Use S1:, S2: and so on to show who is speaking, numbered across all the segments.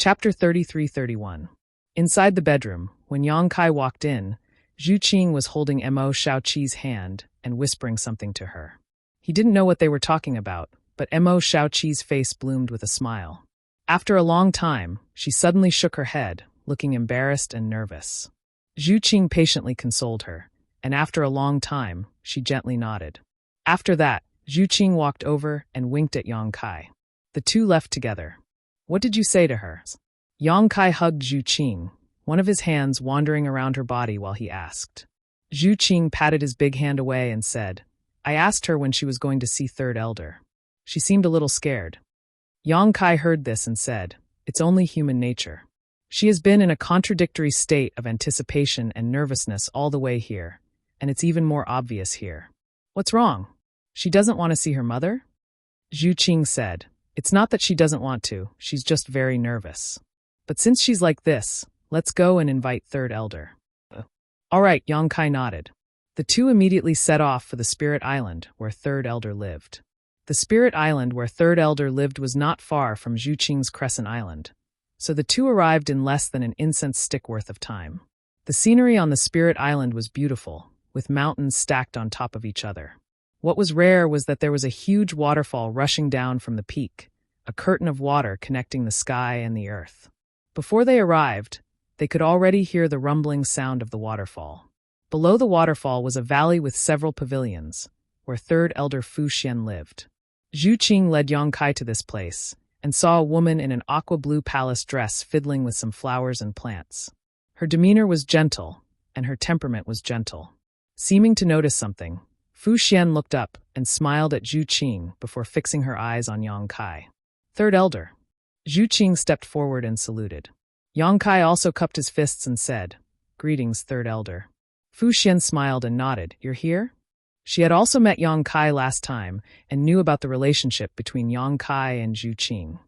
S1: Chapter 33-31. Inside the bedroom, when Yang Kai walked in, Zhu Qing was holding Mo Shaoqi's hand and whispering something to her. He didn't know what they were talking about, but Mo Shaoqi's face bloomed with a smile. After a long time, she suddenly shook her head, looking embarrassed and nervous. Zhu Qing patiently consoled her, and after a long time, she gently nodded. After that, Zhu Qing walked over and winked at Yang Kai. The two left together. What did you say to her? Yang Kai hugged Zhu Qing, one of his hands wandering around her body while he asked. Zhu Qing patted his big hand away and said, I asked her when she was going to see Third Elder. She seemed a little scared. Yang Kai heard this and said, It's only human nature. She has been in a contradictory state of anticipation and nervousness all the way here, and it's even more obvious here. What's wrong? She doesn't want to see her mother? Zhu Qing said, It's not that she doesn't want to, she's just very nervous. But since she's like this, let's go and invite Third Elder. All right, Yang Kai nodded. The two immediately set off for the Spirit Island, where Third Elder lived. The Spirit Island where Third Elder lived was not far from Zhu Qing's Crescent Island, so the two arrived in less than an incense stick worth of time. The scenery on the Spirit Island was beautiful, with mountains stacked on top of each other. What was rare was that there was a huge waterfall rushing down from the peak, a curtain of water connecting the sky and the earth. Before they arrived, they could already hear the rumbling sound of the waterfall. Below the waterfall was a valley with several pavilions, where Third Elder Fu Xian lived. Zhu Qing led Yang Kai to this place, and saw a woman in an aqua-blue palace dress fiddling with some flowers and plants. Her demeanor was gentle, and her temperament was gentle. Seeming to notice something, Fu Xian looked up and smiled at Zhu Qing before fixing her eyes on Yang Kai. Third Elder. Zhu Qing stepped forward and saluted. Yang Kai also cupped his fists and said, Greetings, Third Elder. Fu Xian smiled and nodded. You're here? She had also met Yang Kai last time and knew about the relationship between Yang Kai and Zhu Qing.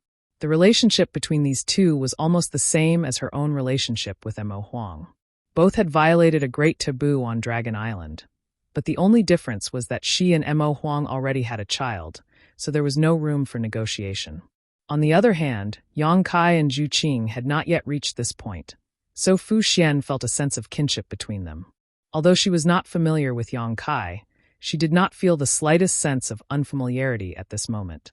S1: The relationship between these two was almost the same as her own relationship with Mo Huang. Both had violated a great taboo on Dragon Island, but the only difference was that she and Mo Huang already had a child, so there was no room for negotiation. On the other hand, Yang Kai and Zhu Qing had not yet reached this point, so Fu Xian felt a sense of kinship between them. Although she was not familiar with Yang Kai, she did not feel the slightest sense of unfamiliarity at this moment.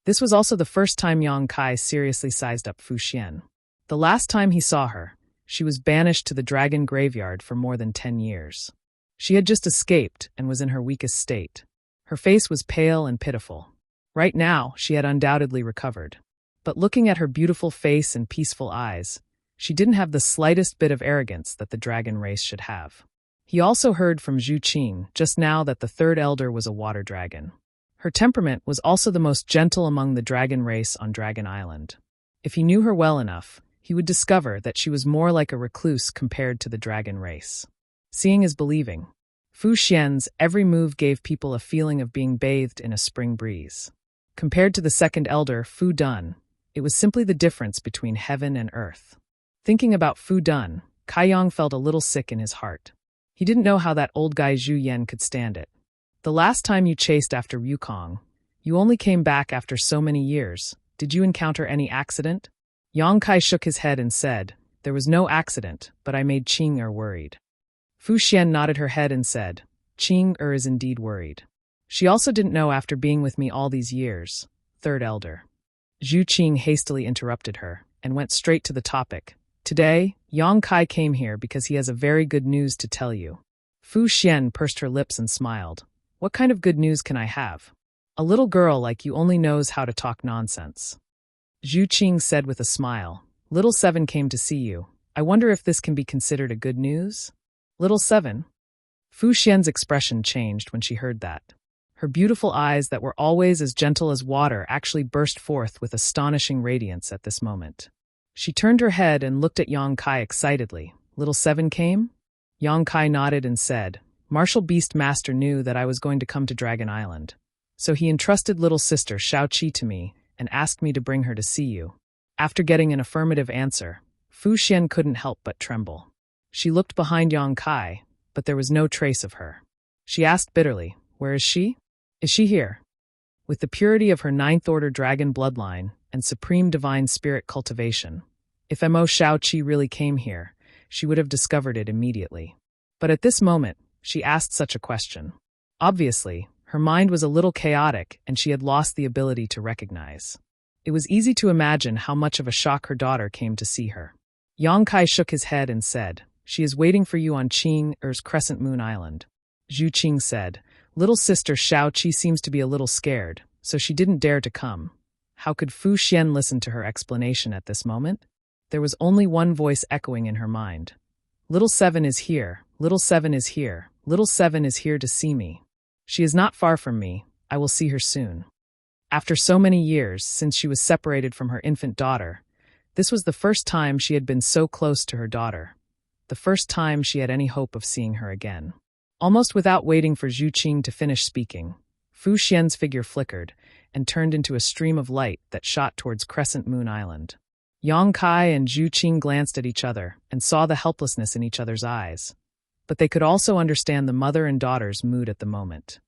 S1: This was also the first time Yang Kai seriously sized up Fu Xian. The last time he saw her, she was banished to the dragon graveyard for more than 10 years. She had just escaped and was in her weakest state. Her face was pale and pitiful. Right now, she had undoubtedly recovered. But looking at her beautiful face and peaceful eyes, she didn't have the slightest bit of arrogance that the dragon race should have. He also heard from Zhu Qing just now that the Third Elder was a water dragon. Her temperament was also the most gentle among the dragon race on Dragon Island. If he knew her well enough, he would discover that she was more like a recluse compared to the dragon race. Seeing is believing. Fu Xian's every move gave people a feeling of being bathed in a spring breeze. Compared to the Second Elder, Fu Dun, it was simply the difference between heaven and earth. Thinking about Fu Dun, Kai Yang felt a little sick in his heart. He didn't know how that old guy Zhu Yan could stand it. The last time you chased after Yukong, you only came back after so many years. Did you encounter any accident? Yang Kai shook his head and said, There was no accident, but I made Qing worried. Fu Xian nodded her head and said, Qing is indeed worried. She also didn't know after being with me all these years. Third Elder. Zhu Qing hastily interrupted her and went straight to the topic. Today, Yang Kai came here because he has a very good news to tell you. Fu Xian pursed her lips and smiled. What kind of good news can I have? A little girl like you only knows how to talk nonsense. Zhu Qing said with a smile, Little Seven came to see you. I wonder if this can be considered a good news? Little Seven? Fu Xian's expression changed when she heard that. Her beautiful eyes that were always as gentle as water actually burst forth with astonishing radiance at this moment. She turned her head and looked at Yang Kai excitedly. Little Seven came? Yang Kai nodded and said, Martial Beast Master knew that I was going to come to Dragon Island, so he entrusted little sister Shaoqi to me and asked me to bring her to see you. After getting an affirmative answer, Fu Xian couldn't help but tremble. She looked behind Yang Kai, but there was no trace of her. She asked bitterly, Where is she? Is she here? With the purity of her ninth-order dragon bloodline and supreme divine spirit cultivation, If Mo Xiaoqi really came here, she would have discovered it immediately. But at this moment, she asked such a question. Obviously, her mind was a little chaotic and she had lost the ability to recognize. It was easy to imagine how much of a shock her daughter came to see her. Yang Kai shook his head and said, "She is waiting for you on Qing Er's Crescent Moon Island." Zhu Qing said, "Little sister Xiaoqi seems to be a little scared, so she didn't dare to come." How could Fu Xian listen to her explanation at this moment? There was only one voice echoing in her mind. "Little Seven is here, Little Seven is here, Little Seven is here to see me. She is not far from me, I will see her soon." After so many years since she was separated from her infant daughter, this was the first time she had been so close to her daughter, the first time she had any hope of seeing her again. Almost without waiting for Zhu Qing to finish speaking, Fu Xian's figure flickered and turned into a stream of light that shot towards Crescent Moon Island. Yang Kai and Zhu Qing glanced at each other and saw the helplessness in each other's eyes. But they could also understand the mother and daughter's mood at the moment.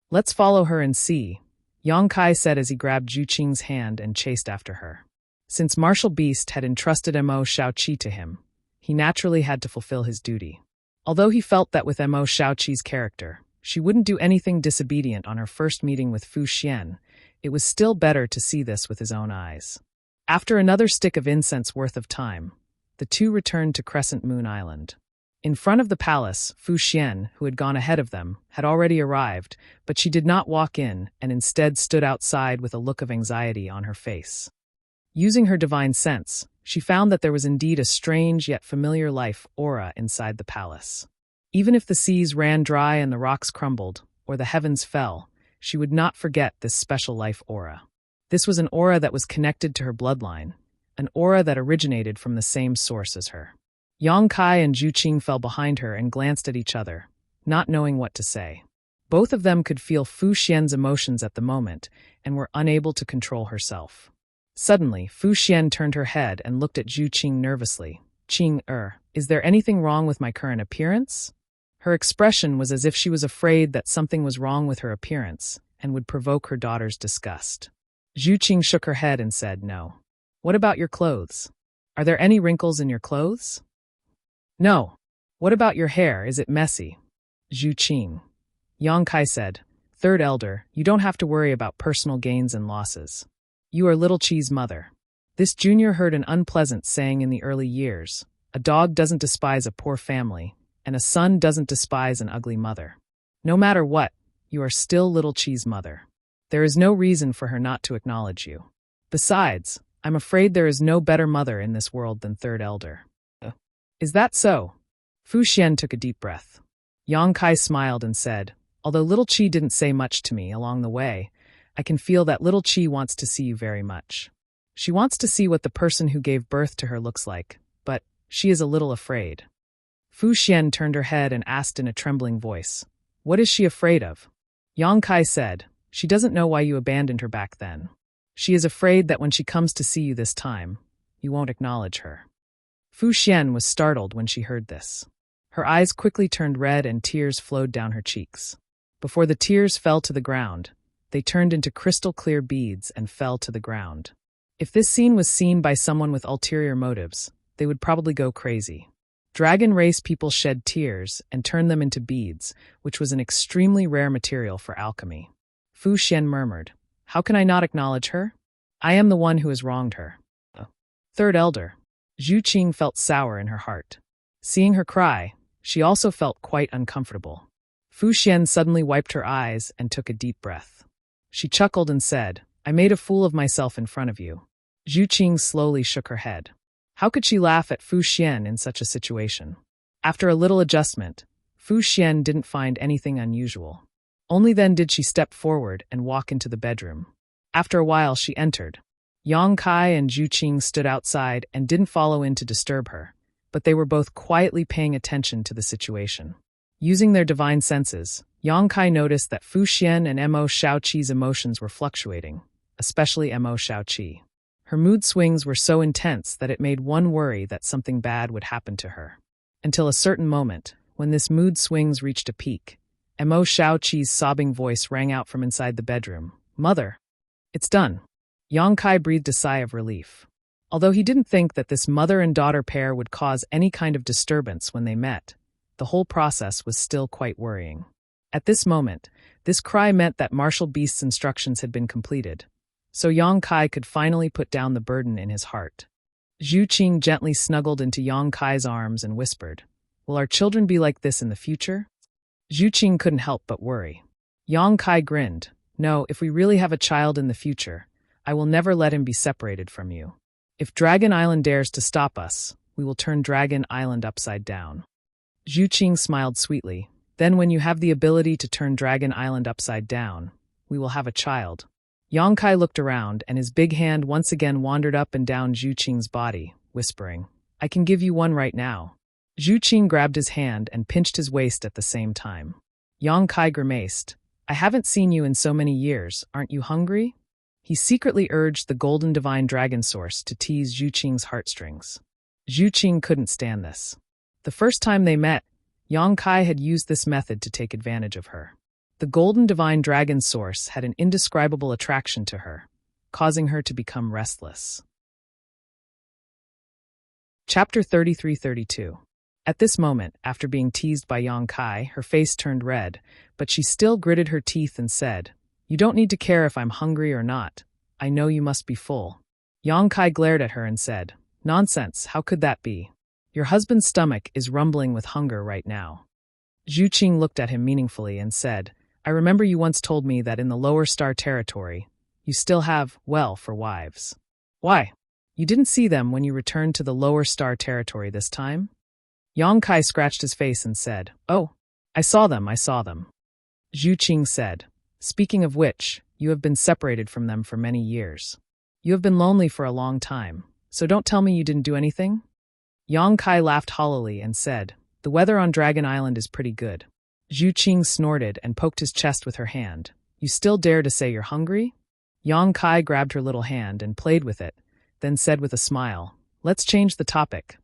S1: "Let's follow her and see," Yang Kai said as he grabbed Zhu Qing's hand and chased after her. Since Martial Beast had entrusted Mo Xiaoqi to him, he naturally had to fulfill his duty. Although he felt that with Mo Xiaoqi's character, she wouldn't do anything disobedient on her first meeting with Fu Xian, it was still better to see this with his own eyes. After another stick of incense worth of time, the two returned to Crescent Moon Island. In front of the palace, Fu Xian, who had gone ahead of them, had already arrived, but she did not walk in and instead stood outside with a look of anxiety on her face. Using her divine sense, she found that there was indeed a strange yet familiar life aura inside the palace. Even if the seas ran dry and the rocks crumbled, or the heavens fell, she would not forget this special life aura. This was an aura that was connected to her bloodline, an aura that originated from the same source as her. Yang Kai and Zhu Qing fell behind her and glanced at each other, not knowing what to say. Both of them could feel Fu Xian's emotions at the moment and were unable to control herself. Suddenly, Fu Xian turned her head and looked at Zhu Qing nervously. "Qing is there anything wrong with my current appearance?" Her expression was as if she was afraid that something was wrong with her appearance and would provoke her daughter's disgust. Zhu Qing shook her head and said, "No." "What about your clothes? Are there any wrinkles in your clothes?" "No." "What about your hair? Is it messy?" Zhu Qing. Yang Kai said, "Third elder, you don't have to worry about personal gains and losses. You are Little Chi's mother." This junior heard an unpleasant saying in the early years: "A dog doesn't despise a poor family, and a son doesn't despise an ugly mother." No matter what, you are still Little Chi's mother. There is no reason for her not to acknowledge you. Besides, I'm afraid there is no better mother in this world than Third Elder. Is that so? Fu Xian took a deep breath. Yang Kai smiled and said, "Although Little Chi didn't say much to me along the way, I can feel that Little Chi wants to see you very much. She wants to see what the person who gave birth to her looks like, but she is a little afraid." Fu Xian turned her head and asked in a trembling voice, "What is she afraid of?" Yang Kai said, "She doesn't know why you abandoned her back then. She is afraid that when she comes to see you this time, you won't acknowledge her." Fu Xian was startled when she heard this. Her eyes quickly turned red and tears flowed down her cheeks. Before the tears fell to the ground, they turned into crystal-clear beads and fell to the ground. If this scene was seen by someone with ulterior motives, they would probably go crazy. Dragon race people shed tears and turned them into beads, which was an extremely rare material for alchemy. Fu Xian murmured, "How can I not acknowledge her? I am the one who has wronged her." Third elder. Zhu Qing felt sour in her heart. Seeing her cry, she also felt quite uncomfortable. Fu Xian suddenly wiped her eyes and took a deep breath. She chuckled and said, "I made a fool of myself in front of you." Zhu Qing slowly shook her head. How could she laugh at Fu Xian in such a situation? After a little adjustment, Fu Xian didn't find anything unusual. Only then did she step forward and walk into the bedroom. After a while she entered. Yang Kai and Zhu Qing stood outside and didn't follow in to disturb her, but they were both quietly paying attention to the situation. Using their divine senses, Yang Kai noticed that Fu Xian and Mo Xiaoqi's emotions were fluctuating, especially Mo Xiaoqi. Her mood swings were so intense that it made one worry that something bad would happen to her. Until a certain moment, when this mood swings reached a peak, Mo Xiaoqi's sobbing voice rang out from inside the bedroom. "Mother, it's done." Yang Kai breathed a sigh of relief. Although he didn't think that this mother and daughter pair would cause any kind of disturbance when they met, the whole process was still quite worrying. At this moment, this cry meant that Martial Beast's instructions had been completed, so Yang Kai could finally put down the burden in his heart. Zhu Qing gently snuggled into Yang Kai's arms and whispered, "Will our children be like this in the future?" Zhu Qing couldn't help but worry. Yang Kai grinned, "No, if we really have a child in the future, I will never let him be separated from you. If Dragon Island dares to stop us, we will turn Dragon Island upside down." Zhu Qing smiled sweetly. "Then when you have the ability to turn Dragon Island upside down, we will have a child." Yang Kai looked around, and his big hand once again wandered up and down Zhu Qing's body, whispering, "I can give you one right now." Zhu Qing grabbed his hand and pinched his waist at the same time. Yang Kai grimaced, "I haven't seen you in so many years, aren't you hungry?" He secretly urged the golden divine dragon source to tease Zhu Qing's heartstrings. Zhu Qing couldn't stand this. The first time they met, Yang Kai had used this method to take advantage of her. The golden divine dragon source had an indescribable attraction to her, causing her to become restless. Chapter 33-32. At this moment, after being teased by Yang Kai, her face turned red, but she still gritted her teeth and said, "You don't need to care if I'm hungry or not. I know you must be full." Yang Kai glared at her and said, "Nonsense, how could that be? Your husband's stomach is rumbling with hunger right now." Zhu Qing looked at him meaningfully and said, "I remember you once told me that in the lower star territory, you still have, well, for wives. Why? You didn't see them when you returned to the lower star territory this time?" Yang Kai scratched his face and said, "Oh, I saw them. Zhu Qing said, "Speaking of which, you have been separated from them for many years. You have been lonely for a long time, so don't tell me you didn't do anything?" Yang Kai laughed hollowly and said, "The weather on Dragon Island is pretty good." Zhu Qing snorted and poked his chest with her hand. "You still dare to say you're hungry?" Yang Kai grabbed her little hand and played with it, then said with a smile, Let's change the topic.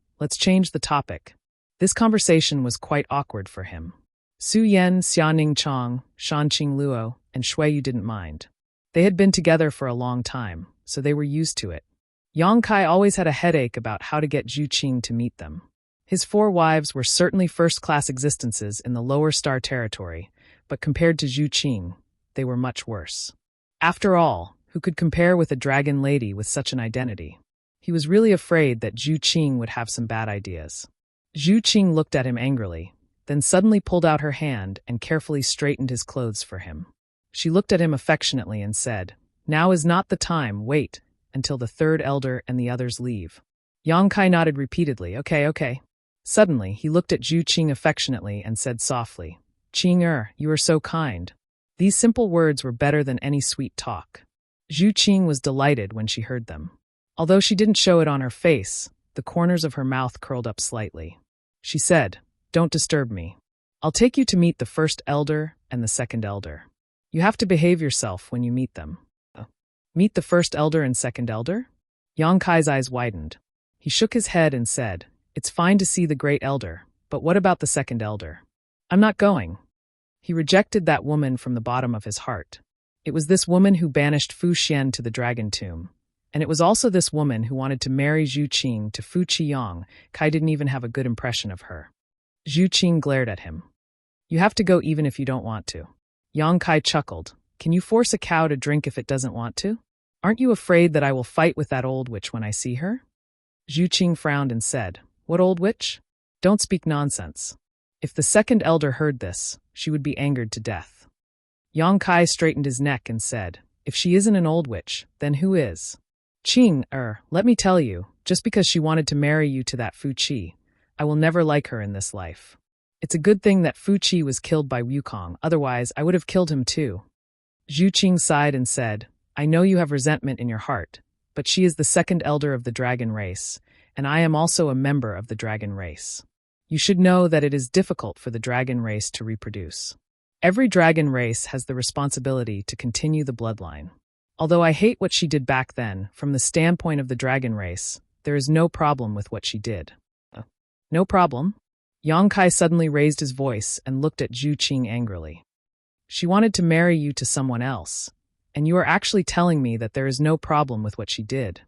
S1: This conversation was quite awkward for him. Su Yan, Xianing Chong, Shanqing Luo, and Shui Yu didn't mind. They had been together for a long time, so they were used to it. Yang Kai always had a headache about how to get Zhu Qing to meet them. His 4 wives were certainly first-class existences in the lower star territory, but compared to Zhu Qing, they were much worse. After all, who could compare with a dragon lady with such an identity? He was really afraid that Zhu Qing would have some bad ideas. Zhu Qing looked at him angrily, then suddenly pulled out her hand and carefully straightened his clothes for him. She looked at him affectionately and said, "Now is not the time, wait, until the 3rd elder and the others leave." Yang Kai nodded repeatedly, Okay. Suddenly, he looked at Zhu Qing affectionately and said softly, "Qing you are so kind." These simple words were better than any sweet talk. Zhu Qing was delighted when she heard them. Although she didn't show it on her face, the corners of her mouth curled up slightly. She said, "Don't disturb me. I'll take you to meet the 1st elder and the 2nd elder. You have to behave yourself when you meet them." "Meet the 1st elder and 2nd elder?" Yang Kai's eyes widened. He shook his head and said, "It's fine to see the great elder, but what about the 2nd elder?" "I'm not going." He rejected that woman from the bottom of his heart. It was this woman who banished Fu Xian to the dragon tomb. And it was also this woman who wanted to marry Zhu Qing to Fu Qiyang. Kai didn't even have a good impression of her. Zhu Qing glared at him. "You have to go even if you don't want to." Yang Kai chuckled. "Can you force a cow to drink if it doesn't want to? Aren't you afraid that I will fight with that old witch when I see her?" Zhu Qing frowned and said, "What old witch? Don't speak nonsense." If the 2nd elder heard this, she would be angered to death. Yang Kai straightened his neck and said, "If she isn't an old witch, then who is?" "Qing, let me tell you, just because she wanted to marry you to that Fu Qi, I will never like her in this life. It's a good thing that Fu Qi was killed by Wukong, otherwise I would have killed him too." Zhu Qing sighed and said, "I know you have resentment in your heart, but she is the 2nd elder of the dragon race, and I am also a member of the dragon race. You should know that it is difficult for the dragon race to reproduce. Every dragon race has the responsibility to continue the bloodline. Although I hate what she did back then, from the standpoint of the dragon race, there is no problem with what she did." "No problem?" Yang Kai suddenly raised his voice and looked at Zhu Qing angrily. "She wanted to marry you to someone else, and you are actually telling me that there is no problem with what she did."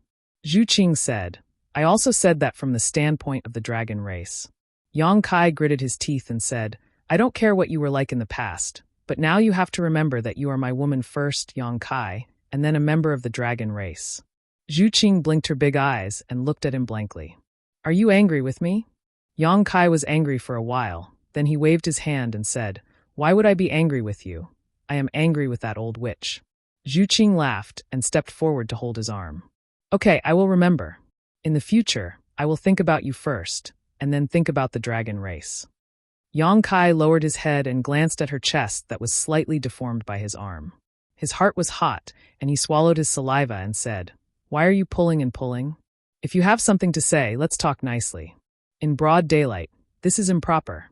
S1: Zhu Qing said, I also said that from the standpoint of the dragon race. Yang Kai gritted his teeth and said, I don't care what you were like in the past, but now you have to remember that you are my woman first, Yang Kai, and then a member of the dragon race. Zhu Qing blinked her big eyes and looked at him blankly. Are you angry with me? Yang Kai was angry for a while, then he waved his hand and said, Why would I be angry with you? I am angry with that old witch. Zhu Qing laughed and stepped forward to hold his arm. Okay, I will remember. In the future, I will think about you first, and then think about the dragon race. Yang Kai lowered his head and glanced at her chest that was slightly deformed by his arm. His heart was hot, and he swallowed his saliva and said, Why are you pulling and pulling? If you have something to say, let's talk nicely. In broad daylight, this is improper.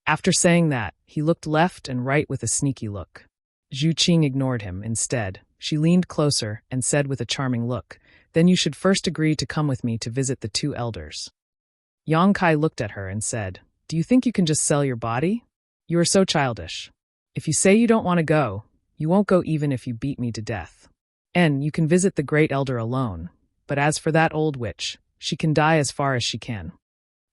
S1: After saying that, he looked left and right with a sneaky look. Zhu Qing ignored him. Instead, she leaned closer and said with a charming look, Then you should first agree to come with me to visit the two elders. Yang Kai looked at her and said, Do you think you can just sell your body? You are so childish. If you say you don't want to go, you won't go even if you beat me to death. And you can visit the great elder alone, but as for that old witch, she can die as far as she can.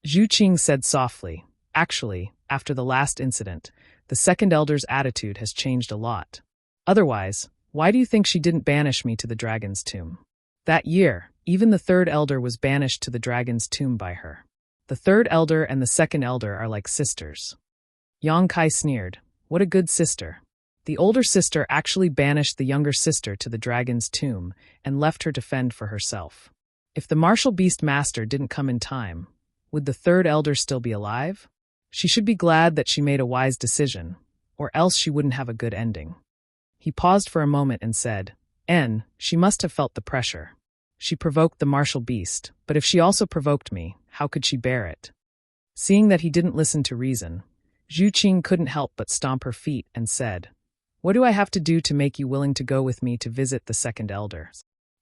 S1: Zhu Qing said softly, Actually, after the last incident, the second elder's attitude has changed a lot. Otherwise, why do you think she didn't banish me to the dragon's tomb? That year, even the third elder was banished to the dragon's tomb by her. The third elder and the second elder are like sisters. Yang Kai sneered, What a good sister. The older sister actually banished the younger sister to the dragon's tomb and left her to fend for herself. If the martial beast master didn't come in time, would the third elder still be alive? She should be glad that she made a wise decision, or else she wouldn't have a good ending. He paused for a moment and said, She must have felt the pressure. She provoked the martial beast, but if she also provoked me, how could she bear it? Seeing that he didn't listen to reason, Zhu Qing couldn't help but stomp her feet and said, What do I have to do to make you willing to go with me to visit the second elder?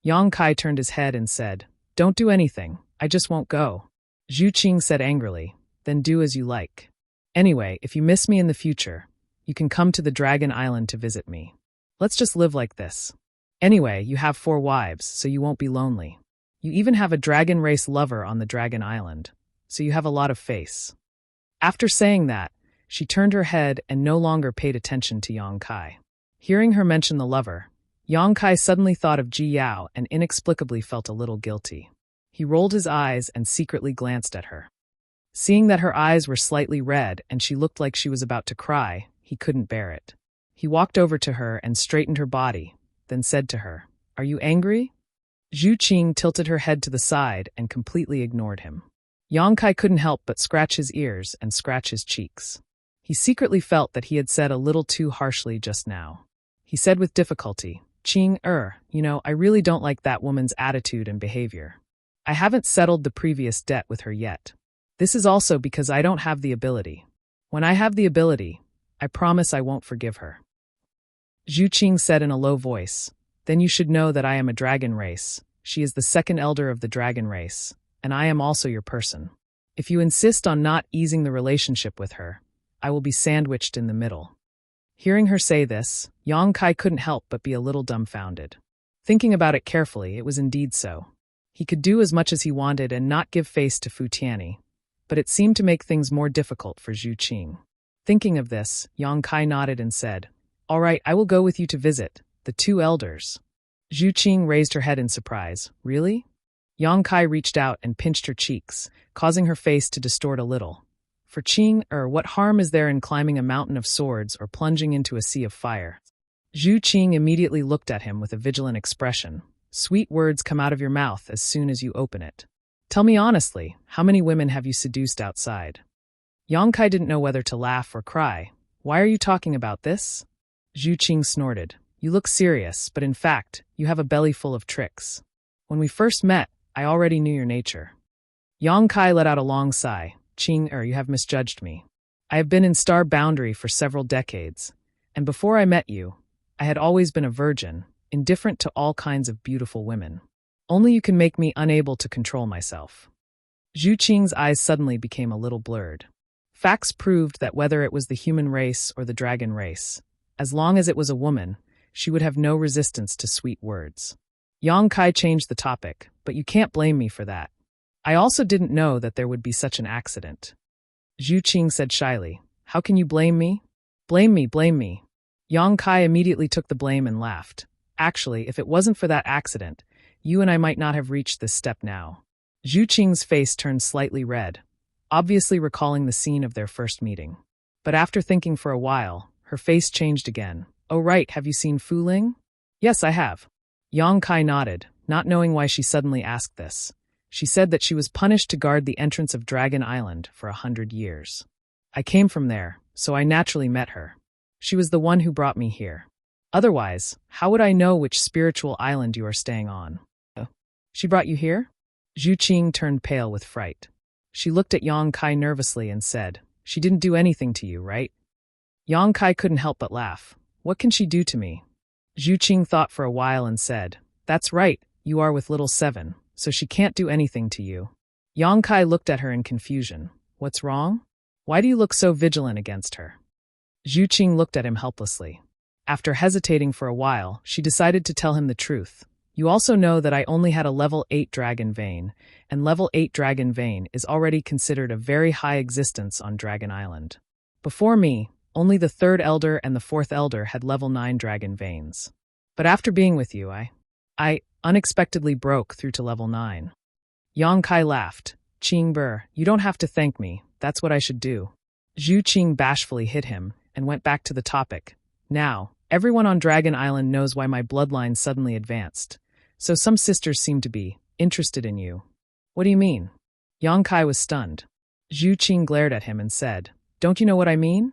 S1: Yang Kai turned his head and said, Don't do anything, I just won't go. Zhu Qing said angrily, Then do as you like. Anyway, if you miss me in the future, you can come to the Dragon Island to visit me. Let's just live like this. Anyway, you have 4 wives, so you won't be lonely. You even have a dragon race lover on the Dragon Island, so you have a lot of face. After saying that, she turned her head and no longer paid attention to Yang Kai. Hearing her mention the lover, Yang Kai suddenly thought of Ji Yao and inexplicably felt a little guilty. He rolled his eyes and secretly glanced at her. Seeing that her eyes were slightly red and she looked like she was about to cry, he couldn't bear it. He walked over to her and straightened her body, then said to her, Are you angry? Zhu Qing tilted her head to the side and completely ignored him. Yang Kai couldn't help but scratch his ears and scratch his cheeks. He secretly felt that he had said a little too harshly just now. He said with difficulty, Qing, I really don't like that woman's attitude and behavior. I haven't settled the previous debt with her yet. This is also because I don't have the ability. When I have the ability, I promise I won't forgive her. Zhu Qing said in a low voice, Then you should know that I am a dragon race. She is the second elder of the dragon race, and I am also your person. If you insist on not easing the relationship with her, I will be sandwiched in the middle. Hearing her say this, Yang Kai couldn't help but be a little dumbfounded. Thinking about it carefully, it was indeed so. He could do as much as he wanted and not give face to Fu Tianyi, but it seemed to make things more difficult for Zhu Qing. Thinking of this, Yang Kai nodded and said, All right, I will go with you to visit the 2 elders. Zhu Qing raised her head in surprise. Really? Yang Kai reached out and pinched her cheeks, causing her face to distort a little. For Qing, what harm is there in climbing a mountain of swords or plunging into a sea of fire? Zhu Qing immediately looked at him with a vigilant expression. Sweet words come out of your mouth as soon as you open it. Tell me honestly, how many women have you seduced outside? Yang Kai didn't know whether to laugh or cry. Why are you talking about this? Zhu Qing snorted. You look serious, but in fact, you have a belly full of tricks. When we first met, I already knew your nature. Yang Kai let out a long sigh. Qing, you have misjudged me. I have been in Star Boundary for several decades, and before I met you, I had always been a virgin, indifferent to all kinds of beautiful women. Only you can make me unable to control myself. Zhu Qing's eyes suddenly became a little blurred. Facts proved that whether it was the human race or the dragon race, as long as it was a woman, she would have no resistance to sweet words. Yang Kai changed the topic, but you can't blame me for that. I also didn't know that there would be such an accident. Zhu Qing said shyly, how can you blame me? Blame me, blame me. Yang Kai immediately took the blame and laughed. Actually, if it wasn't for that accident, you and I might not have reached this step now. Zhu Qing's face turned slightly red, obviously recalling the scene of their first meeting. But after thinking for a while, her face changed again. Oh right, have you seen Fu Ling? Yes, I have. Yang Kai nodded, not knowing why she suddenly asked this. She said that she was punished to guard the entrance of Dragon Island for 100 years. I came from there, so I naturally met her. She was the one who brought me here. Otherwise, how would I know which spiritual island you are staying on? She brought you here? Zhu Qing turned pale with fright. She looked at Yang Kai nervously and said, she didn't do anything to you, right? Yang Kai couldn't help but laugh. What can she do to me? Zhu Qing thought for a while and said, that's right, you are with little Seven, so she can't do anything to you. Yang Kai looked at her in confusion. What's wrong? Why do you look so vigilant against her? Zhu Qing looked at him helplessly. After hesitating for a while, she decided to tell him the truth. You also know that I only had a level 8 dragon vein, and level 8 dragon vein is already considered a very high existence on Dragon Island. Before me, only the 3rd elder and the 4th elder had level 9 dragon veins. But after being with you, I unexpectedly broke through to level 9. Yang Kai laughed. Qing Ber, you don't have to thank me, that's what I should do. Zhu Qing bashfully hit him, and went back to the topic. Now, everyone on Dragon Island knows why my bloodline suddenly advanced. So some sisters seem to be interested in you. What do you mean? Yang Kai was stunned. Zhu Qing glared at him and said, don't you know what I mean?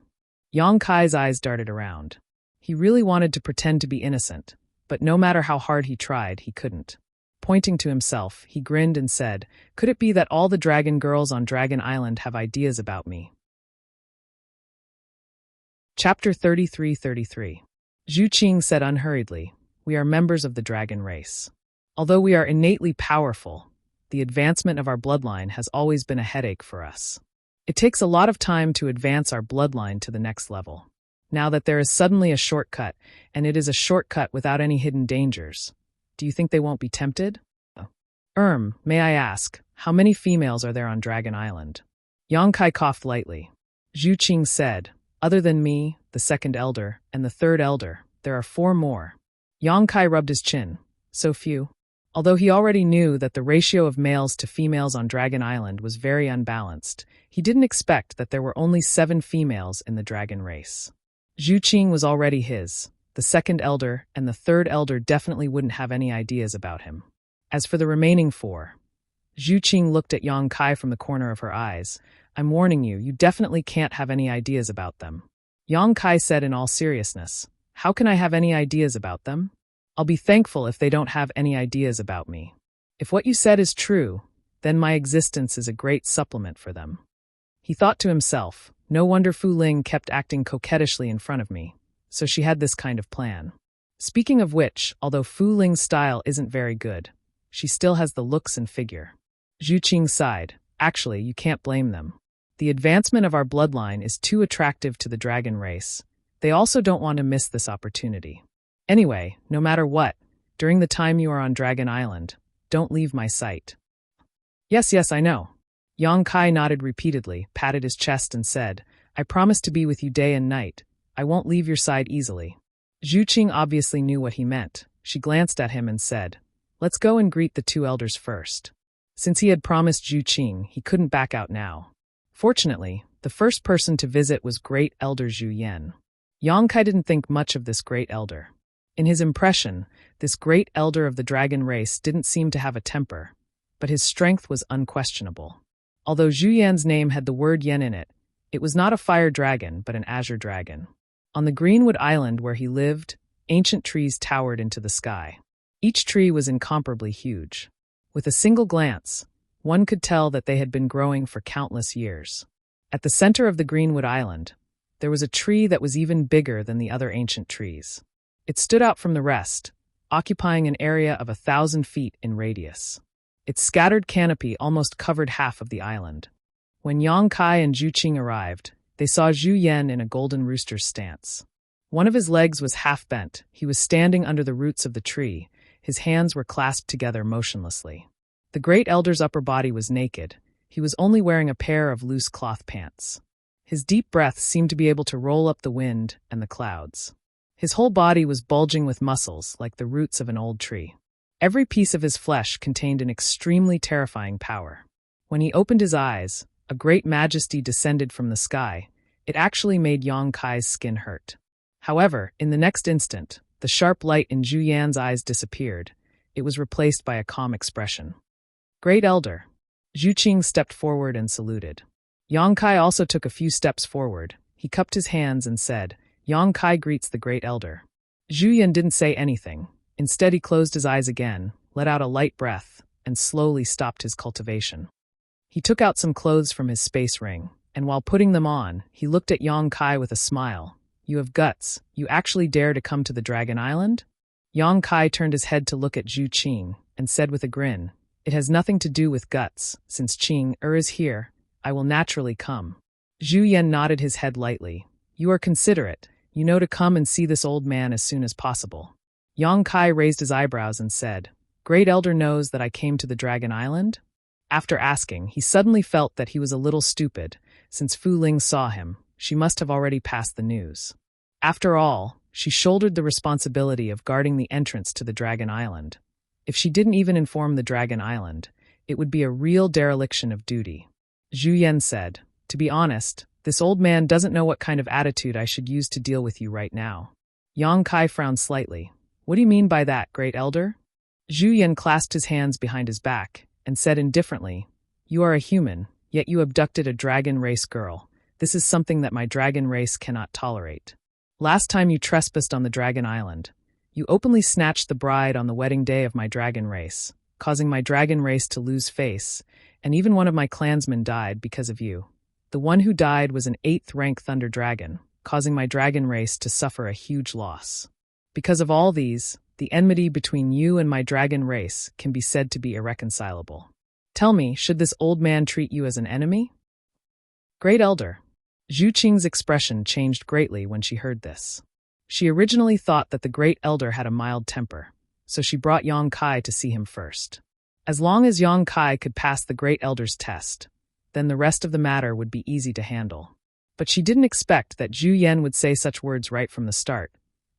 S1: Yang Kai's eyes darted around. He really wanted to pretend to be innocent, but no matter how hard he tried, he couldn't. Pointing to himself, he grinned and said, could it be that all the dragon girls on Dragon Island have ideas about me? Chapter 33:33. Zhu Qing said unhurriedly, we are members of the dragon race. Although we are innately powerful, the advancement of our bloodline has always been a headache for us. It takes a lot of time to advance our bloodline to the next level. Now that there is suddenly a shortcut, and it is a shortcut without any hidden dangers, do you think they won't be tempted? May I ask, how many females are there on Dragon Island? Yang Kai coughed lightly. Zhu Qing said, other than me, the 2nd elder, and the 3rd elder, there are 4 more. Yang Kai rubbed his chin. So few. Although he already knew that the ratio of males to females on Dragon Island was very unbalanced, he didn't expect that there were only 7 females in the dragon race. Zhu Qing was already his. The 2nd elder and the 3rd elder definitely wouldn't have any ideas about him. As for the remaining 4, Zhu Qing looked at Yang Kai from the corner of her eyes. I'm warning you, you definitely can't have any ideas about them. Yang Kai said in all seriousness, how can I have any ideas about them? I'll be thankful if they don't have any ideas about me. If what you said is true, then my existence is a great supplement for them. He thought to himself, no wonder Fu Ling kept acting coquettishly in front of me, so she had this kind of plan. Speaking of which, although Fu Ling's style isn't very good, she still has the looks and figure. Zhu Qing sighed. Actually, you can't blame them. The advancement of our bloodline is too attractive to the dragon race. They also don't want to miss this opportunity. Anyway, no matter what, during the time you are on Dragon Island, don't leave my sight. Yes, I know. Yang Kai nodded repeatedly, patted his chest and said, I promise to be with you day and night. I won't leave your side easily. Zhu Qing obviously knew what he meant. She glanced at him and said, let's go and greet the 2 elders first. Since he had promised Zhu Qing, he couldn't back out now. Fortunately, the first person to visit was Great Elder Zhu Yan. Yang Kai didn't think much of this Great Elder. In his impression, this Great Elder of the dragon race didn't seem to have a temper, but his strength was unquestionable. Although Zhu Yan's name had the word yen in it, it was not a fire dragon but an azure dragon. On the Greenwood Island where he lived, ancient trees towered into the sky. Each tree was incomparably huge. With a single glance, one could tell that they had been growing for countless years. At the center of the Greenwood Island, there was a tree that was even bigger than the other ancient trees. It stood out from the rest, occupying an area of 1,000 feet in radius. Its scattered canopy almost covered half of the island. When Yang Kai and Zhu Qing arrived, they saw Zhu Yan in a golden rooster's stance. One of his legs was half bent. He was standing under the roots of the tree, His hands were clasped together motionlessly. The great elder's upper body was naked. He was only wearing a pair of loose cloth pants. His deep breath seemed to be able to roll up the wind and the clouds. His whole body was bulging with muscles like the roots of an old tree. Every piece of his flesh contained an extremely terrifying power. When he opened his eyes, a great majesty descended from the sky. It actually made Yang Kai's skin hurt. However, in the next instant, the sharp light in Zhu Yan's eyes disappeared. It was replaced by a calm expression. Great Elder. Zhu Qing stepped forward and saluted. Yang Kai also took a few steps forward. He cupped his hands and said, Yang Kai greets the Great Elder. Zhu Yan didn't say anything. Instead, he closed his eyes again, let out a light breath, and slowly stopped his cultivation. He took out some clothes from his space ring, and while putting them on, he looked at Yang Kai with a smile. You have guts. You actually dare to come to the Dragon Island? Yang Kai turned his head to look at Zhu Qing, and said with a grin, It has nothing to do with guts. Since Qing is here, I will naturally come. Zhu Yan nodded his head lightly. You are considerate. You know to come and see this old man as soon as possible. Yang Kai raised his eyebrows and said, Great Elder knows that I came to the Dragon Island? After asking, he suddenly felt that he was a little stupid. Since Fu Ling saw him, she must have already passed the news. After all, she shouldered the responsibility of guarding the entrance to the Dragon Island. If she didn't even inform the Dragon Island, it would be a real dereliction of duty. Zhu Yan said, To be honest, this old man doesn't know what kind of attitude I should use to deal with you right now. Yang Kai frowned slightly. What do you mean by that, Great Elder? Zhu Yan clasped his hands behind his back and said indifferently, You are a human, yet you abducted a dragon race girl. This is something that my dragon race cannot tolerate. Last time you trespassed on the Dragon Island, you openly snatched the bride on the wedding day of my dragon race, causing my dragon race to lose face, and even one of my clansmen died because of you. The one who died was an 8th-rank thunder dragon, causing my dragon race to suffer a huge loss. Because of all these, the enmity between you and my dragon race can be said to be irreconcilable. Tell me, should this old man treat you as an enemy? Great Elder. Zhu Qing's expression changed greatly when she heard this. She originally thought that the Great Elder had a mild temper, so she brought Yang Kai to see him first. As long as Yang Kai could pass the Great Elder's test, then the rest of the matter would be easy to handle. But she didn't expect that Zhu Yan would say such words right from the start.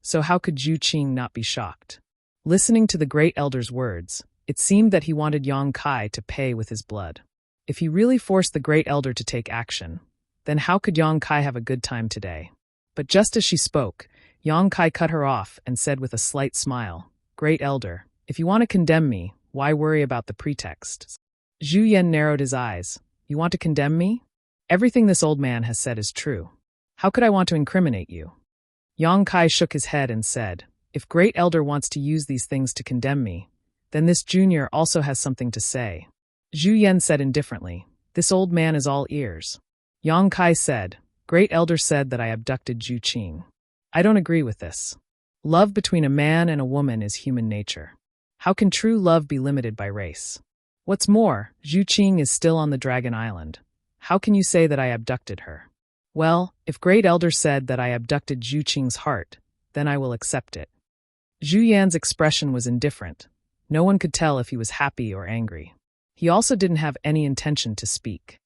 S1: So how could Zhu Qing not be shocked? Listening to the Great Elder's words, it seemed that he wanted Yang Kai to pay with his blood. If he really forced the Great Elder to take action, then how could Yang Kai have a good time today? But just as she spoke, Yang Kai cut her off and said with a slight smile, Great Elder, if you want to condemn me, why worry about the pretext? Zhu Yan narrowed his eyes. You want to condemn me? Everything this old man has said is true. How could I want to incriminate you? Yang Kai shook his head and said, If Great Elder wants to use these things to condemn me, then this junior also has something to say. Zhu Yan said indifferently, This old man is all ears. Yang Kai said, Great Elder said that I abducted Zhu Qing. I don't agree with this. Love between a man and a woman is human nature. How can true love be limited by race? What's more, Zhu Qing is still on the Dragon Island. How can you say that I abducted her? Well, if Great Elder said that I abducted Zhu Qing's heart, then I will accept it. Zhu Yan's expression was indifferent. No one could tell if he was happy or angry. He also didn't have any intention to speak.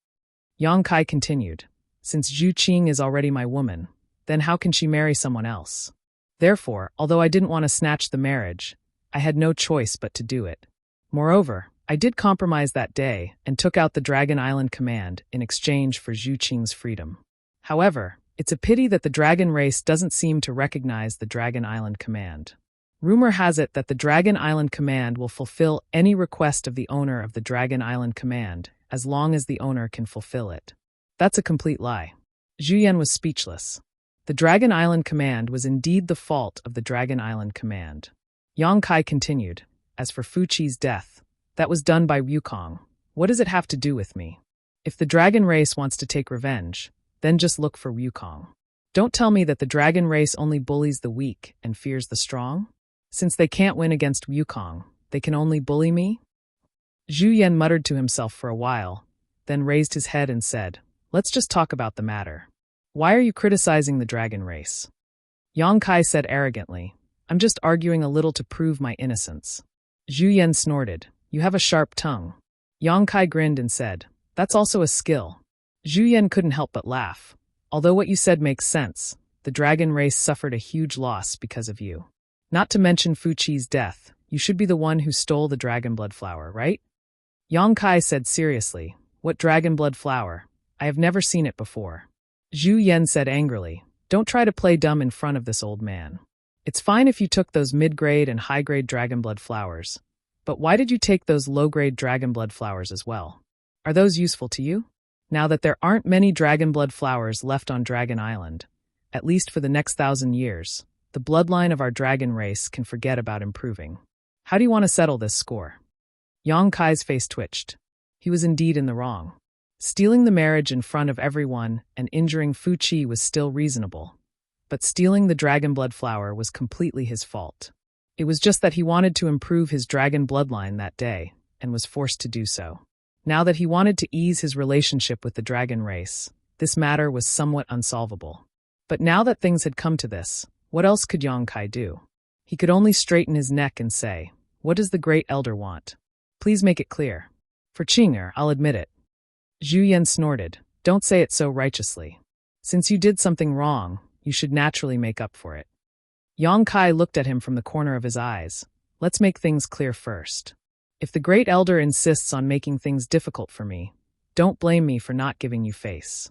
S1: Yang Kai continued, Since Zhu Qing is already my woman, then how can she marry someone else? Therefore, although I didn't want to snatch the marriage, I had no choice but to do it. Moreover, I did compromise that day and took out the Dragon Island command in exchange for Zhu Qing's freedom. However, it's a pity that the dragon race doesn't seem to recognize the Dragon Island command. Rumor has it that the Dragon Island command will fulfill any request of the owner of the Dragon Island command, as long as the owner can fulfill it. That's a complete lie. Zhu Yan was speechless. The Dragon Island command was indeed the fault of the Dragon Island command. Yang Kai continued, As for Fu Qi's death, that was done by Wukong. What does it have to do with me? If the dragon race wants to take revenge, then just look for Wukong. Don't tell me that the dragon race only bullies the weak and fears the strong? Since they can't win against Wukong, they can only bully me? Zhu Yan muttered to himself for a while, then raised his head and said, Let's just talk about the matter. Why are you criticizing the dragon race? Yang Kai said arrogantly, I'm just arguing a little to prove my innocence. Zhu Yan snorted. You have a sharp tongue. Yang Kai grinned and said, That's also a skill. Zhu Yan couldn't help but laugh. Although what you said makes sense, the dragon race suffered a huge loss because of you. Not to mention Fu Qi's death, you should be the one who stole the dragon blood flower, right? Yang Kai said seriously, What dragon blood flower? I have never seen it before. Zhu Yan said angrily, Don't try to play dumb in front of this old man. It's fine if you took those mid-grade and high-grade dragon blood flowers, but why did you take those low-grade dragon blood flowers as well? Are those useful to you? Now that there aren't many dragon blood flowers left on Dragon Island, at least for the next 1,000 years, the bloodline of our dragon race can forget about improving. How do you want to settle this score? Yang Kai's face twitched. He was indeed in the wrong. Stealing the marriage in front of everyone and injuring Fu Qi was still reasonable, but stealing the dragon blood flower was completely his fault. It was just that he wanted to improve his dragon bloodline that day, and was forced to do so. Now that he wanted to ease his relationship with the dragon race, this matter was somewhat unsolvable. But now that things had come to this, what else could Yang Kai do? He could only straighten his neck and say, What does the Great Elder want? Please make it clear. For Qing'er, I'll admit it. Zhu Yan snorted. Don't say it so righteously. Since you did something wrong, you should naturally make up for it. Yang Kai looked at him from the corner of his eyes. Let's make things clear first. If the Great Elder insists on making things difficult for me, don't blame me for not giving you face.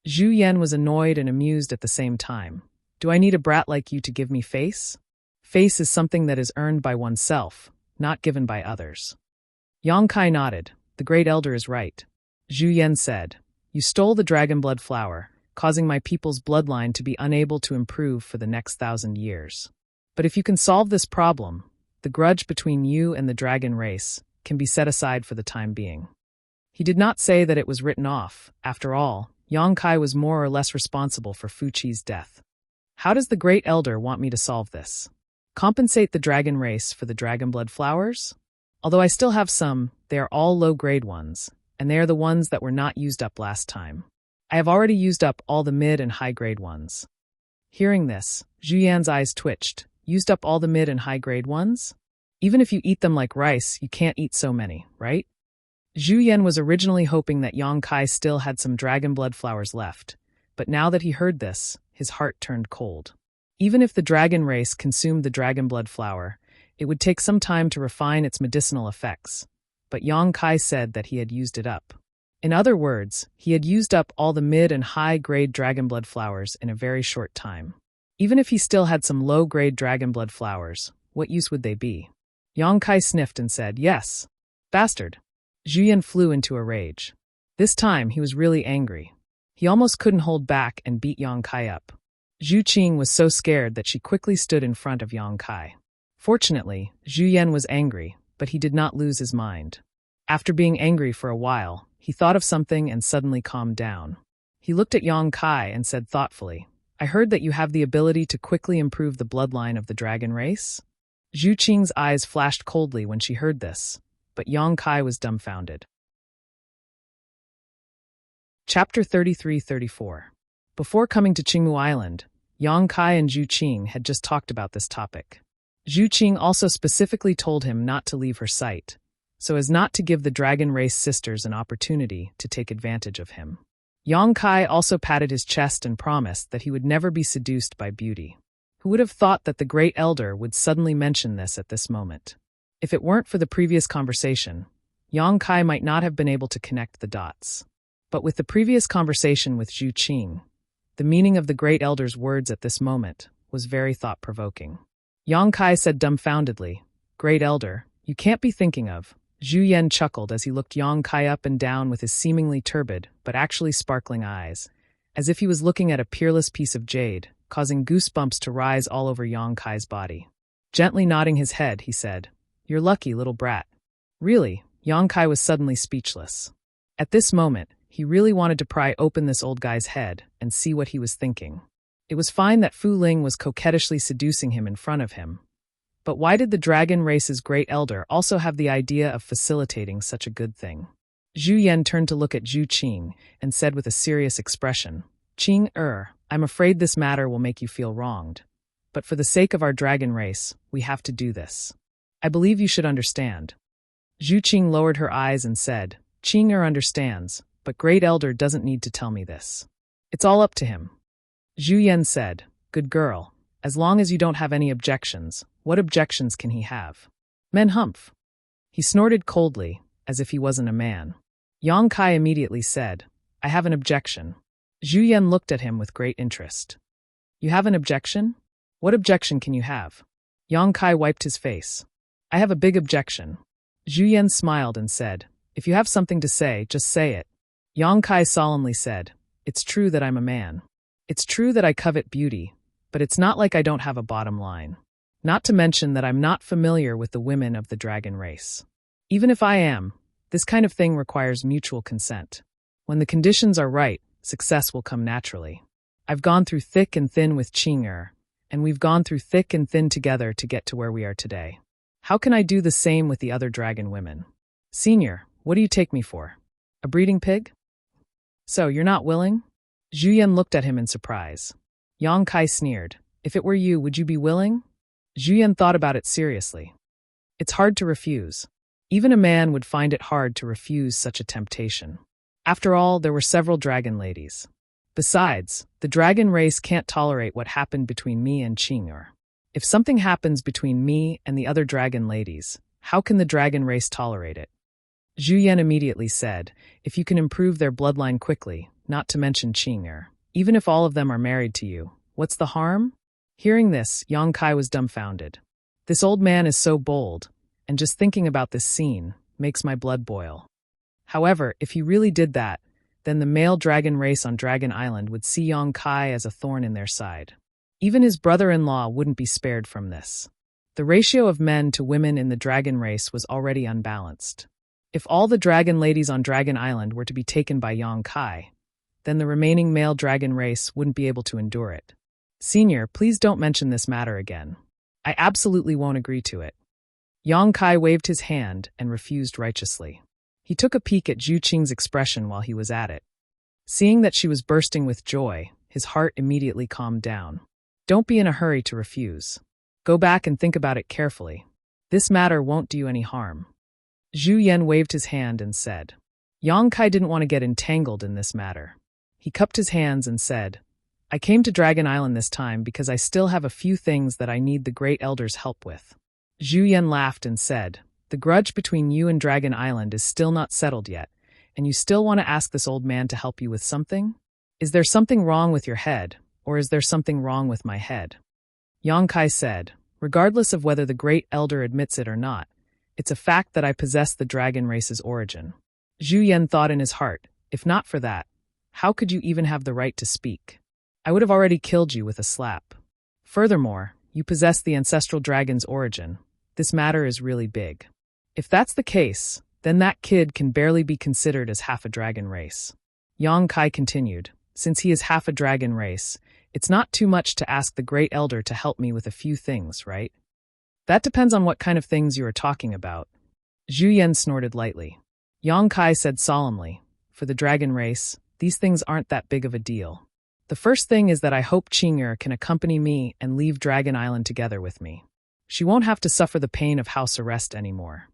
S1: Zhu Yan was annoyed and amused at the same time. Do I need a brat like you to give me face? Face is something that is earned by oneself, not given by others. Yang Kai nodded. The Great Elder is right. Zhu Yan said, You stole the dragon blood flower, causing my people's bloodline to be unable to improve for the next 1,000 years. But if you can solve this problem, the grudge between you and the dragon race can be set aside for the time being. He did not say that it was written off. After all, Yang Kai was more or less responsible for Fu Qi's death. How does the Great Elder want me to solve this? Compensate the dragon race for the dragon blood flowers? Although I still have some, they are all low-grade ones, and they are the ones that were not used up last time. I have already used up all the mid and high-grade ones. Hearing this, Zhu Yan's eyes twitched. Used up all the mid and high-grade ones? Even if you eat them like rice, you can't eat so many, right? Zhu Yan was originally hoping that Yang Kai still had some dragon blood flowers left, but now that he heard this, his heart turned cold. Even if the dragon race consumed the dragon blood flower, it would take some time to refine its medicinal effects. But Yang Kai said that he had used it up. In other words, he had used up all the mid and high-grade dragon blood flowers in a very short time. Even if he still had some low-grade dragon blood flowers, what use would they be? Yang Kai sniffed and said, Yes. Bastard. Zhu Yan flew into a rage. This time he was really angry. He almost couldn't hold back and beat Yang Kai up. Zhu Qing was so scared that she quickly stood in front of Yang Kai. Fortunately, Zhu Yan was angry, but he did not lose his mind. After being angry for a while, he thought of something and suddenly calmed down. He looked at Yang Kai and said thoughtfully, I heard that you have the ability to quickly improve the bloodline of the dragon race? Zhu Qing's eyes flashed coldly when she heard this, but Yang Kai was dumbfounded. Chapter 33-34. Before coming to Qingmu Island, Yang Kai and Zhu Qing had just talked about this topic. Zhu Qing also specifically told him not to leave her sight, so as not to give the dragon race sisters an opportunity to take advantage of him. Yang Kai also patted his chest and promised that he would never be seduced by beauty. Who would have thought that the Great Elder would suddenly mention this at this moment? If it weren't for the previous conversation, Yang Kai might not have been able to connect the dots. But with the previous conversation with Zhu Qing, the meaning of the Great Elder's words at this moment was very thought-provoking. Yang Kai said dumbfoundedly, Great Elder, you can't be thinking of. Zhu Yan chuckled as he looked Yang Kai up and down with his seemingly turbid, but actually sparkling eyes, as if he was looking at a peerless piece of jade, causing goosebumps to rise all over Yang Kai's body. Gently nodding his head, he said, You're lucky, little brat. Really, Yang Kai was suddenly speechless. At this moment, he really wanted to pry open this old guy's head and see what he was thinking. It was fine that Fu Ling was coquettishly seducing him in front of him. But why did the dragon race's Great Elder also have the idea of facilitating such a good thing? Zhu Yan turned to look at Zhu Qing and said with a serious expression, Qing-er, I'm afraid this matter will make you feel wronged. But for the sake of our dragon race, we have to do this. I believe you should understand. Zhu Qing lowered her eyes and said, Qing understands, but Great Elder doesn't need to tell me this. It's all up to him. Zhu Yan said, Good girl. As long as you don't have any objections, what objections can he have? Men humph. He snorted coldly, as if he wasn't a man. Yang Kai immediately said, I have an objection. Zhu Yan looked at him with great interest. You have an objection? What objection can you have? Yang Kai wiped his face. I have a big objection. Zhu Yan smiled and said, If you have something to say, just say it. Yang Kai solemnly said, It's true that I'm a man. It's true that I covet beauty, but it's not like I don't have a bottom line. Not to mention that I'm not familiar with the women of the dragon race. Even if I am, this kind of thing requires mutual consent. When the conditions are right, success will come naturally. I've gone through thick and thin with Qing, and we've gone through thick and thin together to get to where we are today. How can I do the same with the other dragon women? Senior, what do you take me for? A breeding pig? So, you're not willing? Zhu Yan looked at him in surprise. Yang Kai sneered. If it were you, would you be willing? Zhu Yan thought about it seriously. It's hard to refuse. Even a man would find it hard to refuse such a temptation. After all, there were several dragon ladies. Besides, the dragon race can't tolerate what happened between me and Qing. If something happens between me and the other dragon ladies, how can the dragon race tolerate it? Zhu Yan immediately said, If you can improve their bloodline quickly, not to mention Qing, even if all of them are married to you, what's the harm? Hearing this, Yang Kai was dumbfounded. This old man is so bold, and just thinking about this scene makes my blood boil. However, if he really did that, then the male dragon race on Dragon Island would see Yang Kai as a thorn in their side. Even his brother-in-law wouldn't be spared from this. The ratio of men to women in the dragon race was already unbalanced. If all the dragon ladies on Dragon Island were to be taken by Yang Kai, then the remaining male dragon race wouldn't be able to endure it. Senior, please don't mention this matter again. I absolutely won't agree to it. Yang Kai waved his hand and refused righteously. He took a peek at Zhu Qing's expression while he was at it. Seeing that she was bursting with joy, his heart immediately calmed down. Don't be in a hurry to refuse. Go back and think about it carefully. This matter won't do you any harm. Zhu Yan waved his hand and said. Yang Kai didn't want to get entangled in this matter. He cupped his hands and said, I came to Dragon Island this time because I still have a few things that I need the Great Elder's help with. Zhu Yan laughed and said, The grudge between you and Dragon Island is still not settled yet, and you still want to ask this old man to help you with something? Is there something wrong with your head, or is there something wrong with my head? Yang Kai said, Regardless of whether the Great Elder admits it or not, it's a fact that I possess the dragon race's origin. Zhu Yan thought in his heart, If not for that, how could you even have the right to speak? I would have already killed you with a slap. Furthermore, you possess the ancestral dragon's origin. This matter is really big. If that's the case, then that kid can barely be considered as half a dragon race. Yang Kai continued, Since he is half a dragon race, it's not too much to ask the Great Elder to help me with a few things, right? That depends on what kind of things you are talking about. Zhu Yan snorted lightly. Yang Kai said solemnly, For the dragon race, these things aren't that big of a deal. The first thing is that I hope Qing can accompany me and leave Dragon Island together with me. She won't have to suffer the pain of house arrest anymore.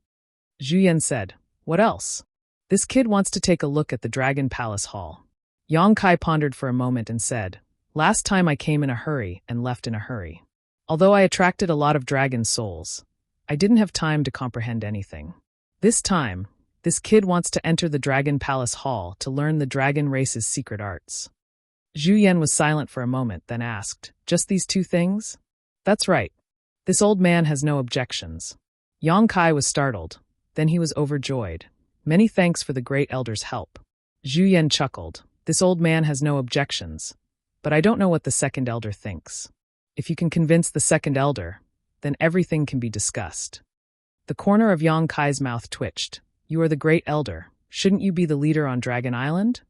S1: Zhu Yan said, What else? This kid wants to take a look at the Dragon Palace Hall. Yang Kai pondered for a moment and said, Last time I came in a hurry and left in a hurry. Although I attracted a lot of dragon souls, I didn't have time to comprehend anything. This time, this kid wants to enter the Dragon Palace Hall to learn the dragon race's secret arts. Zhu Yan was silent for a moment, then asked, Just these two things? That's right. This old man has no objections. Yang Kai was startled. Then he was overjoyed. Many thanks for the Great Elder's help. Zhu Yan chuckled. This old man has no objections. But I don't know what the second elder thinks. If you can convince the second elder, then everything can be discussed. The corner of Yang Kai's mouth twitched. You are the Great Elder. Shouldn't you be the leader on Dragon Island?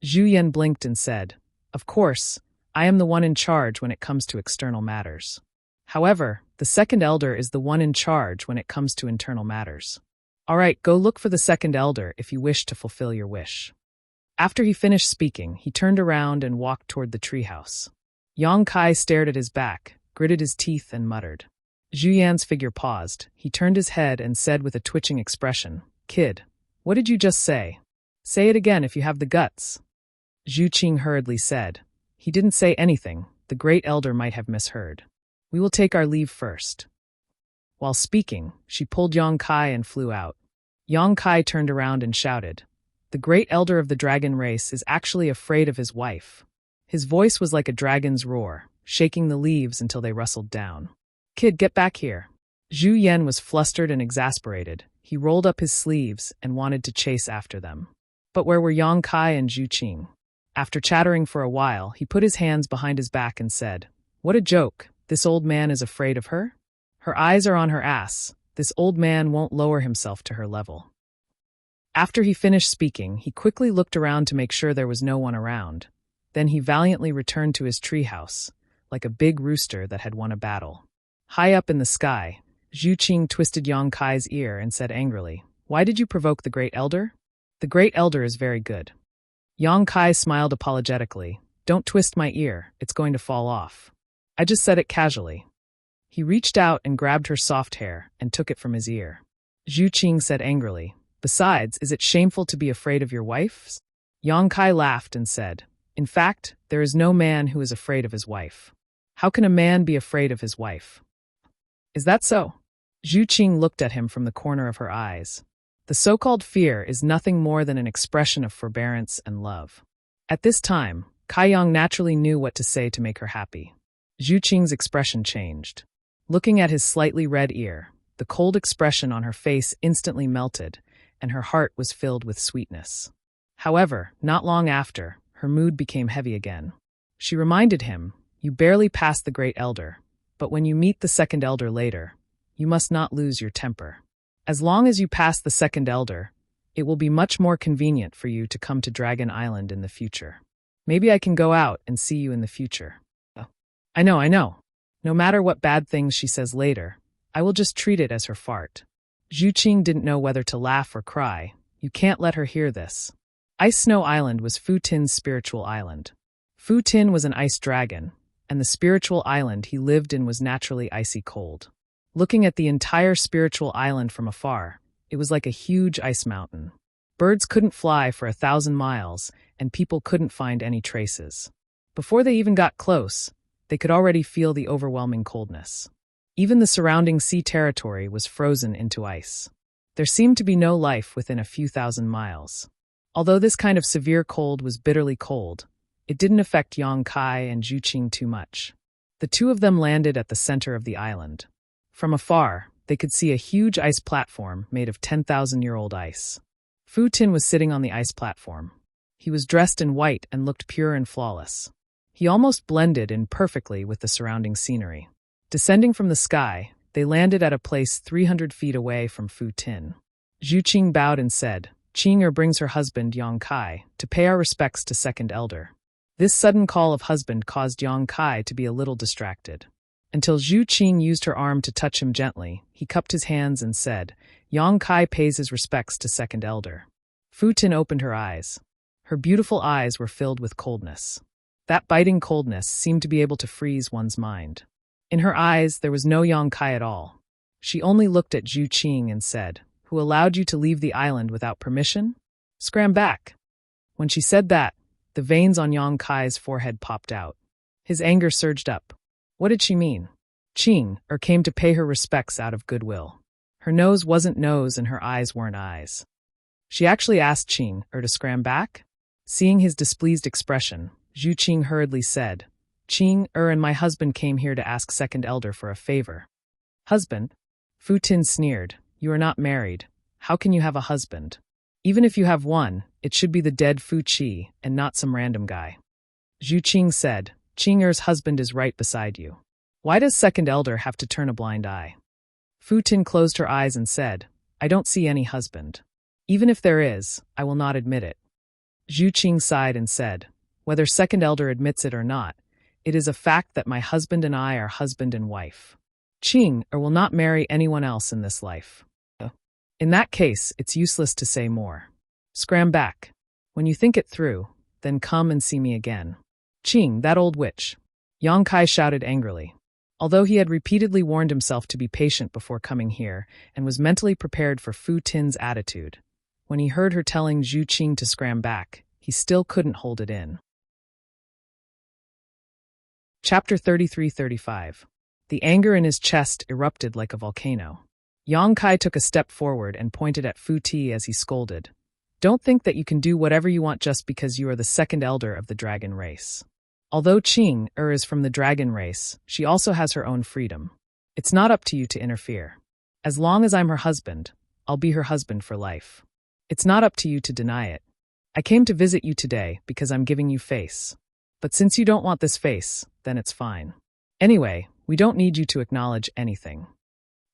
S1: Zhu Yan blinked and said, Of course, I am the one in charge when it comes to external matters. However, the second elder is the one in charge when it comes to internal matters. All right, go look for the second elder if you wish to fulfill your wish. After he finished speaking, he turned around and walked toward the treehouse. Yang Kai stared at his back, gritted his teeth, and muttered, Zhu Yan's figure paused. He turned his head and said with a twitching expression, "Kid, what did you just say? Say it again if you have the guts." Zhu Qing hurriedly said. He didn't say anything. The great elder might have misheard. "We will take our leave first." While speaking, she pulled Yang Kai and flew out. Yang Kai turned around and shouted, "The great elder of the dragon race is actually afraid of his wife." His voice was like a dragon's roar, shaking the leaves until they rustled down. "Kid, get back here." Zhu Yan was flustered and exasperated. He rolled up his sleeves and wanted to chase after them. But where were Yang Kai and Zhu Qing? After chattering for a while, he put his hands behind his back and said, "What a joke. This old man is afraid of her? Her eyes are on her ass. This old man won't lower himself to her level." After he finished speaking, he quickly looked around to make sure there was no one around. Then he valiantly returned to his treehouse, like a big rooster that had won a battle. High up in the sky, Zhu Qing twisted Yang Kai's ear and said angrily, "Why did you provoke the great elder?" "The great elder is very good." Yang Kai smiled apologetically. "Don't twist my ear, it's going to fall off. I just said it casually." He reached out and grabbed her soft hair and took it from his ear. Zhu Qing said angrily, "Besides, is it shameful to be afraid of your wife?" Yang Kai laughed and said, "In fact, there is no man who is afraid of his wife. How can a man be afraid of his wife?" "Is that so?" Zhu Qing looked at him from the corner of her eyes. The so-called fear is nothing more than an expression of forbearance and love. At this time, Kai Yang naturally knew what to say to make her happy. Zhu Qing's expression changed. Looking at his slightly red ear, the cold expression on her face instantly melted, and her heart was filled with sweetness. However, not long after, her mood became heavy again. She reminded him, "You barely passed the great elder, but when you meet the second elder later, you must not lose your temper. As long as you pass the second elder, it will be much more convenient for you to come to Dragon Island in the future. Maybe I can go out and see you in the future." I know. No matter what bad things she says later, I will just treat it as her fart." Zhu Qing didn't know whether to laugh or cry. You can't let her hear this. Ice Snow Island was Fu Tin's spiritual island. Fu Tin was an ice dragon, and the spiritual island he lived in was naturally icy cold. Looking at the entire spiritual island from afar, it was like a huge ice mountain. Birds couldn't fly for 1,000 miles, and people couldn't find any traces. Before they even got close, they could already feel the overwhelming coldness. Even the surrounding sea territory was frozen into ice. There seemed to be no life within a few thousand miles. Although this kind of severe cold was bitterly cold, it didn't affect Yang Kai and Zhu Qing too much. The two of them landed at the center of the island. From afar, they could see a huge ice platform made of 10,000-year-old ice. Fu Tin was sitting on the ice platform. He was dressed in white and looked pure and flawless. He almost blended in perfectly with the surrounding scenery. Descending from the sky, they landed at a place 300 feet away from Fu Tin. Zhu Qing bowed and said, "Qing brings her husband Yang Kai to pay our respects to second elder." This sudden call of husband caused Yang Kai to be a little distracted. Until Zhu Qing used her arm to touch him gently, he cupped his hands and said, "Yang Kai pays his respects to second elder." Fu Tin opened her eyes. Her beautiful eyes were filled with coldness. That biting coldness seemed to be able to freeze one's mind. In her eyes, there was no Yang Kai at all. She only looked at Zhu Qing and said, "Who allowed you to leave the island without permission? Scram back." When she said that, the veins on Yang Kai's forehead popped out. His anger surged up. What did she mean? Qing came to pay her respects out of goodwill. Her nose wasn't nose and her eyes weren't eyes. She actually asked Qing to scram back? Seeing his displeased expression, Zhu Qing hurriedly said, "Qing and my husband came here to ask second elder for a favor." "Husband?" Fu Tin sneered. "You are not married. How can you have a husband? Even if you have one, it should be the dead Fu Qi and not some random guy." Zhu Qing said, "Qing's husband is right beside you. Why does second elder have to turn a blind eye?" Fu Tin closed her eyes and said, "I don't see any husband. Even if there is, I will not admit it." Zhu Qing sighed and said, "Whether second elder admits it or not, it is a fact that my husband and I are husband and wife. Qing will not marry anyone else in this life. In that case, it's useless to say more. Scram back. When you think it through, then come and see me again." "Qing, that old witch!" Yang Kai shouted angrily. Although he had repeatedly warned himself to be patient before coming here and was mentally prepared for Fu Tin's attitude, when he heard her telling Zhu Qing to scram back, he still couldn't hold it in. Chapter 33-35. The anger in his chest erupted like a volcano. Yang Kai took a step forward and pointed at Fu Ti as he scolded. Don't think that you can do whatever you want just because you are the second elder of the dragon race. Although Qing is from the dragon race, she also has her own freedom. It's not up to you to interfere. As long as I'm her husband, I'll be her husband for life. It's not up to you to deny it. I came to visit you today because I'm giving you face. But since you don't want this face, then it's fine. Anyway, we don't need you to acknowledge anything.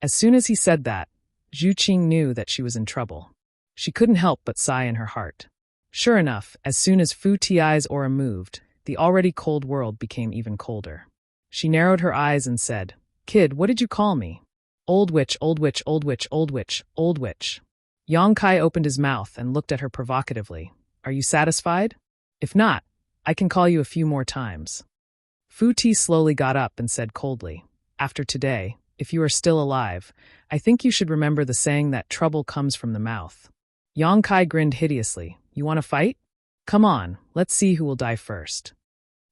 S1: As soon as he said that, Zhu Qing knew that she was in trouble. She couldn't help but sigh in her heart. Sure enough, as soon as Fu Ti's aura moved, the already cold world became even colder. She narrowed her eyes and said, "Kid, what did you call me?" "Old witch, old witch, old witch, old witch, old witch." Yang Kai opened his mouth and looked at her provocatively. "Are you satisfied? If not, I can call you a few more times." Fu Ti slowly got up and said coldly, "After today, if you are still alive, I think you should remember the saying that trouble comes from the mouth." Yang Kai grinned hideously. "You want to fight? Come on, let's see who will die first."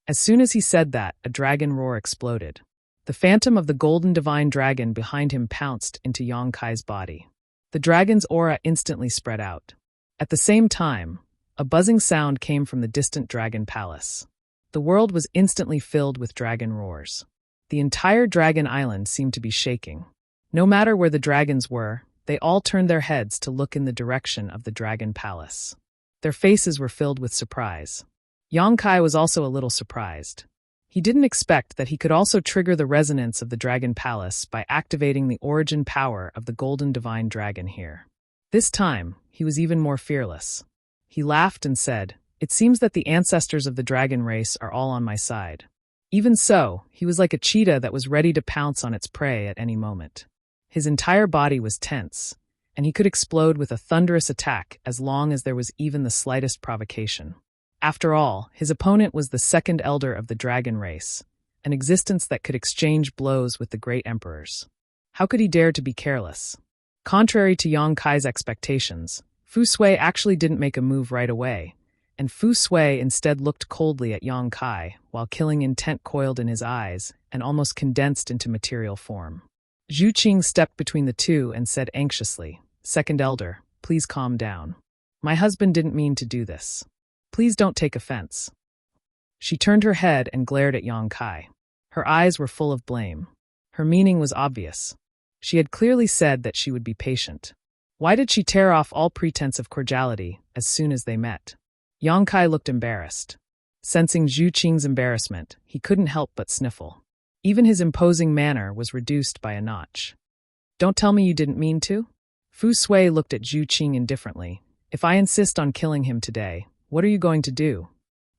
S1: As soon as he said that, a dragon roar exploded. The phantom of the golden divine dragon behind him pounced into Yang Kai's body. The dragon's aura instantly spread out. At the same time, a buzzing sound came from the distant dragon palace. The world was instantly filled with dragon roars. The entire dragon island seemed to be shaking. No matter where the dragons were, they all turned their heads to look in the direction of the dragon palace. Their faces were filled with surprise. Yang Kai was also a little surprised. He didn't expect that he could also trigger the resonance of the dragon palace by activating the origin power of the golden divine dragon here. This time, he was even more fearless. He laughed and said, "It seems that the ancestors of the dragon race are all on my side." Even so, he was like a cheetah that was ready to pounce on its prey at any moment. His entire body was tense, and he could explode with a thunderous attack as long as there was even the slightest provocation. After all, his opponent was the second elder of the dragon race, an existence that could exchange blows with the great emperors. How could he dare to be careless? Contrary to Yang Kai's expectations, Fu Sui actually didn't make a move right away, and Fu Sui instead looked coldly at Yang Kai, while killing intent coiled in his eyes and almost condensed into material form. Zhu Qing stepped between the two and said anxiously, "Second elder, please calm down. My husband didn't mean to do this. Please don't take offense." She turned her head and glared at Yang Kai. Her eyes were full of blame. Her meaning was obvious. She had clearly said that she would be patient. Why did she tear off all pretense of cordiality as soon as they met? Yang Kai looked embarrassed. Sensing Zhu Qing's embarrassment, he couldn't help but sniffle. Even his imposing manner was reduced by a notch. "Don't tell me you didn't mean to?" Fu Sui looked at Zhu Qing indifferently. "If I insist on killing him today, what are you going to do?"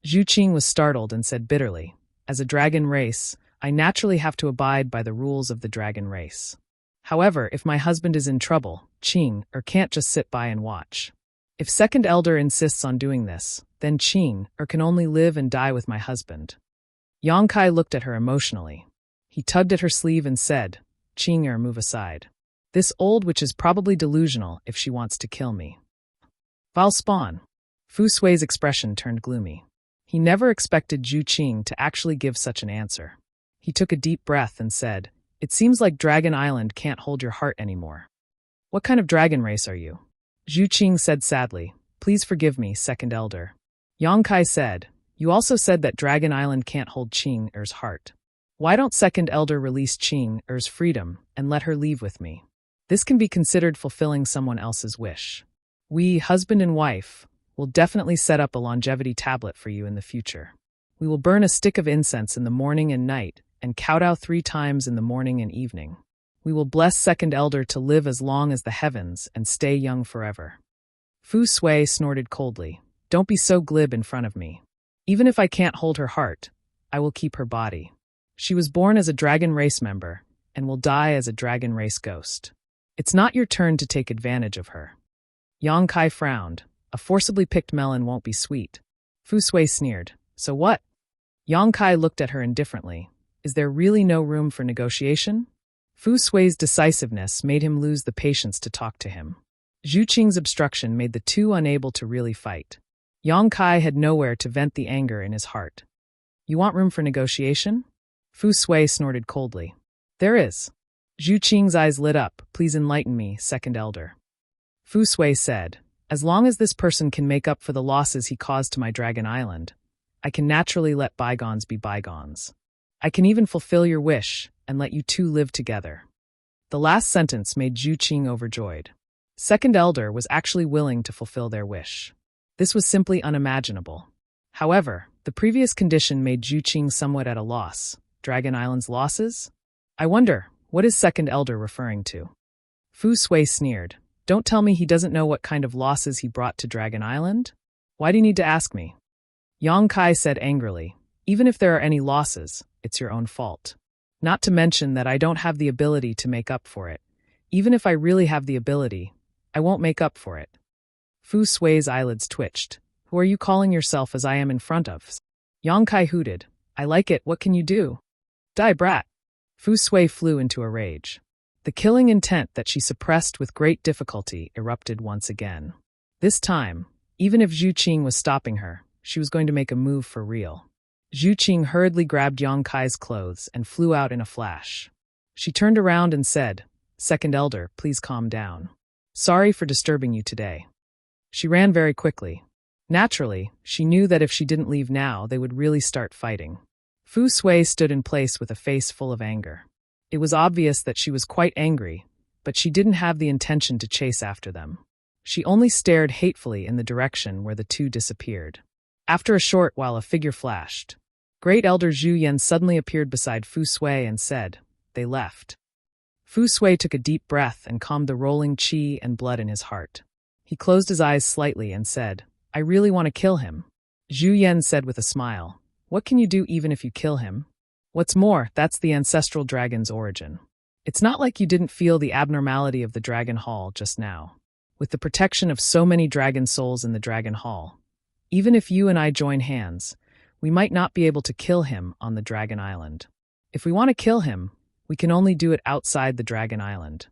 S1: Zhu Qing was startled and said bitterly, "As a dragon race, I naturally have to abide by the rules of the dragon race. However, if my husband is in trouble, Qing can't just sit by and watch. If second elder insists on doing this, then Qing can only live and die with my husband." Yang Kai looked at her emotionally. He tugged at her sleeve and said, "Qing, move aside. This old witch is probably delusional if she wants to kill me." Val spawn. Fu Sui's expression turned gloomy. He never expected Zhu Qing to actually give such an answer. He took a deep breath and said, "It seems like Dragon Island can't hold your heart anymore." "What kind of dragon race are you?" Zhu Qing said sadly, "Please forgive me, second elder." Yang Kai said, "You also said that Dragon Island can't hold Qing heart. Why don't second elder release Qing freedom and let her leave with me? This can be considered fulfilling someone else's wish. We, husband and wife, will definitely set up a longevity tablet for you in the future. We will burn a stick of incense in the morning and night and kowtow 3 times in the morning and evening. We will bless second elder to live as long as the heavens and stay young forever." Fu Sui snorted coldly, "Don't be so glib in front of me. Even if I can't hold her heart, I will keep her body. She was born as a dragon race member and will die as a dragon race ghost. It's not your turn to take advantage of her." Yang Kai frowned. "A forcibly picked melon won't be sweet." Fu Sui sneered, "So what?" Yang Kai looked at her indifferently. Is there really no room for negotiation? Fu Sui's decisiveness made him lose the patience to talk to him. Zhu Qing's obstruction made the two unable to really fight. Yang Kai had nowhere to vent the anger in his heart. You want room for negotiation? Fu Sui snorted coldly. There is. Zhu Qing's eyes lit up. Please enlighten me, second elder. Fu Sui said, as long as this person can make up for the losses he caused to my Dragon Island, I can naturally let bygones be bygones. I can even fulfill your wish and let you two live together. The last sentence made Zhu Qing overjoyed. Second elder was actually willing to fulfill their wish. This was simply unimaginable. However, the previous condition made Zhu Qing somewhat at a loss. Dragon Island's losses? I wonder, what is second elder referring to? Fu Sui sneered. Don't tell me he doesn't know what kind of losses he brought to Dragon Island? Why do you need to ask me? Yang Kai said angrily, even if there are any losses, it's your own fault. Not to mention that I don't have the ability to make up for it. Even if I really have the ability, I won't make up for it. Fu Sui's eyelids twitched. Who are you calling yourself as I am in front of? Yang Kai hooted. I like it, what can you do? Die, brat. Fu Sui flew into a rage. The killing intent that she suppressed with great difficulty erupted once again. This time, even if Zhu Qing was stopping her, she was going to make a move for real. Zhu Qing hurriedly grabbed Yang Kai's clothes and flew out in a flash. She turned around and said, Second elder, please calm down. Sorry for disturbing you today. She ran very quickly. Naturally, she knew that if she didn't leave now, they would really start fighting. Fu Sui stood in place with a face full of anger. It was obvious that she was quite angry, but she didn't have the intention to chase after them. She only stared hatefully in the direction where the two disappeared. After a short while, a figure flashed. Great Elder Zhu Yan suddenly appeared beside Fu Sui and said, They left. Fu Sui took a deep breath and calmed the rolling qi and blood in his heart. He closed his eyes slightly and said, I really want to kill him. Zhu Yan said with a smile, What can you do even if you kill him? What's more, that's the ancestral dragon's origin. It's not like you didn't feel the abnormality of the Dragon Hall just now. With the protection of so many dragon souls in the Dragon Hall, even if you and I join hands, we might not be able to kill him on the Dragon Island. If we want to kill him, we can only do it outside the Dragon Island.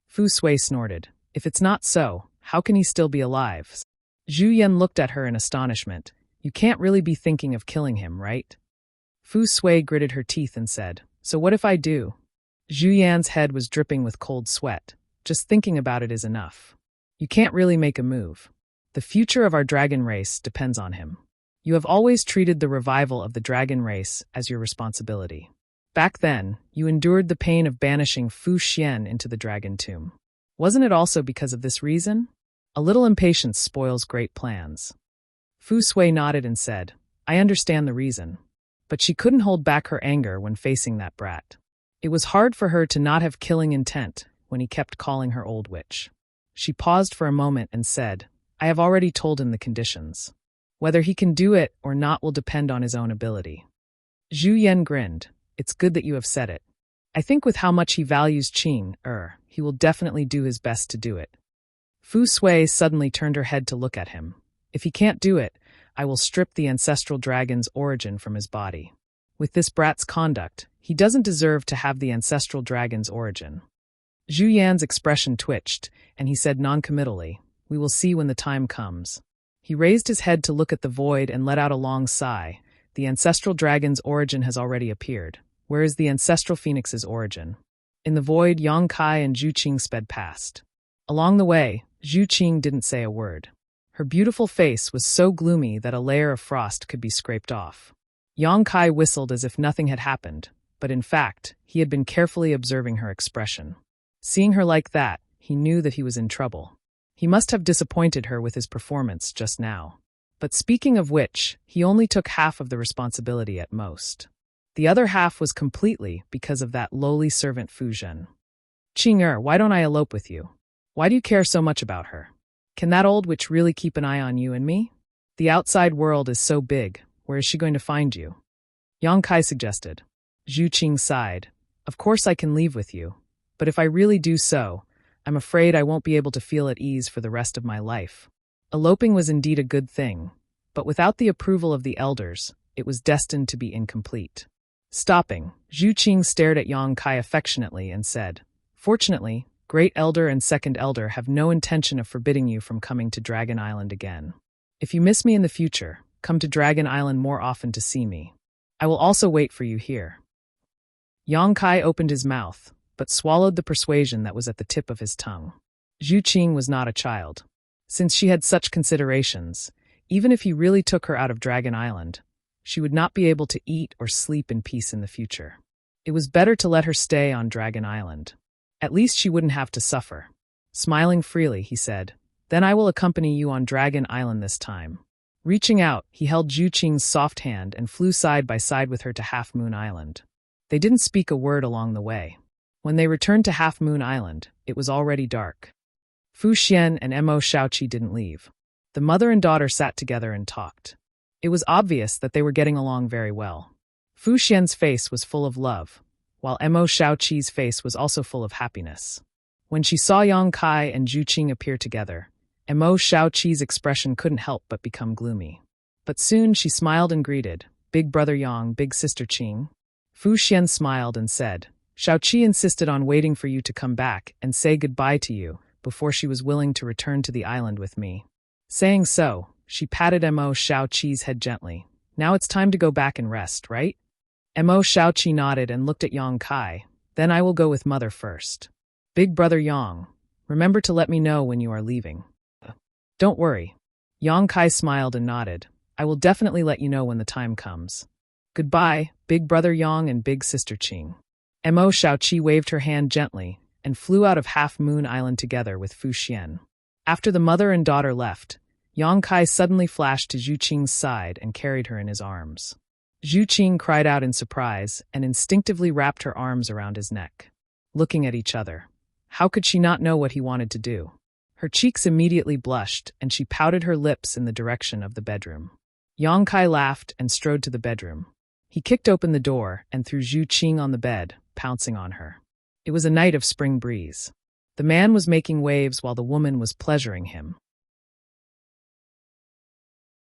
S1: Fu Sui snorted. If it's not so, how can he still be alive? Zhu Yan looked at her in astonishment. You can't really be thinking of killing him, right? Fu Sui gritted her teeth and said, So what if I do? Zhu Yan's head was dripping with cold sweat. Just thinking about it is enough. You can't really make a move. The future of our dragon race depends on him. You have always treated the revival of the dragon race as your responsibility. Back then, you endured the pain of banishing Fu Xian into the dragon tomb. Wasn't it also because of this reason? A little impatience spoils great plans. Fu Sui nodded and said, I understand the reason. But she couldn't hold back her anger when facing that brat. It was hard for her to not have killing intent when he kept calling her old witch. She paused for a moment and said, I have already told him the conditions. Whether he can do it or not will depend on his own ability. Zhu Yan grinned. It's good that you have said it. I think with how much he values Qing, he will definitely do his best to do it. Fu Sui suddenly turned her head to look at him. If he can't do it, I will strip the ancestral dragon's origin from his body. With this brat's conduct, he doesn't deserve to have the ancestral dragon's origin. Zhu Yan's expression twitched, and he said noncommittally, We will see when the time comes. He raised his head to look at the void and let out a long sigh. The ancestral dragon's origin has already appeared. Where is the ancestral phoenix's origin? In the void, Yang Kai and Zhu Qing sped past. Along the way, Zhu Qing didn't say a word. Her beautiful face was so gloomy that a layer of frost could be scraped off. Yang Kai whistled as if nothing had happened, but in fact, he had been carefully observing her expression. Seeing her like that, he knew that he was in trouble. He must have disappointed her with his performance just now. But speaking of which, he only took half of the responsibility at most. The other half was completely because of that lowly servant Fu Zhen. Qing why don't I elope with you? Why do you care so much about her? Can that old witch really keep an eye on you and me? The outside world is so big, where is she going to find you? Yang Kai suggested. Zhu Qing sighed. Of course I can leave with you, but if I really do so, I'm afraid I won't be able to feel at ease for the rest of my life. Eloping was indeed a good thing, but without the approval of the elders, it was destined to be incomplete. Stopping, Zhu Qing stared at Yang Kai affectionately and said, "Fortunately, Great Elder and Second Elder have no intention of forbidding you from coming to Dragon Island again. If you miss me in the future, come to Dragon Island more often to see me. I will also wait for you here." Yang Kai opened his mouth, but swallowed the persuasion that was at the tip of his tongue. Zhu Qing was not a child. Since she had such considerations, even if he really took her out of Dragon Island, she would not be able to eat or sleep in peace in the future. It was better to let her stay on Dragon Island. At least she wouldn't have to suffer. Smiling freely, he said, "Then I will accompany you on Dragon Island this time." Reaching out, he held Zhu Qing's soft hand and flew side by side with her to Half Moon Island. They didn't speak a word along the way. When they returned to Half Moon Island, it was already dark. Fu Xian and Mo Shaoqi didn't leave. The mother and daughter sat together and talked. It was obvious that they were getting along very well. Fu Xian's face was full of love, while Mo Shaoqi's face was also full of happiness. When she saw Yang Kai and Zhu Qing appear together, Mo Shaoqi's expression couldn't help but become gloomy. But soon she smiled and greeted, "Big brother Yang, big sister Qing." Fu Xian smiled and said, "Shaoqi insisted on waiting for you to come back and say goodbye to you before she was willing to return to the island with me." Saying so, she patted Mo Shaoqi's head gently. "Now it's time to go back and rest, right?" Mo Shaoqi nodded and looked at Yang Kai. "Then I will go with mother first. Big brother Yang, remember to let me know when you are leaving." "Don't worry." Yang Kai smiled and nodded. "I will definitely let you know when the time comes. Goodbye, big brother Yang and big sister Qing." Mo Shaoqi waved her hand gently and flew out of Half Moon Island together with Fu Xian. After the mother and daughter left, Yang Kai suddenly flashed to Zhu Qing's side and carried her in his arms. Zhu Qing cried out in surprise and instinctively wrapped her arms around his neck. Looking at each other, how could she not know what he wanted to do? Her cheeks immediately blushed, and she pouted her lips in the direction of the bedroom. Yang Kai laughed and strode to the bedroom. He kicked open the door and threw Zhu Qing on the bed, pouncing on her. It was a night of spring breeze. The man was making waves while the woman was pleasuring him.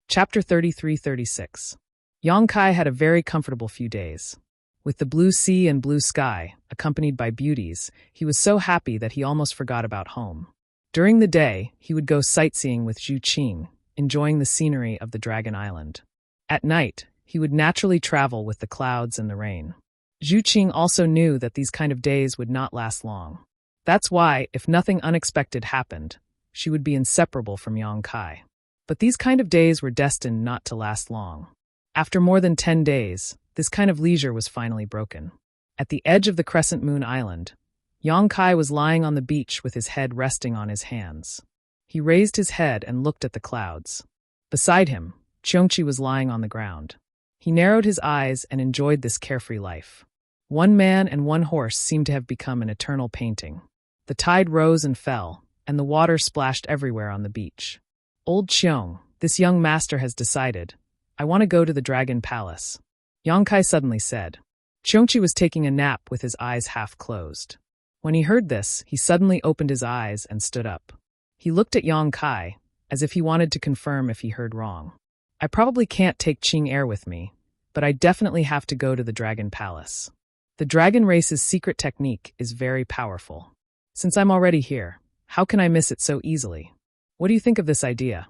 S1: Chapter 33-36. Yang Kai had a very comfortable few days. With the blue sea and blue sky, accompanied by beauties, he was so happy that he almost forgot about home. During the day, he would go sightseeing with Zhu Qing, enjoying the scenery of the Dragon Island. At night, he would naturally travel with the clouds and the rain. Zhu Qing also knew that these kind of days would not last long. That's why, if nothing unexpected happened, she would be inseparable from Yang Kai. But these kind of days were destined not to last long. After more than 10 days, this kind of leisure was finally broken. At the edge of the Crescent Moon Island, Yang Kai was lying on the beach with his head resting on his hands. He raised his head and looked at the clouds. Beside him, Qiongqi was lying on the ground. He narrowed his eyes and enjoyed this carefree life. One man and one horse seemed to have become an eternal painting. The tide rose and fell, and the water splashed everywhere on the beach. "Old Qiong, this young master has decided. I want to go to the Dragon Palace," Yang Kai suddenly said. Qiongqi was taking a nap with his eyes half closed. When he heard this, he suddenly opened his eyes and stood up. He looked at Yang Kai, as if he wanted to confirm if he heard wrong. "I probably can't take Qing Air with me, but I definitely have to go to the Dragon Palace. The dragon race's secret technique is very powerful. Since I'm already here, how can I miss it so easily? What do you think of this idea?"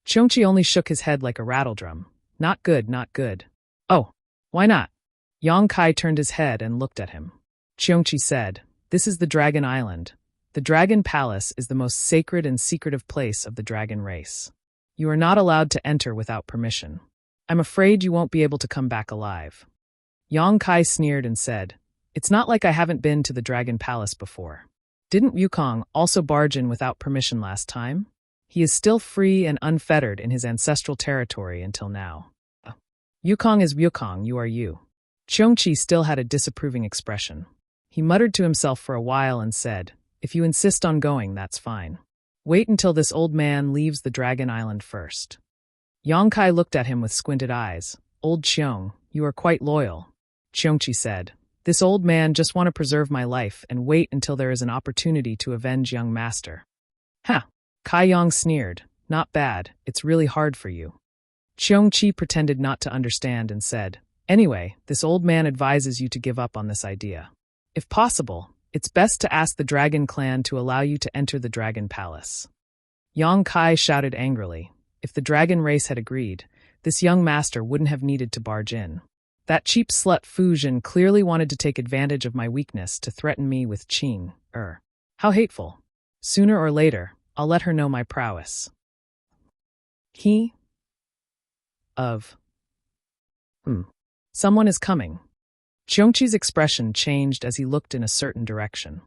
S1: Qiongqi only shook his head like a rattledrum. "Not good, not good." "Oh, why not?" Yang Kai turned his head and looked at him. Qiongqi said, "This is the Dragon Island. The Dragon Palace is the most sacred and secretive place of the dragon race. You are not allowed to enter without permission. I'm afraid you won't be able to come back alive." Yang Kai sneered and said, "It's not like I haven't been to the Dragon Palace before. Didn't Wukong also barge in without permission last time? He is still free and unfettered in his ancestral territory until now. Wukong is Wukong, you are you." Qiongqi still had a disapproving expression. He muttered to himself for a while and said, "If you insist on going, that's fine. Wait until this old man leaves the Dragon Island first." Yang Kai looked at him with squinted eyes. "Old Qiong, you are quite loyal." Qiongqi said, "This old man just want to preserve my life and wait until there is an opportunity to avenge young master." "Ha!" Kai Yang sneered. "Not bad, it's really hard for you." Qiongqi pretended not to understand and said, Anyway, this old man advises you to give up on this idea. If possible, it's best to ask the dragon clan to allow you to enter the dragon palace. Yang Kai shouted angrily. If the dragon race had agreed, this young master wouldn't have needed to barge in. That cheap slut Fu Jin clearly wanted to take advantage of my weakness to threaten me with Qing. How hateful. Sooner or later, I'll let her know my prowess. Someone is coming. Qiongqi's expression changed as he looked in a certain direction.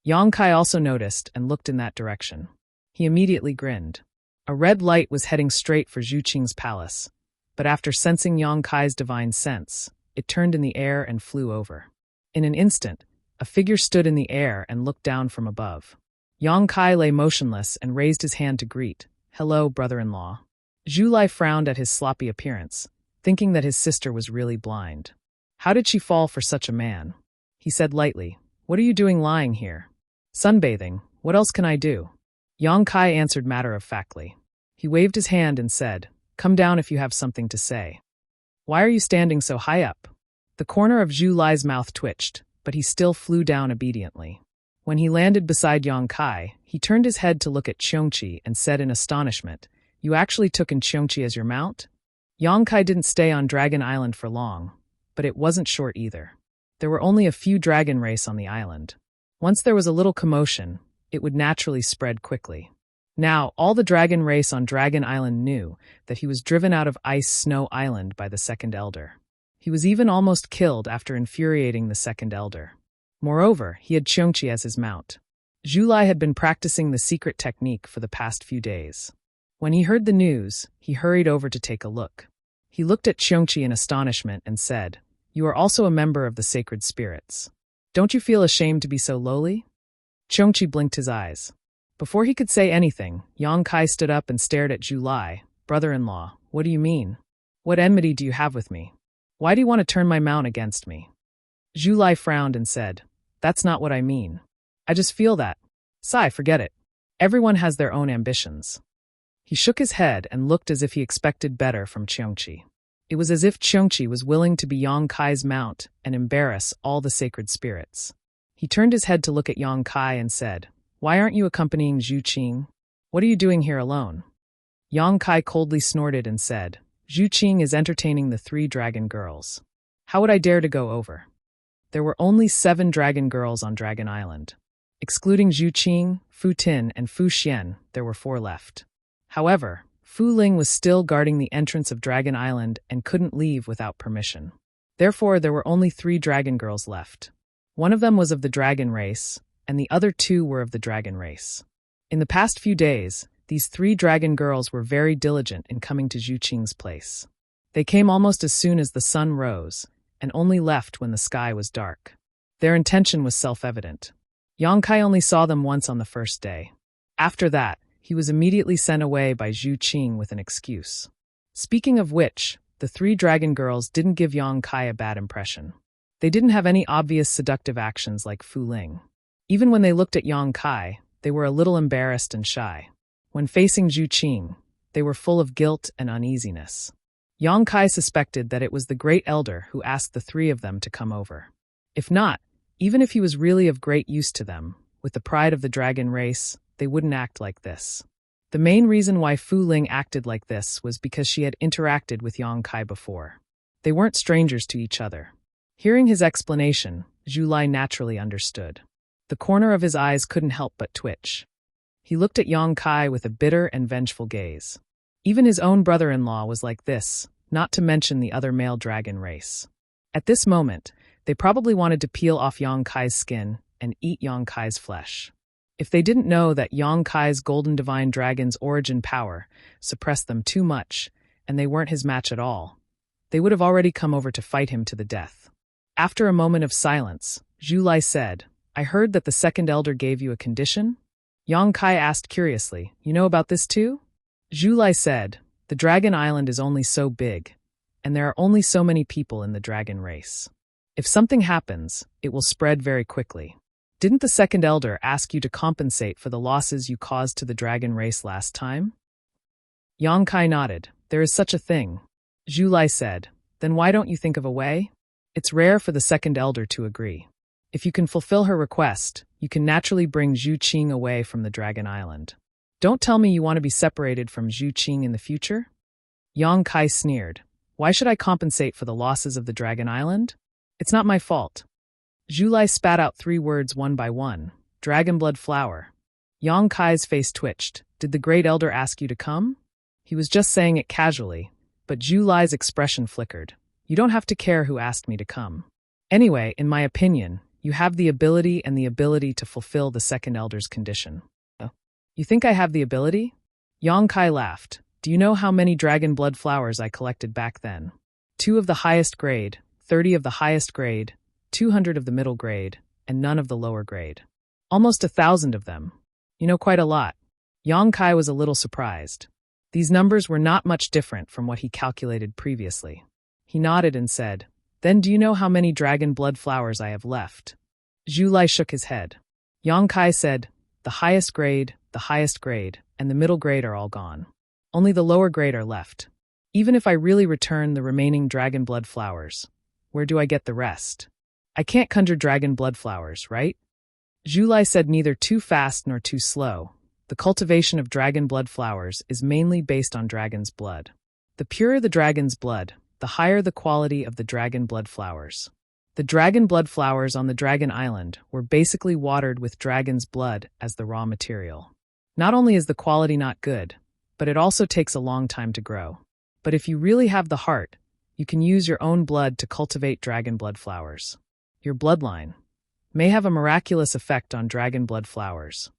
S1: Yang Kai also noticed and looked in that direction. He immediately grinned. A red light was heading straight for Zhu Qing's palace, but after sensing Yang Kai's divine sense, it turned in the air and flew over. In an instant, a figure stood in the air and looked down from above. Yang Kai lay motionless and raised his hand to greet. "Hello, brother-in-law." Zhu Lai frowned at his sloppy appearance, thinking that his sister was really blind. How did she fall for such a man? He said lightly, "What are you doing lying here?" "Sunbathing. What else can I do?" Yang Kai answered matter-of-factly. He waved his hand and said, "Come down if you have something to say." "Why are you standing so high up?" The corner of Zhu Lai's mouth twitched, but he still flew down obediently. When he landed beside Yang Kai, he turned his head to look at Qiongqi and said in astonishment, "You actually took in Qiongqi as your mount?" Yang Kai didn't stay on Dragon Island for long, but it wasn't short either. There were only a few dragon race on the island. Once there was a little commotion, it would naturally spread quickly. Now, all the dragon race on Dragon Island knew that he was driven out of Ice Snow Island by the Second Elder. He was even almost killed after infuriating the Second Elder. Moreover, he had Qiongqi as his mount. Zhu Lai had been practicing the secret technique for the past few days. When he heard the news, he hurried over to take a look. He looked at Qiongqi in astonishment and said, "You are also a member of the sacred spirits. Don't you feel ashamed to be so lowly?" Qiongqi blinked his eyes. Before he could say anything, Yang Kai stood up and stared at Zhu Lai. "Brother-in-law, what do you mean? What enmity do you have with me? Why do you want to turn my mount against me?" Zhu Lai frowned and said, "That's not what I mean. I just feel that. Sai, forget it. Everyone has their own ambitions." He shook his head and looked as if he expected better from Qiongqi. It was as if Qiongqi was willing to be Yang Kai's mount and embarrass all the sacred spirits. He turned his head to look at Yang Kai and said, "Why aren't you accompanying Zhu Qing? What are you doing here alone?" Yang Kai coldly snorted and said, "Zhu Qing is entertaining the 3 dragon girls. How would I dare to go over?" There were only 7 dragon girls on Dragon Island. Excluding Zhu Qing, Fu Tin, and Fu Xian, there were 4 left. However, Fu Ling was still guarding the entrance of Dragon Island and couldn't leave without permission. Therefore, there were only 3 dragon girls left. One of them was of the dragon race, and the other 2 were of the dragon race. In the past few days, these 3 dragon girls were very diligent in coming to Zhu Qing's place. They came almost as soon as the sun rose, and only left when the sky was dark. Their intention was self-evident. Yang Kai only saw them once on the first day. After that, he was immediately sent away by Zhu Qing with an excuse. Speaking of which, the 3 dragon girls didn't give Yang Kai a bad impression. They didn't have any obvious seductive actions like Fu Ling. Even when they looked at Yang Kai, they were a little embarrassed and shy. When facing Zhu Qing, they were full of guilt and uneasiness. Yang Kai suspected that it was the Great Elder who asked the 3 of them to come over. If not, even if he was really of great use to them, with the pride of the dragon race, they wouldn't act like this. The main reason why Fu Ling acted like this was because she had interacted with Yang Kai before. They weren't strangers to each other. Hearing his explanation, Zhu Lai naturally understood. The corner of his eyes couldn't help but twitch. He looked at Yang Kai with a bitter and vengeful gaze. Even his own brother-in-law was like this, not to mention the other male dragon race. At this moment, they probably wanted to peel off Yang Kai's skin and eat Yang Kai's flesh. If they didn't know that Yang Kai's golden divine dragon's origin power suppressed them too much, and they weren't his match at all, they would have already come over to fight him to the death. After a moment of silence, Zhu Lai said, "I heard that the Second Elder gave you a condition?" Yang Kai asked curiously, "You know about this too?" Zhu Lai said, "The Dragon Island is only so big, and there are only so many people in the dragon race. If something happens, it will spread very quickly. Didn't the Second Elder ask you to compensate for the losses you caused to the dragon race last time?" Yang Kai nodded. "There is such a thing." Zhu Lai said, Then why don't you think of a way? It's rare for the second elder to agree. If you can fulfill her request, you can naturally bring Zhu Qing away from the Dragon Island. Don't tell me you want to be separated from Zhu Qing in the future? Yang Kai sneered. Why should I compensate for the losses of the Dragon Island? It's not my fault. Zhu Lai spat out 3 words one by one. Dragon blood flower. Yang Kai's face twitched. Did the great elder ask you to come? He was just saying it casually, but Zhu Lai's expression flickered. You don't have to care who asked me to come. Anyway, in my opinion, you have the ability to fulfill the second elder's condition. You think I have the ability? Yang Kai laughed. Do you know how many dragon blood flowers I collected back then? 2 of the highest grade, 30 of the highest grade, 200 of the middle grade, and none of the lower grade. Almost 1,000 of them. You know, quite a lot. Yang Kai was a little surprised. These numbers were not much different from what he calculated previously. He nodded and said, Then do you know how many dragon blood flowers I have left? Zhu Lai shook his head. Yang Kai said, the highest grade, and the middle grade are all gone. Only the lower grade are left. Even if I really return the remaining dragon blood flowers, where do I get the rest? I can't conjure dragon blood flowers, right? Zhu Lai said neither too fast nor too slow. The cultivation of dragon blood flowers is mainly based on dragon's blood. The purer the dragon's blood, the higher the quality of the dragon blood flowers. The dragon blood flowers on the Dragon Island were basically watered with dragon's blood as the raw material. Not only is the quality not good, but it also takes a long time to grow. But if you really have the heart, you can use your own blood to cultivate dragon blood flowers. Your bloodline may have a miraculous effect on dragon blood flowers.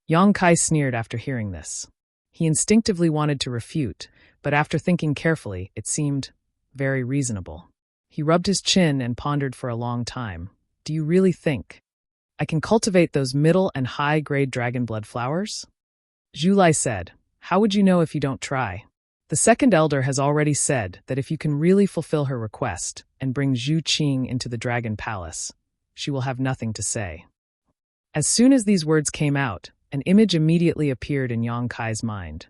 S1: Yang Kai sneered after hearing this. He instinctively wanted to refute, but after thinking carefully, it seemed very reasonable. He rubbed his chin and pondered for a long time. Do you really think I can cultivate those middle and high-grade dragon blood flowers? Zhu Lai said, How would you know if you don't try? The second elder has already said that if you can really fulfill her request and bring Zhu Qing into the Dragon Palace, she will have nothing to say. As soon as these words came out, an image immediately appeared in Yang Kai's mind.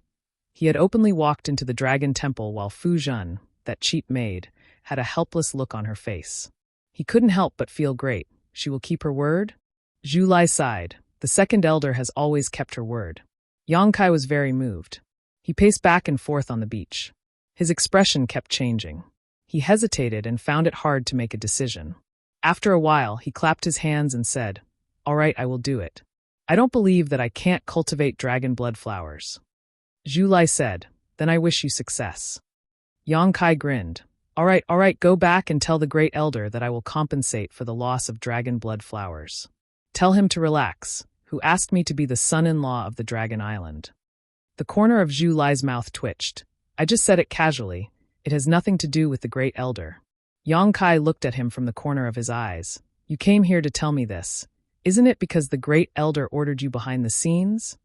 S1: He had openly walked into the Dragon Temple while Fu Zhen, that cheap maid, had a helpless look on her face. He couldn't help but feel great. She will keep her word? Zhu Lai sighed. The second elder has always kept her word. Yang Kai was very moved. He paced back and forth on the beach. His expression kept changing. He hesitated and found it hard to make a decision. After a while, he clapped his hands and said, All right, I will do it. I don't believe that I can't cultivate dragon blood flowers. Zhu Lai said, Then I wish you success. Yang Kai grinned. All right, go back and tell the great elder that I will compensate for the loss of dragon blood flowers. Tell him to relax, who asked me to be the son-in-law of the Dragon Island. The corner of Zhu Lai's mouth twitched. I just said it casually. It has nothing to do with the great elder. Yang Kai looked at him from the corner of his eyes. You came here to tell me this. Isn't it because the great elder ordered you behind the scenes?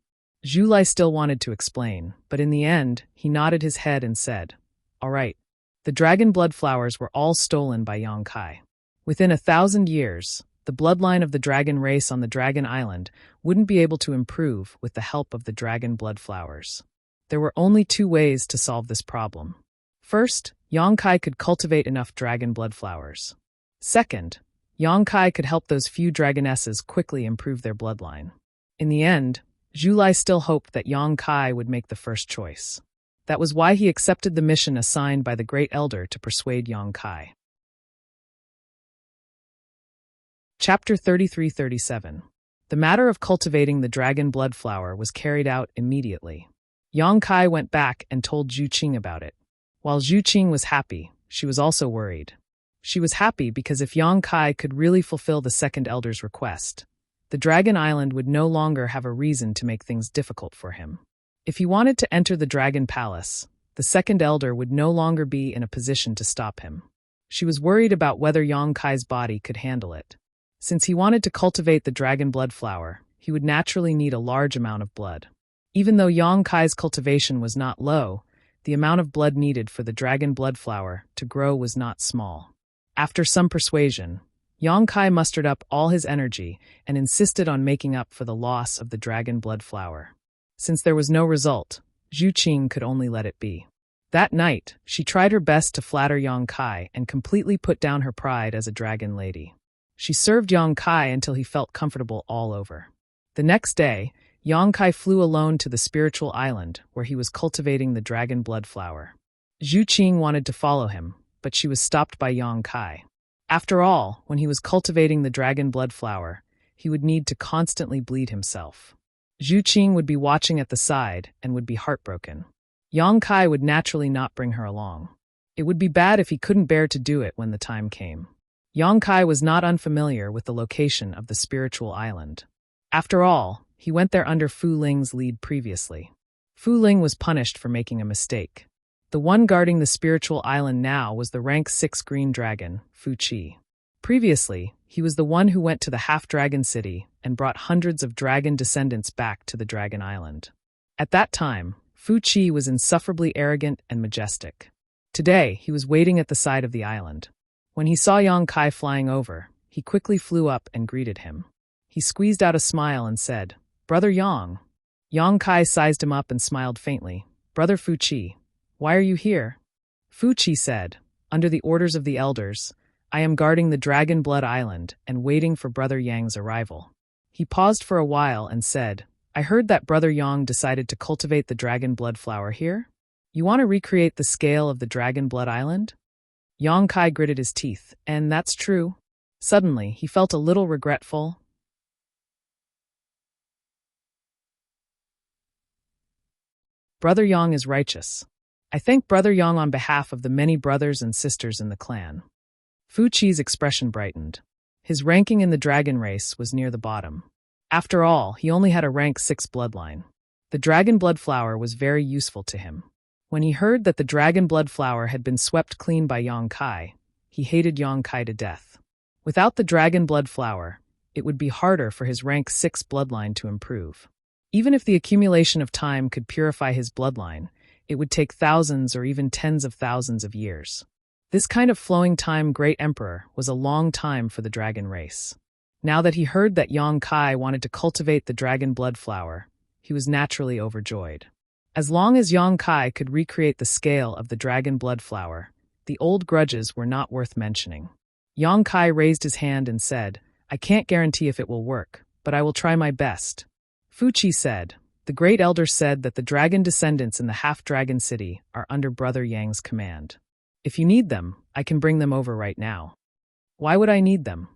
S1: Zhu Lai still wanted to explain, but in the end, he nodded his head and said, All right. The dragon blood flowers were all stolen by Yang Kai. Within 1,000 years, the bloodline of the dragon race on the Dragon Island wouldn't be able to improve with the help of the dragon blood flowers. There were only 2 ways to solve this problem. First, Yang Kai could cultivate enough dragon blood flowers. Second, Yang Kai could help those few dragonesses quickly improve their bloodline. In the end, Zhu Lai still hoped that Yang Kai would make the first choice. That was why he accepted the mission assigned by the great elder to persuade Yang Kai. Chapter 33-37. The matter of cultivating the dragon blood flower was carried out immediately. Yang Kai went back and told Zhu Qing about it. While Zhu Qing was happy, she was also worried. She was happy because if Yang Kai could really fulfill the second elder's request, the Dragon Island would no longer have a reason to make things difficult for him. If he wanted to enter the Dragon Palace, the second elder would no longer be in a position to stop him. She was worried about whether Yang Kai's body could handle it. Since he wanted to cultivate the dragon blood flower, he would naturally need a large amount of blood. Even though Yang Kai's cultivation was not low, the amount of blood needed for the dragon blood flower to grow was not small. After some persuasion, Yang Kai mustered up all his energy and insisted on making up for the loss of the dragon blood flower. Since there was no result, Zhu Qing could only let it be. That night, she tried her best to flatter Yang Kai and completely put down her pride as a dragon lady. She served Yang Kai until he felt comfortable all over. The next day, Yang Kai flew alone to the spiritual island where he was cultivating the dragon blood flower. Zhu Qing wanted to follow him, but she was stopped by Yang Kai. After all, when he was cultivating the dragon blood flower, he would need to constantly bleed himself. Zhu Qing would be watching at the side and would be heartbroken. Yang Kai would naturally not bring her along. It would be bad if he couldn't bear to do it when the time came. Yang Kai was not unfamiliar with the location of the spiritual island. After all, he went there under Fu Ling's lead previously. Fu Ling was punished for making a mistake. The one guarding the spiritual island now was the rank 6 green dragon, Fu Qi. Previously, he was the one who went to the half-dragon city and brought hundreds of dragon descendants back to the dragon island. At that time, Fu Qi was insufferably arrogant and majestic. Today, he was waiting at the side of the island. When he saw Yang Kai flying over, he quickly flew up and greeted him. He squeezed out a smile and said, "Brother Yang." Yang Kai sized him up and smiled faintly. "Brother Fu Qi, why are you here?" Fu Qi said, "Under the orders of the elders, I am guarding the Dragon Blood Island and waiting for Brother Yang's arrival." He paused for a while and said, "I heard that Brother Yang decided to cultivate the Dragon Blood flower here? You want to recreate the scale of the Dragon Blood Island?" Yang Kai gritted his teeth, "And that's true." Suddenly, he felt a little regretful. Brother Yang is righteous. I thank Brother Yang on behalf of the many brothers and sisters in the clan. Fu Qi's expression brightened. His ranking in the dragon race was near the bottom. After all, he only had a rank 6 bloodline. The dragon blood flower was very useful to him. When he heard that the dragon blood flower had been swept clean by Yang Kai, he hated Yang Kai to death. Without the dragon blood flower, it would be harder for his rank 6 bloodline to improve. Even if the accumulation of time could purify his bloodline, it would take thousands or even tens of thousands of years. This kind of flowing time Great Emperor was a long time for the dragon race. Now that he heard that Yang Kai wanted to cultivate the dragon blood flower, he was naturally overjoyed. As long as Yang Kai could recreate the scale of the dragon blood flower, the old grudges were not worth mentioning. Yang Kai raised his hand and said, "I can't guarantee if it will work, but I will try my best." Fu Qi said, "The Great Elder said that the dragon descendants in the half-dragon city are under Brother Yang's command. If you need them, I can bring them over right now." "Why would I need them?"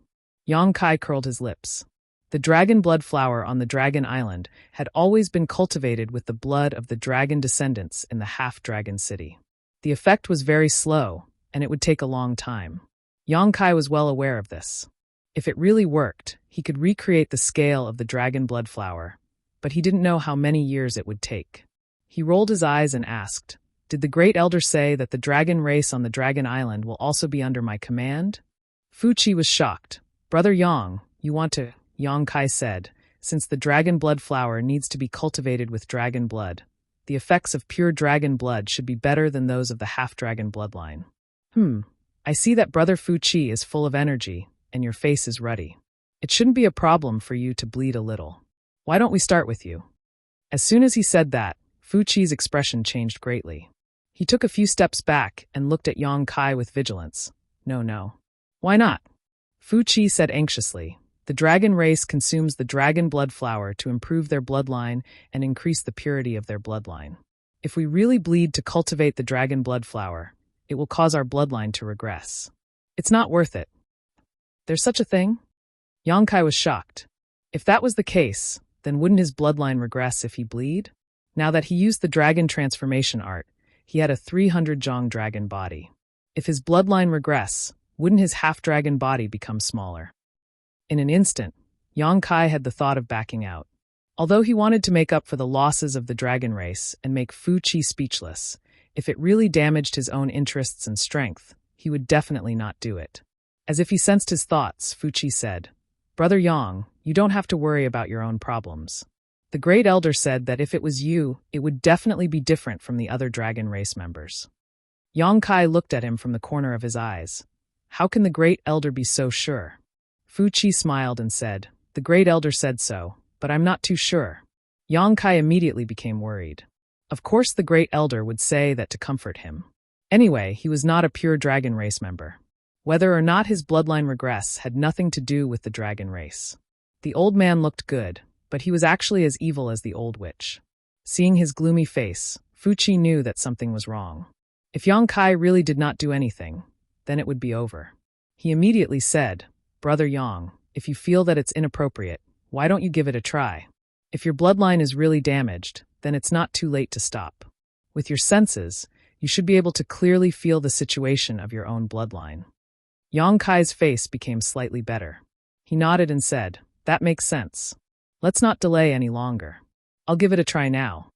S1: Yang Kai curled his lips. The dragon blood flower on the dragon island had always been cultivated with the blood of the dragon descendants in the half-dragon city. The effect was very slow, and it would take a long time. Yang Kai was well aware of this. If it really worked, he could recreate the scale of the dragon blood flower, but he didn't know how many years it would take. He rolled his eyes and asked, "Did the Great Elder say that the dragon race on the dragon island will also be under my command?" Fu Qi was shocked. "Brother Yang, you want to..." Yang Kai said, "Since the dragon blood flower needs to be cultivated with dragon blood, the effects of pure dragon blood should be better than those of the half-dragon bloodline." I see that Brother Fu Qi is full of energy, and your face is ruddy. It shouldn't be a problem for you to bleed a little. Why don't we start with you?" As soon as he said that, Fu Qi's expression changed greatly. He took a few steps back and looked at Yang Kai with vigilance. No. "Why not?" Fu Qi said anxiously, "The dragon race consumes the dragon blood flower to improve their bloodline and increase the purity of their bloodline. If we really bleed to cultivate the dragon blood flower, it will cause our bloodline to regress. It's not worth it." "There's such a thing?" Yang Kai was shocked. If that was the case, then wouldn't his bloodline regress if he bleed? Now that he used the dragon transformation art, he had a 300 Zhong dragon body. If his bloodline regress, wouldn't his half-dragon body become smaller? In an instant, Yang Kai had the thought of backing out. Although he wanted to make up for the losses of the dragon race and make Fu Qi speechless, if it really damaged his own interests and strength, he would definitely not do it. As if he sensed his thoughts, Fu Qi said, "Brother Yang, you don't have to worry about your own problems. The Great Elder said that if it was you, it would definitely be different from the other dragon race members." Yang Kai looked at him from the corner of his eyes. How can the Great Elder be so sure? Fu Qi smiled and said, "The Great Elder said so, but I'm not too sure." Yang Kai immediately became worried. Of course the Great Elder would say that to comfort him. Anyway, he was not a pure dragon race member. Whether or not his bloodline regress had nothing to do with the dragon race. The old man looked good, but he was actually as evil as the old witch. Seeing his gloomy face, Fuqi knew that something was wrong. If Yang Kai really did not do anything, then it would be over. He immediately said, "Brother Yang, if you feel that it's inappropriate, why don't you give it a try? If your bloodline is really damaged, then it's not too late to stop. With your senses, you should be able to clearly feel the situation of your own bloodline." Yang Kai's face became slightly better. He nodded and said, "That makes sense. Let's not delay any longer. I'll give it a try now.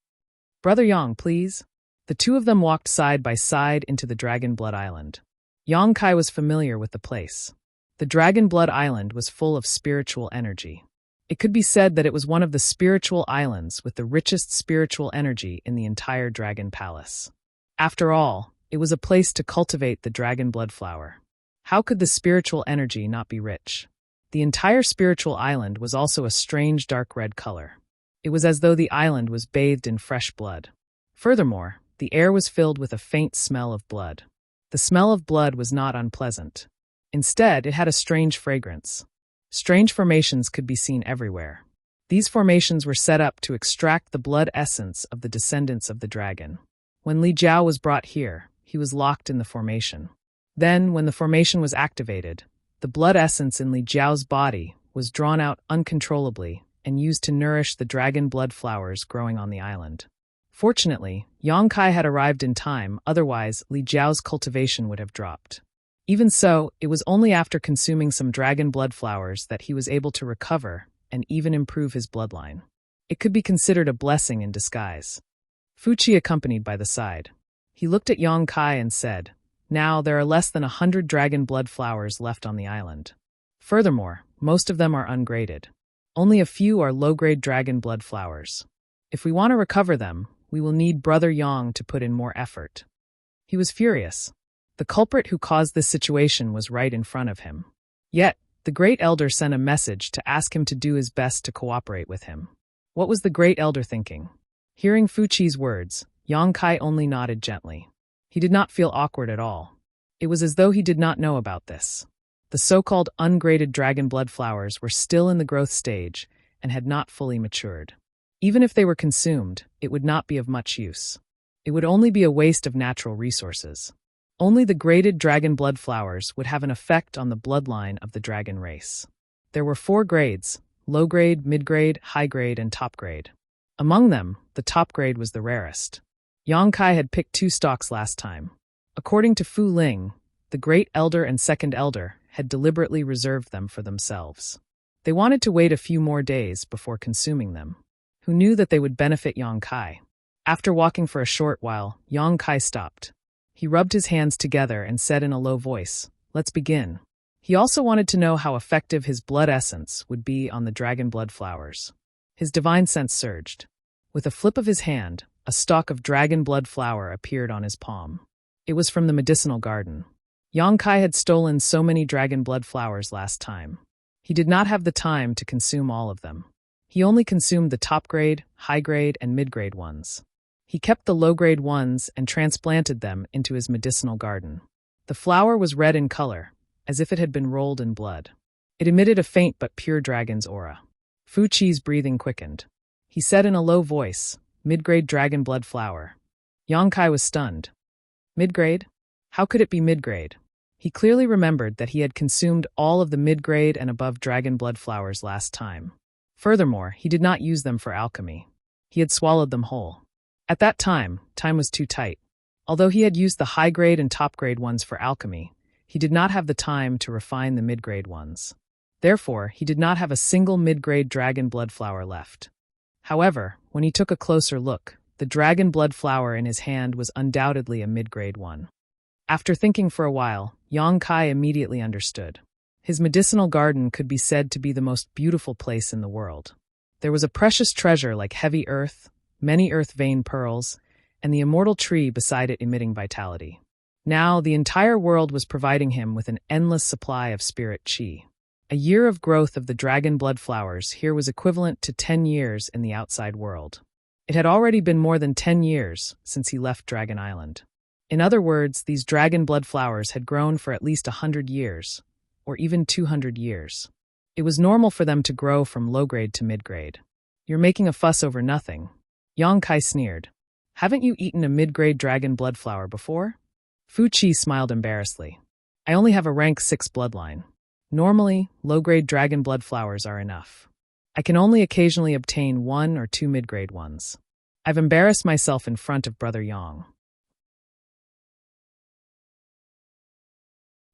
S1: Brother Yang, please." The two of them walked side by side into the Dragon Blood Island. Yang Kai was familiar with the place. The Dragon Blood Island was full of spiritual energy. It could be said that it was one of the spiritual islands with the richest spiritual energy in the entire Dragon Palace. After all, it was a place to cultivate the Dragon Blood Flower. How could the spiritual energy not be rich? The entire spiritual island was also a strange dark red color. It was as though the island was bathed in fresh blood. Furthermore, the air was filled with a faint smell of blood. The smell of blood was not unpleasant. Instead, it had a strange fragrance. Strange formations could be seen everywhere. These formations were set up to extract the blood essence of the descendants of the dragon. When Li Jiao was brought here, he was locked in the formation. Then, when the formation was activated, the blood essence in Li Jiao's body was drawn out uncontrollably and used to nourish the dragon blood flowers growing on the island. Fortunately, Yang Kai had arrived in time, otherwise Li Jiao's cultivation would have dropped. Even so, it was only after consuming some dragon blood flowers that he was able to recover and even improve his bloodline. It could be considered a blessing in disguise. Fuqi accompanied by the side. He looked at Yang Kai and said, "Now there are less than 100 dragon blood flowers left on the island. Furthermore, most of them are ungraded. Only a few are low-grade dragon blood flowers. If we want to recover them, we will need Brother Yang to put in more effort." He was furious. The culprit who caused this situation was right in front of him. Yet, the Great Elder sent a message to ask him to do his best to cooperate with him. What was the Great Elder thinking? Hearing Fuqi's words, Yang Kai only nodded gently. He did not feel awkward at all. It was as though he did not know about this. The so-called ungraded dragon blood flowers were still in the growth stage and had not fully matured. Even if they were consumed, it would not be of much use. It would only be a waste of natural resources. Only the graded dragon blood flowers would have an effect on the bloodline of the dragon race. There were 4 grades: low grade, mid grade, high grade, and top grade. Among them, the top grade was the rarest. Yang Kai had picked 2 stalks last time. According to Fu Ling, the Great Elder and Second Elder had deliberately reserved them for themselves. They wanted to wait a few more days before consuming them. Who knew that they would benefit Yang Kai? After walking for a short while, Yang Kai stopped. He rubbed his hands together and said in a low voice, "Let's begin." He also wanted to know how effective his blood essence would be on the dragon blood flowers. His divine sense surged. With a flip of his hand, a stalk of dragon blood flower appeared on his palm. It was from the medicinal garden. Yang Kai had stolen so many dragon blood flowers last time. He did not have the time to consume all of them. He only consumed the top grade, high grade, and mid grade ones. He kept the low grade ones and transplanted them into his medicinal garden. The flower was red in color, as if it had been rolled in blood. It emitted a faint but pure dragon's aura. Fuqi's breathing quickened. He said in a low voice, "Mid-grade dragon blood flower." Yang Kai was stunned. Mid-grade? How could it be mid-grade? He clearly remembered that he had consumed all of the mid-grade and above dragon blood flowers last time. Furthermore, he did not use them for alchemy. He had swallowed them whole. At that time was too tight. Although he had used the high-grade and top-grade ones for alchemy, he did not have the time to refine the mid-grade ones. Therefore, he did not have a single mid-grade dragon blood flower left. However, when he took a closer look, the dragon blood flower in his hand was undoubtedly a mid-grade one. After thinking for a while, Yang Kai immediately understood. His medicinal garden could be said to be the most beautiful place in the world. There was a precious treasure like heavy earth, many earth vein pearls, and the immortal tree beside it emitting vitality. Now, the entire world was providing him with an endless supply of spirit chi. A year of growth of the dragon blood flowers here was equivalent to 10 years in the outside world. It had already been more than 10 years since he left Dragon Island. In other words, these dragon blood flowers had grown for at least 100 years, or even 200 years. It was normal for them to grow from low-grade to mid-grade. You're making a fuss over nothing. Yang Kai sneered. Haven't you eaten a mid-grade dragon blood flower before? Fu Qi smiled embarrassedly. I only have a rank 6 bloodline. Normally, low-grade dragon blood flowers are enough. I can only occasionally obtain 1 or 2 mid-grade ones. I've embarrassed myself in front of Brother Yang.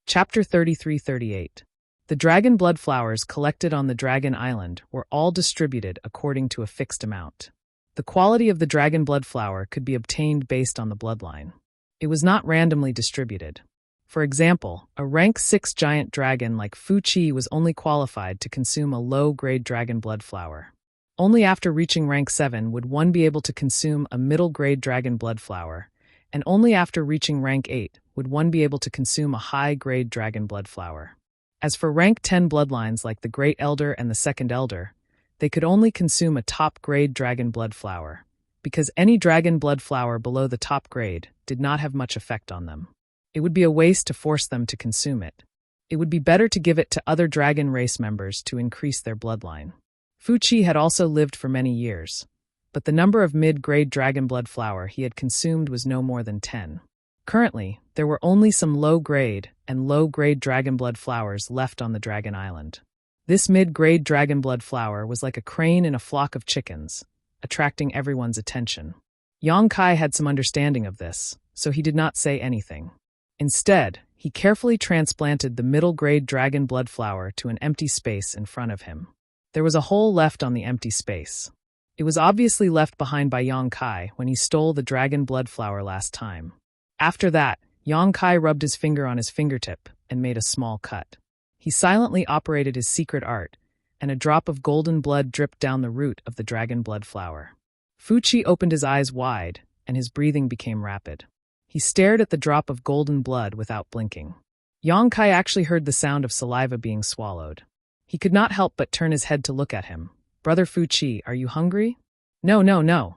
S1: Chapter 33-38. The dragon blood flowers collected on the Dragon Island were all distributed according to a fixed amount. The quality of the dragon blood flower could be obtained based on the bloodline. It was not randomly distributed. For example, a rank 6 giant dragon like Fu Qi was only qualified to consume a low-grade dragon blood flower. Only after reaching rank 7 would one be able to consume a middle-grade dragon blood flower, and only after reaching rank 8 would one be able to consume a high-grade dragon blood flower. As for rank 10 bloodlines like the Great Elder and the Second Elder, they could only consume a top-grade dragon blood flower, because any dragon blood flower below the top grade did not have much effect on them. It would be a waste to force them to consume it. It would be better to give it to other dragon race members to increase their bloodline. Fu Qi had also lived for many years, but the number of mid-grade dragon blood flower he had consumed was no more than 10. Currently, there were only some low-grade and low-grade dragon blood flowers left on the Dragon Island. This mid-grade dragon blood flower was like a crane in a flock of chickens, attracting everyone's attention. Yang Kai had some understanding of this, so he did not say anything. Instead, he carefully transplanted the middle-grade dragon blood flower to an empty space in front of him. There was a hole left on the empty space. It was obviously left behind by Yang Kai when he stole the dragon blood flower last time. After that, Yang Kai rubbed his finger on his fingertip and made a small cut. He silently operated his secret art, and a drop of golden blood dripped down the root of the dragon blood flower. Fu Qi opened his eyes wide, and his breathing became rapid. He stared at the drop of golden blood without blinking. Yang Kai actually heard the sound of saliva being swallowed. He could not help but turn his head to look at him. Brother Fu Qi, are you hungry? No, no, no.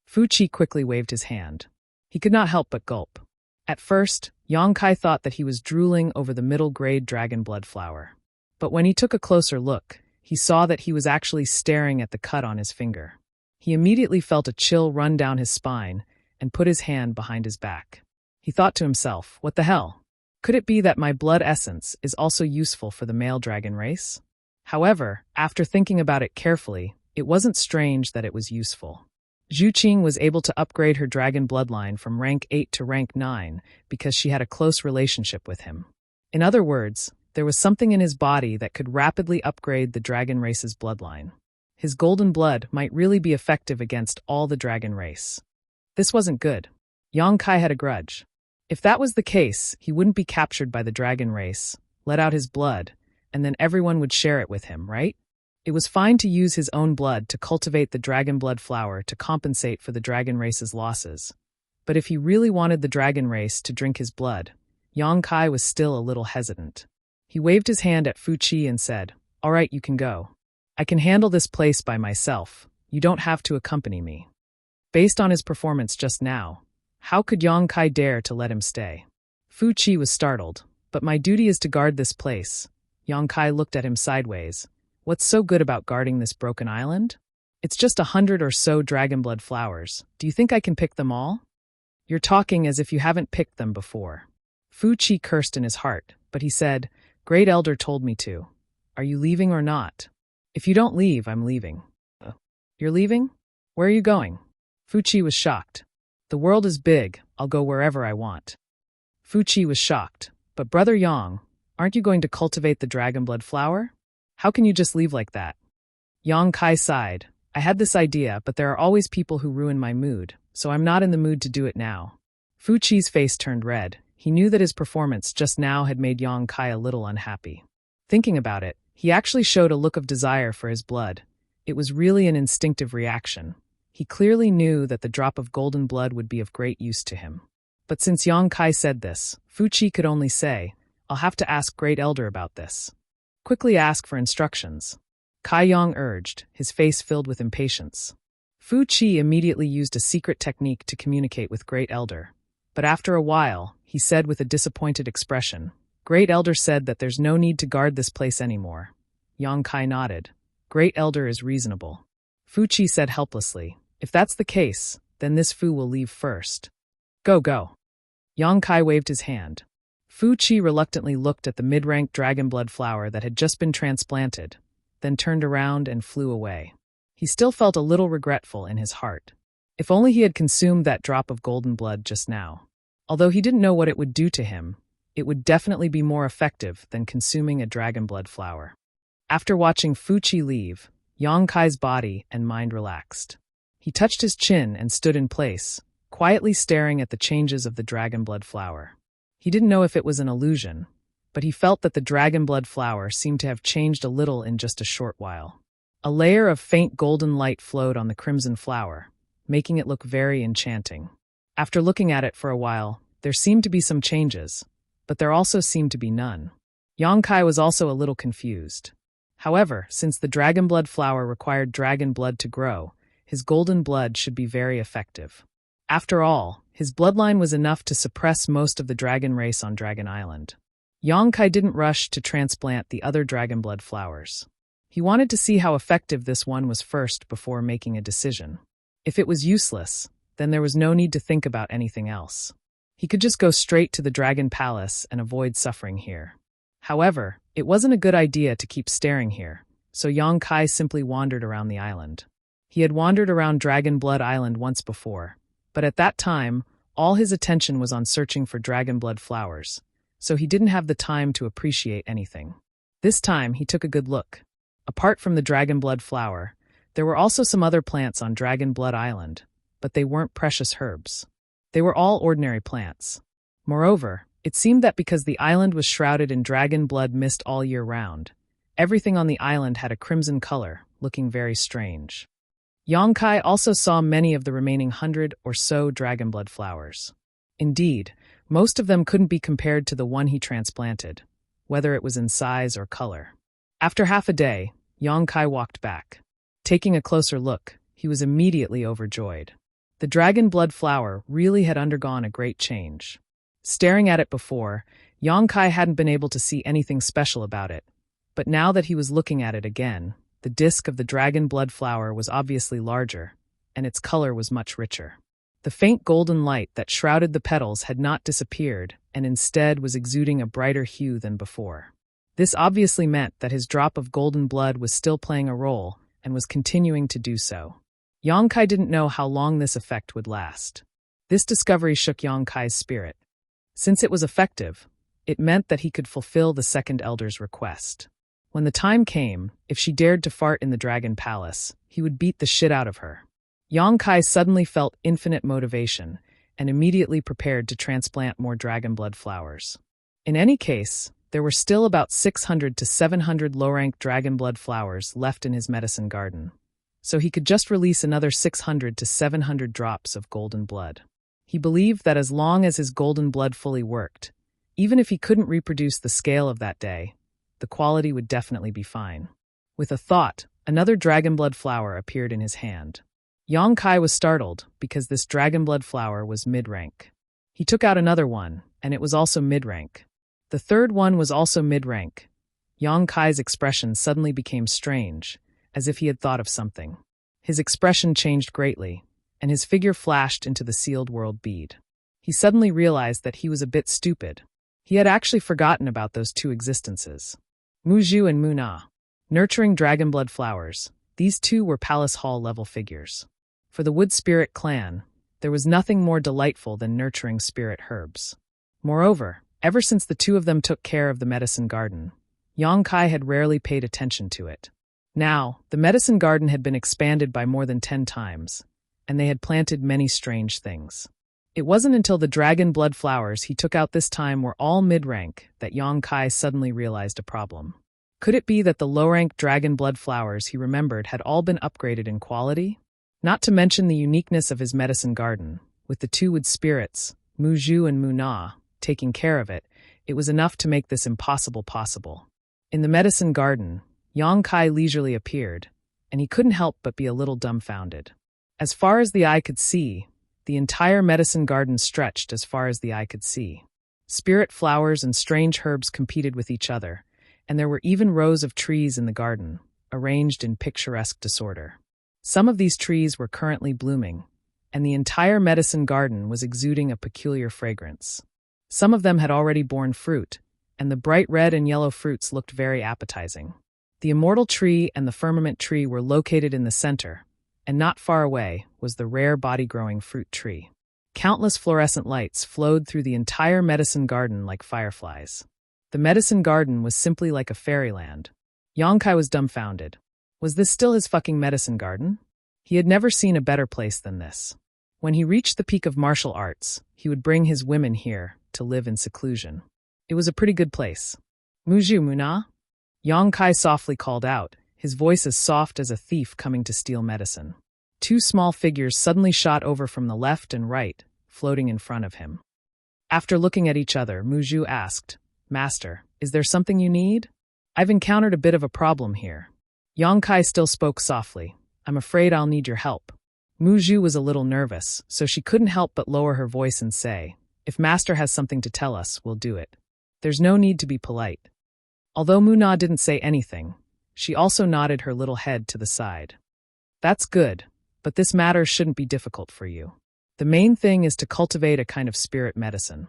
S1: Fu Qi quickly waved his hand. He could not help but gulp. At first, Yang Kai thought that he was drooling over the middle-grade dragon blood flower. But when he took a closer look, he saw that he was actually staring at the cut on his finger. He immediately felt a chill run down his spine and put his hand behind his back. He thought to himself, what the hell? Could it be that my blood essence is also useful for the male dragon race? However, after thinking about it carefully, it wasn't strange that it was useful. Zhu Qing was able to upgrade her dragon bloodline from rank 8 to rank 9 because she had a close relationship with him. In other words, there was something in his body that could rapidly upgrade the dragon race's bloodline. His golden blood might really be effective against all the dragon race. This wasn't good. Yang Kai had a grudge. If that was the case, he wouldn't be captured by the dragon race, let out his blood, and then everyone would share it with him, right? It was fine to use his own blood to cultivate the dragon blood flower to compensate for the dragon race's losses. But if he really wanted the dragon race to drink his blood, Yang Kai was still a little hesitant. He waved his hand at Fu Qi and said, "All right, you can go. I can handle this place by myself. You don't have to accompany me." Based on his performance just now, how could Yang Kai dare to let him stay? Fu Qi was startled, but my duty is to guard this place. Yang Kai looked at him sideways. What's so good about guarding this broken island? It's just 100 or so dragon blood flowers. Do you think I can pick them all? You're talking as if you haven't picked them before. Fu Qi cursed in his heart, but he said, Great Elder told me to. Are you leaving or not? If you don't leave, I'm leaving. You're leaving? Where are you going? Fu Qi was shocked. The world is big, I'll go wherever I want. Fu Qi was shocked, but Brother Yang, aren't you going to cultivate the dragon blood flower? How can you just leave like that? Yang Kai sighed. I had this idea, but there are always people who ruin my mood, so I'm not in the mood to do it now. Fu Qi's face turned red. He knew that his performance just now had made Yang Kai a little unhappy. Thinking about it, he actually showed a look of desire for his blood. It was really an instinctive reaction. He clearly knew that the drop of golden blood would be of great use to him. But since Yang Kai said this, Fu Qi could only say, I'll have to ask Great Elder about this. Quickly ask for instructions. Kai Yang urged, his face filled with impatience. Fu Qi immediately used a secret technique to communicate with Great Elder. But after a while, he said with a disappointed expression, "Great Elder said that there's no need to guard this place anymore." Yang Kai nodded. "Great Elder is reasonable." Fu Qi said helplessly, "If that's the case, then this Fu will leave first." "Go, go." Yang Kai waved his hand. Fu Qi reluctantly looked at the mid-rank dragonblood flower that had just been transplanted, then turned around and flew away. He still felt a little regretful in his heart. If only he had consumed that drop of golden blood just now. Although he didn't know what it would do to him, it would definitely be more effective than consuming a dragonblood flower. After watching Fu Qi leave, Yang Kai's body and mind relaxed. He touched his chin and stood in place, quietly staring at the changes of the dragonblood flower. He didn't know if it was an illusion, but he felt that the dragonblood flower seemed to have changed a little in just a short while. A layer of faint golden light flowed on the crimson flower, making it look very enchanting. After looking at it for a while, there seemed to be some changes, but there also seemed to be none. Yang Kai was also a little confused. However, since the dragonblood flower required dragon blood to grow, his golden blood should be very effective. After all, his bloodline was enough to suppress most of the dragon race on Dragon Island. Yang Kai didn't rush to transplant the other dragonblood flowers. He wanted to see how effective this one was first before making a decision. If it was useless, then there was no need to think about anything else. He could just go straight to the Dragon Palace and avoid suffering here. However, it wasn't a good idea to keep staring here, so Yang Kai simply wandered around the island. He had wandered around Dragon Blood Island once before, but at that time, all his attention was on searching for dragonblood flowers, so he didn't have the time to appreciate anything. This time, he took a good look. Apart from the dragonblood flower, there were also some other plants on Dragon Blood Island, but they weren't precious herbs. They were all ordinary plants. Moreover, it seemed that because the island was shrouded in dragon blood mist all year round, everything on the island had a crimson color, looking very strange. Yang Kai also saw many of the remaining 100 or so dragonblood flowers. Indeed, most of them couldn't be compared to the one he transplanted, whether it was in size or color. After half a day, Yang Kai walked back. Taking a closer look, he was immediately overjoyed. The dragonblood flower really had undergone a great change. Staring at it before, Yang Kai hadn't been able to see anything special about it, but now that he was looking at it again, the disc of the dragonblood flower was obviously larger, and its color was much richer. The faint golden light that shrouded the petals had not disappeared, and instead was exuding a brighter hue than before. This obviously meant that his drop of golden blood was still playing a role, and was continuing to do so. Yang Kai didn't know how long this effect would last. This discovery shook Yang Kai's spirit. Since it was effective, it meant that he could fulfill the second elder's request. When the time came, if she dared to fart in the Dragon Palace, he would beat the shit out of her. Yang Kai suddenly felt infinite motivation, and immediately prepared to transplant more dragonblood flowers. In any case, there were still about 600 to 700 low-rank dragonblood flowers left in his medicine garden, so he could just release another 600 to 700 drops of golden blood. He believed that as long as his golden blood fully worked, even if he couldn't reproduce the scale of that day, the quality would definitely be fine. With a thought, another dragonblood flower appeared in his hand. Yang Kai was startled because this dragonblood flower was mid-rank. He took out another one, and it was also mid-rank. The third one was also mid-rank. Yang Kai's expression suddenly became strange, as if he had thought of something. His expression changed greatly, and his figure flashed into the sealed world bead. He suddenly realized that he was a bit stupid. He had actually forgotten about those two existences. Muju and Muna. Nurturing dragonblood flowers, these two were Palace Hall level figures. For the Wood Spirit clan, there was nothing more delightful than nurturing spirit herbs. Moreover, ever since the two of them took care of the medicine garden, Yang Kai had rarely paid attention to it. Now, the medicine garden had been expanded by more than 10 times, and they had planted many strange things. It wasn't until the dragon blood flowers he took out this time were all mid-rank that Yang Kai suddenly realized a problem. Could it be that the low-rank dragon blood flowers he remembered had all been upgraded in quality? Not to mention the uniqueness of his medicine garden, with the two wood spirits, Muju and Muna, taking care of it, it was enough to make this impossible possible. In the medicine garden, Yang Kai leisurely appeared, and he couldn't help but be a little dumbfounded. As far as the eye could see, the entire medicine garden stretched as far as the eye could see. Spirit flowers and strange herbs competed with each other, and there were even rows of trees in the garden, arranged in picturesque disorder. Some of these trees were currently blooming, and the entire medicine garden was exuding a peculiar fragrance. Some of them had already borne fruit, and the bright red and yellow fruits looked very appetizing. The immortal tree and the firmament tree were located in the center, and not far away was the rare body-growing fruit tree. Countless fluorescent lights flowed through the entire medicine garden like fireflies. The medicine garden was simply like a fairyland. Yongkai was dumbfounded. Was this still his fucking medicine garden? He had never seen a better place than this. When he reached the peak of martial arts, he would bring his women here to live in seclusion. It was a pretty good place. Muju Muna? Yongkai softly called out, his voice as soft as a thief coming to steal medicine. Two small figures suddenly shot over from the left and right, floating in front of him. After looking at each other, Muju asked, "Master, is there something you need? I've encountered a bit of a problem here." Yongkai still spoke softly. "I'm afraid I'll need your help." Muju was a little nervous, so she couldn't help but lower her voice and say, "If Master has something to tell us, we'll do it. There's no need to be polite." Although Muna didn't say anything, she also nodded her little head to the side. "That's good, but this matter shouldn't be difficult for you. The main thing is to cultivate a kind of spirit medicine."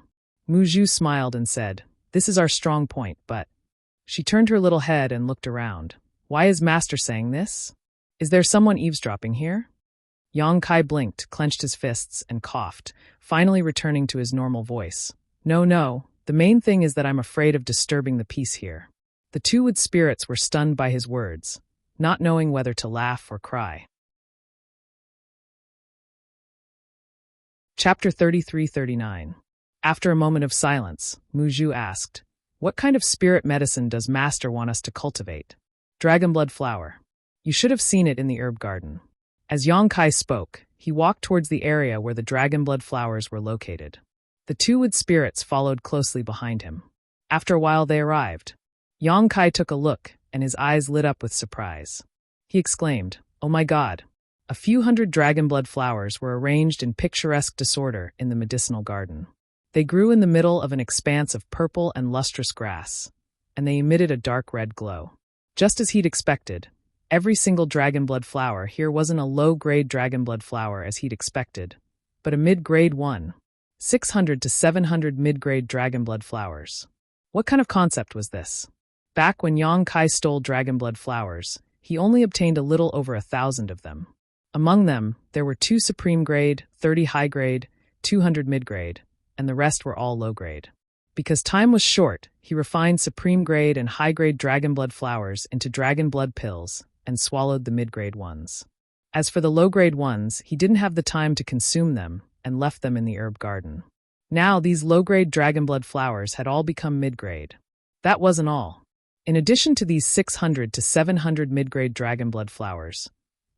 S1: Muju smiled and said, "This is our strong point, but..." She turned her little head and looked around. "Why is Master saying this? Is there someone eavesdropping here?" Yongkai blinked, clenched his fists, and coughed, finally returning to his normal voice. No, the main thing is that I'm afraid of disturbing the peace here." The two wood spirits were stunned by his words, not knowing whether to laugh or cry. Chapter 33-39. After a moment of silence, Muju asked, "What kind of spirit medicine does Master want us to cultivate?" "Dragonblood flower. You should have seen it in the herb garden." As Yongkai spoke, he walked towards the area where the dragonblood flowers were located. The two wood spirits followed closely behind him. After a while they arrived. Yongkai took a look, and his eyes lit up with surprise. He exclaimed, "Oh my God!" A few hundred dragonblood flowers were arranged in picturesque disorder in the medicinal garden. They grew in the middle of an expanse of purple and lustrous grass, and they emitted a dark red glow. Just as he'd expected, every single dragonblood flower here wasn't a low-grade dragonblood flower as he'd expected, but a mid-grade one. 600 to 700 mid-grade dragonblood flowers. What kind of concept was this? Back when Yongkai stole dragonblood flowers, he only obtained a little over 1,000 of them. Among them, there were 2 supreme grade, 30 high grade, 200 mid-grade, and the rest were all low-grade. Because time was short, he refined supreme grade and high-grade dragonblood flowers into dragonblood pills and swallowed the mid-grade ones. As for the low-grade ones, he didn't have the time to consume them and left them in the herb garden. Now these low-grade dragonblood flowers had all become mid-grade. That wasn't all. In addition to these 600 to 700 mid-grade dragonblood flowers,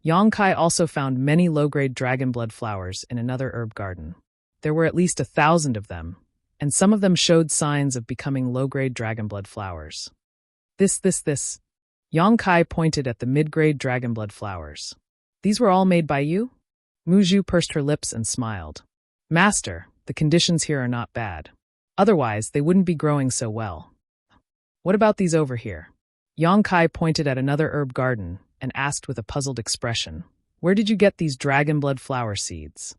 S1: Yongkai also found many low-grade dragonblood flowers in another herb garden. There were at least 1,000 of them, and some of them showed signs of becoming low-grade dragonblood flowers. This. Yongkai pointed at the mid-grade dragonblood flowers. "These were all made by you?" Muju pursed her lips and smiled. "Master, the conditions here are not bad. Otherwise, they wouldn't be growing so well." "What about these over here?" Yongkai pointed at another herb garden and asked with a puzzled expression, "Where did you get these dragonblood flower seeds?"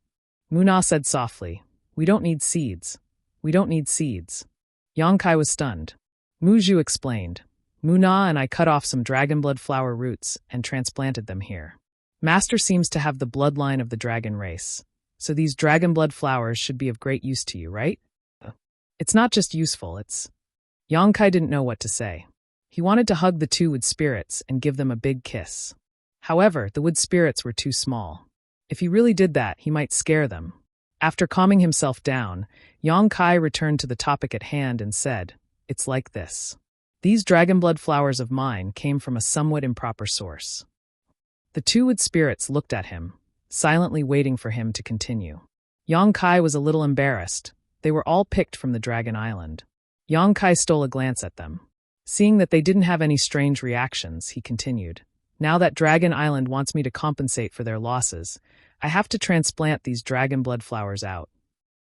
S1: Muna said softly, "We don't need seeds. We don't need seeds." Yongkai was stunned. Muju explained, "Muna and I cut off some dragonblood flower roots and transplanted them here. Master seems to have the bloodline of the dragon race, so these dragonblood flowers should be of great use to you, right?" "It's not just useful, it's..." Yongkai didn't know what to say. He wanted to hug the two wood spirits and give them a big kiss. However, the wood spirits were too small. If he really did that, he might scare them. After calming himself down, Yongkai returned to the topic at hand and said, "It's like this. These dragonblood flowers of mine came from a somewhat improper source." The two wood spirits looked at him, silently waiting for him to continue. Yongkai was a little embarrassed. They were all picked from the Dragon Island. Yongkai stole a glance at them. Seeing that they didn't have any strange reactions, he continued, "Now that Dragon Island wants me to compensate for their losses, I have to transplant these dragon blood flowers out.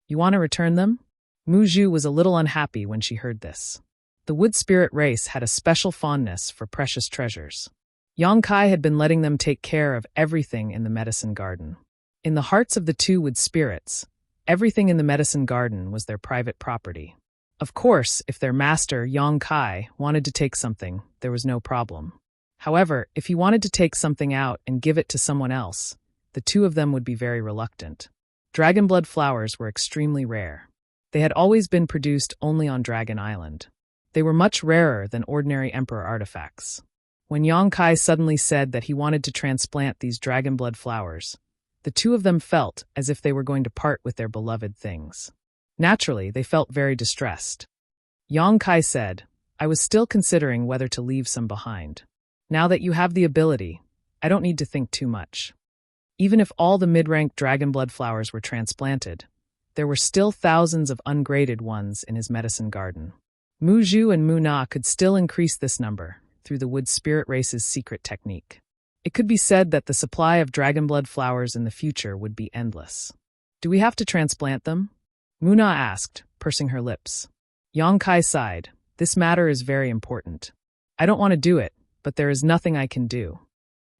S1: You want to return them? Mu Zhu was a little unhappy when she heard this. The wood spirit race had a special fondness for precious treasures. Yang Kai had been letting them take care of everything in the medicine garden. In the hearts of the two wood spirits, everything in the medicine garden was their private property. Of course, if their master, Yang Kai, wanted to take something, there was no problem. However, if he wanted to take something out and give it to someone else, the two of them would be very reluctant. Dragon blood flowers were extremely rare. They had always been produced only on Dragon Island. They were much rarer than ordinary emperor artifacts. When Yang Kai suddenly said that he wanted to transplant these dragon blood flowers, the two of them felt as if they were going to part with their beloved things. Naturally, they felt very distressed. Yang Kai said, I was still considering whether to leave some behind. Now that you have the ability, I don't need to think too much. Even if all the mid-rank dragon blood flowers were transplanted, there were still thousands of ungraded ones in his medicine garden. Mu Zhu and Mu Na could still increase this number through the wood spirit race's secret technique. It could be said that the supply of dragon blood flowers in the future would be endless. Do we have to transplant them? Mu Na asked, pursing her lips. Yang Kai sighed. This matter is very important. I don't want to do it, but there is nothing I can do.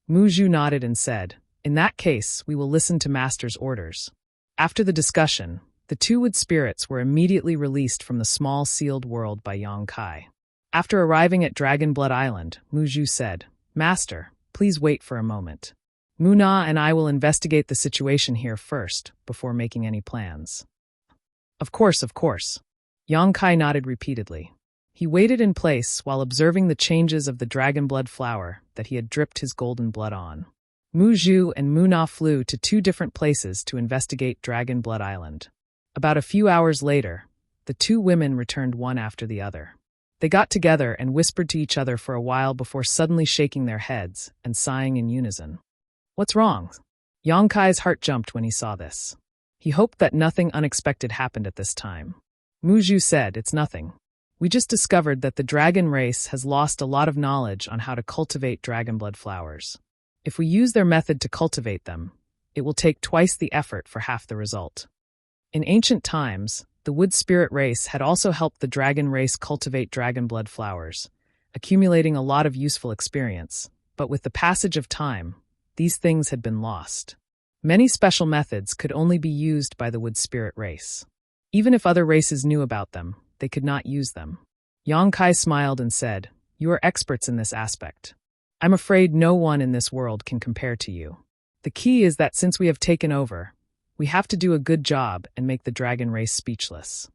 S1: Mu Zhu nodded and said, in that case, we will listen to Master's orders. After the discussion, the two wood spirits were immediately released from the small sealed world by Yang Kai. After arriving at Dragon Blood Island, Mu Zhu said, Master, please wait for a moment. Mu Na and I will investigate the situation here first, before making any plans. Of course, of course. Yang Kai nodded repeatedly. He waited in place while observing the changes of the dragon blood flower that he had dripped his golden blood on. Mu Zhu and Mu Na flew to two different places to investigate Dragon Blood Island. About a few hours later, the two women returned one after the other. They got together and whispered to each other for a while before suddenly shaking their heads and sighing in unison. What's wrong? Yang Kai's heart jumped when he saw this. He hoped that nothing unexpected happened at this time. Mu Zhu said, it's nothing. We just discovered that the dragon race has lost a lot of knowledge on how to cultivate dragon blood flowers. If we use their method to cultivate them, it will take twice the effort for half the result. In ancient times, the wood spirit race had also helped the dragon race cultivate dragon blood flowers, accumulating a lot of useful experience, but with the passage of time, these things had been lost. Many special methods could only be used by the wood spirit race. Even if other races knew about them, they could not use them. Yang Kai smiled and said, you are experts in this aspect. I'm afraid no one in this world can compare to you. The key is that since we have taken over, we have to do a good job and make the dragon race speechless.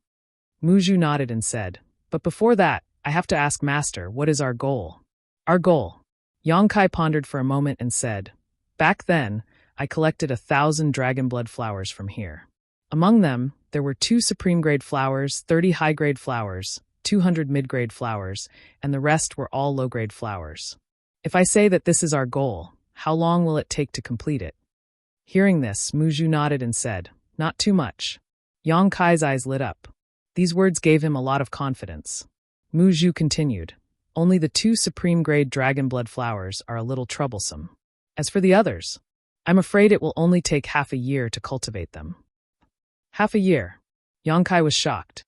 S1: Mu Zhu nodded and said, but before that, I have to ask Master, what is our goal? Our goal. Yang Kai pondered for a moment and said, back then, I collected 1,000 dragon blood flowers from here. Among them, there were 2 supreme-grade flowers, 30 high-grade flowers, 200 mid-grade flowers, and the rest were all low-grade flowers. If I say that this is our goal, how long will it take to complete it? Hearing this, Mu Zhu nodded and said, not too much. Yang Kai's eyes lit up. These words gave him a lot of confidence. Mu Zhu continued, only the 2 supreme-grade dragon blood flowers are a little troublesome. As for the others, I'm afraid it will only take half a year to cultivate them. Half a year. Yang Kai was shocked.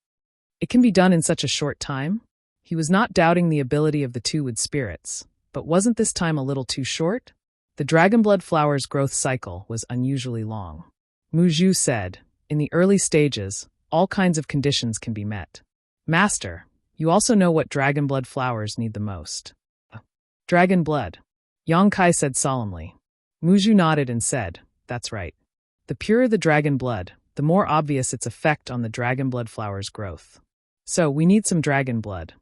S1: It can be done in such a short time? He was not doubting the ability of the two wood spirits, but wasn't this time a little too short? The dragon blood flower's growth cycle was unusually long. Mu Zhu said, in the early stages, all kinds of conditions can be met. Master, you also know what dragon blood flowers need the most. Dragon blood. Yang Kai said solemnly. Mu Zhu nodded and said, that's right. The purer the dragon blood, the more obvious its effect on the dragon blood flower's growth. So, we need some dragon blood.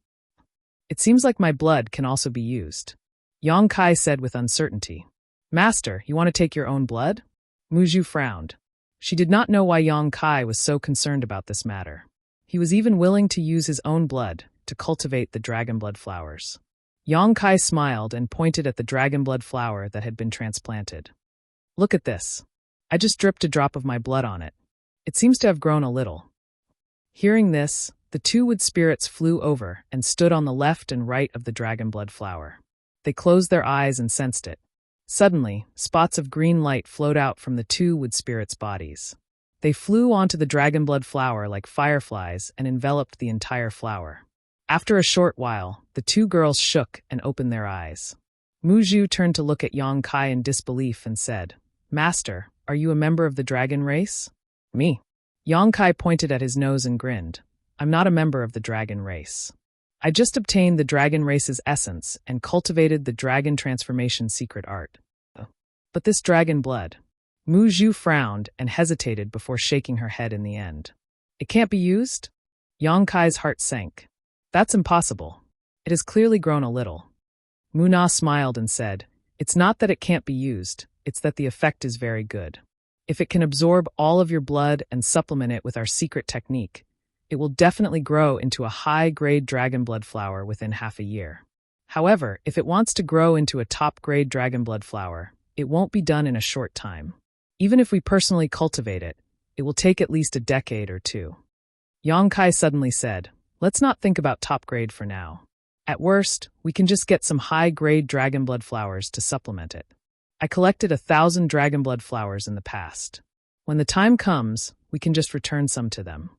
S1: It seems like my blood can also be used. Yang Kai said with uncertainty. Master, you want to take your own blood? Mu Zhu frowned. She did not know why Yang Kai was so concerned about this matter. He was even willing to use his own blood to cultivate the dragon blood flowers. Yang Kai smiled and pointed at the dragon blood flower that had been transplanted. Look at this. I just dripped a drop of my blood on it. It seems to have grown a little. Hearing this, the two wood spirits flew over and stood on the left and right of the dragon blood flower. They closed their eyes and sensed it. Suddenly, spots of green light flowed out from the two wood spirits' bodies. They flew onto the dragonblood flower like fireflies and enveloped the entire flower. After a short while, the two girls shook and opened their eyes. Mu Zhu turned to look at Yang Kai in disbelief and said, "Master, are you a member of the dragon race?" "Me." Yang Kai pointed at his nose and grinned. "I'm not a member of the dragon race. I just obtained the dragon race's essence and cultivated the dragon transformation secret art. But this dragon blood..." Mu Zhu frowned and hesitated before shaking her head in the end. "It can't be used?" Yang Kai's heart sank. "That's impossible. It has clearly grown a little." Mu Na smiled and said, "It's not that it can't be used, it's that the effect is very good. If it can absorb all of your blood and supplement it with our secret technique, it will definitely grow into a high-grade dragon blood flower within half a year. However, if it wants to grow into a top-grade dragon blood flower, it won't be done in a short time. Even if we personally cultivate it, it will take at least a decade or two." Yang Kai suddenly said, "Let's not think about top grade for now. At worst, we can just get some high-grade dragon blood flowers to supplement it. I collected 1,000 dragon blood flowers in the past. When the time comes, we can just return some to them."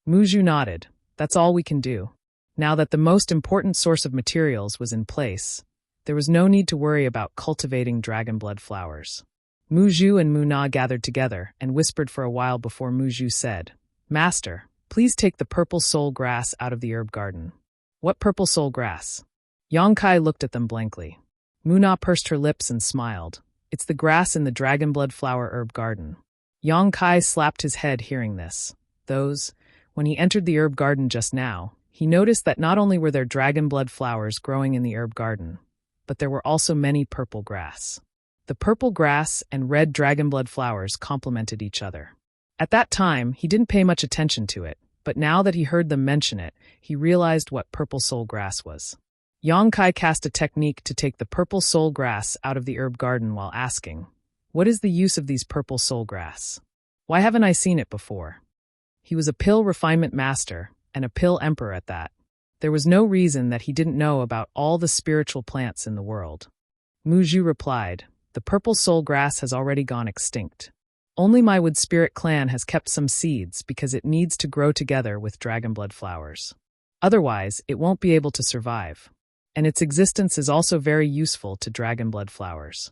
S1: Mu Zhu nodded. "That's all we can do." Now that the most important source of materials was in place, there was no need to worry about cultivating dragon blood flowers. Mu Zhu and Mu Na gathered together and whispered for a while before Mu Zhu said, "Master, please take the purple soul grass out of the herb garden." "What purple soul grass?" Yang Kai looked at them blankly. Mu Na pursed her lips and smiled. "It's the grass in the dragon blood flower herb garden." Yang Kai slapped his head hearing this. When he entered the herb garden just now, he noticed that not only were there dragon blood flowers growing in the herb garden, but there were also many purple grass. The purple grass and red dragon blood flowers complemented each other. At that time, he didn't pay much attention to it, but now that he heard them mention it, he realized what purple soul grass was. Yang Kai cast a technique to take the purple soul grass out of the herb garden while asking, "What is the use of these purple soul grass? Why haven't I seen it before?" He was a pill refinement master, and a pill emperor at that. There was no reason that he didn't know about all the spiritual plants in the world. Mu Zhu replied, "The purple soul grass has already gone extinct. Only my wood spirit clan has kept some seeds because it needs to grow together with dragonblood flowers. Otherwise, it won't be able to survive. And its existence is also very useful to dragonblood flowers.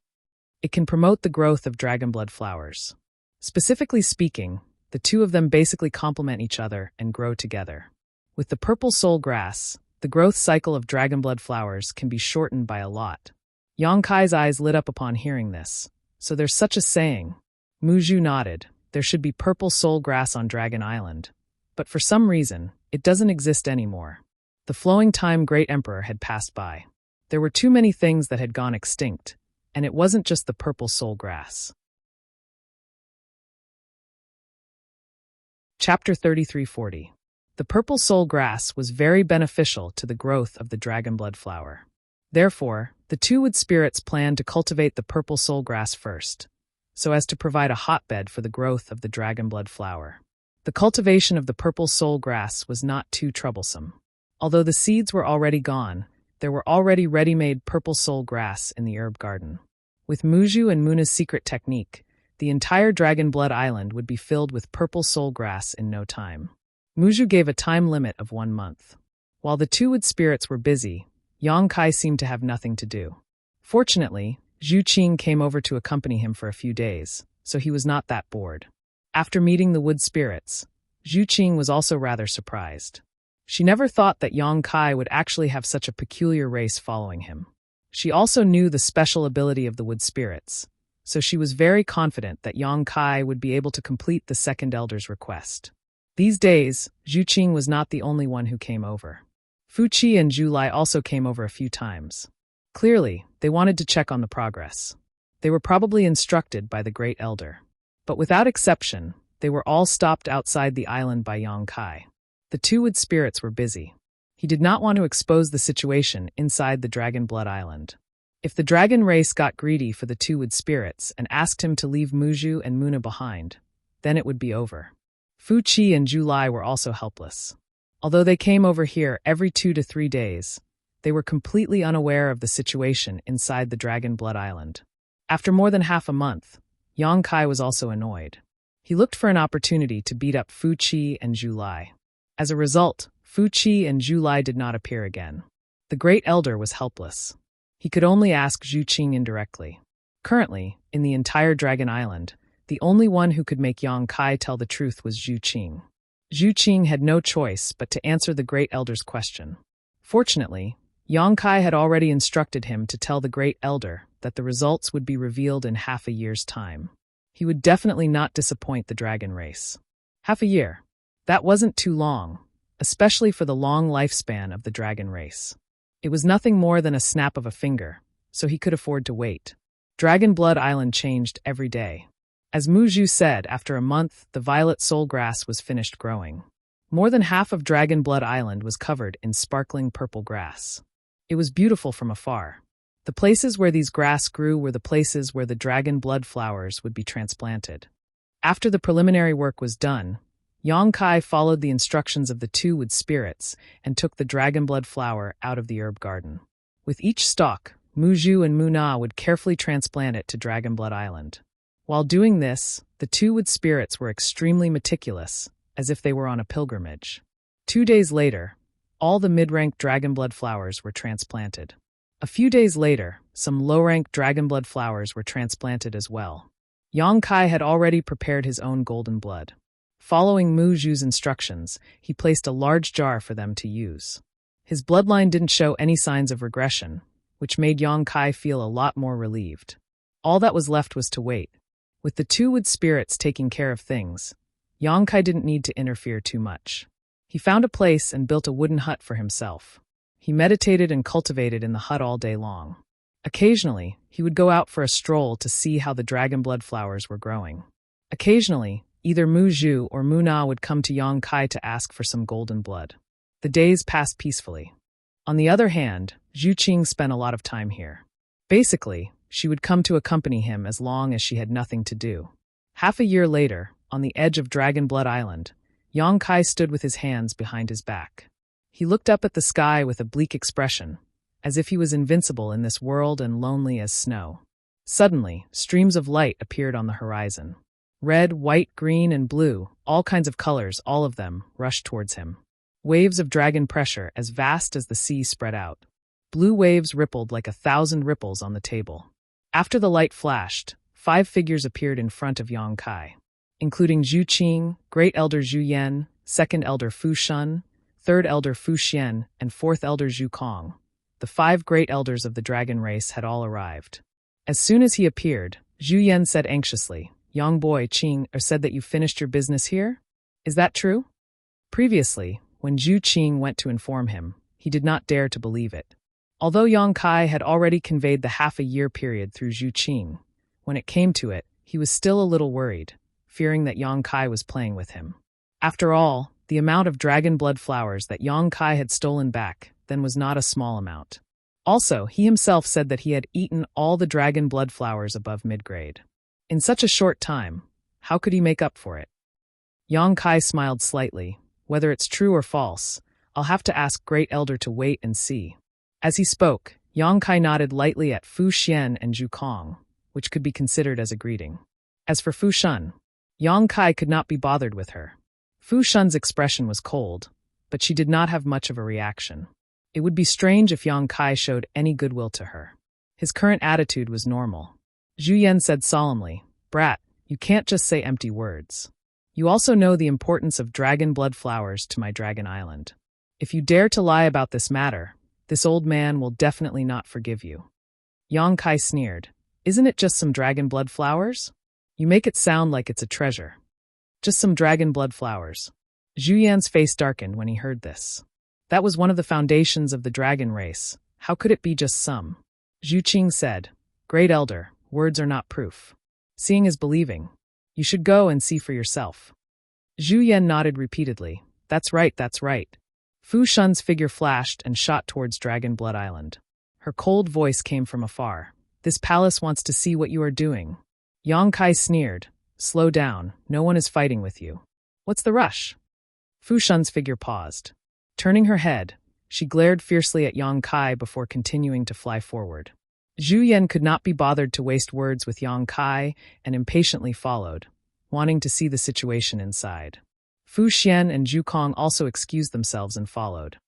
S1: It can promote the growth of dragonblood flowers. Specifically speaking, the two of them basically complement each other and grow together. With the purple soul grass, the growth cycle of dragonblood flowers can be shortened by a lot." Yang Kai's eyes lit up upon hearing this. "So there's such a saying." Mu Zhu nodded. "There should be purple soul grass on Dragon Island. But for some reason, it doesn't exist anymore. The flowing time Great Emperor had passed by. There were too many things that had gone extinct, and it wasn't just the purple soul grass." Chapter 3340. The purple soul grass was very beneficial to the growth of the dragonblood flower. Therefore, the two wood spirits planned to cultivate the purple soul grass first, so as to provide a hotbed for the growth of the dragonblood flower. The cultivation of the purple soul grass was not too troublesome. Although the seeds were already gone, there were already ready-made purple soul grass in the herb garden. With Mu Zhu and Muna's secret technique, the entire dragonblood island would be filled with purple soul grass in no time. Mu Zhu gave a time limit of 1 month. While the two wood spirits were busy, Yang Kai seemed to have nothing to do. Fortunately, Zhu Qing came over to accompany him for a few days, so he was not that bored. After meeting the wood spirits, Zhu Qing was also rather surprised. She never thought that Yang Kai would actually have such a peculiar race following him. She also knew the special ability of the wood spirits, so she was very confident that Yang Kai would be able to complete the second elder's request. These days, Zhu Qing was not the only one who came over. Fu Qi and Zhu Lai also came over a few times. Clearly, they wanted to check on the progress. They were probably instructed by the Great Elder. But without exception, they were all stopped outside the island by Yang Kai. The two wood spirits were busy. He did not want to expose the situation inside the Dragon Blood Island. If the dragon race got greedy for the two wood spirits and asked him to leave Mu Zhu and Muna behind, then it would be over. Fu Qi and Zhu Lai were also helpless. Although they came over here every 2 to 3 days, they were completely unaware of the situation inside the Dragon Blood Island. After more than half a month, Yang Kai was also annoyed. He looked for an opportunity to beat up Fu Qi and Zhu Lai. As a result, Fu Qi and Zhu Lai did not appear again. The Great Elder was helpless. He could only ask Zhu Qing indirectly. Currently, in the entire Dragon Island, the only one who could make Yang Kai tell the truth was Zhu Qing. Zhu Qing had no choice but to answer the Great Elder's question. Fortunately, Yang Kai had already instructed him to tell the Great Elder that the results would be revealed in half a year's time. He would definitely not disappoint the dragon race. Half a year. That wasn't too long, especially for the long lifespan of the dragon race. It was nothing more than a snap of a finger, so he could afford to wait. Dragon Blood Island changed every day. As Mu Zhu said, after a month, the violet soul grass was finished growing. More than half of Dragon Blood Island was covered in sparkling purple grass. It was beautiful from afar. The places where these grass grew were the places where the dragon blood flowers would be transplanted. After the preliminary work was done, Yang Kai followed the instructions of the two wood spirits and took the dragon blood flower out of the herb garden. With each stalk, Mu Zhu and Mu Na would carefully transplant it to Dragon Blood Island. While doing this, the two wood spirits were extremely meticulous, as if they were on a pilgrimage. 2 days later, all the mid-ranked dragon blood flowers were transplanted. A few days later, some low-ranked dragon blood flowers were transplanted as well. Yang Kai had already prepared his own golden blood. Following Mu Zhu's instructions, he placed a large jar for them to use. His bloodline didn't show any signs of regression, which made Yang Kai feel a lot more relieved. All that was left was to wait. With the two wood spirits taking care of things, Yang Kai didn't need to interfere too much. He found a place and built a wooden hut for himself. He meditated and cultivated in the hut all day long. Occasionally, he would go out for a stroll to see how the dragon blood flowers were growing. Occasionally, either Mu Zhu or Mu Na would come to Yang Kai to ask for some golden blood. The days passed peacefully. On the other hand, Zhu Qing spent a lot of time here. Basically, she would come to accompany him as long as she had nothing to do. Half a year later, on the edge of Dragon Blood Island, Yang Kai stood with his hands behind his back. He looked up at the sky with a bleak expression, as if he was invincible in this world and lonely as snow. Suddenly, streams of light appeared on the horizon. Red, white, green, and blue, all kinds of colors, all of them, rushed towards him. Waves of dragon pressure as vast as the sea spread out. Blue waves rippled like 1,000 ripples on the table. After the light flashed, 5 figures appeared in front of Yang Kai, including Zhu Qing, Great Elder Zhu Yan, Second Elder Fu Shun, Third Elder Fu Xian, and Fourth Elder Zhu Kong. The 5 great elders of the dragon race had all arrived. As soon as he appeared, Zhu Yan said anxiously, "Yang boy Qing said that you finished your business here? Is that true?" Previously, when Zhu Qing went to inform him, he did not dare to believe it. Although Yang Kai had already conveyed the half-a-year period through Zhu Qing, when it came to it, he was still a little worried, fearing that Yang Kai was playing with him. After all, the amount of dragon blood flowers that Yang Kai had stolen back then was not a small amount. Also, he himself said that he had eaten all the dragon blood flowers above mid-grade. In such a short time, how could he make up for it? Yang Kai smiled slightly. Whether it's true or false, I'll have to ask Great Elder to wait and see. As he spoke, Yang Kai nodded lightly at Fu Xian and Zhu Kong, which could be considered as a greeting. As for Fu Shun, Yang Kai could not be bothered with her. Fu Shun's expression was cold, but she did not have much of a reaction. It would be strange if Yang Kai showed any goodwill to her. His current attitude was normal. Zhu Yan said solemnly, "Brat, you can't just say empty words. You also know the importance of dragon blood flowers to my dragon island. If you dare to lie about this matter, this old man will definitely not forgive you." Yang Kai sneered. "Isn't it just some dragon blood flowers? You make it sound like it's a treasure. Just some dragon blood flowers." Zhu Yan's face darkened when he heard this. That was one of the foundations of the dragon race. How could it be just some? Zhu Qing said, "Great Elder, words are not proof. Seeing is believing. You should go and see for yourself." Zhu Yan nodded repeatedly. That's right, that's right." Fu Shun's figure flashed and shot towards Dragon Blood Island. Her cold voice came from afar. "This palace wants to see what you are doing." Yang Kai sneered. "Slow down, no one is fighting with you. What's the rush?" Fu Shun's figure paused. Turning her head, she glared fiercely at Yang Kai before continuing to fly forward. Zhu Yan could not be bothered to waste words with Yang Kai and impatiently followed, wanting to see the situation inside. Fu Xian and Zhu Kong also excused themselves and followed.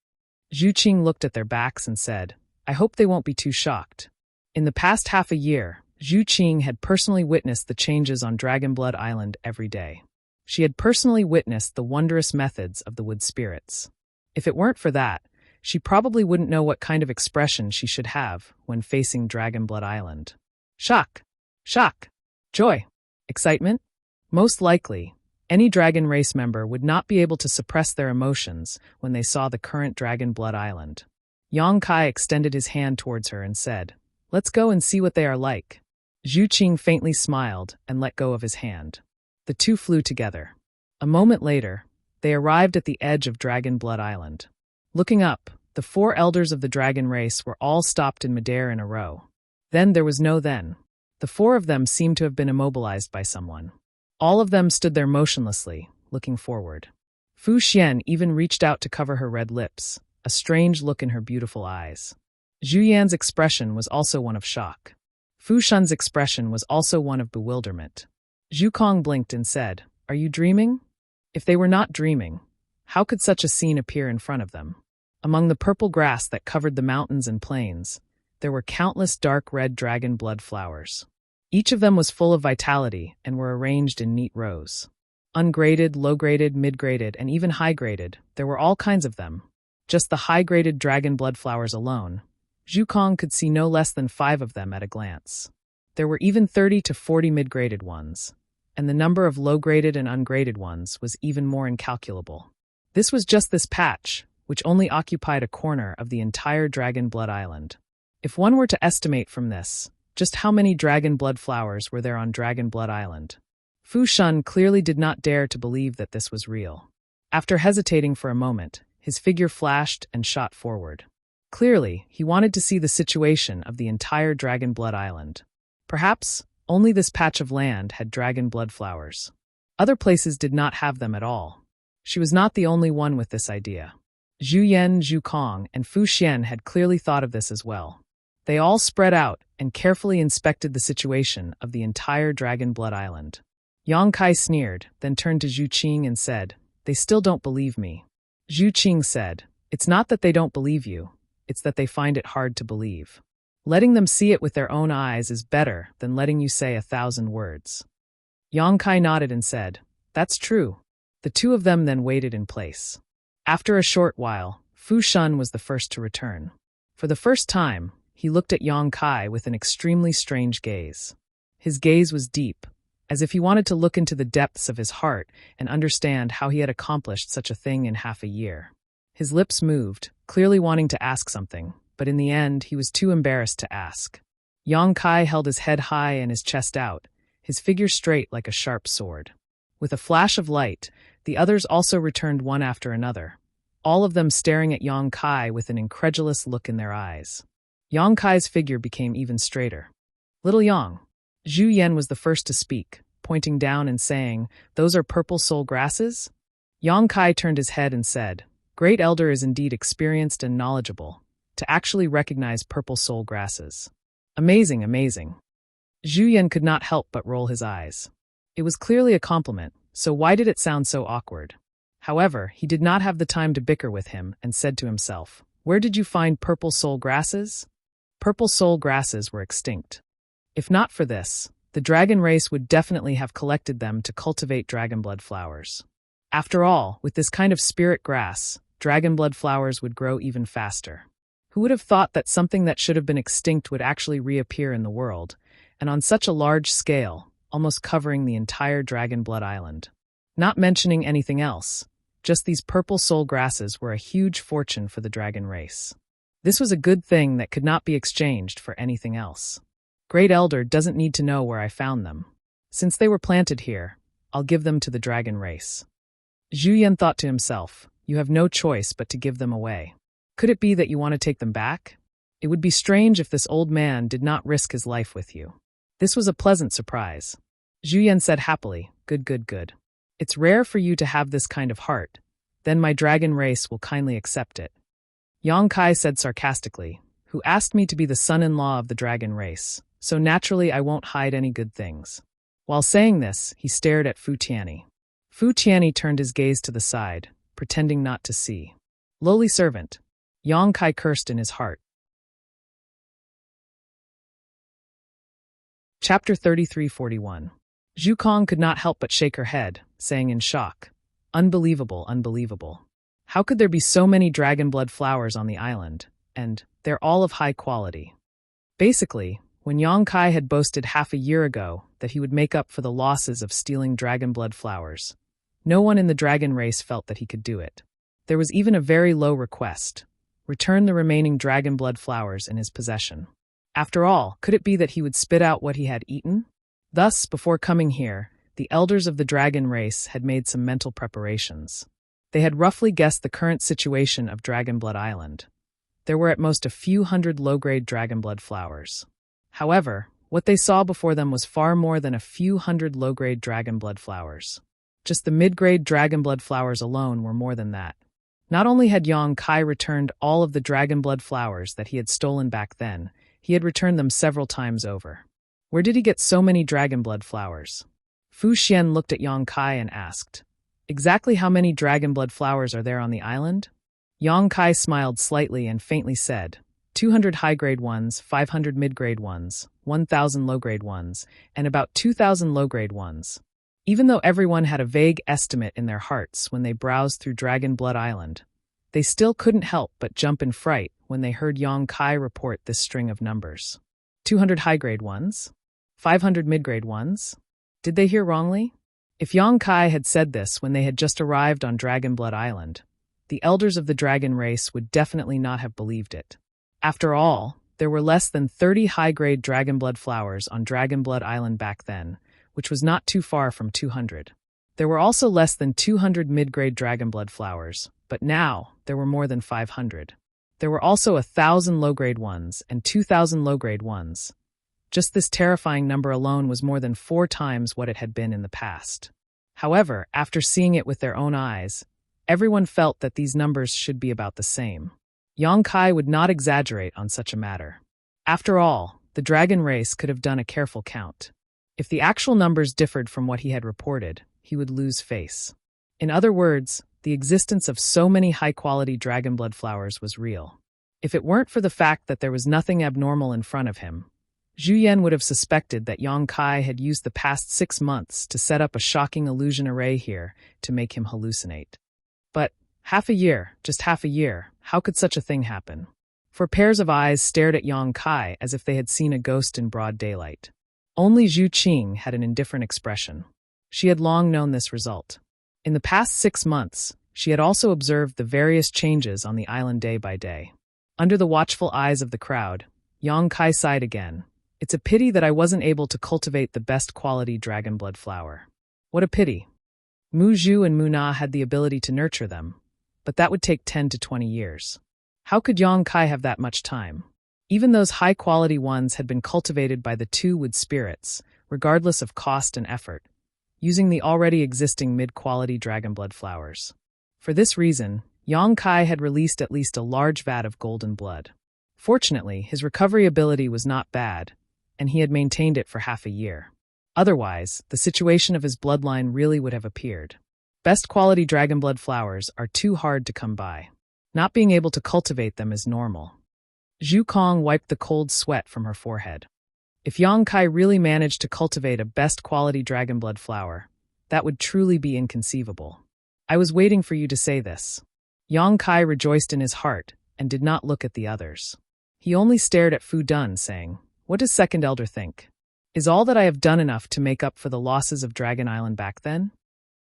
S1: Zhu Qing looked at their backs and said, I hope they won't be too shocked. In the past half a year, Zhu Qing had personally witnessed the changes on Dragonblood Island every day. She had personally witnessed the wondrous methods of the wood spirits. If it weren't for that, she probably wouldn't know what kind of expression she should have when facing Dragonblood Island. Shock, shock, joy, excitement? Most likely, any dragon race member would not be able to suppress their emotions when they saw the current Dragonblood Island. Yang Kai extended his hand towards her and said, Let's go and see what they are like. Zhu Qing faintly smiled and let go of his hand. The two flew together. A moment later, they arrived at the edge of Dragonblood Island. Looking up, the 4 elders of the dragon race were all stopped in midair in a row. Then there was no then. The 4 of them seemed to have been immobilized by someone. All of them stood there motionlessly, looking forward. Fu Xian even reached out to cover her red lips, a strange look in her beautiful eyes. Zhu Yan's expression was also one of shock. Fu Shan's expression was also one of bewilderment. Zhu Kong blinked and said, Are you dreaming? If they were not dreaming, how could such a scene appear in front of them? Among the purple grass that covered the mountains and plains, there were countless dark red dragon blood flowers. Each of them was full of vitality and were arranged in neat rows. Ungraded, low-graded, mid-graded, and even high-graded, there were all kinds of them. Just the high-graded dragon blood flowers alone, Zhu Kong could see no less than 5 of them at a glance. There were even 30 to 40 mid-graded ones, and the number of low-graded and ungraded ones was even more incalculable. This was just this patch, which only occupied a corner of the entire Dragon Blood Island. If one were to estimate from this, just how many dragon blood flowers were there on Dragon Blood Island? Fu Shan clearly did not dare to believe that this was real. After hesitating for a moment, his figure flashed and shot forward. Clearly, he wanted to see the situation of the entire Dragon Blood Island. Perhaps only this patch of land had dragon blood flowers. Other places did not have them at all. She was not the only one with this idea. Zhu Yan, Zhu Kong, and Fu Xian had clearly thought of this as well. They all spread out and carefully inspected the situation of the entire Dragon Blood Island. Yang Kai sneered, then turned to Zhu Qing and said, They still don't believe me. Zhu Qing said, It's not that they don't believe you, it's that they find it hard to believe. Letting them see it with their own eyes is better than letting you say 1,000 words. Yang Kai nodded and said, That's true. The 2 of them then waited in place. After a short while, Fu Shan was the first to return. For the first time, he looked at Yang Kai with an extremely strange gaze. His gaze was deep, as if he wanted to look into the depths of his heart and understand how he had accomplished such a thing in half a year. His lips moved, clearly wanting to ask something, but in the end he was too embarrassed to ask. Yang Kai held his head high and his chest out, his figure straight like a sharp sword. With a flash of light, the others also returned one after another, all of them staring at Yang Kai with an incredulous look in their eyes. Yang Kai's figure became even straighter. Little Yang. Zhu Yan was the first to speak, pointing down and saying, Those are purple soul grasses? Yang Kai turned his head and said, Great Elder is indeed experienced and knowledgeable to actually recognize purple soul grasses. Amazing, amazing. Zhu Yan could not help but roll his eyes. It was clearly a compliment, so why did it sound so awkward? However, he did not have the time to bicker with him and said to himself, Where did you find purple soul grasses? Purple soul grasses were extinct. If not for this, the dragon race would definitely have collected them to cultivate dragonblood flowers. After all, with this kind of spirit grass, dragonblood flowers would grow even faster. Who would have thought that something that should have been extinct would actually reappear in the world, and on such a large scale, almost covering the entire Dragonblood Island? Not mentioning anything else, just these purple soul grasses were a huge fortune for the dragon race. This was a good thing that could not be exchanged for anything else. Great Elder doesn't need to know where I found them. Since they were planted here, I'll give them to the dragon race. Zhu Yan thought to himself, You have no choice but to give them away. Could it be that you want to take them back? It would be strange if this old man did not risk his life with you. This was a pleasant surprise. Zhu Yan said happily, Good, good, good. It's rare for you to have this kind of heart. Then my dragon race will kindly accept it. Yang Kai said sarcastically, who asked me to be the son-in-law of the dragon race, so naturally I won't hide any good things. While saying this, he stared at Fu Tianyi. Fu Tianyi turned his gaze to the side, pretending not to see. Lowly servant. Yang Kai cursed in his heart. Chapter 33:41. Zhu Kong could not help but shake her head, saying in shock, "Unbelievable, unbelievable. How could there be so many dragon blood flowers on the island, and they're all of high quality?" Basically, when Yang Kai had boasted half a year ago that he would make up for the losses of stealing dragon blood flowers, no one in the dragon race felt that he could do it. There was even a very low request: return the remaining dragon blood flowers in his possession. After all, could it be that he would spit out what he had eaten? Thus, before coming here, the elders of the dragon race had made some mental preparations. They had roughly guessed the current situation of Dragonblood Island. There were at most a few hundred low-grade dragonblood flowers. However, what they saw before them was far more than a few hundred low-grade dragonblood flowers. Just the mid-grade dragonblood flowers alone were more than that. Not only had Yang Kai returned all of the dragonblood flowers that he had stolen back then, he had returned them several times over. Where did he get so many dragonblood flowers? Fu Xian looked at Yang Kai and asked, "Exactly how many dragonblood flowers are there on the island?" Yang Kai smiled slightly and faintly said, 200 high-grade ones, 500 mid-grade ones, 1,000 low-grade ones, and about 2,000 low-grade ones. Even though everyone had a vague estimate in their hearts when they browsed through Dragonblood Island, they still couldn't help but jump in fright when they heard Yang Kai report this string of numbers. 200 high-grade ones? 500 mid-grade ones? Did they hear wrongly? If Yang Kai had said this when they had just arrived on Dragonblood Island, the elders of the dragon race would definitely not have believed it. After all, there were less than 30 high-grade dragonblood flowers on Dragonblood Island back then, which was not too far from 200. There were also less than 200 mid-grade dragonblood flowers, but now there were more than 500. There were also 1,000 low-grade ones and 2,000 low-grade ones. Just this terrifying number alone was more than 4 times what it had been in the past. However, after seeing it with their own eyes, everyone felt that these numbers should be about the same. Yang Kai would not exaggerate on such a matter. After all, the dragon race could have done a careful count. If the actual numbers differed from what he had reported, he would lose face. In other words, the existence of so many high-quality dragonblood flowers was real. If it weren't for the fact that there was nothing abnormal in front of him, Zhu Yan would have suspected that Yang Kai had used the past 6 months to set up a shocking illusion array here to make him hallucinate. But half a year, just half a year, how could such a thing happen? For pairs of eyes stared at Yang Kai as if they had seen a ghost in broad daylight. Only Zhu Qing had an indifferent expression. She had long known this result. In the past 6 months, she had also observed the various changes on the island day by day. Under the watchful eyes of the crowd, Yang Kai sighed again. It's a pity that I wasn't able to cultivate the best quality dragonblood flower. What a pity. Mu Zhu and Mu Na had the ability to nurture them, but that would take 10 to 20 years. How could Yang Kai have that much time? Even those high-quality ones had been cultivated by the 2 wood spirits, regardless of cost and effort, using the already existing mid-quality dragonblood flowers. For this reason, Yang Kai had released at least a large vat of golden blood. Fortunately, his recovery ability was not bad, and he had maintained it for half a year. Otherwise, the situation of his bloodline really would have appeared. Best quality dragonblood flowers are too hard to come by. Not being able to cultivate them is normal. Zhu Kong wiped the cold sweat from her forehead. If Yang Kai really managed to cultivate a best quality dragonblood flower, that would truly be inconceivable. I was waiting for you to say this. Yang Kai rejoiced in his heart and did not look at the others. He only stared at Fu Dun, saying, "What does Second Elder think? Is all that I have done enough to make up for the losses of Dragon Island back then?"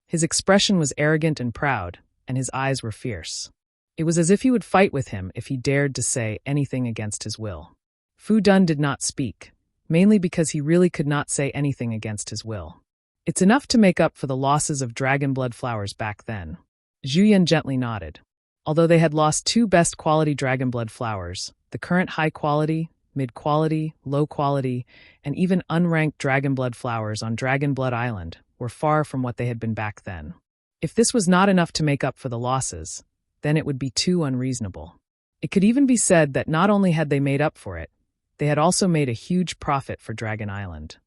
S1: His expression was arrogant and proud, and his eyes were fierce. It was as if he would fight with him if he dared to say anything against his will. Fu Dun did not speak, mainly because he really could not say anything against his will. It's enough to make up for the losses of dragonblood flowers back then. Zhu Yan gently nodded. Although they had lost 2 best quality dragonblood flowers, the current high quality, mid-quality, low-quality, and even unranked dragonblood flowers on Dragonblood Island were far from what they had been back then. If this was not enough to make up for the losses, then it would be too unreasonable. It could even be said that not only had they made up for it, they had also made a huge profit for Dragon Island.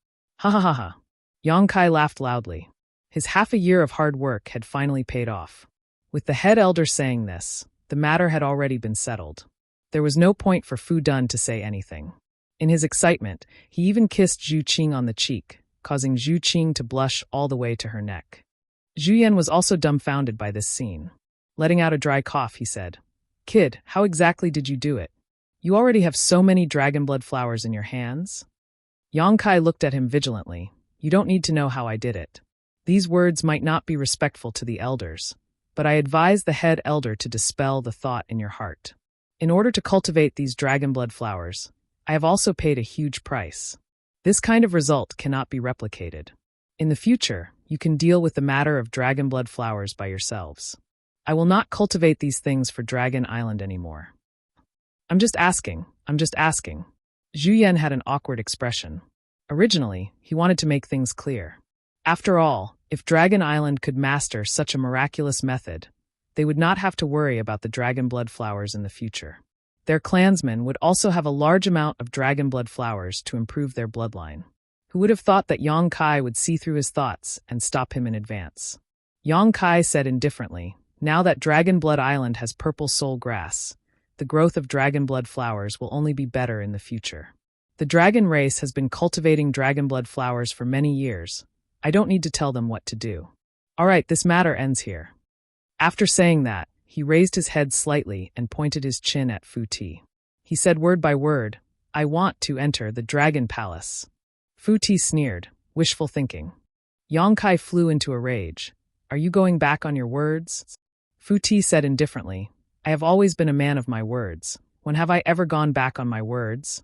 S1: Ha ha ha ha. Yongkai laughed loudly. His half a year of hard work had finally paid off. With the head elder saying this, the matter had already been settled. There was no point for Fu Dun to say anything. In his excitement, he even kissed Zhu Qing on the cheek, causing Zhu Qing to blush all the way to her neck. Zhu Yan was also dumbfounded by this scene. Letting out a dry cough, he said, "Kid, how exactly did you do it? You already have so many dragon blood flowers in your hands?" Yongkai looked at him vigilantly. "You don't need to know how I did it. These words might not be respectful to the elders, but I advise the head elder to dispel the thought in your heart. In order to cultivate these dragon blood flowers, I have also paid a huge price. This kind of result cannot be replicated. In the future, you can deal with the matter of dragon blood flowers by yourselves. I will not cultivate these things for Dragon Island anymore." I'm just asking. Zhu Yan had an awkward expression. Originally, he wanted to make things clear. After all, if Dragon Island could master such a miraculous method, they would not have to worry about the dragon blood flowers in the future. Their clansmen would also have a large amount of dragon blood flowers to improve their bloodline. Who would have thought that Yongkai would see through his thoughts and stop him in advance? Yongkai said indifferently, "Now that Dragon Blood Island has purple soul grass, the growth of dragon blood flowers will only be better in the future. The dragon race has been cultivating dragon blood flowers for many years. I don't need to tell them what to do. All right, this matter ends here." After saying that, he raised his head slightly and pointed his chin at Fu Ti. He said word by word, "I want to enter the Dragon Palace." Fu Ti sneered, "Wishful thinking." Yongkai flew into a rage. "Are you going back on your words?" Fu Ti said indifferently, "I have always been a man of my words. When have I ever gone back on my words?"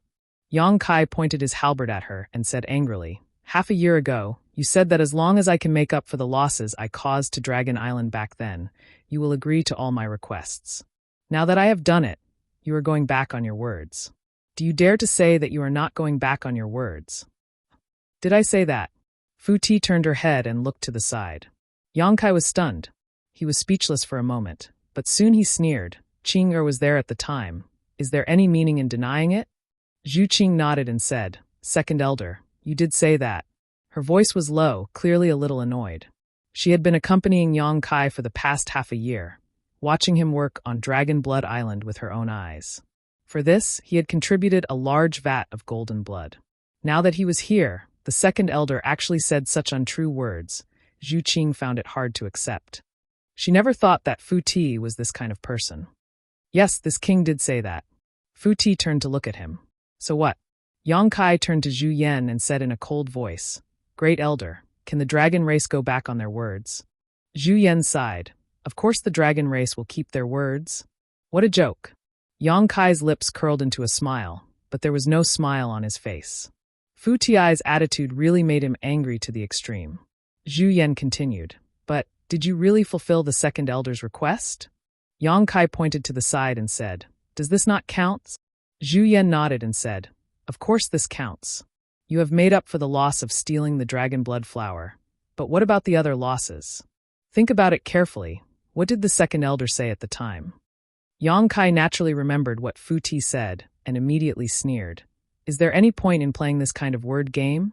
S1: Yongkai pointed his halberd at her and said angrily, "Half a year ago, you said that as long as I can make up for the losses I caused to Dragon Island back then, you will agree to all my requests. Now that I have done it, you are going back on your words. Do you dare to say that you are not going back on your words?" "Did I say that?" Fu Ti turned her head and looked to the side. Yongkai was stunned. He was speechless for a moment, but soon he sneered. "Qing was there at the time. Is there any meaning in denying it?" Zhu Qing nodded and said, "Second elder, you did say that." Her voice was low, clearly a little annoyed. She had been accompanying Yongkai for the past half a year, watching him work on Dragon Blood Island with her own eyes. For this, he had contributed a large vat of golden blood. Now that he was here, the second elder actually said such untrue words. Zhu Qing found it hard to accept. She never thought that Fu Ti was this kind of person. Yes, this king did say that. Fu Ti turned to look at him. So what? Yongkai turned to Zhu Yan and said in a cold voice, "Great elder, can the dragon race go back on their words?" Zhu Yan sighed. "Of course the dragon race will keep their words." What a joke. Yongkai's lips curled into a smile, but there was no smile on his face. Fu Ti's attitude really made him angry to the extreme. Zhu Yan continued, "But, did you really fulfill the second elder's request?" Yongkai pointed to the side and said, "Does this not count?" Zhu Yan nodded and said, "Of course this counts. You have made up for the loss of stealing the dragon blood flower. But what about the other losses? Think about it carefully. What did the second elder say at the time?" Yongkai naturally remembered what Fu Ti said and immediately sneered. "Is there any point in playing this kind of word game?"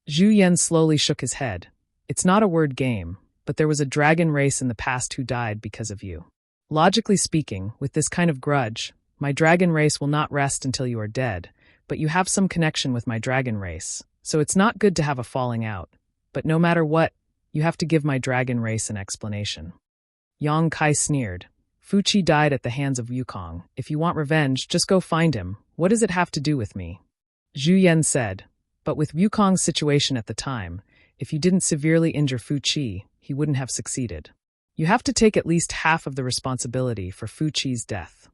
S1: Zhu Yan slowly shook his head. "It's not a word game, but there was a dragon race in the past who died because of you. Logically speaking, with this kind of grudge, my dragon race will not rest until you are dead, but you have some connection with my dragon race, so it's not good to have a falling out. But no matter what, you have to give my dragon race an explanation." Yongkai sneered. "Fu Qi died at the hands of Yukong. If you want revenge, just go find him. What does it have to do with me?" Zhu Yan said, "But with Yukong's situation at the time, if you didn't severely injure Fu Qi, he wouldn't have succeeded. You have to take at least half of the responsibility for Fu Qi's death.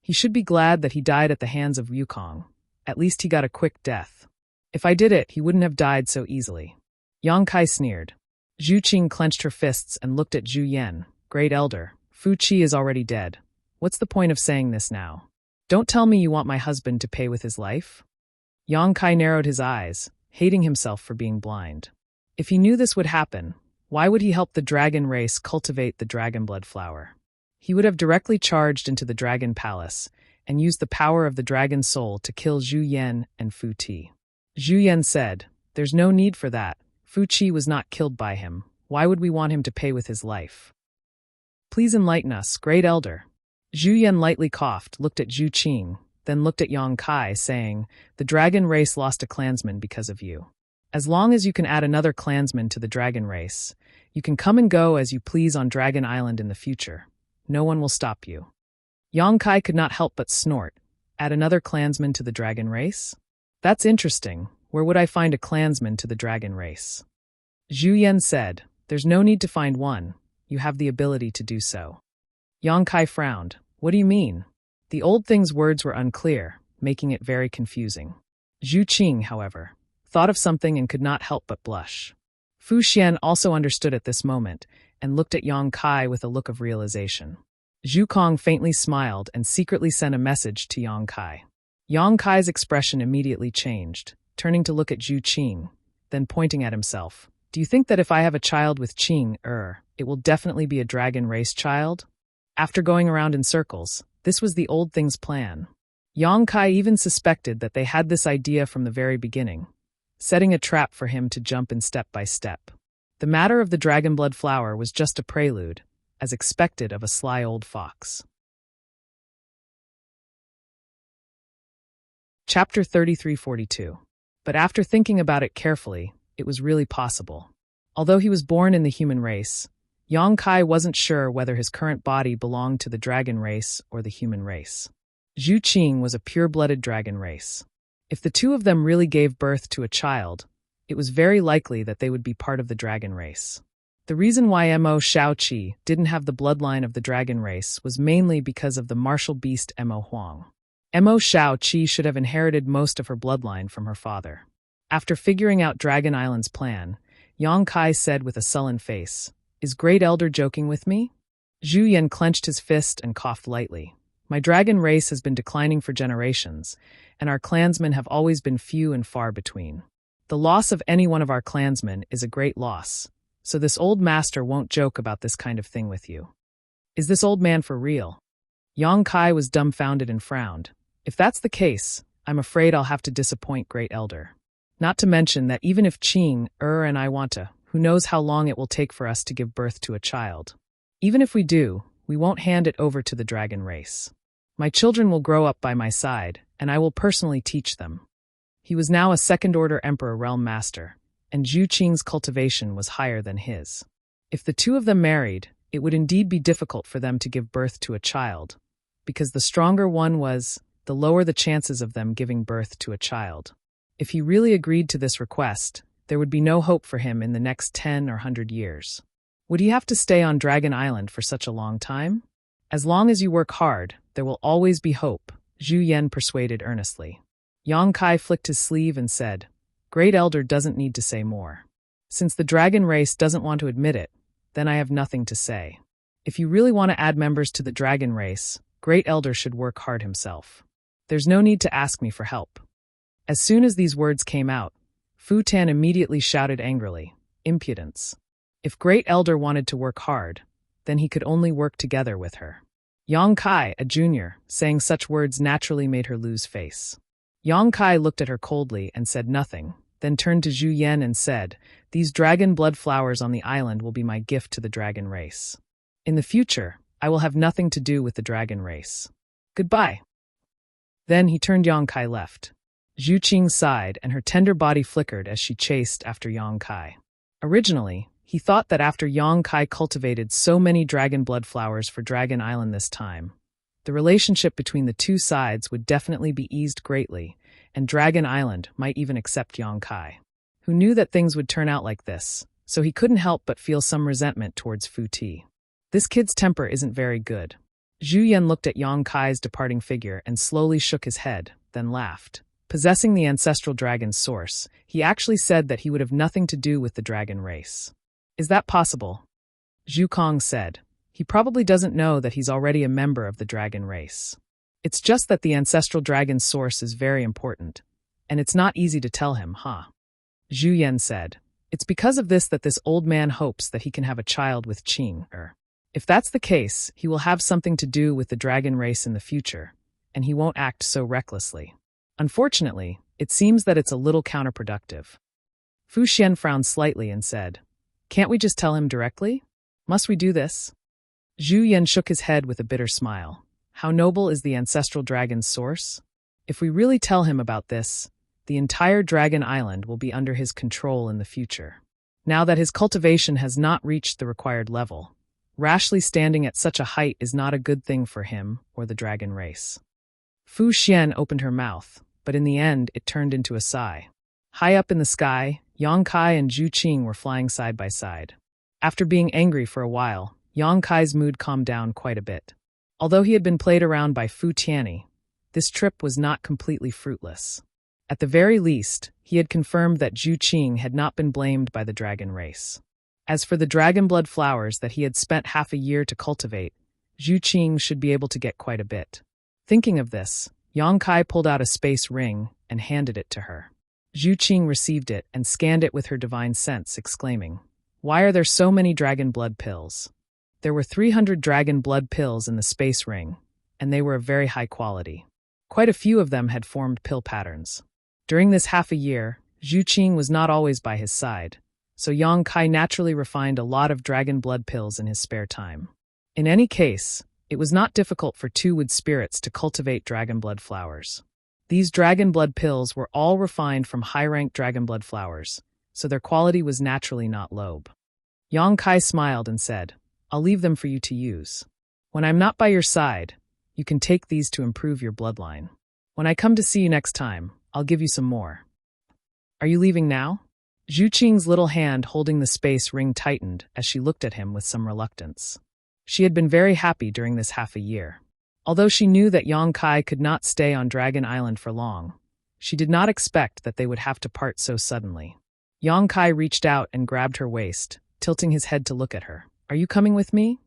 S1: He should be glad that he died at the hands of Yukong. At least he got a quick death. If I did it, he wouldn't have died so easily." Yongkai sneered. Zhu Qing clenched her fists and looked at Zhu Yan. "Great elder, Fu Qi is already dead. What's the point of saying this now? Don't tell me you want my husband to pay with his life?" Yongkai narrowed his eyes, hating himself for being blind. If he knew this would happen, why would he help the dragon race cultivate the dragon blood flower? He would have directly charged into the dragon palace and used the power of the dragon soul to kill Zhu Yan and Fu Ti. Zhu Yan said, "There's no need for that. Fu Qi was not killed by him. Why would we want him to pay with his life? Please enlighten us, Great Elder." Zhu Yan lightly coughed, looked at Zhu Qing, then looked at Yang Kai, saying, "The dragon race lost a clansman because of you. As long as you can add another clansman to the dragon race, you can come and go as you please on Dragon Island in the future. No one will stop you." Yang Kai could not help but snort. Add another clansman to the dragon race? That's interesting. Where would I find a clansman to the dragon race? Zhu Yan said, "There's no need to find one. You have the ability to do so." Yang Kai frowned. "What do you mean?" The old thing's words were unclear, making it very confusing. Zhu Qing, however, thought of something and could not help but blush. Fu Xian also understood at this moment and looked at Yang Kai with a look of realization. Zhu Kong faintly smiled and secretly sent a message to Yang Kai. Yang Kai's expression immediately changed, turning to look at Zhu Qing, then pointing at himself. "Do you think that if I have a child with Qing, it will definitely be a dragon race child?" After going around in circles, this was the old thing's plan. Yang Kai even suspected that they had this idea from the very beginning, setting a trap for him to jump in step by step. The matter of the dragon blood flower was just a prelude, as expected of a sly old fox. Chapter 3342. But after thinking about it carefully, it was really possible. Although he was born in the human race, Yang Kai wasn't sure whether his current body belonged to the dragon race or the human race. Zhu Qing was a pure-blooded dragon race. If the two of them really gave birth to a child, it was very likely that they would be part of the dragon race. The reason why Mo Shaoqi didn't have the bloodline of the dragon race was mainly because of the martial beast Mo Huang. Mo Shaoqi should have inherited most of her bloodline from her father. After figuring out Dragon Island's plan, Yang Kai said with a sullen face, "Is Great Elder joking with me?" Zhu Yan clenched his fist and coughed lightly. "My dragon race has been declining for generations, and our clansmen have always been few and far between. The loss of any one of our clansmen is a great loss, so this old master won't joke about this kind of thing with you." "Is this old man for real?" Yang Kai was dumbfounded and frowned. "If that's the case, I'm afraid I'll have to disappoint Great Elder. Not to mention that even if Qing, and I want to, who knows how long it will take for us to give birth to a child. Even if we do, we won't hand it over to the dragon race. My children will grow up by my side, and I will personally teach them." He was now a second-order Emperor Realm Master, and Zhu Qing's cultivation was higher than his. If the two of them married, it would indeed be difficult for them to give birth to a child, because the stronger one was, the lower the chances of them giving birth to a child. If he really agreed to this request, there would be no hope for him in the next 10 or 100 years. Would he have to stay on Dragon Island for such a long time? "As long as you work hard, there will always be hope," Zhu Yan persuaded earnestly. Yang Kai flicked his sleeve and said, "Great Elder doesn't need to say more. Since the dragon race doesn't want to admit it, then I have nothing to say. If you really want to add members to the dragon race, Great Elder should work hard himself. There's no need to ask me for help." As soon as these words came out, Fu Tan immediately shouted angrily, "Impudence! If Great Elder wanted to work hard, then he could only work together with her." Yang Kai, a junior, saying such words naturally made her lose face. Yang Kai looked at her coldly and said nothing, then turned to Zhu Yan and said, "These dragon blood flowers on the island will be my gift to the dragon race. In the future, I will have nothing to do with the dragon race. Goodbye." Then he turned Yang Kai left. Zhu Qing sighed and her tender body flickered as she chased after Yang Kai. Originally, he thought that after Yang Kai cultivated so many dragon blood flowers for Dragon Island this time, the relationship between the two sides would definitely be eased greatly, and Dragon Island might even accept Yang Kai. Who knew that things would turn out like this, so he couldn't help but feel some resentment towards Fu Ti. This kid's temper isn't very good. Zhu Yan looked at Yang Kai's departing figure and slowly shook his head, then laughed. Possessing the ancestral dragon's source, he actually said that he would have nothing to do with the dragon race. "Is that possible?" Zhu Kong said. "He probably doesn't know that he's already a member of the dragon race. It's just that the ancestral dragon's source is very important, and it's not easy to tell him, huh?" Zhu Yan said. "It's because of this that this old man hopes that he can have a child with Qing. If that's the case, he will have something to do with the dragon race in the future, and he won't act so recklessly. Unfortunately, it seems that it's a little counterproductive. Fu Xian frowned slightly and said, "Can't we just tell him directly? Must we do this?" Zhu Yan shook his head with a bitter smile. How noble is the ancestral dragon's source? If we really tell him about this, the entire Dragon Island will be under his control in the future. Now that his cultivation has not reached the required level, rashly standing at such a height is not a good thing for him or the dragon race. Fu Xian opened her mouth, but in the end it turned into a sigh. High up in the sky, Yang Kai and Zhu Qing were flying side by side. After being angry for a while, Yang Kai's mood calmed down quite a bit. Although he had been played around by Fu Tianyi, this trip was not completely fruitless. At the very least, he had confirmed that Zhu Qing had not been blamed by the dragon race. As for the dragon blood flowers that he had spent half a year to cultivate, Zhu Qing should be able to get quite a bit. Thinking of this, Yang Kai pulled out a space ring and handed it to her. Zhu Qing received it and scanned it with her divine sense, exclaiming, "Why are there so many dragon blood pills?" There were 300 dragon blood pills in the space ring, and they were of very high quality. Quite a few of them had formed pill patterns. During this half a year, Zhu Qing was not always by his side, so Yang Kai naturally refined a lot of dragon blood pills in his spare time. In any case, it was not difficult for two wood spirits to cultivate dragon blood flowers. These dragon blood pills were all refined from high-ranked dragon blood flowers, so their quality was naturally not low. Yang Kai smiled and said, "I'll leave them for you to use. When I'm not by your side, you can take these to improve your bloodline. When I come to see you next time, I'll give you some more." "Are you leaving now?" Zhu Qing's little hand holding the space ring tightened as she looked at him with some reluctance. She had been very happy during this half a year. Although she knew that Yang Kai could not stay on Dragon Island for long, she did not expect that they would have to part so suddenly. Yang Kai reached out and grabbed her waist, tilting his head to look at her. "Are you coming with me?"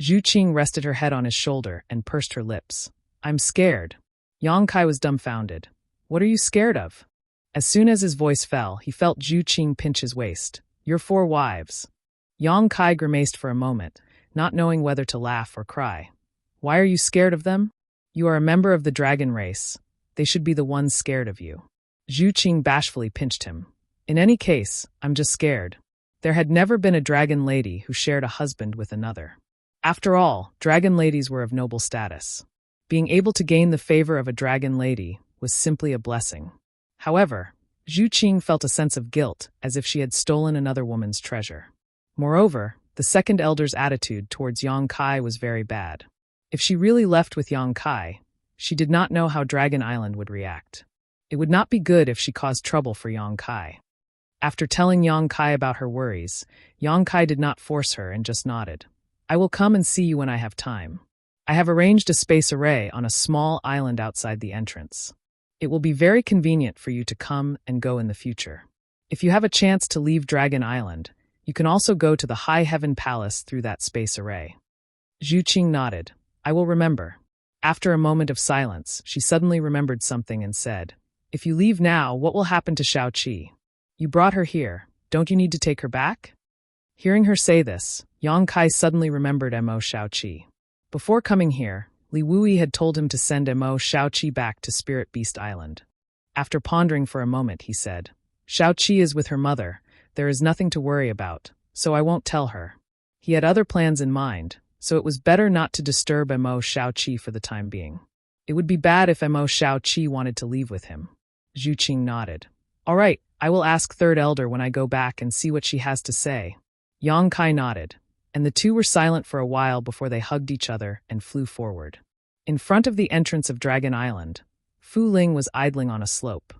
S1: Zhu Qing rested her head on his shoulder and pursed her lips. "I'm scared." Yang Kai was dumbfounded. "What are you scared of?" As soon as his voice fell, he felt Zhu Qing pinch his waist. "Your 4 wives." Yang Kai grimaced for a moment, not knowing whether to laugh or cry. "Why are you scared of them? You are a member of the dragon race. They should be the ones scared of you." Zhu Qing bashfully pinched him. "In any case, I'm just scared. There had never been a dragon lady who shared a husband with another. After all, dragon ladies were of noble status. Being able to gain the favor of a dragon lady was simply a blessing." However, Zhu Qing felt a sense of guilt, as if she had stolen another woman's treasure. Moreover, the second elder's attitude towards Yang Kai was very bad. If she really left with Yang Kai, she did not know how Dragon Island would react. It would not be good if she caused trouble for Yang Kai. After telling Yang Kai about her worries, Yang Kai did not force her and just nodded. "I will come and see you when I have time. I have arranged a space array on a small island outside the entrance. It will be very convenient for you to come and go in the future. If you have a chance to leave Dragon Island, you can also go to the High Heaven Palace through that space array." Zhu Qing nodded. "I will remember." After a moment of silence, she suddenly remembered something and said, "If you leave now, what will happen to Shaoqi? You brought her here. Don't you need to take her back?" Hearing her say this, Yang Kai suddenly remembered Mo Shaoqi. Before coming here, Li Wui had told him to send Mo Shaoqi back to Spirit Beast Island. After pondering for a moment, he said, "Shaoqi is with her mother. There is nothing to worry about, so I won't tell her." He had other plans in mind, so it was better not to disturb Mo Shaoqi for the time being. It would be bad if Mo Shaoqi wanted to leave with him. Zhu Qing nodded. "All right, I will ask Third Elder when I go back and see what she has to say." Yang Kai nodded, and the two were silent for a while before they hugged each other and flew forward. In front of the entrance of Dragon Island, Fu Ling was idling on a slope.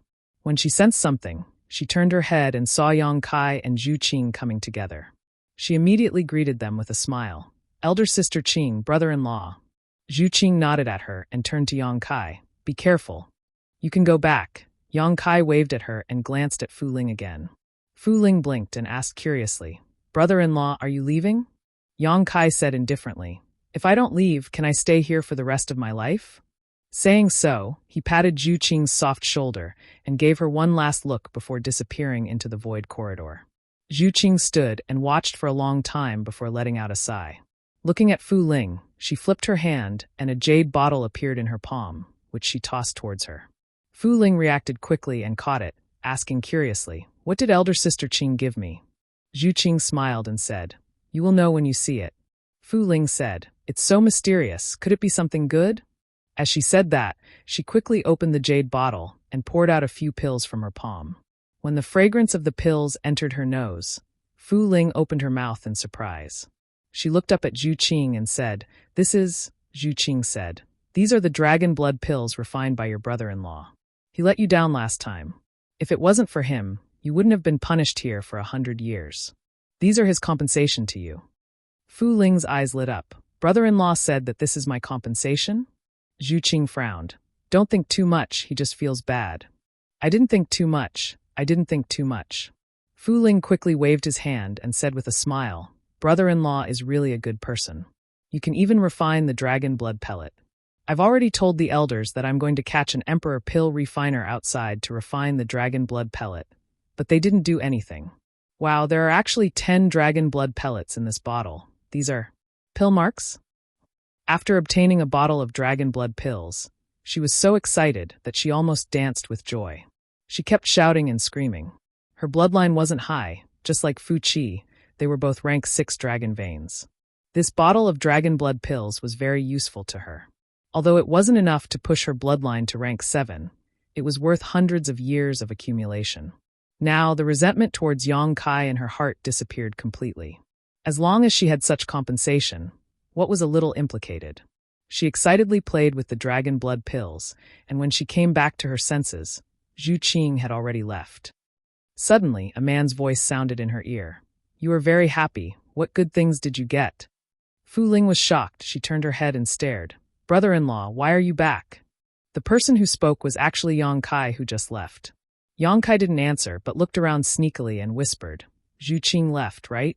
S1: When she sensed something, she turned her head and saw Yang Kai and Zhu Qing coming together. She immediately greeted them with a smile. "Elder sister Qing, brother-in-law." Zhu Qing nodded at her and turned to Yang Kai. "Be careful. You can go back." Yang Kai waved at her and glanced at Fu Ling again. Fu Ling blinked and asked curiously, "Brother-in-law, are you leaving?" Yang Kai said indifferently, "If I don't leave, can I stay here for the rest of my life?" Saying so, he patted Zhu Qing's soft shoulder and gave her one last look before disappearing into the void corridor. Zhu Qing stood and watched for a long time before letting out a sigh. Looking at Fu Ling, she flipped her hand and a jade bottle appeared in her palm, which she tossed towards her. Fu Ling reacted quickly and caught it, asking curiously, "What did elder sister Qing give me?" Zhu Qing smiled and said, "You will know when you see it." Fu Ling said, "It's so mysterious, could it be something good?" As she said that, she quickly opened the jade bottle and poured out a few pills from her palm. When the fragrance of the pills entered her nose, Fu Ling opened her mouth in surprise. She looked up at Zhu Qing and said, "This is," Zhu Qing said, "these are the dragon blood pills refined by your brother-in-law. He let you down last time. If it wasn't for him, you wouldn't have been punished here for 100 years. These are his compensation to you." Fu Ling's eyes lit up. "Brother-in-law said that this is my compensation?" Zhu Qing frowned. "Don't think too much, he just feels bad." "I didn't think too much. I didn't think too much." Fu Ling quickly waved his hand and said with a smile, "Brother-in-law is really a good person. You can even refine the dragon blood pellet. I've already told the elders that I'm going to catch an emperor pill refiner outside to refine the dragon blood pellet, but they didn't do anything. Wow, there are actually 10 dragon blood pellets in this bottle. These are pill marks?" After obtaining a bottle of dragon blood pills, she was so excited that she almost danced with joy. She kept shouting and screaming. Her bloodline wasn't high, just like Fu Qi, they were both rank 6 dragon veins. This bottle of dragon blood pills was very useful to her. Although it wasn't enough to push her bloodline to rank 7, it was worth hundreds of years of accumulation. Now, the resentment towards Yang Kai in her heart disappeared completely. As long as she had such compensation, what was a little implicated? She excitedly played with the dragon blood pills, and when she came back to her senses, Zhu Qing had already left. Suddenly, a man's voice sounded in her ear. "You are very happy. What good things did you get?" Fu Ling was shocked. She turned her head and stared. "Brother-in-law, why are you back?" The person who spoke was actually Yang Kai, who just left. Yang Kai didn't answer, but looked around sneakily and whispered, "Zhu Qing left, right?"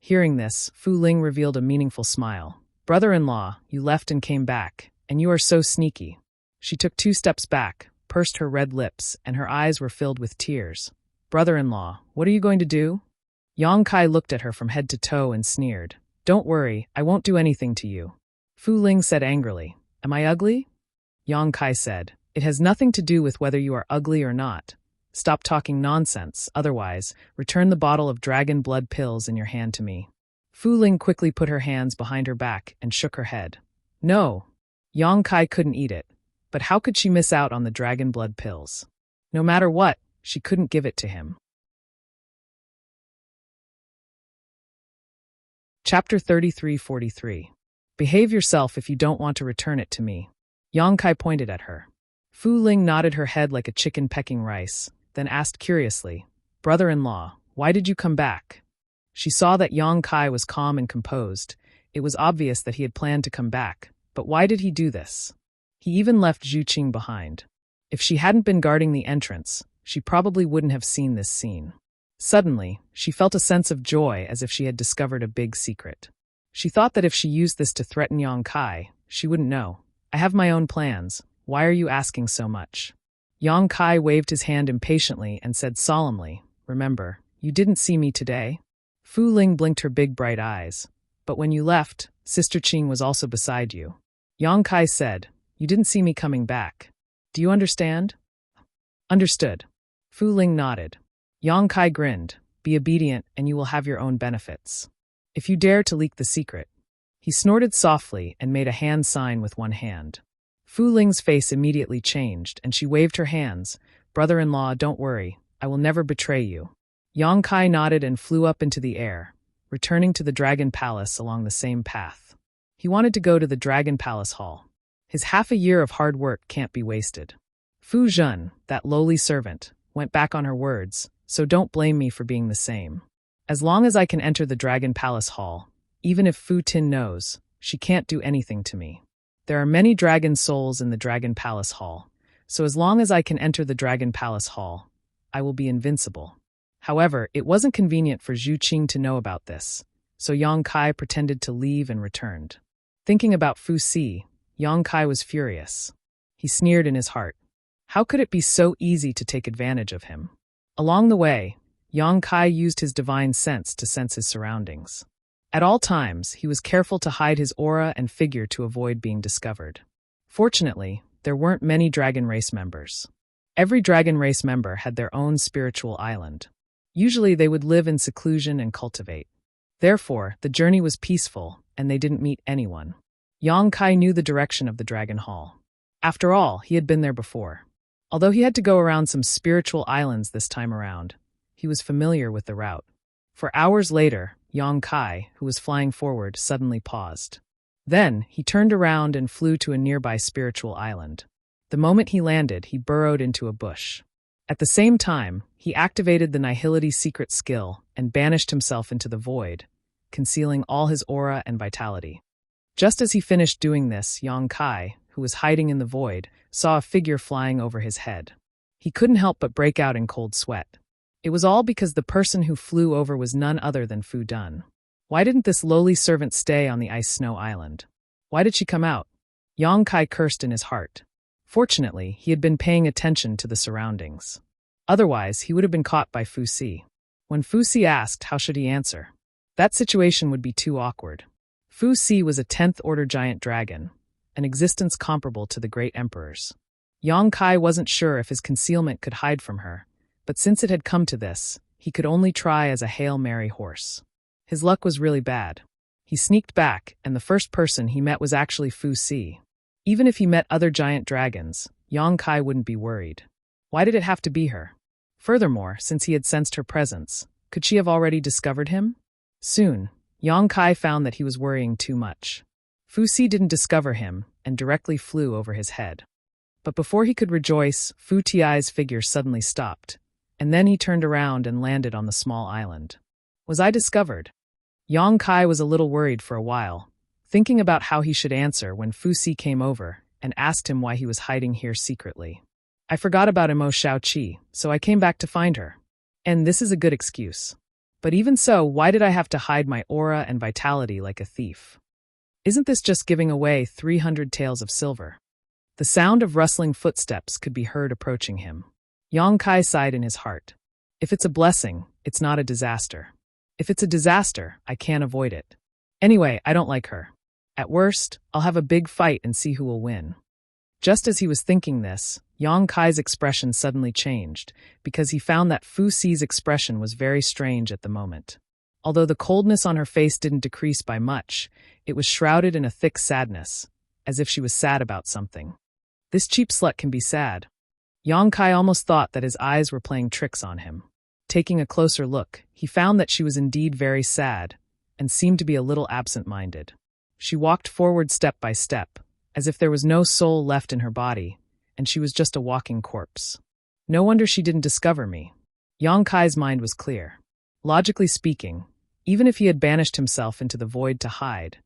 S1: Hearing this, Fu Ling revealed a meaningful smile. "Brother-in-law, you left and came back, and you are so sneaky." She took 2 steps back, pursed her red lips, and her eyes were filled with tears. "Brother-in-law, what are you going to do?" Yang Kai looked at her from head to toe and sneered. "Don't worry, I won't do anything to you." Fu Ling said angrily, "Am I ugly?" Yang Kai said, "It has nothing to do with whether you are ugly or not. Stop talking nonsense, otherwise, return the bottle of dragon blood pills in your hand to me." Fu Ling quickly put her hands behind her back and shook her head. "No." Yang Kai couldn't eat it, but how could she miss out on the dragon blood pills? No matter what, she couldn't give it to him. Chapter 33-43. Behave yourself if you don't want to return it to me. Yang Kai pointed at her. Fu Ling nodded her head like a chicken pecking rice, then asked curiously, "Brother-in-law, why did you come back?" She saw that Yang Kai was calm and composed. It was obvious that he had planned to come back, but why did he do this? He even left Zhu Qing behind. If she hadn't been guarding the entrance, she probably wouldn't have seen this scene. Suddenly, she felt a sense of joy as if she had discovered a big secret. She thought that if she used this to threaten Yang Kai, she wouldn't know. "I have my own plans. Why are you asking so much?" Yang Kai waved his hand impatiently and said solemnly, "Remember, you didn't see me today?" Fu Ling blinked her big bright eyes. "But when you left, Sister Qing was also beside you." Yang Kai said, "You didn't see me coming back. Do you understand?" "Understood." Fu Ling nodded. Yang Kai grinned. "Be obedient and you will have your own benefits. If you dare to leak the secret." He snorted softly and made a hand sign with one hand. Fu Ling's face immediately changed and she waved her hands. "Brother-in-law, don't worry. I will never betray you." Yang Kai nodded and flew up into the air, returning to the Dragon Palace along the same path. He wanted to go to the Dragon Palace Hall. His half a year of hard work can't be wasted. Fu Zhen, that lowly servant, went back on her words, so don't blame me for being the same. As long as I can enter the Dragon Palace Hall, even if Fu Tin knows, she can't do anything to me. There are many dragon souls in the Dragon Palace Hall, so as long as I can enter the Dragon Palace Hall, I will be invincible. However, it wasn't convenient for Zhu Qing to know about this, so Yang Kai pretended to leave and returned. Thinking about Fu Si, Yang Kai was furious. He sneered in his heart. How could it be so easy to take advantage of him? Along the way, Yang Kai used his divine sense to sense his surroundings. At all times, he was careful to hide his aura and figure to avoid being discovered. Fortunately, there weren't many dragon race members. Every dragon race member had their own spiritual island. Usually they would live in seclusion and cultivate. Therefore, the journey was peaceful, and they didn't meet anyone. Yang Kai knew the direction of the Dragon Hall. After all, he had been there before. Although he had to go around some spiritual islands this time around, he was familiar with the route. For hours later, Yang Kai, who was flying forward, suddenly paused. Then, he turned around and flew to a nearby spiritual island. The moment he landed, he burrowed into a bush. At the same time, he activated the Nihility secret skill and banished himself into the void, concealing all his aura and vitality. Just as he finished doing this, Yang Kai, who was hiding in the void, saw a figure flying over his head. He couldn't help but break out in cold sweat. It was all because the person who flew over was none other than Fu Dun. Why didn't this lowly servant stay on the ice snow island? Why did she come out? Yang Kai cursed in his heart. Fortunately, he had been paying attention to the surroundings. Otherwise, he would have been caught by Fu Si. When Fu Si asked, how should he answer? That situation would be too awkward. Fu Si was a 10th order giant dragon, an existence comparable to the great emperors. Yang Kai wasn't sure if his concealment could hide from her, but since it had come to this, he could only try as a Hail Mary horse. His luck was really bad. He sneaked back, and the first person he met was actually Fu Si. Even if he met other giant dragons, Yang Kai wouldn't be worried. Why did it have to be her? Furthermore, since he had sensed her presence, could she have already discovered him? Soon, Yang Kai found that he was worrying too much. Fu Si didn't discover him and directly flew over his head. But before he could rejoice, Fu Ti's figure suddenly stopped, and then he turned around and landed on the small island. Was I discovered? Yang Kai was a little worried for a while, thinking about how he should answer when Fu Si came over and asked him why he was hiding here secretly. I forgot about Emo Xiaoqi, so I came back to find her. And this is a good excuse. But even so, why did I have to hide my aura and vitality like a thief? Isn't this just giving away 300 taels of silver? The sound of rustling footsteps could be heard approaching him. Yang Kai sighed in his heart. If it's a blessing, it's not a disaster. If it's a disaster, I can't avoid it. Anyway, I don't like her. At worst, I'll have a big fight and see who will win. Just as he was thinking this, Yang Kai's expression suddenly changed, because he found that Fu Si's expression was very strange at the moment. Although the coldness on her face didn't decrease by much, it was shrouded in a thick sadness, as if she was sad about something. This cheap slut can be sad. Yang Kai almost thought that his eyes were playing tricks on him. Taking a closer look, he found that she was indeed very sad, and seemed to be a little absent-minded. She walked forward step by step, as if there was no soul left in her body, and she was just a walking corpse. No wonder she didn't discover me. Yang Kai's mind was clear. Logically speaking, even if he had banished himself into the void to hide,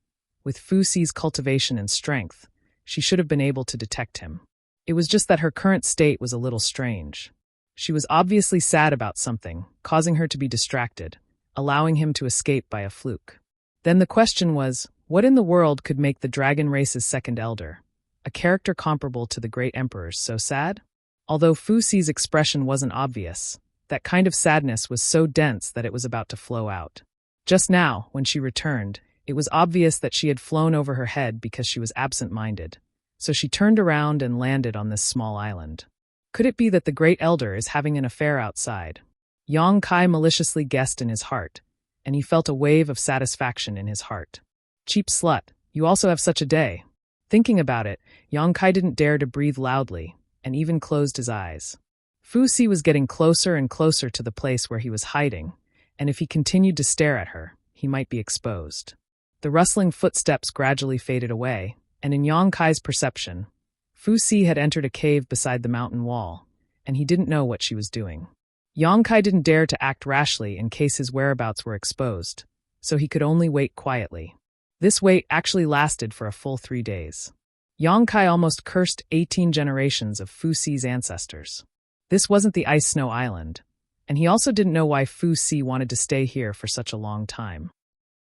S1: with Fu Si's cultivation and strength, she should have been able to detect him. It was just that her current state was a little strange. She was obviously sad about something, causing her to be distracted, allowing him to escape by a fluke. Then the question was, what in the world could make the dragon race's second elder, a character comparable to the great emperors, so sad? Although Fu Si's expression wasn't obvious, that kind of sadness was so dense that it was about to flow out. Just now, when she returned, it was obvious that she had flown over her head because she was absent-minded, so she turned around and landed on this small island. Could it be that the great elder is having an affair outside? Yang Kai maliciously guessed in his heart, and he felt a wave of satisfaction in his heart. Cheap slut, you also have such a day. Thinking about it, Yang Kai didn't dare to breathe loudly, and even closed his eyes. Fu Si was getting closer and closer to the place where he was hiding, and if he continued to stare at her, he might be exposed. The rustling footsteps gradually faded away, and in Yang Kai's perception, Fu Si had entered a cave beside the mountain wall, and he didn't know what she was doing. Yang Kai didn't dare to act rashly in case his whereabouts were exposed, so he could only wait quietly. This wait actually lasted for a full 3 days. Yang Kai almost cursed 18 generations of Fu Si's ancestors. This wasn't the Ice Snow Island, and he also didn't know why Fu Si wanted to stay here for such a long time.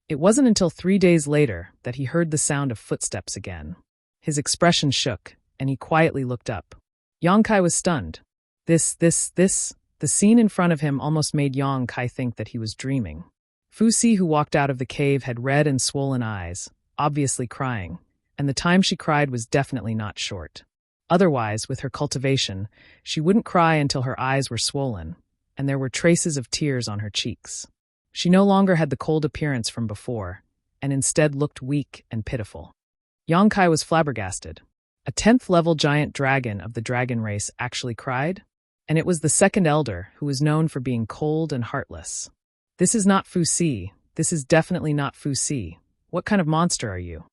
S1: It wasn't until 3 days later that he heard the sound of footsteps again. His expression shook, and he quietly looked up. Yang Kai was stunned. The scene in front of him almost made Yang Kai think that he was dreaming. Fu Si, who walked out of the cave, had red and swollen eyes, obviously crying, and the time she cried was definitely not short. Otherwise, with her cultivation, she wouldn't cry until her eyes were swollen, and there were traces of tears on her cheeks. She no longer had the cold appearance from before, and instead looked weak and pitiful. Yang Kai was flabbergasted. A 10th-level giant dragon of the dragon race actually cried? And it was the second elder, who was known for being cold and heartless. This is not Fu Si. This is definitely not Fu Si. What kind of monster are you?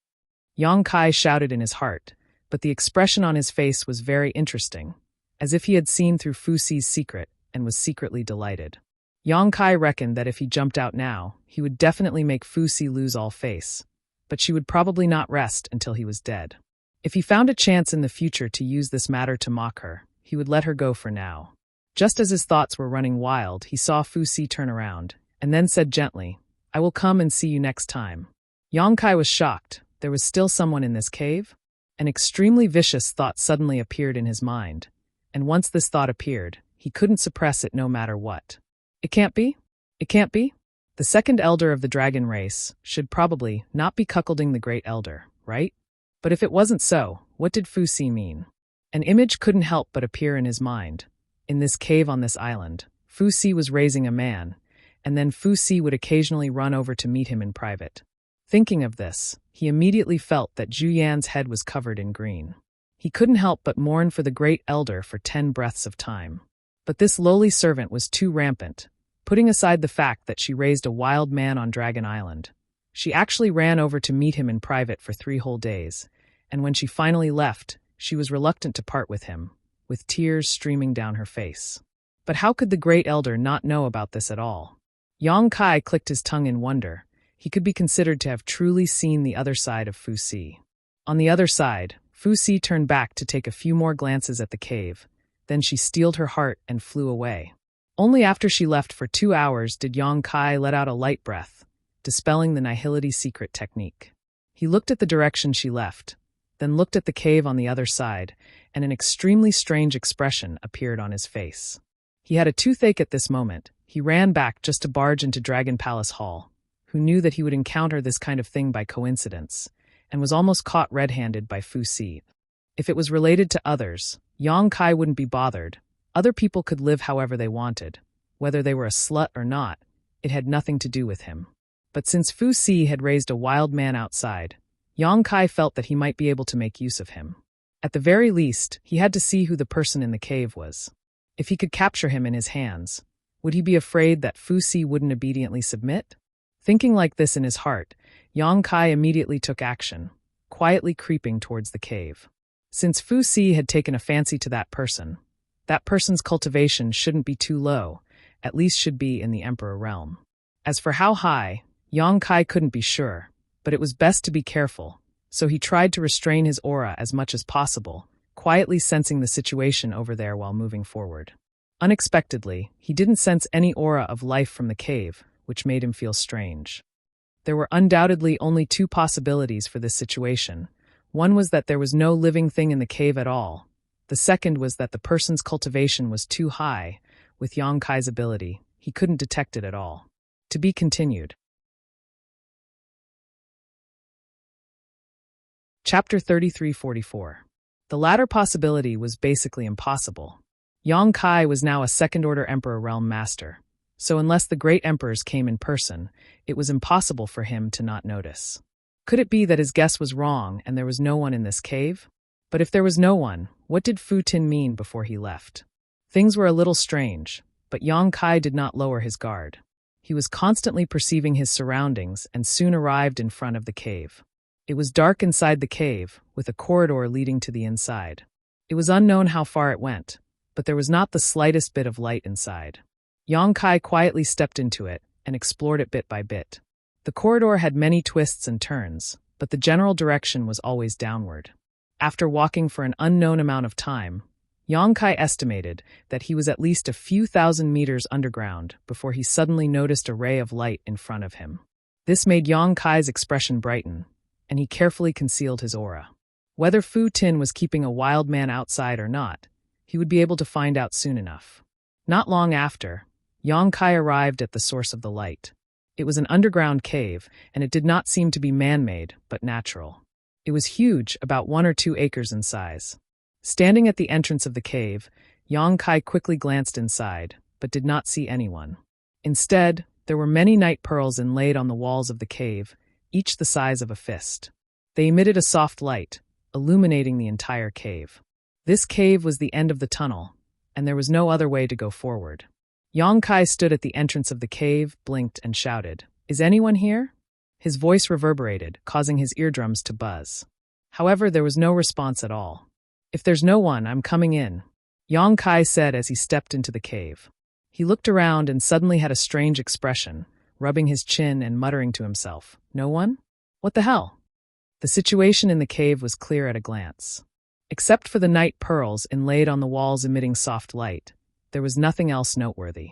S1: Yang Kai shouted in his heart, but the expression on his face was very interesting, as if he had seen through Fu Si's secret and was secretly delighted. Yang Kai reckoned that if he jumped out now, he would definitely make Fu Si lose all face, but she would probably not rest until he was dead. If he found a chance in the future to use this matter to mock her, he would let her go for now. Just as his thoughts were running wild, he saw Fu Si turn around, and then said gently, "I will come and see you next time." Yang Kai was shocked. There was still someone in this cave? An extremely vicious thought suddenly appeared in his mind, and once this thought appeared, he couldn't suppress it no matter what. It can't be? It can't be? The second elder of the dragon race should probably not be cuckolding the great elder, right? But if it wasn't so, what did Fu Si mean? An image couldn't help but appear in his mind. In this cave on this island, Fu Si was raising a man, and then Fu Si would occasionally run over to meet him in private. Thinking of this, he immediately felt that Zhu Yan's head was covered in green. He couldn't help but mourn for the great elder for 10 breaths of time. But this lowly servant was too rampant. Putting aside the fact that she raised a wild man on Dragon Island, she actually ran over to meet him in private for 3 whole days, and when she finally left, she was reluctant to part with him, with tears streaming down her face. But how could the great elder not know about this at all? Yang Kai clicked his tongue in wonder. He could be considered to have truly seen the other side of Fu Si. On the other side, Fu Si turned back to take a few more glances at the cave. Then she steeled her heart and flew away. Only after she left for 2 hours did Yang Kai let out a light breath, dispelling the nihility secret technique. He looked at the direction she left, then looked at the cave on the other side, and an extremely strange expression appeared on his face. He had a toothache at this moment. He ran back just to barge into Dragon Palace Hall, who knew that he would encounter this kind of thing by coincidence, and was almost caught red-handed by Fu Si. If it was related to others, Yang Kai wouldn't be bothered. Other people could live however they wanted. Whether they were a slut or not, it had nothing to do with him. But since Fu Si had raised a wild man outside, Yang Kai felt that he might be able to make use of him. At the very least, he had to see who the person in the cave was. If he could capture him in his hands, would he be afraid that Fu Si wouldn't obediently submit? Thinking like this in his heart, Yang Kai immediately took action, quietly creeping towards the cave. Since Fu Si had taken a fancy to that person's cultivation shouldn't be too low, at least should be in the Emperor realm. As for how high, Yang Kai couldn't be sure, but it was best to be careful, so he tried to restrain his aura as much as possible, quietly sensing the situation over there while moving forward. Unexpectedly, he didn't sense any aura of life from the cave, which made him feel strange. There were undoubtedly only 2 possibilities for this situation. One was that there was no living thing in the cave at all. The second was that the person's cultivation was too high. With Yang Kai's ability, he couldn't detect it at all. To be continued. Chapter 3344. The latter possibility was basically impossible. Yang Kai was now a second-order Emperor Realm Master, so unless the great emperors came in person, it was impossible for him to not notice. Could it be that his guess was wrong and there was no one in this cave? But if there was no one, what did Fu Tin mean before he left? Things were a little strange, but Yang Kai did not lower his guard. He was constantly perceiving his surroundings and soon arrived in front of the cave. It was dark inside the cave, with a corridor leading to the inside. It was unknown how far it went, but there was not the slightest bit of light inside. Yang Kai quietly stepped into it and explored it bit by bit. The corridor had many twists and turns, but the general direction was always downward. After walking for an unknown amount of time, Yang Kai estimated that he was at least a few thousand meters underground before he suddenly noticed a ray of light in front of him. This made Yang Kai's expression brighten, and he carefully concealed his aura. Whether Fu Tin was keeping a wild man outside or not, he would be able to find out soon enough. Not long after, Yang Kai arrived at the source of the light. It was an underground cave, and it did not seem to be man-made, but natural. It was huge, about 1 or 2 acres in size. Standing at the entrance of the cave, Yang Kai quickly glanced inside, but did not see anyone. Instead, there were many night pearls inlaid on the walls of the cave, each the size of a fist. They emitted a soft light, illuminating the entire cave. This cave was the end of the tunnel, and there was no other way to go forward. Yang Kai stood at the entrance of the cave, blinked, and shouted, "Is anyone here?" His voice reverberated, causing his eardrums to buzz. However, there was no response at all. "If there's no one, I'm coming in," Yang Kai said as he stepped into the cave. He looked around and suddenly had a strange expression, rubbing his chin and muttering to himself, "No one? What the hell?" The situation in the cave was clear at a glance. Except for the night pearls inlaid on the walls emitting soft light, there was nothing else noteworthy.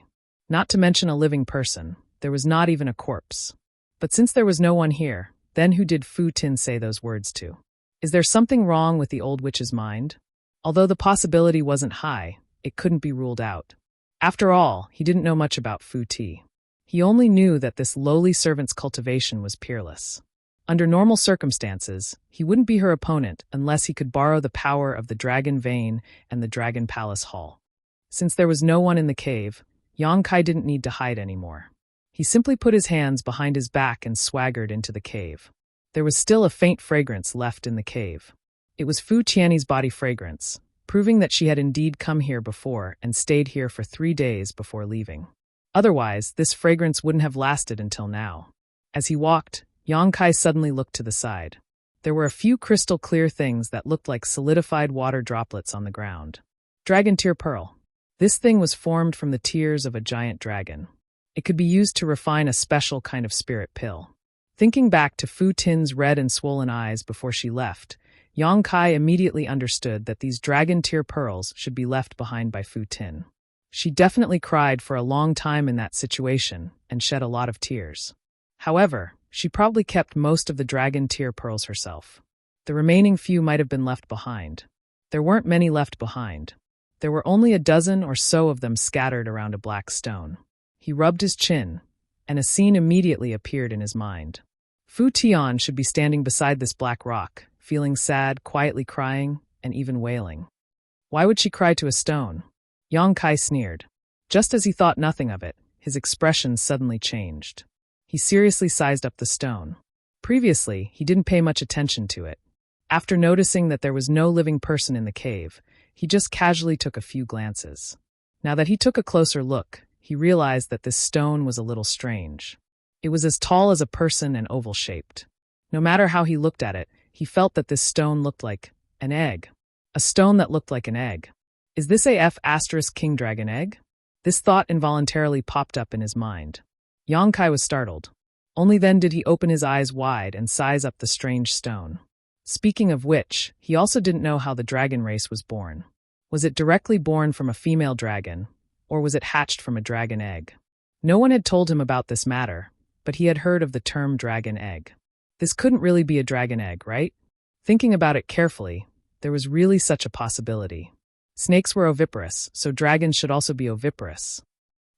S1: Not to mention a living person, there was not even a corpse. But since there was no one here, then who did Fu Tin say those words to? Is there something wrong with the old witch's mind? Although the possibility wasn't high, it couldn't be ruled out. After all, he didn't know much about Fu Ti. He only knew that this lowly servant's cultivation was peerless. Under normal circumstances, he wouldn't be her opponent unless he could borrow the power of the Dragon Vein and the Dragon Palace Hall. Since there was no one in the cave, Yang Kai didn't need to hide anymore. He simply put his hands behind his back and swaggered into the cave. There was still a faint fragrance left in the cave. It was Fu Tianyi's body fragrance, proving that she had indeed come here before and stayed here for 3 days before leaving. Otherwise, this fragrance wouldn't have lasted until now. As he walked, Yang Kai suddenly looked to the side. There were a few crystal-clear things that looked like solidified water droplets on the ground. Dragon Tear Pearl. This thing was formed from the tears of a giant dragon. It could be used to refine a special kind of spirit pill. Thinking back to Fu Tin's red and swollen eyes before she left, Yang Kai immediately understood that these dragon tear pearls should be left behind by Fu Tin. She definitely cried for a long time in that situation and shed a lot of tears. However, she probably kept most of the dragon tear pearls herself. The remaining few might have been left behind. There weren't many left behind. There were only a dozen or so of them scattered around a black stone. He rubbed his chin, and a scene immediately appeared in his mind. Fu Tian should be standing beside this black rock, feeling sad, quietly crying, and even wailing. Why would she cry to a stone? Yang Kai sneered. Just as he thought nothing of it, his expression suddenly changed. He seriously sized up the stone. Previously, he didn't pay much attention to it. After noticing that there was no living person in the cave, he just casually took a few glances. Now that he took a closer look, he realized that this stone was a little strange. It was as tall as a person and oval-shaped. No matter how he looked at it, he felt that this stone looked like an egg. A stone that looked like an egg. Is this a King dragon egg? This thought involuntarily popped up in his mind. Yang Kai was startled. Only then did he open his eyes wide and size up the strange stone. Speaking of which, he also didn't know how the dragon race was born. Was it directly born from a female dragon, or was it hatched from a dragon egg? No one had told him about this matter, but he had heard of the term dragon egg. This couldn't really be a dragon egg, right? Thinking about it carefully, there was really such a possibility. Snakes were oviparous, so dragons should also be oviparous.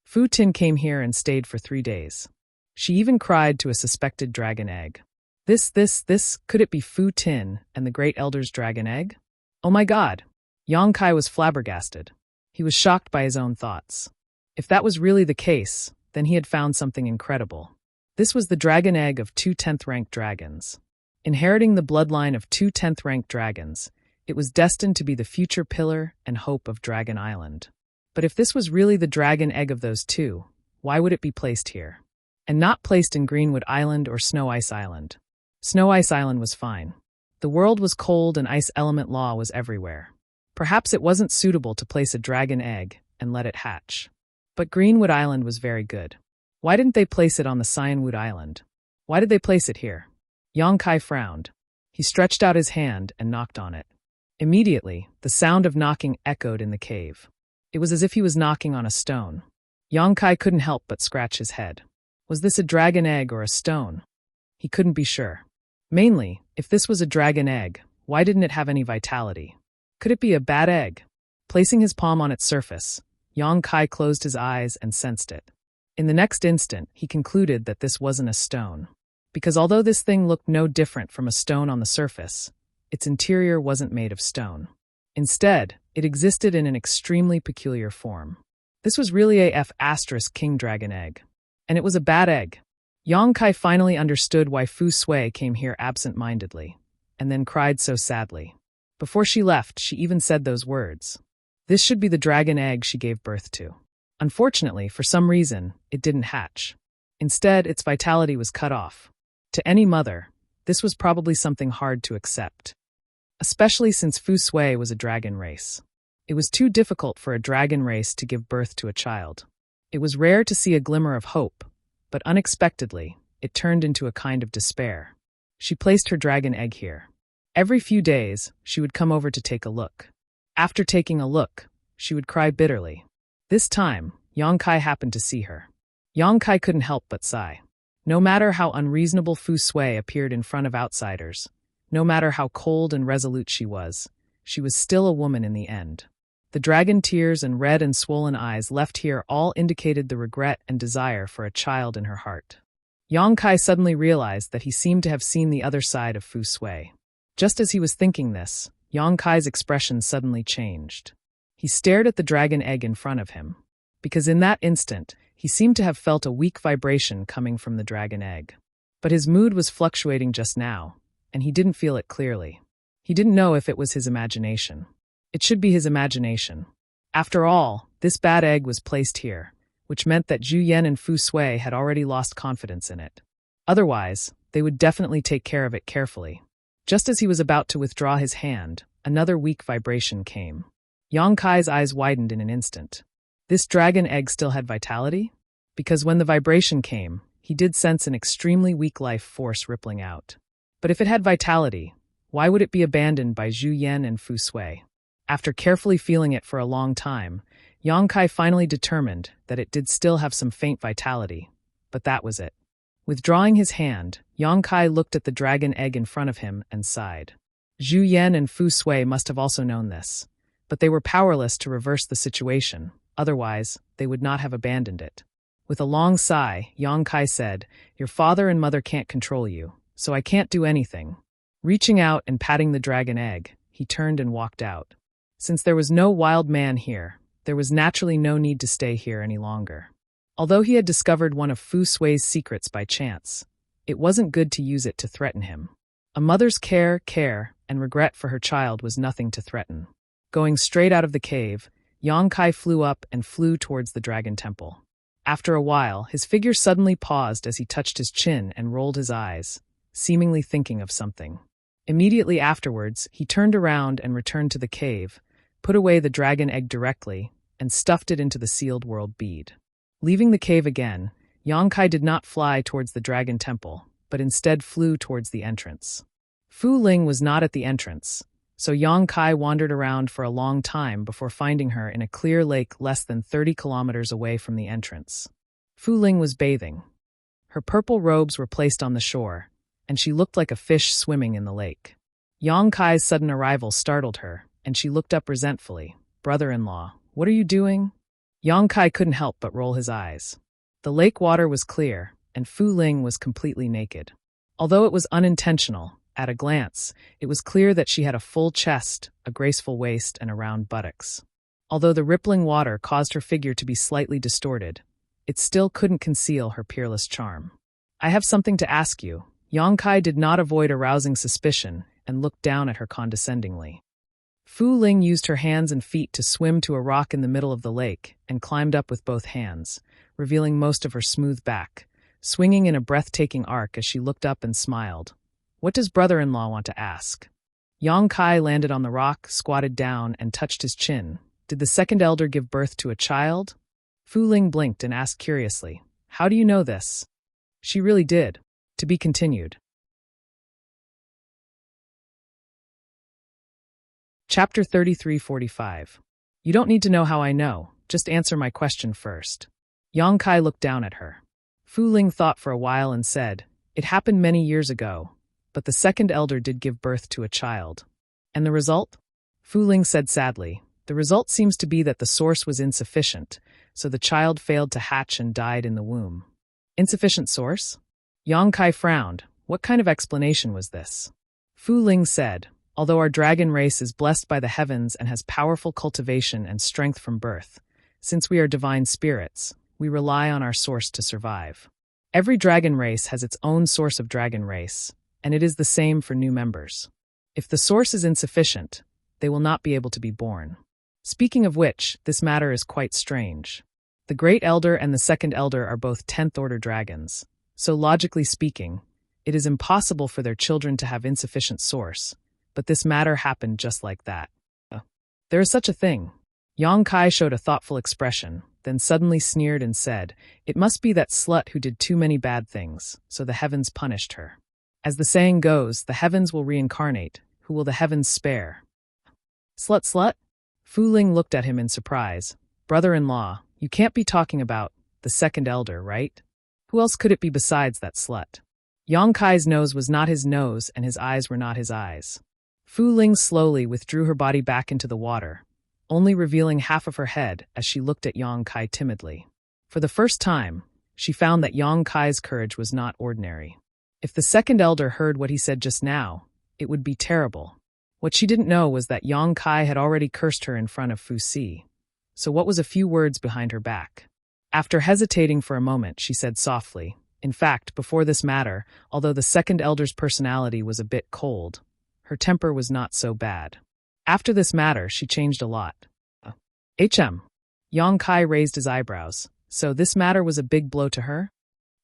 S1: Fu Tin came here and stayed for 3 days. She even cried to a suspected dragon egg. Could it be Fu Tin and the Great Elder's dragon egg? Oh my god! Yang Kai was flabbergasted. He was shocked by his own thoughts. If that was really the case, then he had found something incredible. This was the dragon egg of 2 10th-ranked dragons. Inheriting the bloodline of 2 10th-ranked dragons, it was destined to be the future pillar and hope of Dragon Island. But if this was really the dragon egg of those two, why would it be placed here? And not placed in Greenwood Island or Snow Ice Island. Snow Ice Island was fine. The world was cold and ice element law was everywhere. Perhaps it wasn't suitable to place a dragon egg and let it hatch. But Greenwood Island was very good. Why didn't they place it on the Cyanwood Island? Why did they place it here? Yang Kai frowned. He stretched out his hand and knocked on it. Immediately, the sound of knocking echoed in the cave. It was as if he was knocking on a stone. Yang Kai couldn't help but scratch his head. Was this a dragon egg or a stone? He couldn't be sure. Mainly, if this was a dragon egg, why didn't it have any vitality? Could it be a bad egg? Placing his palm on its surface, Yang Kai closed his eyes and sensed it. In the next instant, he concluded that this wasn't a stone. Because although this thing looked no different from a stone on the surface, its interior wasn't made of stone. Instead, it existed in an extremely peculiar form. This was really a king dragon egg. And it was a bad egg. Yang Kai finally understood why Fu Sui came here absent-mindedly, and then cried so sadly. Before she left, she even said those words. This should be the dragon egg she gave birth to. Unfortunately, for some reason, it didn't hatch. Instead, its vitality was cut off. To any mother, this was probably something hard to accept. Especially since Fu Sui was a dragon race. It was too difficult for a dragon race to give birth to a child. It was rare to see a glimmer of hope, but unexpectedly, it turned into a kind of despair. She placed her dragon egg here. Every few days, she would come over to take a look. After taking a look, she would cry bitterly. This time, Yang Kai happened to see her. Yang Kai couldn't help but sigh. No matter how unreasonable Fu Sui appeared in front of outsiders, no matter how cold and resolute she was still a woman in the end. The dragon tears and red and swollen eyes left here all indicated the regret and desire for a child in her heart. Yang Kai suddenly realized that he seemed to have seen the other side of Fu Sui. Just as he was thinking this, Yang Kai's expression suddenly changed. He stared at the dragon egg in front of him, because in that instant, he seemed to have felt a weak vibration coming from the dragon egg. But his mood was fluctuating just now, and he didn't feel it clearly. He didn't know if it was his imagination. It should be his imagination. After all, this bad egg was placed here, which meant that Zhu Yan and Fu Sui had already lost confidence in it. Otherwise, they would definitely take care of it carefully. Just as he was about to withdraw his hand, another weak vibration came. Yang Kai's eyes widened in an instant. This dragon egg still had vitality? Because when the vibration came, he did sense an extremely weak life force rippling out. But if it had vitality, why would it be abandoned by Zhu Yan and Fu Sui? After carefully feeling it for a long time, Yang Kai finally determined that it did still have some faint vitality, but that was it. Withdrawing his hand, Yang Kai looked at the dragon egg in front of him and sighed. Zhu Yan and Fu Sui must have also known this, but they were powerless to reverse the situation, otherwise they would not have abandoned it. With a long sigh, Yang Kai said, "Your father and mother can't control you, so I can't do anything." Reaching out and patting the dragon egg, he turned and walked out. Since there was no wild man here, there was naturally no need to stay here any longer. Although he had discovered one of Fu Sui's secrets by chance, it wasn't good to use it to threaten him. A mother's care, and regret for her child was nothing to threaten. Going straight out of the cave, Yang Kai flew up and flew towards the dragon temple. After a while, his figure suddenly paused as he touched his chin and rolled his eyes, seemingly thinking of something. Immediately afterwards, he turned around and returned to the cave, put away the dragon egg directly, and stuffed it into the sealed world bead. Leaving the cave again, Yang Kai did not fly towards the dragon temple, but instead flew towards the entrance. Fu Ling was not at the entrance, so Yang Kai wandered around for a long time before finding her in a clear lake less than 30 kilometers away from the entrance. Fu Ling was bathing. Her purple robes were placed on the shore, and she looked like a fish swimming in the lake. Yang Kai's sudden arrival startled her, and she looked up resentfully. "Brother-in-law, what are you doing?" Yang Kai couldn't help but roll his eyes. The lake water was clear, and Fu Ling was completely naked. Although it was unintentional, at a glance, it was clear that she had a full chest, a graceful waist, and a round buttocks. Although the rippling water caused her figure to be slightly distorted, it still couldn't conceal her peerless charm. "I have something to ask you." Yang Kai did not avoid arousing suspicion and looked down at her condescendingly. Fu Ling used her hands and feet to swim to a rock in the middle of the lake and climbed up with both hands, revealing most of her smooth back, swinging in a breathtaking arc as she looked up and smiled. "What does brother-in-law want to ask?" Yang Kai landed on the rock, squatted down, and touched his chin. "Did the second elder give birth to a child?" Fu Ling blinked and asked curiously, "How do you know this?" "She really did." To be continued. Chapter 33:45. You don't need to know how I know, just answer my question first. Yang Kai looked down at her. Fu Ling thought for a while and said, "It happened many years ago, but the second elder did give birth to a child." "And the result?" Fu Ling said sadly, "The result seems to be that the source was insufficient, so the child failed to hatch and died in the womb. Insufficient source? Yang Kai frowned. What kind of explanation was this? Fu Ling said, although our dragon race is blessed by the heavens and has powerful cultivation and strength from birth, since we are divine spirits, we rely on our source to survive. Every dragon race has its own source of dragon race, and it is the same for new members. If the source is insufficient, they will not be able to be born. Speaking of which, this matter is quite strange. The Great Elder and the Second Elder are both 10th Order dragons, so logically speaking, it is impossible for their children to have insufficient source, but this matter happened just like that. There is such a thing. Yang Kai showed a thoughtful expression, then suddenly sneered and said, "It must be that slut who did too many bad things, so the heavens punished her. As the saying goes, the heavens will reincarnate, who will the heavens spare?" Slut, slut? Fu Ling looked at him in surprise. Brother-in-law, you can't be talking about the Second Elder, right? Who else could it be besides that slut? Yang Kai's nose was not his nose and his eyes were not his eyes. Fu Ling slowly withdrew her body back into the water, only revealing half of her head as she looked at Yang Kai timidly. For the first time, she found that Yang Kai's courage was not ordinary. If the Second Elder heard what he said just now, it would be terrible. What she didn't know was that Yang Kai had already cursed her in front of Fu Si. So what was a few words behind her back? After hesitating for a moment, she said softly, in fact, before this matter, although the Second Elder's personality was a bit cold, her temper was not so bad. After this matter, she changed a lot. Yang Kai raised his eyebrows. So this matter was a big blow to her?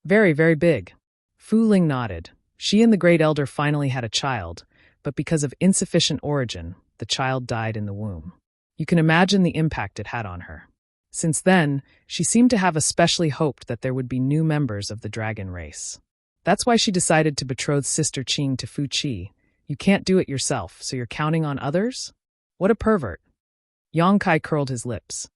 S1: Very, very big. Fu Ling nodded. She and the Great Elder finally had a child, but because of insufficient origin, the child died in the womb. You can imagine the impact it had on her. Since then, she seemed to have especially hoped that there would be new members of the dragon race. That's why she decided to betroth Sister Qing to Fu Qi. You can't do it yourself, so you're counting on others? What a pervert. Yang Kai curled his lips.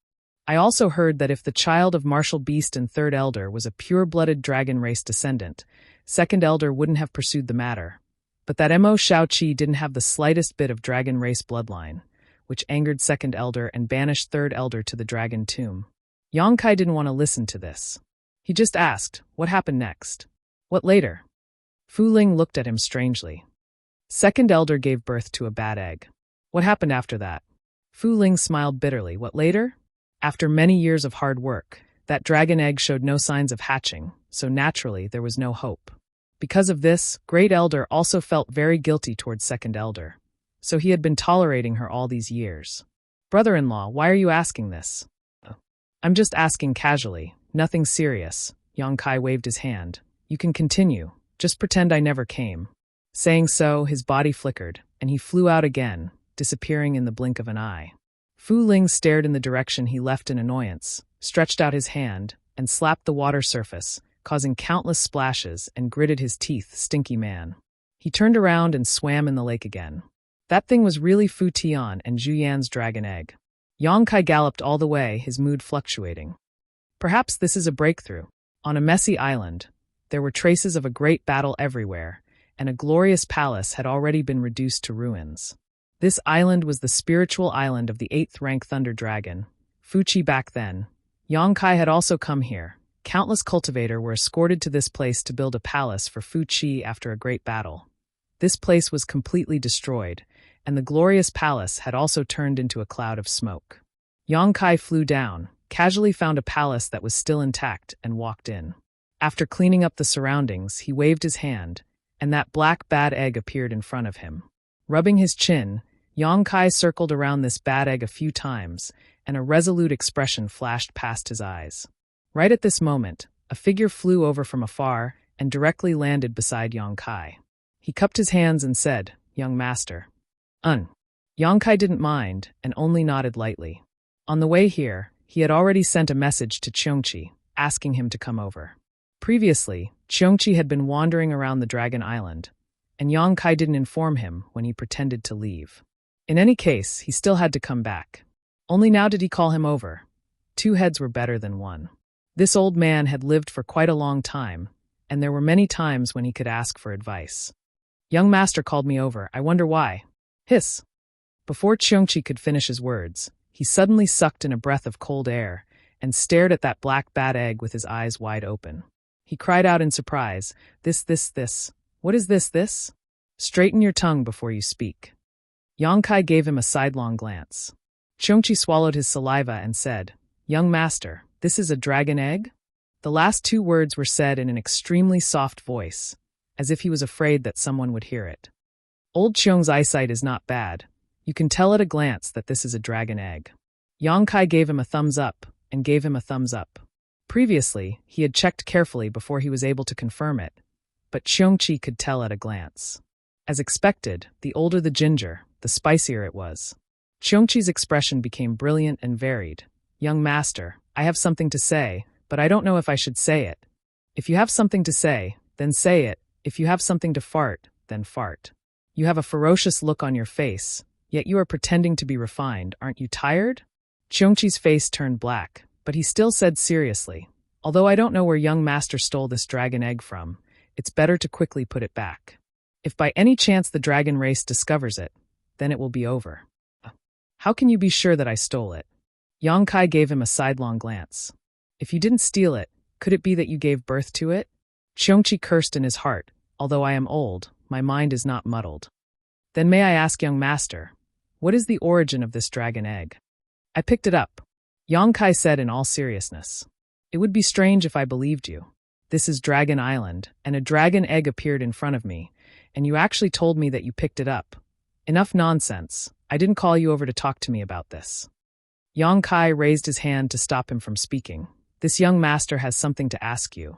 S1: I also heard that if the child of Martial Beast and Third Elder was a pure-blooded dragon race descendant, Second Elder wouldn't have pursued the matter. But that Mo Shaoqi didn't have the slightest bit of dragon race bloodline, which angered Second Elder and banished Third Elder to the dragon tomb. Yang Kai didn't want to listen to this. He just asked, what happened next? What later? Fu Ling looked at him strangely. Second Elder gave birth to a bad egg. What happened after that? Fu Ling smiled bitterly. What later? After many years of hard work, that dragon egg showed no signs of hatching, so naturally there was no hope. Because of this, Great Elder also felt very guilty towards Second Elder. So he had been tolerating her all these years. Brother-in-law, why are you asking this? I'm just asking casually, nothing serious. Yang Kai waved his hand. You can continue, just pretend I never came. Saying so, his body flickered, and he flew out again, disappearing in the blink of an eye. Fu Ling stared in the direction he left in annoyance, stretched out his hand, and slapped the water surface, causing countless splashes, and gritted his teeth, stinky man. He turned around and swam in the lake again. That thing was really Fu Tian and Zhu Yan's dragon egg. Yang Kai galloped all the way, his mood fluctuating. Perhaps this is a breakthrough. On a messy island, there were traces of a great battle everywhere, and a glorious palace had already been reduced to ruins. This island was the spiritual island of the 8th rank Thunder Dragon, Fu Qi back then. Yang Kai had also come here. Countless cultivators were escorted to this place to build a palace for Fu Qi after a great battle. This place was completely destroyed, and the glorious palace had also turned into a cloud of smoke. Yang Kai flew down, casually found a palace that was still intact, and walked in. After cleaning up the surroundings, he waved his hand, and that black bad egg appeared in front of him. Rubbing his chin, Yang Kai circled around this bad egg a few times, and a resolute expression flashed past his eyes. Right at this moment, a figure flew over from afar and directly landed beside Yang Kai. He cupped his hands and said, "Young master." Yang Kai didn't mind and only nodded lightly. On the way here, he had already sent a message to Qiongqi, asking him to come over. Previously, Qiongqi had been wandering around the Dragon Island, and Yang Kai didn't inform him when he pretended to leave. In any case, he still had to come back. Only now did he call him over. 2 heads were better than 1. This old man had lived for quite a long time, and there were many times when he could ask for advice. Young master called me over, I wonder why. Hiss. Before Qiongqi could finish his words, he suddenly sucked in a breath of cold air, and stared at that black bat egg with his eyes wide open. He cried out in surprise, This. What is this? Straighten your tongue before you speak. Yongkai gave him a sidelong glance. Cheongchi swallowed his saliva and said, Young master, this is a dragon egg? The last two words were said in an extremely soft voice, as if he was afraid that someone would hear it. Old Cheong's eyesight is not bad. You can tell at a glance that this is a dragon egg. Yongkai gave him a thumbs up, and gave him a thumbs up. Previously, he had checked carefully before he was able to confirm it, but Cheongchi could tell at a glance. As expected, the older the ginger, the spicier it was. Cheongchi's expression became brilliant and varied. Young master, I have something to say, but I don't know if I should say it. If you have something to say, then say it. If you have something to fart, then fart. You have a ferocious look on your face, yet you are pretending to be refined. Aren't you tired? Cheongchi's face turned black, but he still said seriously, Although I don't know where young master stole this dragon egg from, it's better to quickly put it back. If by any chance the dragon race discovers it, then it will be over. How can you be sure that I stole it? Yongkai gave him a sidelong glance. If you didn't steal it, could it be that you gave birth to it? Cheongchi cursed in his heart. Although I am old, my mind is not muddled. Then may I ask young master, what is the origin of this dragon egg? I picked it up. Yongkai said in all seriousness. It would be strange if I believed you. This is Dragon Island, and a dragon egg appeared in front of me, and you actually told me that you picked it up. Enough nonsense. I didn't call you over to talk to me about this. Yongkai raised his hand to stop him from speaking. This young master has something to ask you,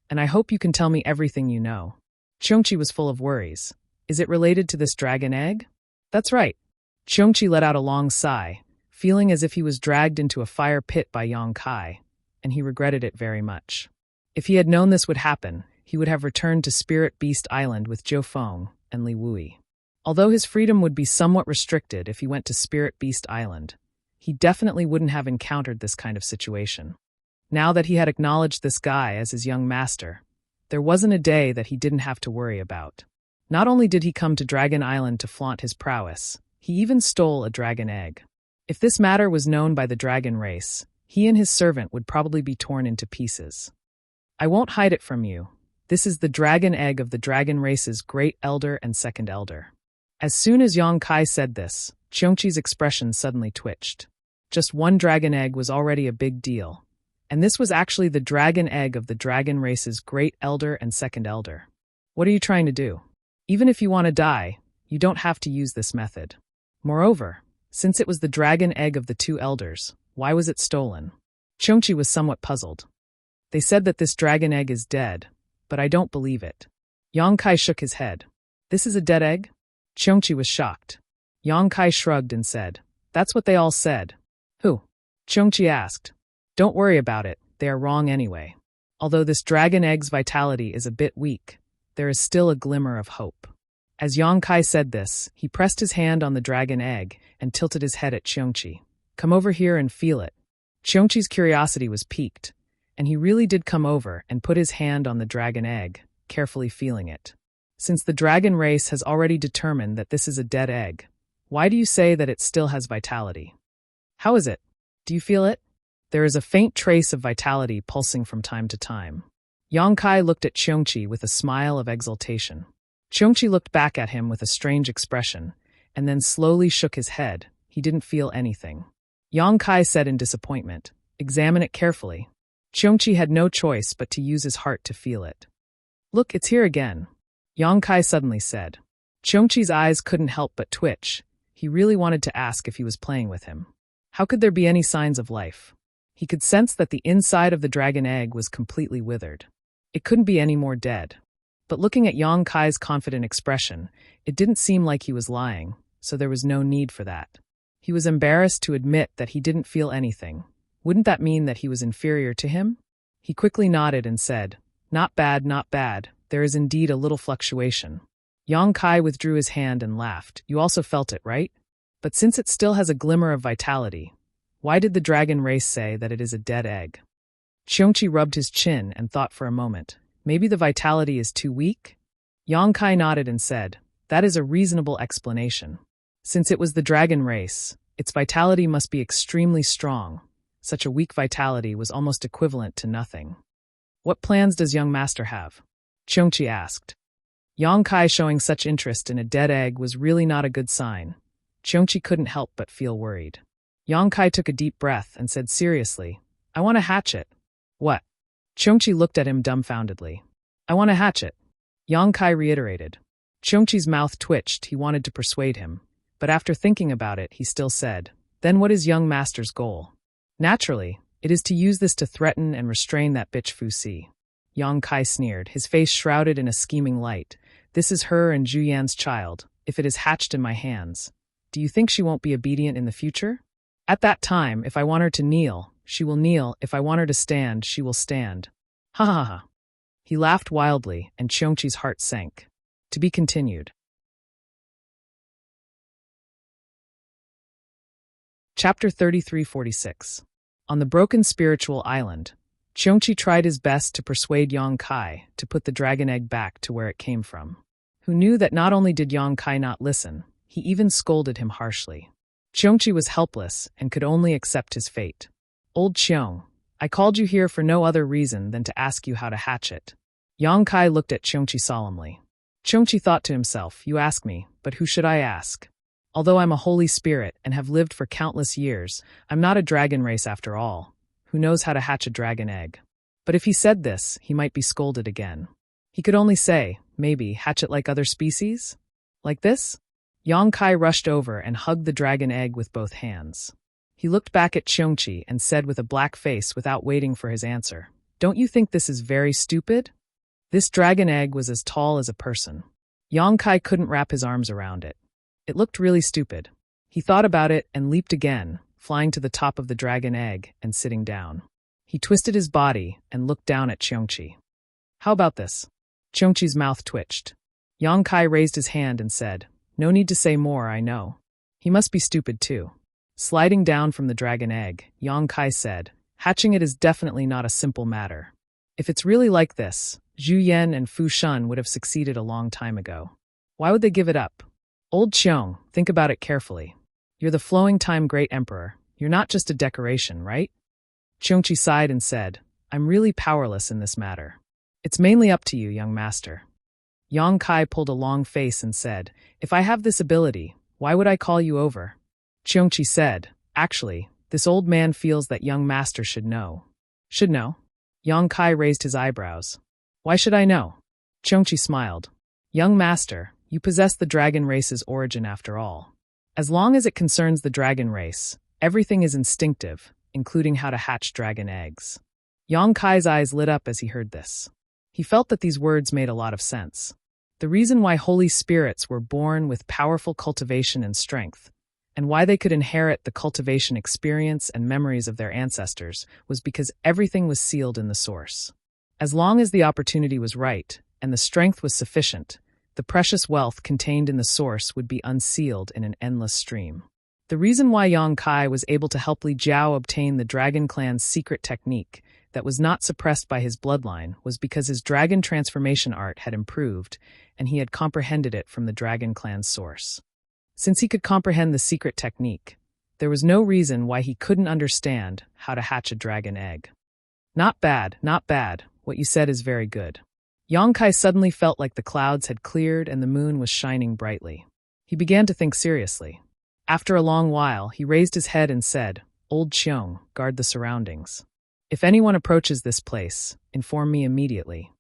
S1: and I hope you can tell me everything you know. Cheongchi was full of worries. Is it related to this dragon egg? That's right. Cheongchi let out a long sigh, feeling as if he was dragged into a fire pit by Yongkai, and he regretted it very much. If he had known this would happen, he would have returned to Spirit Beast Island with Zhou Feng and Li Wui. Although his freedom would be somewhat restricted if he went to Spirit Beast Island, he definitely wouldn't have encountered this kind of situation. Now that he had acknowledged this guy as his young master, there wasn't a day that he didn't have to worry about. Not only did he come to Dragon Island to flaunt his prowess, he even stole a dragon egg. If this matter was known by the dragon race, he and his servant would probably be torn into pieces. I won't hide it from you. This is the dragon egg of the dragon race's great elder and second elder. As soon as Yongkai said this, Cheongchi's expression suddenly twitched. Just one dragon egg was already a big deal, and this was actually the dragon egg of the dragon race's great elder and second elder. What are you trying to do? Even if you want to die, you don't have to use this method. Moreover, since it was the dragon egg of the two elders, why was it stolen? Cheongchi was somewhat puzzled. They said that this dragon egg is dead, but I don't believe it. Yongkai shook his head. This is a dead egg? Cheongchi was shocked. Yongkai shrugged and said, That's what they all said. Who? Cheongchi asked. Don't worry about it, they are wrong anyway. Although this dragon egg's vitality is a bit weak, there is still a glimmer of hope. As Yongkai said this, he pressed his hand on the dragon egg and tilted his head at Cheongchi. Come over here and feel it. Cheongchi's curiosity was piqued, and he really did come over and put his hand on the dragon egg, carefully feeling it. Since the dragon race has already determined that this is a dead egg, why do you say that it still has vitality? How is it? Do you feel it? There is a faint trace of vitality pulsing from time to time. Yongkai looked at Cheongchi with a smile of exultation. Cheongchi looked back at him with a strange expression, and then slowly shook his head. He didn't feel anything. Yongkai said in disappointment, Examine it carefully. Cheongchi had no choice but to use his heart to feel it. Look, it's here again. Yongkai suddenly said. Cheongchi's eyes couldn't help but twitch. He really wanted to ask if he was playing with him. How could there be any signs of life? He could sense that the inside of the dragon egg was completely withered. It couldn't be any more dead. But looking at Yongkai's confident expression, it didn't seem like he was lying, so there was no need for that. He was embarrassed to admit that he didn't feel anything. Wouldn't that mean that he was inferior to him? He quickly nodded and said, Not bad, not bad. There is indeed a little fluctuation. Yongkai withdrew his hand and laughed. You also felt it, right? But since it still has a glimmer of vitality, why did the dragon race say that it is a dead egg? Cheongchi rubbed his chin and thought for a moment. Maybe the vitality is too weak? Yongkai nodded and said, That is a reasonable explanation. Since it was the dragon race, its vitality must be extremely strong, Such a weak vitality was almost equivalent to nothing. What plans does young master have? Cheongchi asked. Yang Kai showing such interest in a dead egg was really not a good sign. Cheongchi couldn't help but feel worried. Yang Kai took a deep breath and said seriously, I want to hatch it. What? Cheongchi looked at him dumbfoundedly. I want to hatch it. Yang Kai reiterated. Cheongchi's mouth twitched. He wanted to persuade him, but after thinking about it, he still said, Then what is young master's goal? Naturally, it is to use this to threaten and restrain that bitch Fu Si. Yang Kai sneered, his face shrouded in a scheming light. This is her and Zhu Yan's child, if it is hatched in my hands. Do you think she won't be obedient in the future? At that time, if I want her to kneel, she will kneel. If I want her to stand, she will stand. Ha ha ha. He laughed wildly, and Cheongchi's heart sank. To be continued. Chapter 3346. On the broken spiritual island, Cheongchi tried his best to persuade Yang Kai to put the dragon egg back to where it came from. Who knew that not only did Yang Kai not listen, he even scolded him harshly. Cheongchi was helpless and could only accept his fate. Old Cheong, I called you here for no other reason than to ask you how to hatch it. Yang Kai looked at Cheongchi solemnly. Cheongchi thought to himself, you ask me, but who should I ask? Although I'm a holy spirit and have lived for countless years, I'm not a dragon race after all. Who knows how to hatch a dragon egg? But if he said this, he might be scolded again. He could only say, maybe, hatch it like other species? Like this? Yang Kai rushed over and hugged the dragon egg with both hands. He looked back at Cheongchi and said with a black face without waiting for his answer, Don't you think this is very stupid? This dragon egg was as tall as a person. Yang Kai couldn't wrap his arms around it. It looked really stupid. He thought about it and leaped again, flying to the top of the dragon egg and sitting down. He twisted his body and looked down at Cheongchi. How about this? Cheongchi's mouth twitched. Yang Kai raised his hand and said, No need to say more, I know. He must be stupid too. Sliding down from the dragon egg, Yang Kai said, Hatching it is definitely not a simple matter. If it's really like this, Zhu Yan and Fu Shun would have succeeded a long time ago. Why would they give it up? Old Cheong, think about it carefully. You're the flowing time great emperor. You're not just a decoration, right? Cheongchi sighed and said, I'm really powerless in this matter. It's mainly up to you, young master. Yang Kai pulled a long face and said, If I have this ability, why would I call you over? Cheongchi said, Actually, this old man feels that young master should know. Should know? Yang Kai raised his eyebrows. Why should I know? Cheongchi smiled. Young master, you possess the dragon race's origin after all. As long as it concerns the dragon race, everything is instinctive, including how to hatch dragon eggs. Yang Kai's eyes lit up as he heard this. He felt that these words made a lot of sense. The reason why holy spirits were born with powerful cultivation and strength, and why they could inherit the cultivation experience and memories of their ancestors, was because everything was sealed in the source. As long as the opportunity was right, and the strength was sufficient, the precious wealth contained in the source would be unsealed in an endless stream. The reason why Yang Kai was able to help Li Jiao obtain the Dragon Clan's secret technique that was not suppressed by his bloodline was because his dragon transformation art had improved, and he had comprehended it from the Dragon Clan's source. Since he could comprehend the secret technique, there was no reason why he couldn't understand how to hatch a dragon egg. Not bad, not bad. What you said is very good. Yang Kai suddenly felt like the clouds had cleared and the moon was shining brightly. He began to think seriously. After a long while, he raised his head and said, Old Cheong, guard the surroundings. If anyone approaches this place, inform me immediately.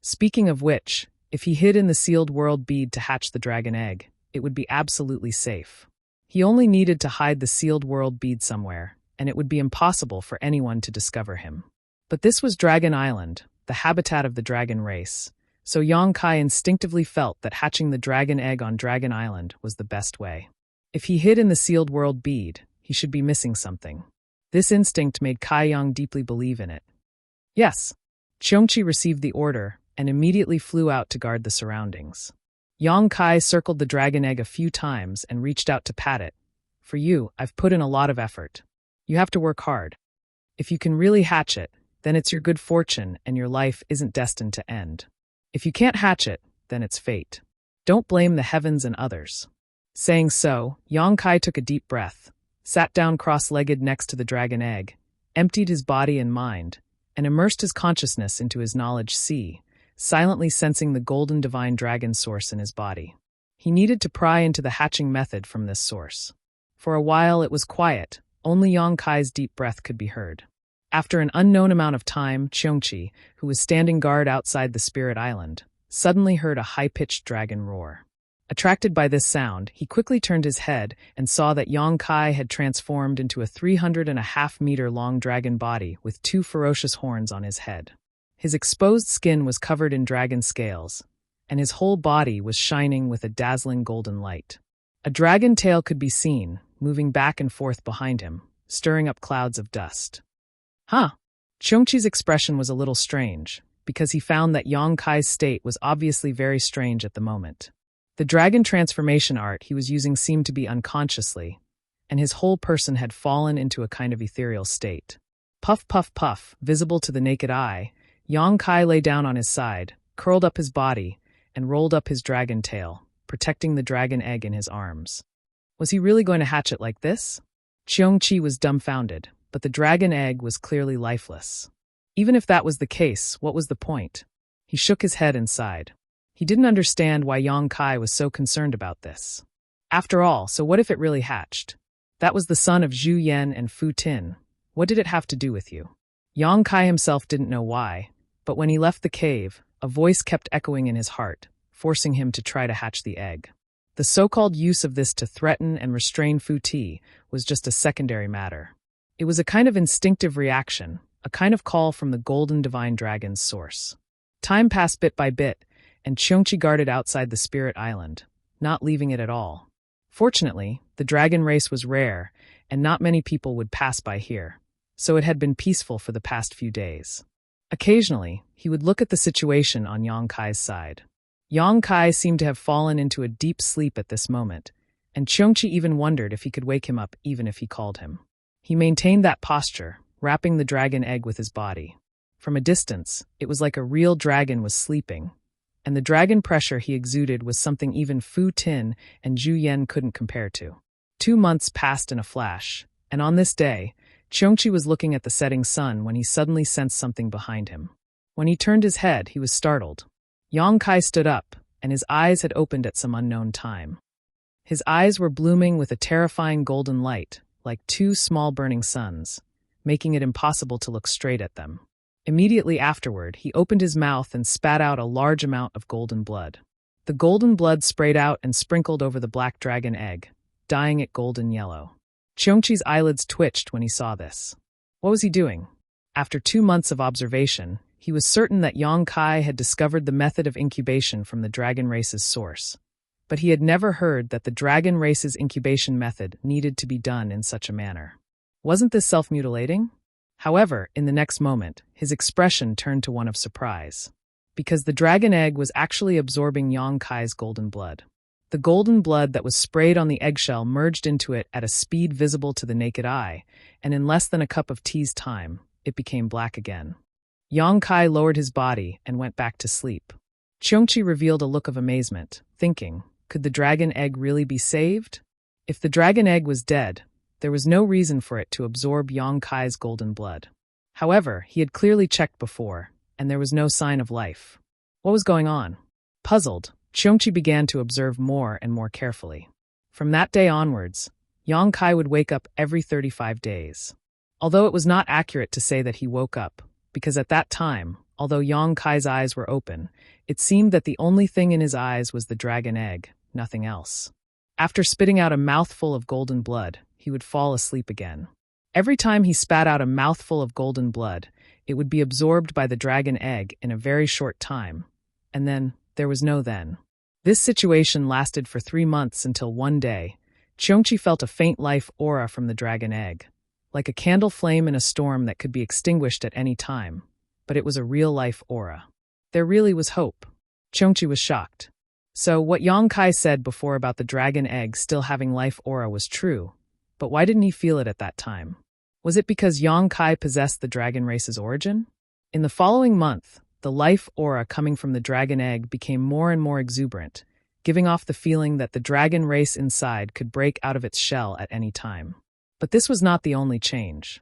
S1: Speaking of which, if he hid in the sealed world bead to hatch the dragon egg, it would be absolutely safe. He only needed to hide the sealed world bead somewhere, and it would be impossible for anyone to discover him. But this was Dragon Island, the habitat of the dragon race, so Yang Kai instinctively felt that hatching the dragon egg on Dragon Island was the best way. If he hid in the sealed world bead, he should be missing something. This instinct made Kai Yang deeply believe in it. Yes. Cheongchi received the order and immediately flew out to guard the surroundings. Yang Kai circled the dragon egg a few times and reached out to pat it. For you, I've put in a lot of effort. You have to work hard. If you can really hatch it, then it's your good fortune and your life isn't destined to end. If you can't hatch it, then it's fate. Don't blame the heavens and others. Saying so, Yang Kai took a deep breath, sat down cross-legged next to the dragon egg, emptied his body and mind, and immersed his consciousness into his knowledge sea, silently sensing the golden divine dragon source in his body. He needed to pry into the hatching method from this source. For a while it was quiet, only Yang Kai's deep breath could be heard. After an unknown amount of time, Cheongchi, who was standing guard outside the Spirit Island, suddenly heard a high-pitched dragon roar. Attracted by this sound, he quickly turned his head and saw that Yang Kai had transformed into a 3.5-meter-long dragon body with 2 ferocious horns on his head. His exposed skin was covered in dragon scales, and his whole body was shining with a dazzling golden light. A dragon tail could be seen, moving back and forth behind him, stirring up clouds of dust. Huh! Cheongchi's expression was a little strange, because he found that Yang Kai's state was obviously very strange at the moment. The dragon transformation art he was using seemed to be unconsciously, and his whole person had fallen into a kind of ethereal state. Puff, puff, puff, visible to the naked eye, Yang Kai lay down on his side, curled up his body, and rolled up his dragon tail, protecting the dragon egg in his arms. Was he really going to hatch it like this? Cheongchi was dumbfounded, but the dragon egg was clearly lifeless. Even if that was the case, what was the point? He shook his head and sighed. He didn't understand why Yang Kai was so concerned about this. After all, so what if it really hatched? That was the son of Zhu Yan and Fu Tin. What did it have to do with you? Yang Kai himself didn't know why, but when he left the cave, a voice kept echoing in his heart, forcing him to try to hatch the egg. The so-called use of this to threaten and restrain Fu Ti was just a secondary matter. It was a kind of instinctive reaction, a kind of call from the golden divine dragon's source. Time passed bit by bit, and Cheongchi guarded outside the Spirit Island, not leaving it at all. Fortunately, the dragon race was rare, and not many people would pass by here, so it had been peaceful for the past few days. Occasionally, he would look at the situation on Yang Kai's side. Yang Kai seemed to have fallen into a deep sleep at this moment, and Cheongchi even wondered if he could wake him up even if he called him. He maintained that posture, wrapping the dragon egg with his body. From a distance, it was like a real dragon was sleeping, and the dragon pressure he exuded was something even Fu Tin and Zhu Yan couldn't compare to. 2 months passed in a flash, and on this day, Cheongchi was looking at the setting sun when he suddenly sensed something behind him. When he turned his head, he was startled. Yang Kai stood up, and his eyes had opened at some unknown time. His eyes were blooming with a terrifying golden light, like 2 small burning suns, making it impossible to look straight at them. Immediately afterward, he opened his mouth and spat out a large amount of golden blood. The golden blood sprayed out and sprinkled over the black dragon egg, dyeing it golden yellow. Cheongchi's eyelids twitched when he saw this. What was he doing? After 2 months of observation, he was certain that Yang Kai had discovered the method of incubation from the dragon race's source. But he had never heard that the dragon race's incubation method needed to be done in such a manner. Wasn't this self-mutilating? However, in the next moment, his expression turned to one of surprise, because the dragon egg was actually absorbing Yang Kai's golden blood. The golden blood that was sprayed on the eggshell merged into it at a speed visible to the naked eye, and in less than a cup of tea's time, it became black again. Yang Kai lowered his body and went back to sleep. Cheongchi revealed a look of amazement, thinking, could the dragon egg really be saved? If the dragon egg was dead, there was no reason for it to absorb Yang Kai's golden blood. However, he had clearly checked before, and there was no sign of life. What was going on? Puzzled, Cheongchi began to observe more and more carefully. From that day onwards, Yang Kai would wake up every 35 days. Although it was not accurate to say that he woke up, because at that time, although Yang Kai's eyes were open, it seemed that the only thing in his eyes was the dragon egg, nothing else. After spitting out a mouthful of golden blood, he would fall asleep again. Every time he spat out a mouthful of golden blood, it would be absorbed by the dragon egg in a very short time, and then there was no then. This situation lasted for 3 months until one day, Cheongchi felt a faint life aura from the dragon egg, like a candle flame in a storm that could be extinguished at any time, but it was a real-life aura. There really was hope. Cheongchi was shocked. So what Yang Kai said before about the dragon egg still having life aura was true, but why didn't he feel it at that time? Was it because Yang Kai possessed the dragon race's origin? In the following month, the life aura coming from the dragon egg became more and more exuberant, giving off the feeling that the dragon race inside could break out of its shell at any time. But this was not the only change.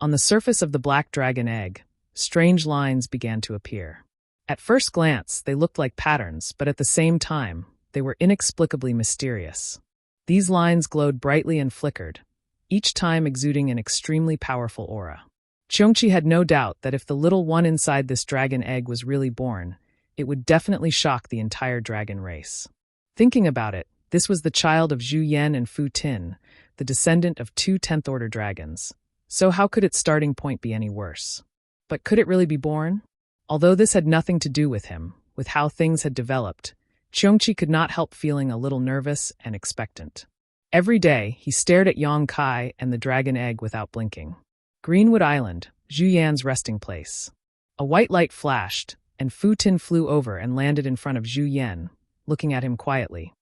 S1: On the surface of the black dragon egg, strange lines began to appear. At first glance, they looked like patterns, but at the same time, they were inexplicably mysterious. These lines glowed brightly and flickered, each time exuding an extremely powerful aura. Qiongqi had no doubt that if the little one inside this dragon egg was really born, it would definitely shock the entire dragon race. Thinking about it, this was the child of Zhu Yan and Fu Tin, the descendant of two 10th-order dragons. So how could its starting point be any worse? But could it really be born? Although this had nothing to do with him, with how things had developed, Qiongqi could not help feeling a little nervous and expectant. Every day, he stared at Yang Kai and the dragon egg without blinking. Greenwood Island, Zhu Yan's resting place. A white light flashed, and Fu Tin flew over and landed in front of Zhu Yan, looking at him quietly.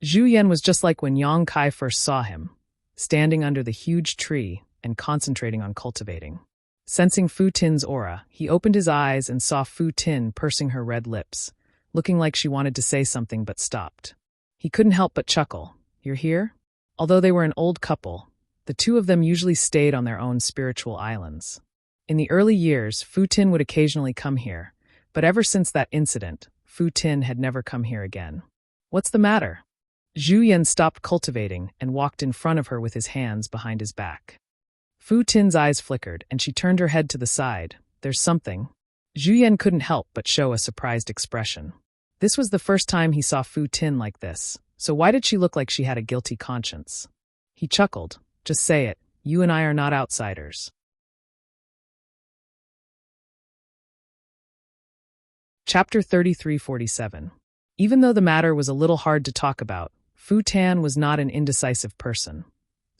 S1: Zhu Yan was just like when Yang Kai first saw him, standing under the huge tree and concentrating on cultivating. Sensing Fu Tin's aura, he opened his eyes and saw Fu Tin pursing her red lips, looking like she wanted to say something but stopped. He couldn't help but chuckle. "You're here?" Although they were an old couple, the two of them usually stayed on their own spiritual islands. In the early years, Fu Tin would occasionally come here, but ever since that incident, Fu Tin had never come here again. "What's the matter?" Zhu Yan stopped cultivating and walked in front of her with his hands behind his back. Fu Tin's eyes flickered, and she turned her head to the side. "There's something." Zhu Yan couldn't help but show a surprised expression. This was the first time he saw Fu Tin like this, so why did she look like she had a guilty conscience? He chuckled. "Just say it, you and I are not outsiders." Chapter 3347. Even though the matter was a little hard to talk about, Fu Tan was not an indecisive person.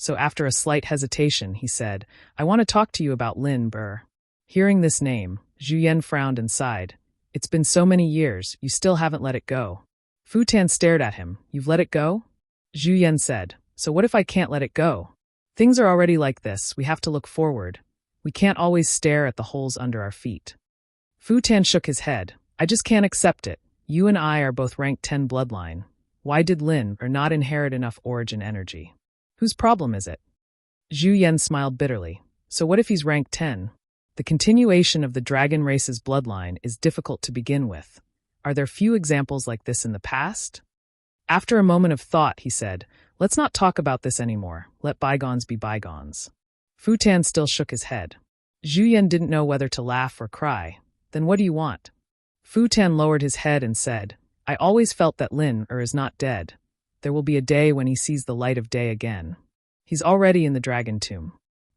S1: So after a slight hesitation, he said, "I want to talk to you about Lin Ber." Hearing this name, Zhu Yan frowned and sighed. "It's been so many years, you still haven't let it go." Fu Tan stared at him. "You've let it go?" Zhu Yan said, "So what if I can't let it go? Things are already like this, we have to look forward. We can't always stare at the holes under our feet." Fu Tan shook his head. "I just can't accept it. You and I are both rank 10 bloodline. Why did Lin Ber not inherit enough origin energy? Whose problem is it?" Zhu Yan smiled bitterly. "So what if he's rank 10? The continuation of the dragon race's bloodline is difficult to begin with. Are there few examples like this in the past?" After a moment of thought, he said, "Let's not talk about this anymore. Let bygones be bygones." Fu Tan still shook his head. Zhu Yan didn't know whether to laugh or cry. "Then what do you want?" Fu Tan lowered his head and said, "I always felt that Lin Ber is not dead. There will be a day when he sees the light of day again. He's already in the dragon tomb."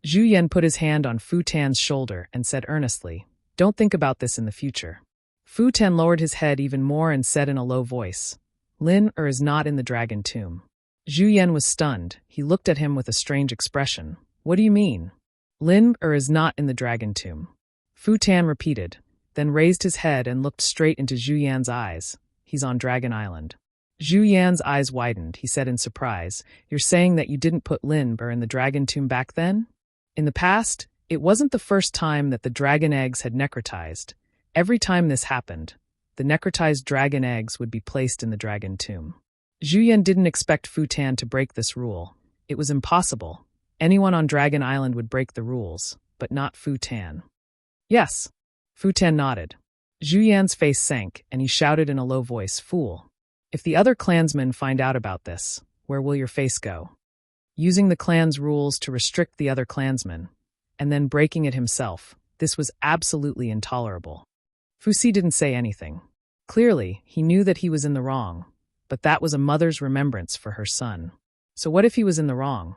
S1: Zhu Yan put his hand on Fu Tan's shoulder and said earnestly, "Don't think about this in the future." Fu Tan lowered his head even more and said in a low voice, "Lin Ber is not in the dragon tomb." Zhu Yan was stunned. He looked at him with a strange expression. "What do you mean?" "Lin Ber is not in the dragon tomb." Fu Tan repeated, then raised his head and looked straight into Zhu Yan's eyes. "He's on Dragon Island." Zhu Yan's eyes widened. He said in surprise, "You're saying that you didn't put Lin Ber in the dragon tomb back then?" In the past, it wasn't the first time that the dragon eggs had necrotized. Every time this happened, the necrotized dragon eggs would be placed in the dragon tomb. Zhu Yan didn't expect Fu Tan to break this rule. It was impossible. Anyone on Dragon Island would break the rules, but not Fu Tan. "Yes." Fu Tan nodded. Zhu Yan's face sank, and he shouted in a low voice, "Fool! If the other clansmen find out about this, where will your face go?" Using the clan's rules to restrict the other clansmen, and then breaking it himself, this was absolutely intolerable. Fu Si didn't say anything. Clearly, he knew that he was in the wrong, but that was a mother's remembrance for her son. So what if he was in the wrong?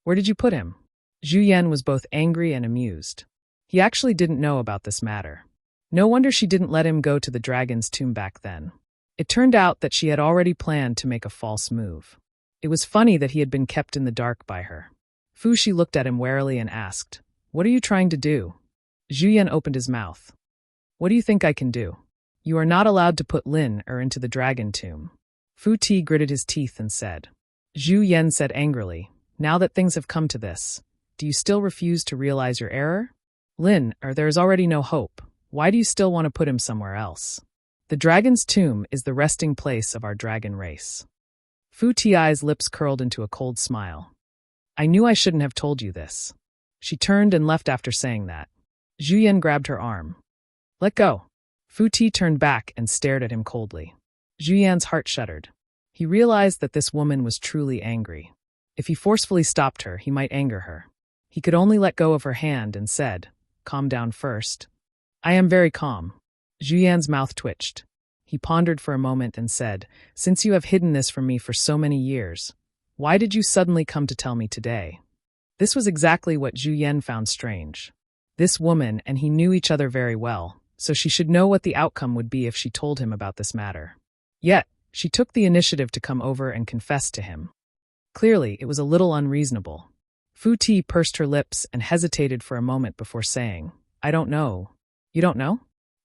S1: "Where did you put him?" Zhu Yan was both angry and amused. He actually didn't know about this matter. No wonder she didn't let him go to the dragon's tomb back then. It turned out that she had already planned to make a false move. It was funny that he had been kept in the dark by her. Fu Shi looked at him warily and asked, "What are you trying to do?" Zhu Yan opened his mouth. "What do you think I can do? You are not allowed to put Lin Ber into the dragon tomb." Fu Ti gritted his teeth and said. Zhu Yan said angrily, "Now that things have come to this, do you still refuse to realize your error? Lin Ber, there is already no hope. Why do you still want to put him somewhere else? The dragon's tomb is the resting place of our dragon race." Fu Ti's lips curled into a cold smile. "I knew I shouldn't have told you this." She turned and left after saying that. Zhu Yan grabbed her arm. Let go. Fu Ti turned back and stared at him coldly. Zhu Yan's heart shuddered. He realized that this woman was truly angry. If he forcefully stopped her, he might anger her. He could only let go of her hand and said, "Calm down first." "I am very calm." Zhu Yan's mouth twitched. He pondered for a moment and said, "Since you have hidden this from me for so many years, why did you suddenly come to tell me today?" This was exactly what Zhu Yan found strange. This woman and he knew each other very well, so she should know what the outcome would be if she told him about this matter. Yet, she took the initiative to come over and confess to him. Clearly, it was a little unreasonable. Fu Ti pursed her lips and hesitated for a moment before saying, "I don't know." "You don't know?"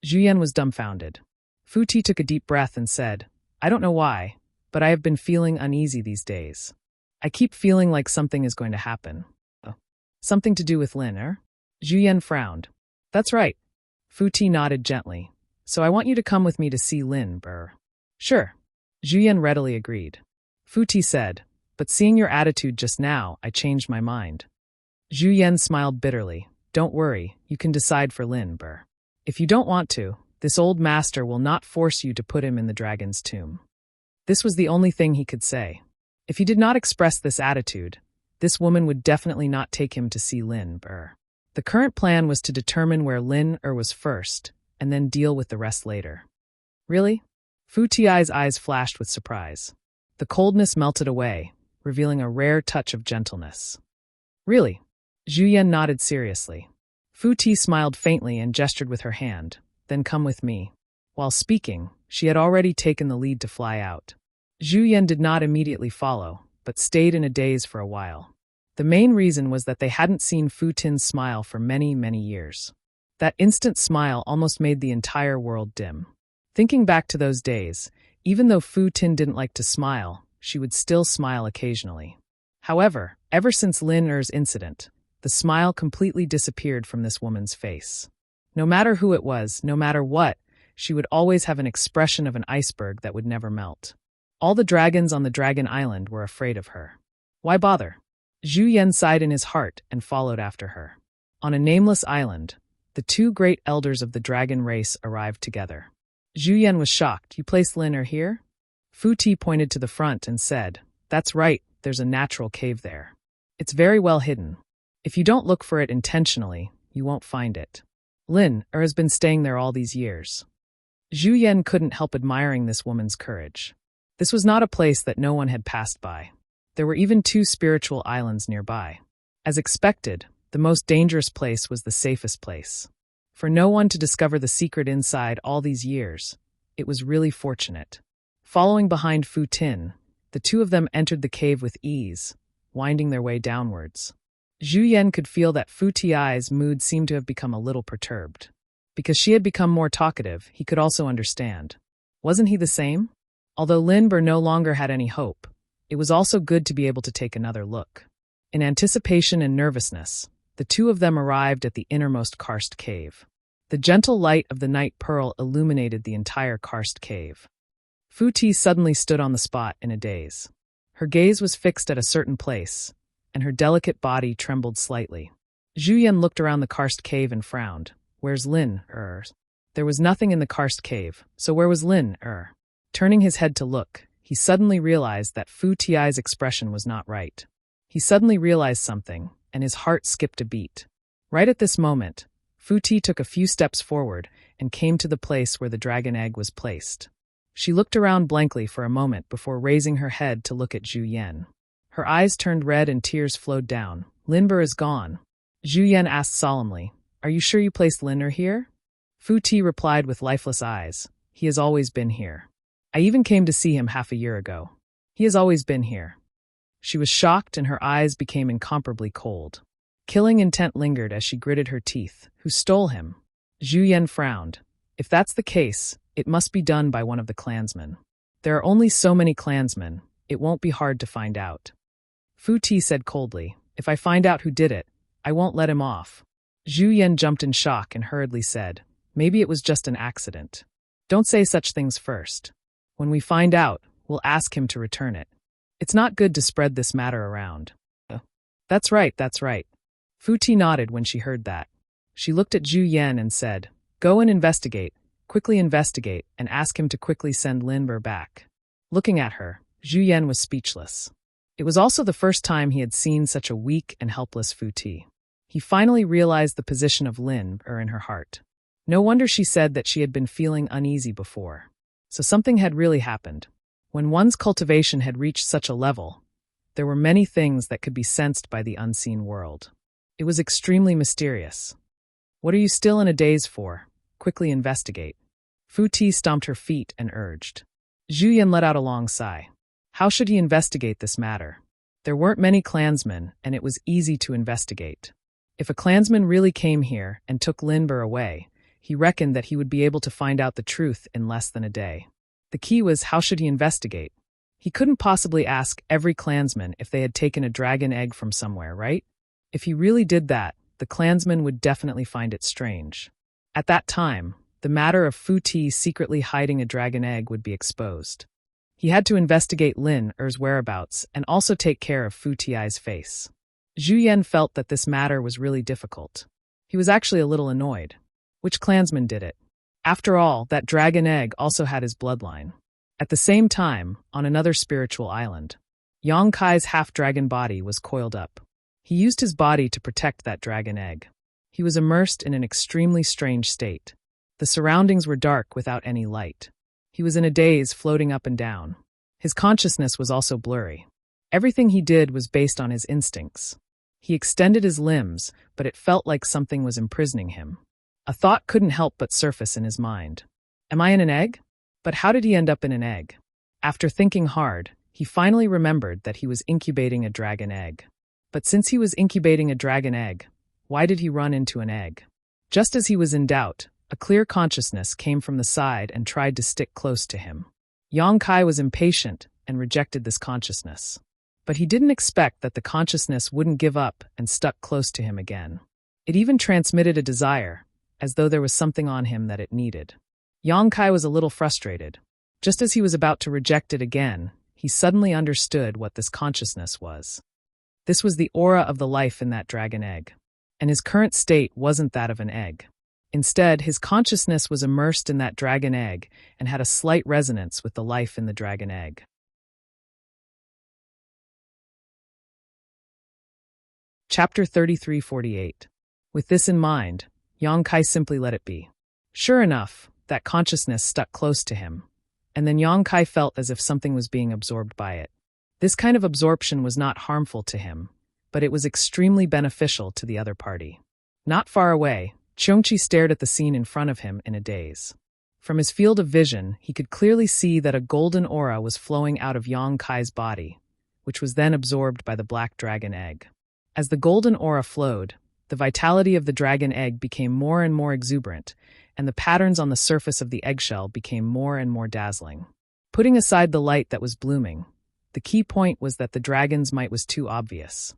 S1: Zhu Yan was dumbfounded. Fu Ti took a deep breath and said, "I don't know why, but I have been feeling uneasy these days. I keep feeling like something is going to happen." "Something to do with Lin, Zhu Yan frowned. "That's right." Fu Ti nodded gently. "So I want you to come with me to see Lin, "Sure." Zhu Yan readily agreed. Fu Ti said, "But seeing your attitude just now, I changed my mind." Zhu Yan smiled bitterly. "Don't worry, you can decide for Lin, If you don't want to, this old master will not force you to put him in the dragon's tomb." This was the only thing he could say. If he did not express this attitude, this woman would definitely not take him to see Lin, The current plan was to determine where Lin was first, and then deal with the rest later. Really? Fu Ti's eyes flashed with surprise. The coldness melted away, revealing a rare touch of gentleness. "Really?" Zhu Yan nodded seriously. Fu Ti smiled faintly and gestured with her hand, "Then come with me." While speaking, she had already taken the lead to fly out. Zhu Yan did not immediately follow, but stayed in a daze for a while. The main reason was that they hadn't seen Fu Tin's smile for many, many years. That instant smile almost made the entire world dim. Thinking back to those days, even though Fu Tin didn't like to smile, she would still smile occasionally. However, ever since Lin Er's incident, the smile completely disappeared from this woman's face. No matter who it was, no matter what, she would always have an expression of an iceberg that would never melt. All the dragons on the Dragon Island were afraid of her. Why bother? Zhu Yan sighed in his heart and followed after her. On a nameless island, the two great elders of the dragon race arrived together. Zhu Yan was shocked. "You placed Lin Er here?" Fu Ti pointed to the front and said, "That's right, there's a natural cave there. It's very well hidden. If you don't look for it intentionally, you won't find it. Lin Er has been staying there all these years." Zhu Yan couldn't help admiring this woman's courage. This was not a place that no one had passed by. There were even two spiritual islands nearby. As expected, the most dangerous place was the safest place. For no one to discover the secret inside all these years, it was really fortunate. Following behind Fu Tin, the two of them entered the cave with ease, winding their way downwards. Zhu Yan could feel that Fu Ti's mood seemed to have become a little perturbed. Because she had become more talkative, he could also understand. Wasn't he the same? Although Lin no longer had any hope, it was also good to be able to take another look. In anticipation and nervousness, the two of them arrived at the innermost karst cave. The gentle light of the night pearl illuminated the entire karst cave. Fu Ti suddenly stood on the spot in a daze. Her gaze was fixed at a certain place, and her delicate body trembled slightly. Zhu Yan looked around the karst cave and frowned. "Where's Lin Er?" There was nothing in the karst cave, so where was Lin Er? Turning his head to look, he suddenly realized that Fu Ti's expression was not right. He suddenly realized something, and his heart skipped a beat. Right at this moment, Fu Ti took a few steps forward and came to the place where the dragon egg was placed. She looked around blankly for a moment before raising her head to look at Zhu Yan. Her eyes turned red and tears flowed down. "Lin Er is gone." Zhu Yan asked solemnly, "Are you sure you placed Lin Er here?" Fu Ti replied with lifeless eyes, "He has always been here. I even came to see him half a year ago. He has always been here." She was shocked and her eyes became incomparably cold. Killing intent lingered as she gritted her teeth. "Who stole him?" Zhu Yan frowned. "If that's the case, it must be done by one of the clansmen. There are only so many clansmen, it won't be hard to find out." Fu Ti said coldly, "If I find out who did it, I won't let him off." Zhu Yan jumped in shock and hurriedly said, "Maybe it was just an accident. Don't say such things first. When we find out, we'll ask him to return it. It's not good to spread this matter around." "That's right, that's right." Fu Ti nodded when she heard that. She looked at Zhu Yan and said, "Go and quickly investigate, and ask him to quickly send Linber back." Looking at her, Zhu Yan was speechless. It was also the first time he had seen such a weak and helpless Fu Ti. He finally realized the position of Linber in her heart. No wonder she said that she had been feeling uneasy before. So something had really happened. When one's cultivation had reached such a level, there were many things that could be sensed by the unseen world. It was extremely mysterious. "What are you still in a daze for? Quickly investigate." Fu Ti stomped her feet and urged. Zhu Yan let out a long sigh. How should he investigate this matter? There weren't many clansmen, and it was easy to investigate. If a clansman really came here and took Linber away, he reckoned that he would be able to find out the truth in less than a day. The key was, how should he investigate? He couldn't possibly ask every clansman if they had taken a dragon egg from somewhere, right? If he really did that, the clansmen would definitely find it strange. At that time, the matter of Fu Ti secretly hiding a dragon egg would be exposed. He had to investigate Linber's whereabouts and also take care of Fu Ti's face. Zhu Yan felt that this matter was really difficult. He was actually a little annoyed. Which clansman did it? After all, that dragon egg also had his bloodline. At the same time, on another spiritual island, Yang Kai's half-dragon body was coiled up. He used his body to protect that dragon egg. He was immersed in an extremely strange state. The surroundings were dark without any light. He was in a daze, floating up and down. His consciousness was also blurry. Everything he did was based on his instincts. He extended his limbs, but it felt like something was imprisoning him. A thought couldn't help but surface in his mind. Am I in an egg? But how did he end up in an egg? After thinking hard, he finally remembered that he was incubating a dragon egg. But since he was incubating a dragon egg, why did he run into an egg? Just as he was in doubt, a clear consciousness came from the side and tried to stick close to him. Yang Kai was impatient and rejected this consciousness. But he didn't expect that the consciousness wouldn't give up and stuck close to him again. It even transmitted a desire, as though there was something on him that it needed. Yang Kai was a little frustrated. Just as he was about to reject it again, he suddenly understood what this consciousness was. This was the aura of the life in that dragon egg. And his current state wasn't that of an egg. Instead, his consciousness was immersed in that dragon egg and had a slight resonance with the life in the dragon egg. Chapter 33:48. With this in mind, Yang Kai simply let it be. Sure enough, that consciousness stuck close to him, and then Yang Kai felt as if something was being absorbed by it. This kind of absorption was not harmful to him, but it was extremely beneficial to the other party. Not far away, Cheongchi stared at the scene in front of him in a daze. From his field of vision, he could clearly see that a golden aura was flowing out of Yang Kai's body, which was then absorbed by the black dragon egg. As the golden aura flowed, the vitality of the dragon egg became more and more exuberant, and the patterns on the surface of the eggshell became more and more dazzling. Putting aside the light that was blooming, the key point was that the dragon's might was too obvious.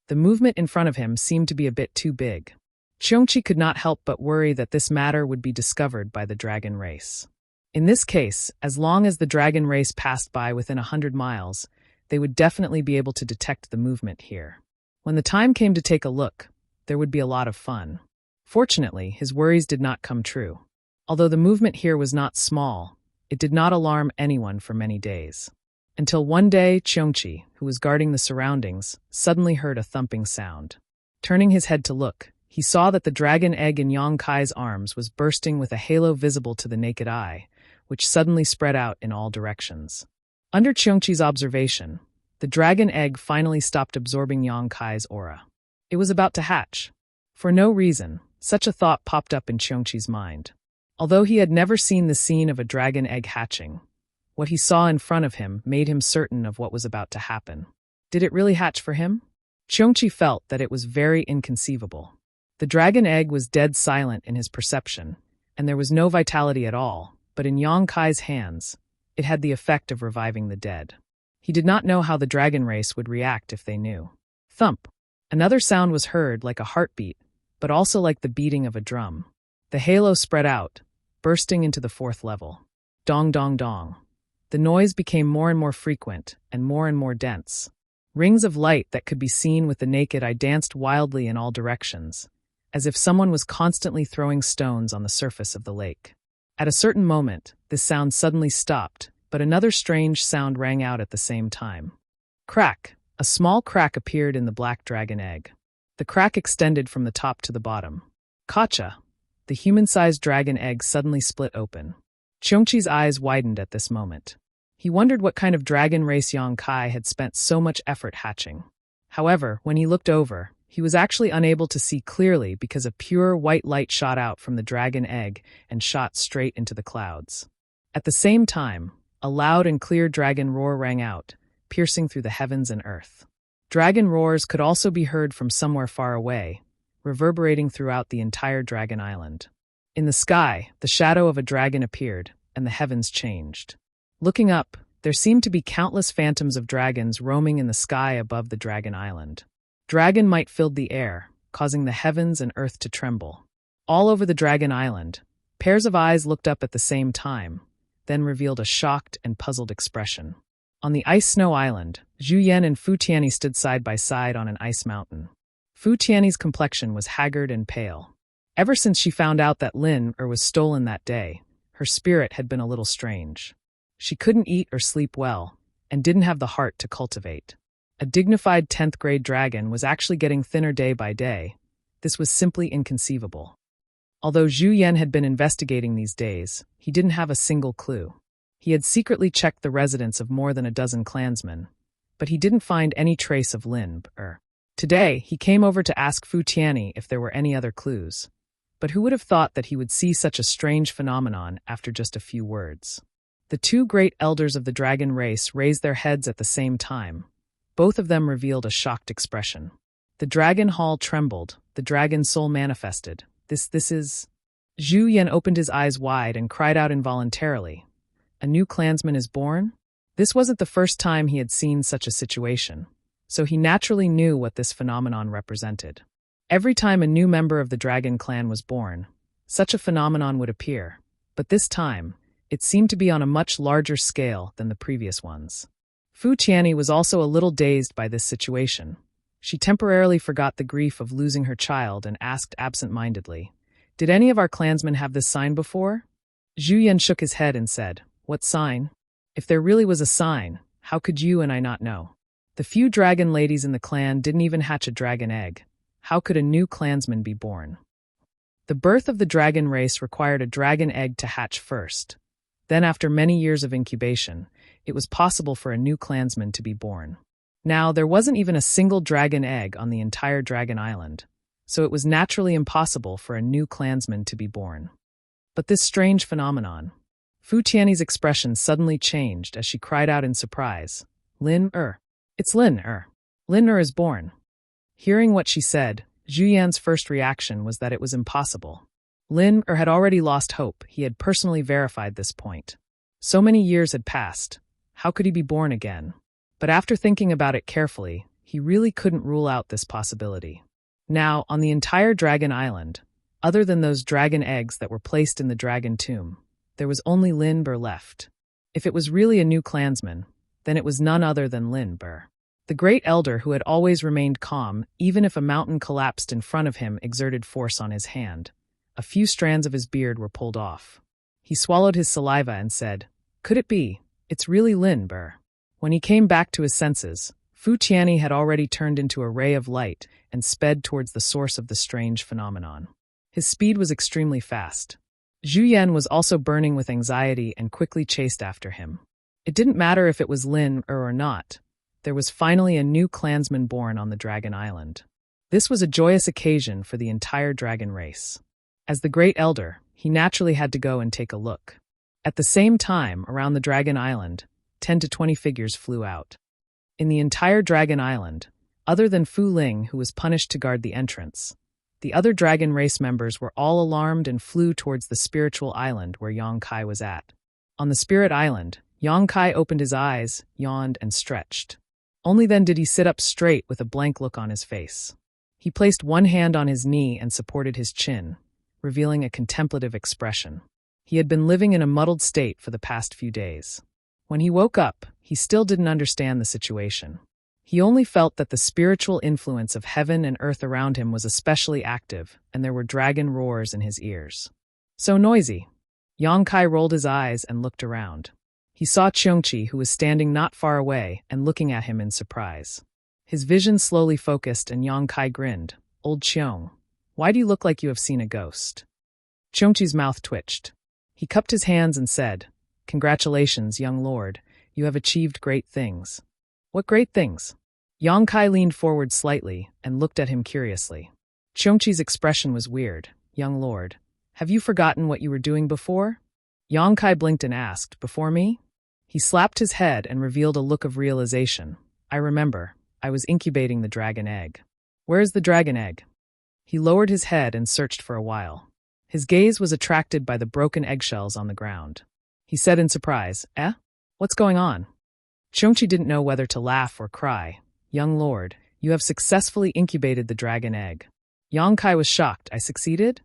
S1: The movement in front of him seemed to be a bit too big. Cheongchi could not help but worry that this matter would be discovered by the dragon race. In this case, as long as the dragon race passed by within 100 miles, they would definitely be able to detect the movement here. When the time came to take a look, there would be a lot of fun. Fortunately, his worries did not come true. Although the movement here was not small, it did not alarm anyone for many days. Until one day, Cheongchi, who was guarding the surroundings, suddenly heard a thumping sound. Turning his head to look, he saw that the dragon egg in Yang Kai's arms was bursting with a halo visible to the naked eye, which suddenly spread out in all directions. Under Cheongchi's observation, the dragon egg finally stopped absorbing Yang Kai's aura. It was about to hatch. For no reason, such a thought popped up in Cheongchi's mind. Although he had never seen the scene of a dragon egg hatching, what he saw in front of him made him certain of what was about to happen. Did it really hatch for him? Cheongchi felt that it was very inconceivable. The dragon egg was dead silent in his perception, and there was no vitality at all, but in Yang Kai's hands, it had the effect of reviving the dead. He did not know how the dragon race would react if they knew. Thump! Another sound was heard like a heartbeat, but also like the beating of a drum. The halo spread out, bursting into the 4th level. Dong dong dong. The noise became more and more frequent and more dense. Rings of light that could be seen with the naked eye danced wildly in all directions, as if someone was constantly throwing stones on the surface of the lake. At a certain moment, this sound suddenly stopped, but another strange sound rang out at the same time. Crack! A small crack appeared in the black dragon egg. The crack extended from the top to the bottom. Kacha! The human-sized dragon egg suddenly split open. Cheongchi's eyes widened at this moment. He wondered what kind of dragon race Yang Kai had spent so much effort hatching. However, when he looked over, he was actually unable to see clearly because a pure white light shot out from the dragon egg and shot straight into the clouds. At the same time, a loud and clear dragon roar rang out, piercing through the heavens and earth. Dragon roars could also be heard from somewhere far away, reverberating throughout the entire dragon island. In the sky, the shadow of a dragon appeared, and the heavens changed. Looking up, there seemed to be countless phantoms of dragons roaming in the sky above the dragon island. Dragon might filled the air, causing the heavens and earth to tremble. All over the dragon island, pairs of eyes looked up at the same time, then revealed a shocked and puzzled expression. On the ice snow island, Zhu Yan and Fu Tianyi stood side by side on an ice mountain. Fu Tianyi's complexion was haggard and pale. Ever since she found out that Lin was stolen that day, her spirit had been a little strange. She couldn't eat or sleep well, and didn't have the heart to cultivate. A dignified 10th grade dragon was actually getting thinner day by day. This was simply inconceivable. Although Zhu Yan had been investigating these days, he didn't have a single clue. He had secretly checked the residence of more than a dozen clansmen, but he didn't find any trace of Lin. Today, he came over to ask Fu Tianyi if there were any other clues. But who would have thought that he would see such a strange phenomenon after just a few words? The two great elders of the dragon race raised their heads at the same time. Both of them revealed a shocked expression. The dragon hall trembled, the dragon soul manifested. This is... Zhu Yan opened his eyes wide and cried out involuntarily. A new clansman is born? This wasn't the first time he had seen such a situation, so he naturally knew what this phenomenon represented. Every time a new member of the dragon clan was born, such a phenomenon would appear, but this time, it seemed to be on a much larger scale than the previous ones. Fu Tianyi was also a little dazed by this situation. She temporarily forgot the grief of losing her child and asked absent-mindedly, "Did any of our clansmen have this sign before?" Zhu Yan shook his head and said, "What sign? If there really was a sign, how could you and I not know? The few dragon ladies in the clan didn't even hatch a dragon egg. How could a new clansman be born?" The birth of the dragon race required a dragon egg to hatch first. Then, after many years of incubation, it was possible for a new clansman to be born. Now, there wasn't even a single dragon egg on the entire dragon island, so it was naturally impossible for a new clansman to be born. But this strange phenomenon... Fu Tianyi's expression suddenly changed as she cried out in surprise, "Lin It's Lin Lin is born." Hearing what she said, Zhu Yan's first reaction was that it was impossible. Lin had already lost hope. He had personally verified this point. So many years had passed. How could he be born again? But after thinking about it carefully, he really couldn't rule out this possibility. Now, on the entire dragon island, other than those dragon eggs that were placed in the dragon tomb, there was only Lin left. If it was really a new clansman, then it was none other than Lin. The great elder who had always remained calm, even if a mountain collapsed in front of him, exerted force on his hand. A few strands of his beard were pulled off. He swallowed his saliva and said, "Could it be? It's really Lin." When he came back to his senses, Fu Tianyi had already turned into a ray of light and sped towards the source of the strange phenomenon. His speed was extremely fast. Zhu Yan was also burning with anxiety and quickly chased after him. It didn't matter if it was Lin or not. There was finally a new clansman born on the dragon island. This was a joyous occasion for the entire dragon race. As the great elder, he naturally had to go and take a look. At the same time, around the dragon island, 10 to 20 figures flew out. In the entire dragon island, other than Fu Ling, who was punished to guard the entrance, the other dragon race members were all alarmed and flew towards the spiritual island where Yang Kai was at. On the spirit island, Yang Kai opened his eyes, yawned, and stretched. Only then did he sit up straight with a blank look on his face. He placed one hand on his knee and supported his chin, revealing a contemplative expression. He had been living in a muddled state for the past few days. When he woke up, he still didn't understand the situation. He only felt that the spiritual influence of heaven and earth around him was especially active, and there were dragon roars in his ears. So noisy. Yang Kai rolled his eyes and looked around. He saw Cheongqi, who was standing not far away and looking at him in surprise. His vision slowly focused and Yang Kai grinned. "Old Cheong, why do you look like you have seen a ghost?" Cheongqi's mouth twitched. He cupped his hands and said, "Congratulations, young lord. You have achieved great things." "What great things?" Yang Kai leaned forward slightly and looked at him curiously. Cheongqi's expression was weird. "Young lord, have you forgotten what you were doing before?" Yang Kai blinked and asked, "Before me?" He slapped his head and revealed a look of realization. "I remember. I was incubating the dragon egg." "Where is the dragon egg?" He lowered his head and searched for a while. His gaze was attracted by the broken eggshells on the ground. He said in surprise, "Eh? What's going on?" Cheongqi didn't know whether to laugh or cry. "Young lord, you have successfully incubated the dragon egg." Yang Kai was shocked. "I succeeded?"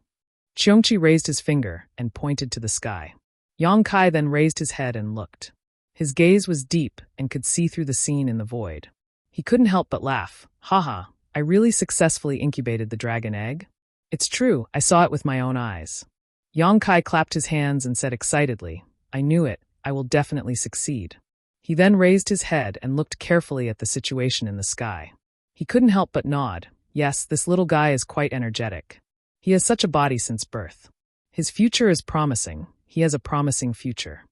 S1: Cheongqi raised his finger and pointed to the sky. Yang Kai then raised his head and looked. His gaze was deep and could see through the scene in the void. He couldn't help but laugh. "Haha, I really successfully incubated the dragon egg? It's true, I saw it with my own eyes." Yang Kai clapped his hands and said excitedly, "I knew it, I will definitely succeed." He then raised his head and looked carefully at the situation in the sky. He couldn't help but nod. Yes, this little guy is quite energetic. He has such a body since birth. His future is promising. He has a promising future.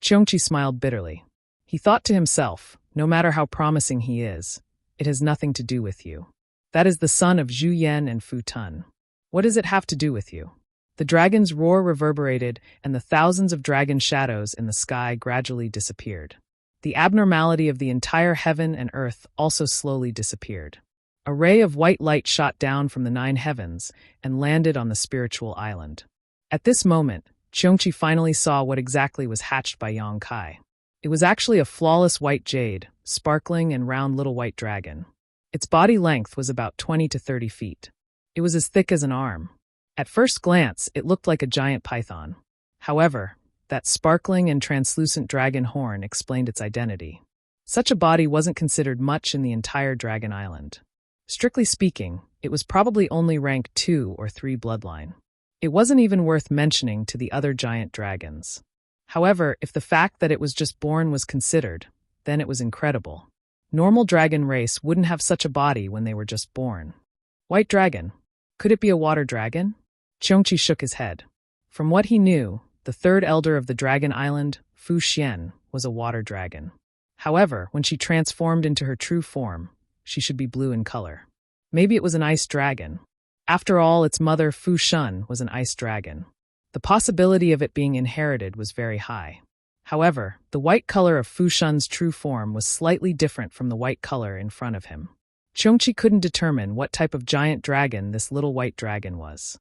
S1: Cheongqi smiled bitterly. He thought to himself, no matter how promising he is, it has nothing to do with you. That is the son of Zhu Yan and Fu Tun. What does it have to do with you? The dragon's roar reverberated, and the thousands of dragon shadows in the sky gradually disappeared. The abnormality of the entire heaven and earth also slowly disappeared. A ray of white light shot down from the 9 heavens and landed on the spiritual island. At this moment, Cheongqi finally saw what exactly was hatched by Yang Kai. It was actually a flawless white jade, sparkling and round little white dragon. Its body length was about 20 to 30 feet. It was as thick as an arm. At first glance, it looked like a giant python. However, that sparkling and translucent dragon horn explained its identity. Such a body wasn't considered much in the entire Dragon Island. Strictly speaking, it was probably only rank 2 or 3 bloodline. It wasn't even worth mentioning to the other giant dragons. However, if the fact that it was just born was considered, then it was incredible. Normal dragon race wouldn't have such a body when they were just born. White dragon. Could it be a water dragon? Cheongqi shook his head. From what he knew, the 3rd elder of the Dragon Island, Fu Xian, was a water dragon. However, when she transformed into her true form, she should be blue in color. Maybe it was an ice dragon. After all, its mother, Fu Shun, was an ice dragon. The possibility of it being inherited was very high. However, the white color of Fu Shun's true form was slightly different from the white color in front of him. Cheongqi couldn't determine what type of giant dragon this little white dragon was.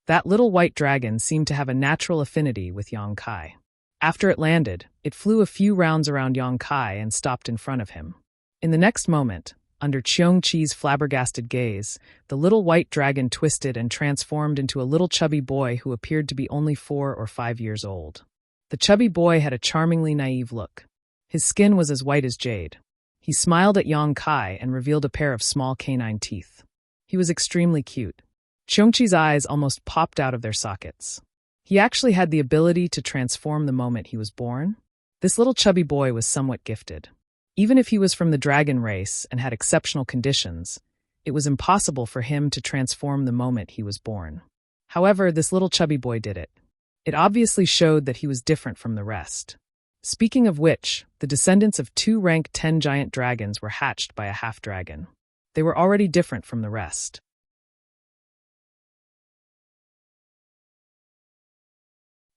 S1: That little white dragon seemed to have a natural affinity with Yang Kai. After it landed, it flew a few rounds around Yang Kai and stopped in front of him. In the next moment, under Cheongqi's flabbergasted gaze, the little white dragon twisted and transformed into a little chubby boy who appeared to be only 4 or 5 years old. The chubby boy had a charmingly naive look. His skin was as white as jade. He smiled at Yang Kai and revealed a pair of small canine teeth. He was extremely cute. Cheongqi's eyes almost popped out of their sockets. He actually had the ability to transform the moment he was born. This little chubby boy was somewhat gifted. Even if he was from the dragon race and had exceptional conditions, it was impossible for him to transform the moment he was born. However, this little chubby boy did it. It obviously showed that he was different from the rest. Speaking of which, the descendants of 2 rank 10 giant dragons were hatched by a half-dragon. They were already different from the rest.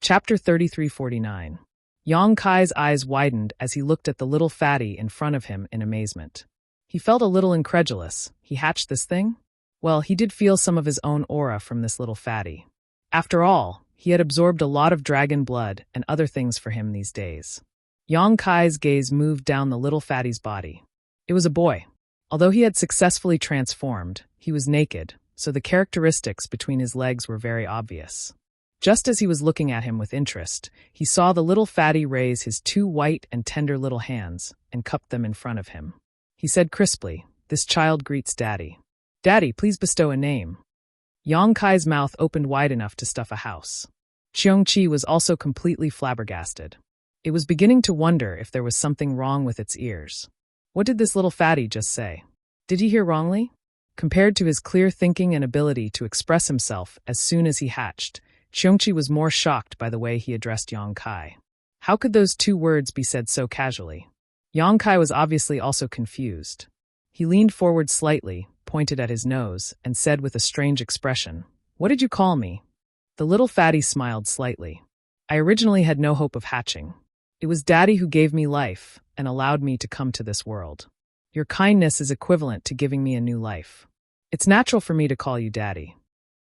S1: Chapter 3349. Yang Kai's eyes widened as he looked at the little fatty in front of him in amazement. He felt a little incredulous. He hatched this thing? Well, he did feel some of his own aura from this little fatty. After all, he had absorbed a lot of dragon blood and other things for him these days. Yang Kai's gaze moved down the little fatty's body. It was a boy. Although he had successfully transformed, he was naked, so the characteristics between his legs were very obvious. Just as he was looking at him with interest, he saw the little fatty raise his 2 white and tender little hands and cupped them in front of him. He said crisply, "This child greets Daddy. Daddy, please bestow a name." Yang Kai's mouth opened wide enough to stuff a house. Qiongqi was also completely flabbergasted. It was beginning to wonder if there was something wrong with its ears. What did this little fatty just say? Did he hear wrongly? Compared to his clear thinking and ability to express himself as soon as he hatched, Qiongqi was more shocked by the way he addressed Yang Kai. How could those two words be said so casually? Yang Kai was obviously also confused. He leaned forward slightly, pointed at his nose, and said with a strange expression, "What did you call me?" The little fatty smiled slightly. "I originally had no hope of hatching. It was Daddy who gave me life and allowed me to come to this world. Your kindness is equivalent to giving me a new life. It's natural for me to call you Daddy."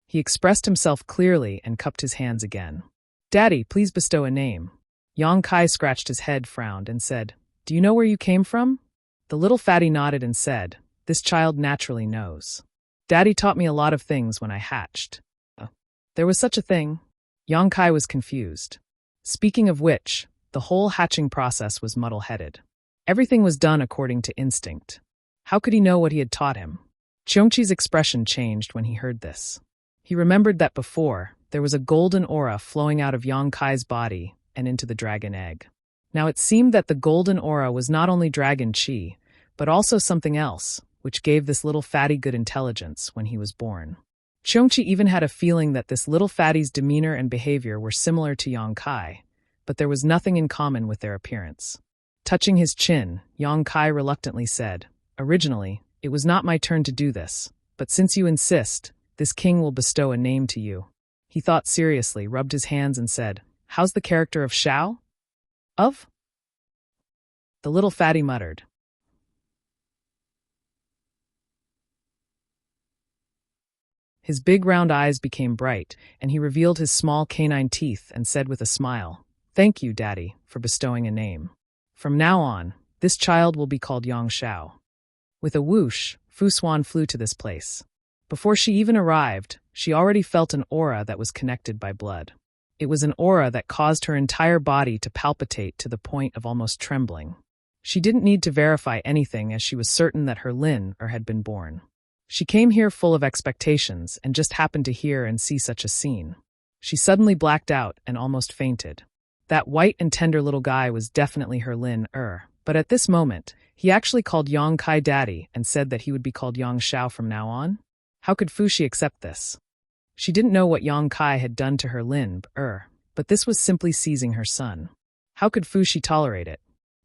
S1: He expressed himself clearly and cupped his hands again. "Daddy, please bestow a name." Yang Kai scratched his head, frowned, and said, "Do you know where you came from?" The little fatty nodded and said, "This child naturally knows. Daddy taught me a lot of things when I hatched." There was such a thing? Yang Kai was confused. Speaking of which, the whole hatching process was muddle-headed. Everything was done according to instinct. How could he know what he had taught him? Qiongqi's expression changed when he heard this. He remembered that before, there was a golden aura flowing out of Yang Kai's body and into the dragon egg. Now it seemed that the golden aura was not only dragon chi, but also something else, which gave this little fatty good intelligence when he was born. Qiongqi even had a feeling that this little fatty's demeanor and behavior were similar to Yang Kai, but there was nothing in common with their appearance. Touching his chin, Yang Kai reluctantly said, "Originally, it was not my turn to do this, but since you insist, this king will bestow a name to you." He thought seriously, rubbed his hands and said, "How's the character of Shao?" "Of?" The little fatty muttered. His big round eyes became bright, and he revealed his small canine teeth and said with a smile, "Thank you, Daddy, for bestowing a name. From now on, this child will be called Yang Shao." With a whoosh, Fu Swan flew to this place. Before she even arrived, she already felt an aura that was connected by blood. It was an aura that caused her entire body to palpitate to the point of almost trembling. She didn't need to verify anything as she was certain that her Lin had been born. She came here full of expectations and just happened to hear and see such a scene. She suddenly blacked out and almost fainted. That white and tender little guy was definitely her Lin, but at this moment, he actually called Yang Kai Daddy and said that he would be called Yang Shao from now on? How could Fushi accept this? She didn't know what Yang Kai had done to her Lin, but this was simply seizing her son. How could Fushi tolerate it?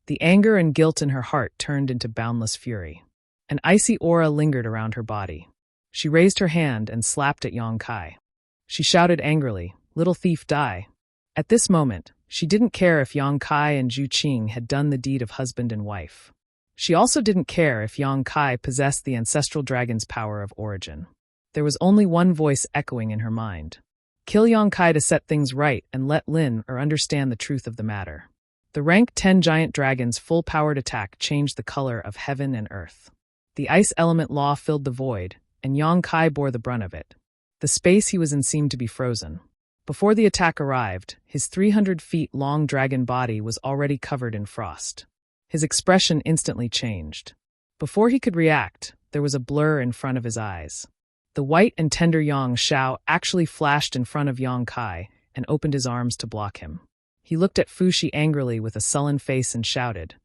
S1: The anger and guilt in her heart turned into boundless fury. An icy aura lingered around her body. She raised her hand and slapped at Yang Kai. She shouted angrily, "Little thief, die." At this moment, she didn't care if Yang Kai and Zhu Qing had done the deed of husband and wife. She also didn't care if Yang Kai possessed the ancestral dragon's power of origin. There was only one voice echoing in her mind. Kill Yang Kai to set things right and let Lin understand the truth of the matter. The rank 10 giant dragon's full-powered attack changed the color of heaven and earth. The ice element law filled the void, and Yang Kai bore the brunt of it. The space he was in seemed to be frozen. Before the attack arrived, his 300 feet long dragon body was already covered in frost. His expression instantly changed. Before he could react, there was a blur in front of his eyes. The white and tender Yang Shao actually flashed in front of Yang Kai and opened his arms to block him. He looked at Fushi angrily with a sullen face and shouted,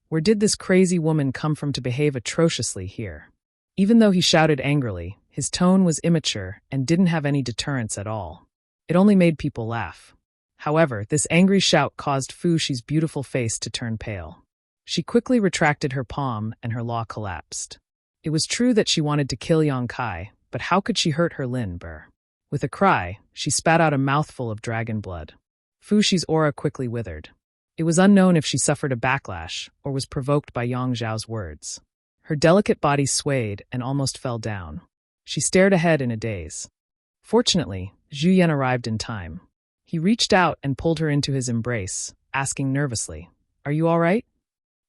S1: "Where did this crazy woman come from to behave atrociously here?" Even though he shouted angrily, his tone was immature and didn't have any deterrence at all. It only made people laugh. However, this angry shout caused Fushi's beautiful face to turn pale. She quickly retracted her palm and her law collapsed. It was true that she wanted to kill Yang Kai, but how could she hurt her Lin? With a cry, she spat out a mouthful of dragon blood. Fushi's aura quickly withered. It was unknown if she suffered a backlash or was provoked by Yang Zhao's words. Her delicate body swayed and almost fell down. She stared ahead in a daze. Fortunately, Zhu Yan arrived in time. He reached out and pulled her into his embrace, asking nervously, "Are you all right?"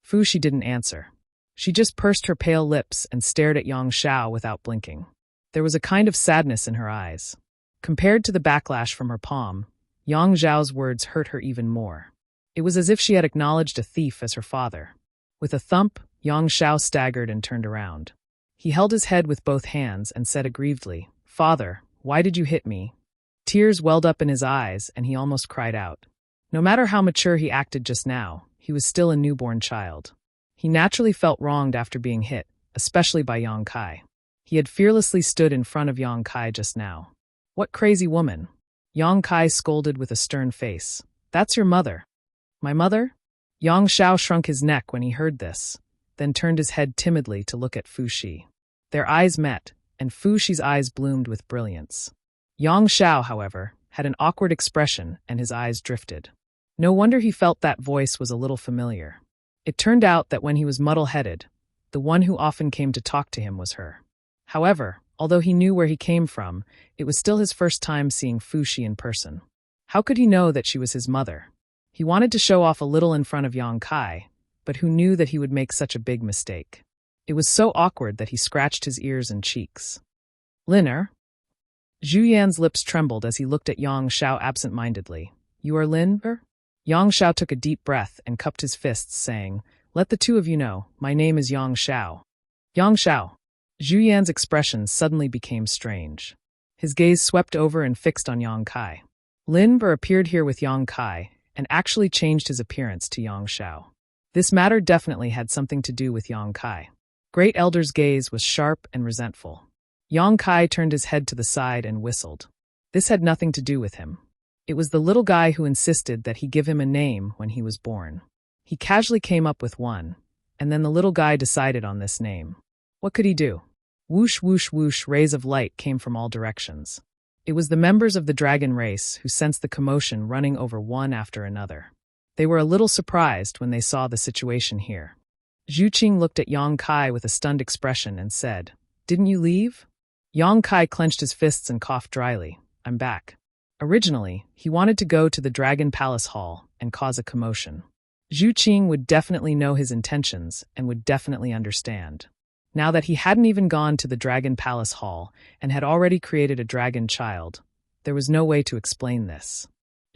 S1: Fushi didn't answer. She just pursed her pale lips and stared at Yang Shao without blinking. There was a kind of sadness in her eyes. Compared to the backlash from her palm, Yang Zhao's words hurt her even more. It was as if she had acknowledged a thief as her father. With a thump, Yang Shao staggered and turned around. He held his head with both hands and said aggrievedly, "Father, why did you hit me?" Tears welled up in his eyes and he almost cried out. No matter how mature he acted just now, he was still a newborn child. He naturally felt wronged after being hit, especially by Yang Kai. He had fearlessly stood in front of Yang Kai just now. "What crazy woman?" Yang Kai scolded with a stern face. "That's your mother." "My mother?" Yang Shao shrunk his neck when he heard this, then turned his head timidly to look at Fu Shi. Their eyes met, and Fu Shi's eyes bloomed with brilliance. Yang Shao, however, had an awkward expression and his eyes drifted. No wonder he felt that voice was a little familiar. It turned out that when he was muddle-headed, the one who often came to talk to him was her. However, although he knew where he came from, it was still his first time seeing Fu Shi in person. How could he know that she was his mother? He wanted to show off a little in front of Yang Kai, but who knew that he would make such a big mistake? It was so awkward that he scratched his ears and cheeks. "Lin-er?" Zhu Yan's lips trembled as he looked at Yang Shao absent-mindedly. "You are Lin-er?" Yang Shao took a deep breath and cupped his fists, saying, "Let the two of you know, my name is Yang Shao." "Yang Shao." Zhu Yan's expression suddenly became strange. His gaze swept over and fixed on Yang Kai. Lin-er appeared here with Yang Kai and actually changed his appearance to Yang Shao. This matter definitely had something to do with Yang Kai. Great Elder's gaze was sharp and resentful. Yang Kai turned his head to the side and whistled. This had nothing to do with him. It was the little guy who insisted that he give him a name when he was born. He casually came up with one, and then the little guy decided on this name. What could he do? Whoosh, whoosh, whoosh, rays of light came from all directions. It was the members of the dragon race who sensed the commotion running over one after another. They were a little surprised when they saw the situation here. Zhu Qing looked at Yang Kai with a stunned expression and said, "Didn't you leave?" Yang Kai clenched his fists and coughed dryly. "I'm back." Originally, he wanted to go to the Dragon Palace Hall and cause a commotion. Zhu Qing would definitely know his intentions and would definitely understand. Now that he hadn't even gone to the Dragon Palace Hall and had already created a dragon child, there was no way to explain this.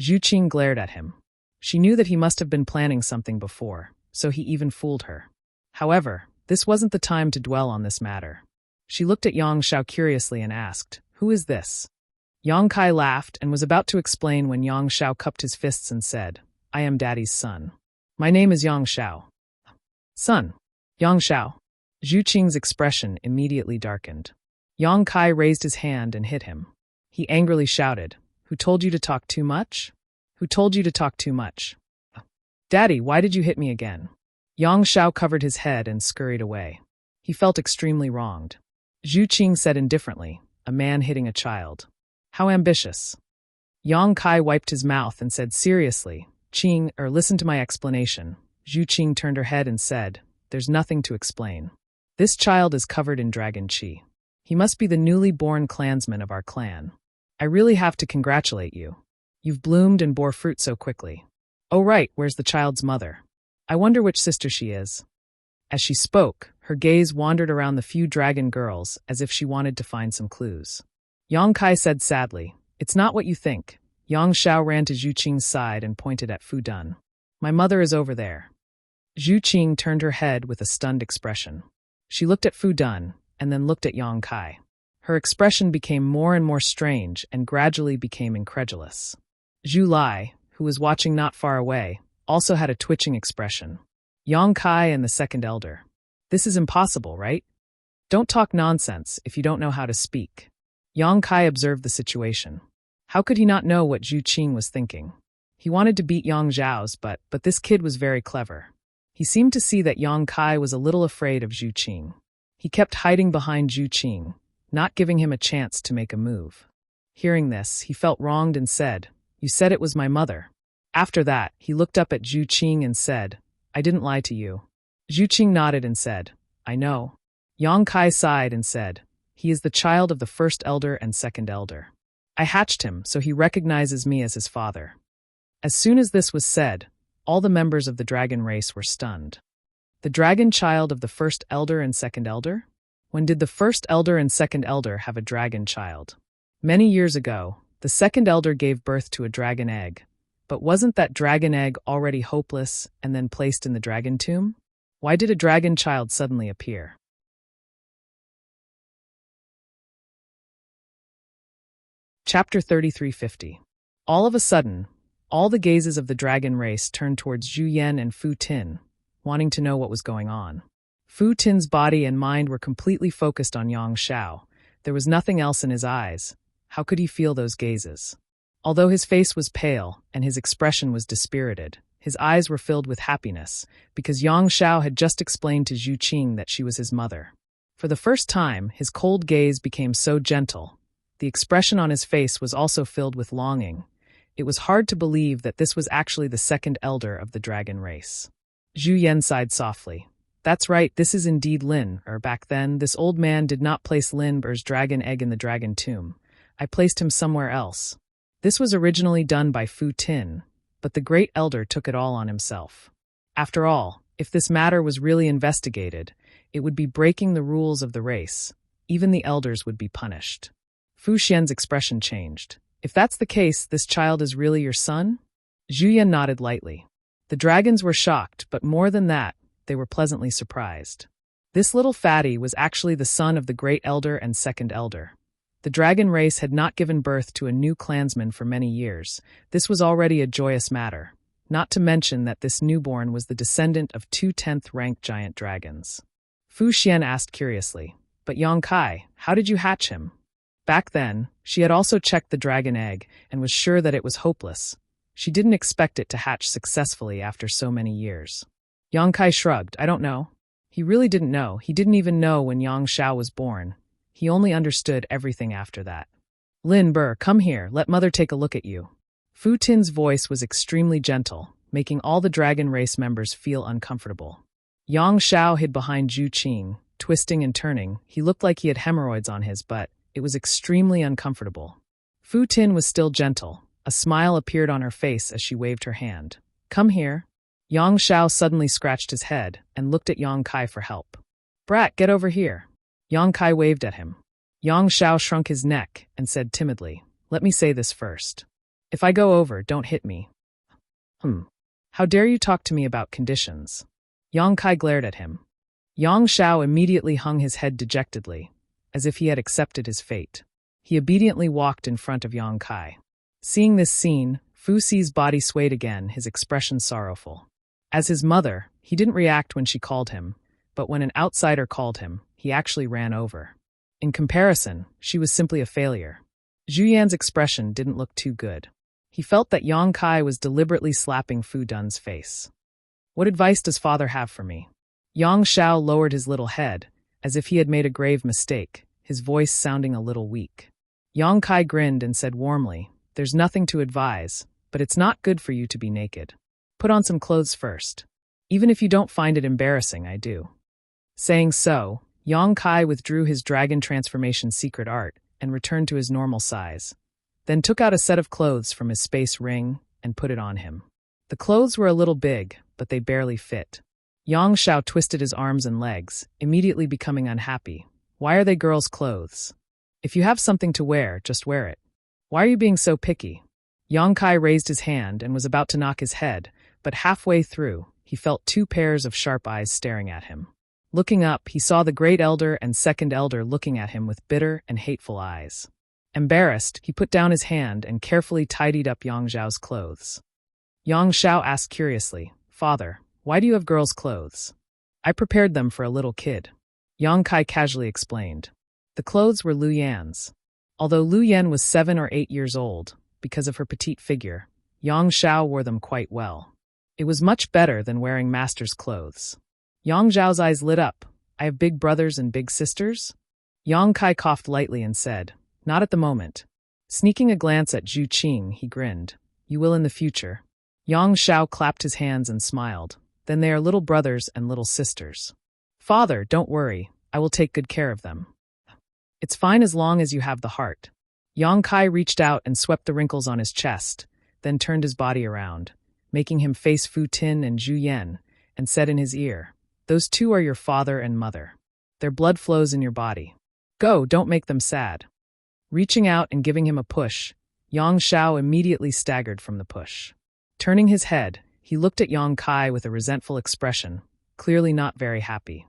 S1: Zhu Qing glared at him. She knew that he must have been planning something before, so he even fooled her. However, this wasn't the time to dwell on this matter. She looked at Yang Shao curiously and asked, "Who is this?" Yang Kai laughed and was about to explain when Yang Shao cupped his fists and said, "I am Daddy's son. My name is Yang Shao." "Son? Yang Shao?" Zhu Qing's expression immediately darkened. Yang Kai raised his hand and hit him. He angrily shouted, "Who told you to talk too much? Who told you to talk too much?" "Daddy, why did you hit me again?" Yang Shao covered his head and scurried away. He felt extremely wronged. Zhu Qing said indifferently, "A man hitting a child. How ambitious." Yang Kai wiped his mouth and said seriously, listen to my explanation." Zhu Qing turned her head and said, "There's nothing to explain. This child is covered in dragon chi. He must be the newly born clansman of our clan. I really have to congratulate you. You've bloomed and bore fruit so quickly. Oh right, where's the child's mother? I wonder which sister she is." As she spoke, her gaze wandered around the few dragon girls as if she wanted to find some clues. Yang Kai said sadly, "It's not what you think." Yang Shao ran to Zhu Qing's side and pointed at Fu Dun. "My mother is over there." Zhu Qing turned her head with a stunned expression. She looked at Fu Dun, and then looked at Yang Kai. Her expression became more and more strange and gradually became incredulous. Zhu Lai, who was watching not far away, also had a twitching expression. Yang Kai and the second elder. This is impossible, right? Don't talk nonsense if you don't know how to speak. Yang Kai observed the situation. How could he not know what Zhu Qing was thinking? He wanted to beat Yang Zhao's, but this kid was very clever. He seemed to see that Yang Kai was a little afraid of Zhu Qing. He kept hiding behind Zhu Qing, not giving him a chance to make a move. Hearing this, he felt wronged and said, "You said it was my mother." After that, he looked up at Zhu Qing and said, "I didn't lie to you." Zhu Qing nodded and said, "I know." Yang Kai sighed and said, "He is the child of the first elder and second elder. I hatched him, so he recognizes me as his father." As soon as this was said, all the members of the dragon race were stunned. The dragon child of the first elder and second elder? When did the first elder and second elder have a dragon child? Many years ago, the second elder gave birth to a dragon egg. But wasn't that dragon egg already hopeless and then placed in the dragon tomb? Why did a dragon child suddenly appear? Chapter 3350. All of a sudden, all the gazes of the dragon race turned towards Zhu Yan and Fu Tin, wanting to know what was going on. Fu Tin's body and mind were completely focused on Yang Shao. There was nothing else in his eyes. How could he feel those gazes? Although his face was pale and his expression was dispirited, his eyes were filled with happiness, because Yang Shao had just explained to Zhu Qing that she was his mother. For the first time, his cold gaze became so gentle. The expression on his face was also filled with longing. It was hard to believe that this was actually the second elder of the dragon race. Zhu Yan sighed softly. That's right, this is indeed Lin, back then, this old man did not place Lin Ber's dragon egg in the dragon tomb. I placed him somewhere else. This was originally done by Fu Tin, but the great elder took it all on himself. After all, if this matter was really investigated, it would be breaking the rules of the race. Even the elders would be punished. Fu Xian's expression changed. If that's the case, this child is really your son? Zhu Yan nodded lightly. The dragons were shocked, but more than that, they were pleasantly surprised. This little fatty was actually the son of the great elder and second elder. The dragon race had not given birth to a new clansman for many years. This was already a joyous matter, not to mention that this newborn was the descendant of 2 10th-ranked giant dragons. Fu Xian asked curiously, but Yang Kai, how did you hatch him? Back then, she had also checked the dragon egg and was sure that it was hopeless. She didn't expect it to hatch successfully after so many years. Yang Kai shrugged. I don't know. He really didn't know. He didn't even know when Yang Shao was born. He only understood everything after that. Lin Ber, come here. Let mother take a look at you. Fu Tin's voice was extremely gentle, making all the dragon race members feel uncomfortable. Yang Shao hid behind Zhu Qing, twisting and turning. He looked like he had hemorrhoids on his butt. It was extremely uncomfortable. Fu Tin was still gentle. A smile appeared on her face as she waved her hand. Come here. Yang Shao suddenly scratched his head and looked at Yang Kai for help. Brat, get over here. Yang Kai waved at him. Yang Shao shrunk his neck and said timidly, let me say this first. If I go over, don't hit me. How dare you talk to me about conditions? Yang Kai glared at him. Yang Shao immediately hung his head dejectedly, as if he had accepted his fate. He obediently walked in front of Yang Kai. Seeing this scene, Fu Xi's body swayed again, his expression sorrowful. As his mother, he didn't react when she called him, but when an outsider called him, he actually ran over. In comparison, she was simply a failure. Zhu Yan's expression didn't look too good. He felt that Yang Kai was deliberately slapping Fu Dun's face. What advice does father have for me? Yang Shao lowered his little head, as if he had made a grave mistake, his voice sounding a little weak. Yang Kai grinned and said warmly, there's nothing to advise, but it's not good for you to be naked. Put on some clothes first. Even if you don't find it embarrassing, I do. Saying so, Yang Kai withdrew his dragon transformation secret art and returned to his normal size, then took out a set of clothes from his space ring and put it on him. The clothes were a little big, but they barely fit. Yang Shao twisted his arms and legs, immediately becoming unhappy. Why are they girls' clothes? If you have something to wear, just wear it. Why are you being so picky? Yang Kai raised his hand and was about to knock his head, but halfway through, he felt 2 pairs of sharp eyes staring at him. Looking up, he saw the great elder and second elder looking at him with bitter and hateful eyes. Embarrassed, he put down his hand and carefully tidied up Yang Zhao's clothes. Yang Shao asked curiously, Father, why do you have girls' clothes? I prepared them for a little kid. Yang Kai casually explained. The clothes were Lu Yan's. Although Lu Yan was 7 or 8 years old, because of her petite figure, Yang Shao wore them quite well. It was much better than wearing master's clothes. Yang Zhao's eyes lit up. I have big brothers and big sisters? Yang Kai coughed lightly and said, not at the moment. Sneaking a glance at Zhu Qing, he grinned. You will in the future. Yang Shao clapped his hands and smiled. Then they are little brothers and little sisters. Father, don't worry. I will take good care of them. It's fine as long as you have the heart. Yang Kai reached out and swept the wrinkles on his chest, then turned his body around, making him face Fu Tin and Zhu Yan, and said in his ear, those two are your father and mother. Their blood flows in your body. Go, don't make them sad. Reaching out and giving him a push, Yang Shao immediately staggered from the push. Turning his head, he looked at Yang Kai with a resentful expression. clearly not very happy.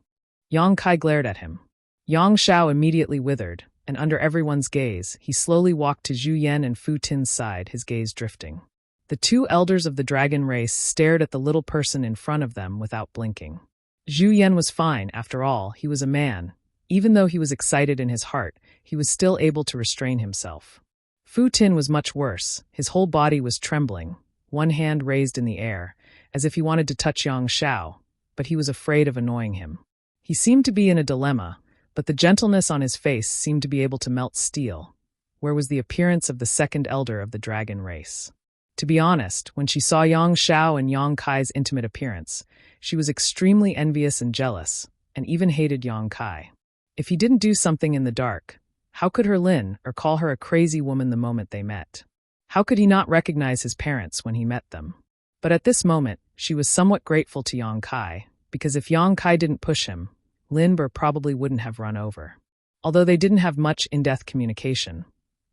S1: Yang Kai glared at him. Yang Xiao immediately withered, and under everyone's gaze, he slowly walked to Zhu Yan and Fu Tin's side, his gaze drifting. The two elders of the dragon race stared at the little person in front of them without blinking. Zhu Yan was fine, after all, he was a man. Even though he was excited in his heart, he was still able to restrain himself. Fu Tin was much worse. His whole body was trembling, one hand raised in the air, as if he wanted to touch Yang Xiao, but he was afraid of annoying him. He seemed to be in a dilemma, but the gentleness on his face seemed to be able to melt steel. Where was the appearance of the second elder of the dragon race? To be honest, when she saw Yang Xiao and Yang Kai's intimate appearance, she was extremely envious and jealous, and even hated Yang Kai. If he didn't do something in the dark, how could her Lin or call her a crazy woman the moment they met? How could he not recognize his parents when he met them? But at this moment, she was somewhat grateful to Yang Kai, because if Yang Kai didn't push him, Lin probably wouldn't have run over. Although they didn't have much in-depth communication,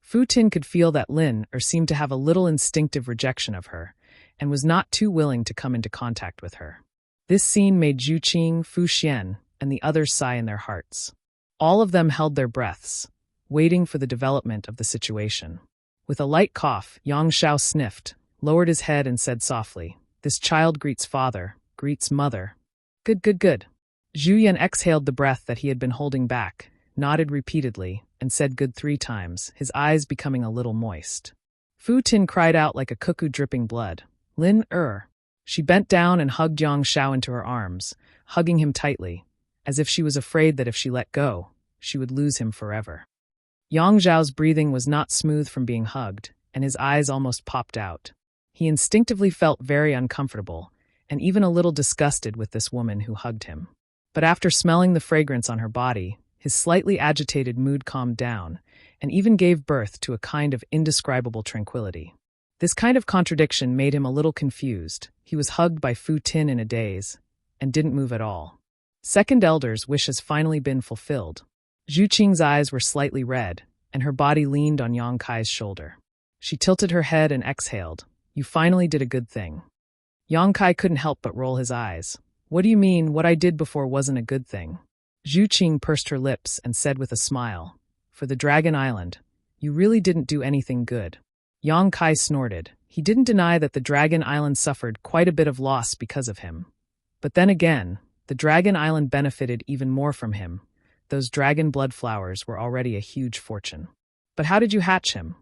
S1: Fu Tin could feel that Lin seemed to have a little instinctive rejection of her, and was not too willing to come into contact with her. This scene made Zhu Qing, Fu Xian, and the others sigh in their hearts. All of them held their breaths, waiting for the development of the situation. With a light cough, Yang Xiao sniffed, lowered his head and said softly, "This child greets father, greets mother." Good, good, good. Zhu Yan exhaled the breath that he had been holding back, nodded repeatedly, and said good 3 times, his eyes becoming a little moist. Fu Tin cried out like a cuckoo dripping blood. Lin. She bent down and hugged Yang Xiao into her arms, hugging him tightly, as if she was afraid that if she let go, she would lose him forever. Yang Xiao's breathing was not smooth from being hugged, and his eyes almost popped out. He instinctively felt very uncomfortable, and even a little disgusted with this woman who hugged him. But after smelling the fragrance on her body, his slightly agitated mood calmed down, and even gave birth to a kind of indescribable tranquility. This kind of contradiction made him a little confused. He was hugged by Fu Tin in a daze, and didn't move at all. Second elder's wish has finally been fulfilled. Zhu Qing's eyes were slightly red, and her body leaned on Yang Kai's shoulder. She tilted her head and exhaled. You finally did a good thing. Yang Kai couldn't help but roll his eyes. What do you mean, what I did before wasn't a good thing? Zhu Qing pursed her lips and said with a smile, For the Dragon Island, you really didn't do anything good. Yang Kai snorted. He didn't deny that the Dragon Island suffered quite a bit of loss because of him. But then again, the Dragon Island benefited even more from him. Those dragon blood flowers were already a huge fortune. But how did you hatch him?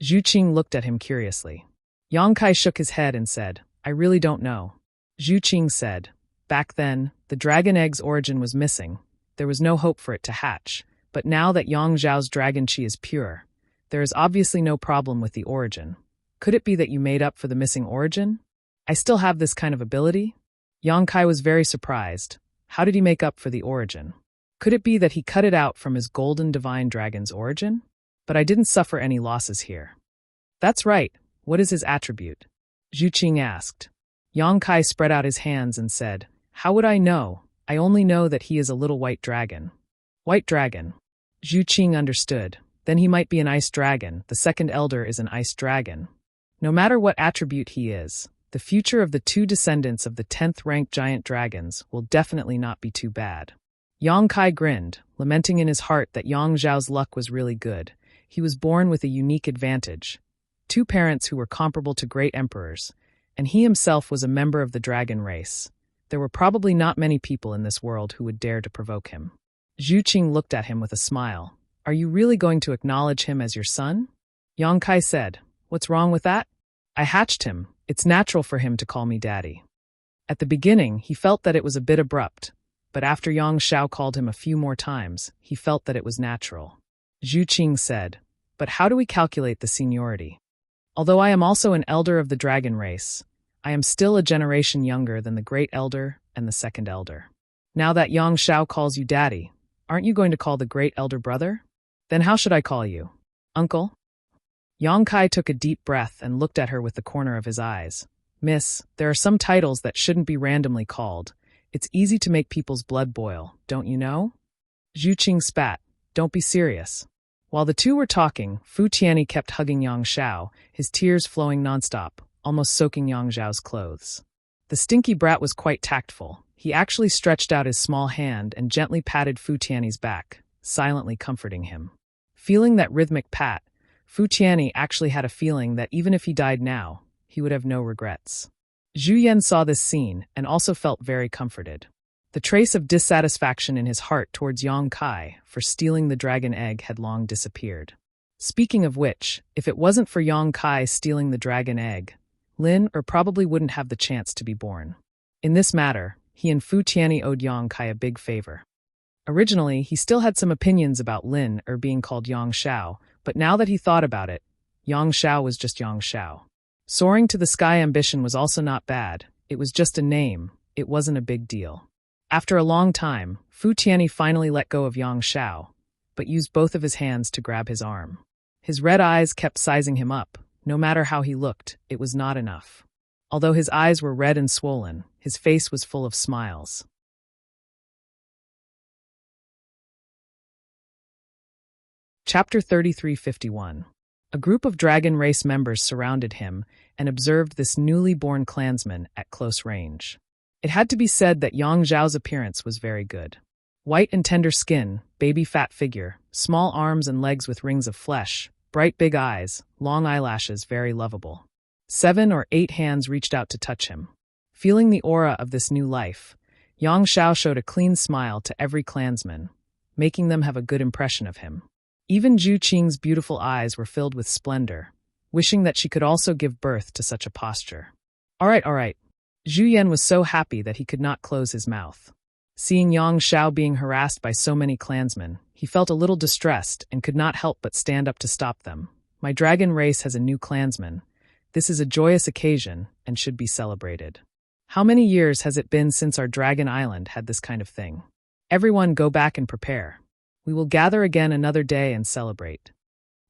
S1: Zhu Qing looked at him curiously. Yang Kai shook his head and said, I really don't know. Zhu Qing said, Back then, the dragon egg's origin was missing. There was no hope for it to hatch. But now that Yang Zhao's dragon chi is pure, there is obviously no problem with the origin. Could it be that you made up for the missing origin? I still have this kind of ability? Yang Kai was very surprised. How did he make up for the origin? Could it be that he cut it out from his golden divine dragon's origin? But I didn't suffer any losses here. That's right. What is his attribute? Zhu Qing asked. Yang Kai spread out his hands and said, How would I know? I only know that he is a little white dragon. White dragon. Zhu Qing understood. Then he might be an ice dragon. The second elder is an ice dragon. No matter what attribute he is, the future of the 2 descendants of the 10th-ranked giant dragons will definitely not be too bad. Yang Kai grinned, lamenting in his heart that Yang Zhao's luck was really good. He was born with a unique advantage. 2 parents who were comparable to great emperors, and he himself was a member of the dragon race. There were probably not many people in this world who would dare to provoke him. Zhu Qing looked at him with a smile. Are you really going to acknowledge him as your son? Yang Kai said, What's wrong with that? I hatched him. It's natural for him to call me daddy. At the beginning, he felt that it was a bit abrupt, but after Yang Xiao called him a few more times, he felt that it was natural. Zhu Qing said, But how do we calculate the seniority? Although I am also an elder of the dragon race, I am still a generation younger than the great elder and the second elder. Now that Yang Xiao calls you daddy, aren't you going to call the great elder brother? Then how should I call you? Uncle? Yang Kai took a deep breath and looked at her with the corner of his eyes. Miss, there are some titles that shouldn't be randomly called. It's easy to make people's blood boil, don't you know? Zhu Qing spat. Don't be serious. While the two were talking, Fu Tianyi kept hugging Yang Xiao, his tears flowing nonstop, almost soaking Yang Zhao's clothes. The stinky brat was quite tactful. He actually stretched out his small hand and gently patted Fu Tianyi's back, silently comforting him. Feeling that rhythmic pat, Fu Tianyi actually had a feeling that even if he died now, he would have no regrets. Zhu Yan saw this scene and also felt very comforted. The trace of dissatisfaction in his heart towards Yang Kai for stealing the dragon egg had long disappeared. Speaking of which, if it wasn't for Yang Kai stealing the dragon egg, Lin probably wouldn't have the chance to be born. In this matter, he and Fu Tianyi owed Yang Kai a big favor. Originally, he still had some opinions about Lin being called Yang Shao, but now that he thought about it, Yang Shao was just Yang Shao. Soaring to the sky ambition was also not bad. It was just a name. It wasn't a big deal. After a long time, Fu Tianyi finally let go of Yang Shao, but used both of his hands to grab his arm. His red eyes kept sizing him up. No matter how he looked, it was not enough. Although his eyes were red and swollen, his face was full of smiles. Chapter 3351. A group of dragon race members surrounded him and observed this newly born clansman at close range. It had to be said that Yang Zhao's appearance was very good. White and tender skin, baby fat figure, small arms and legs with rings of flesh, bright big eyes, long eyelashes, very lovable. 7 or 8 hands reached out to touch him. Feeling the aura of this new life, Yang Shao showed a clean smile to every clansman, making them have a good impression of him. Even Zhu Qing's beautiful eyes were filled with splendor, wishing that she could also give birth to such a posture. All right. Zhu Yan was so happy that he could not close his mouth. Seeing Yang Shao being harassed by so many clansmen, he felt a little distressed and could not help but stand up to stop them. My dragon race has a new clansman. This is a joyous occasion and should be celebrated. How many years has it been since our dragon island had this kind of thing? Everyone go back and prepare. We will gather again another day and celebrate.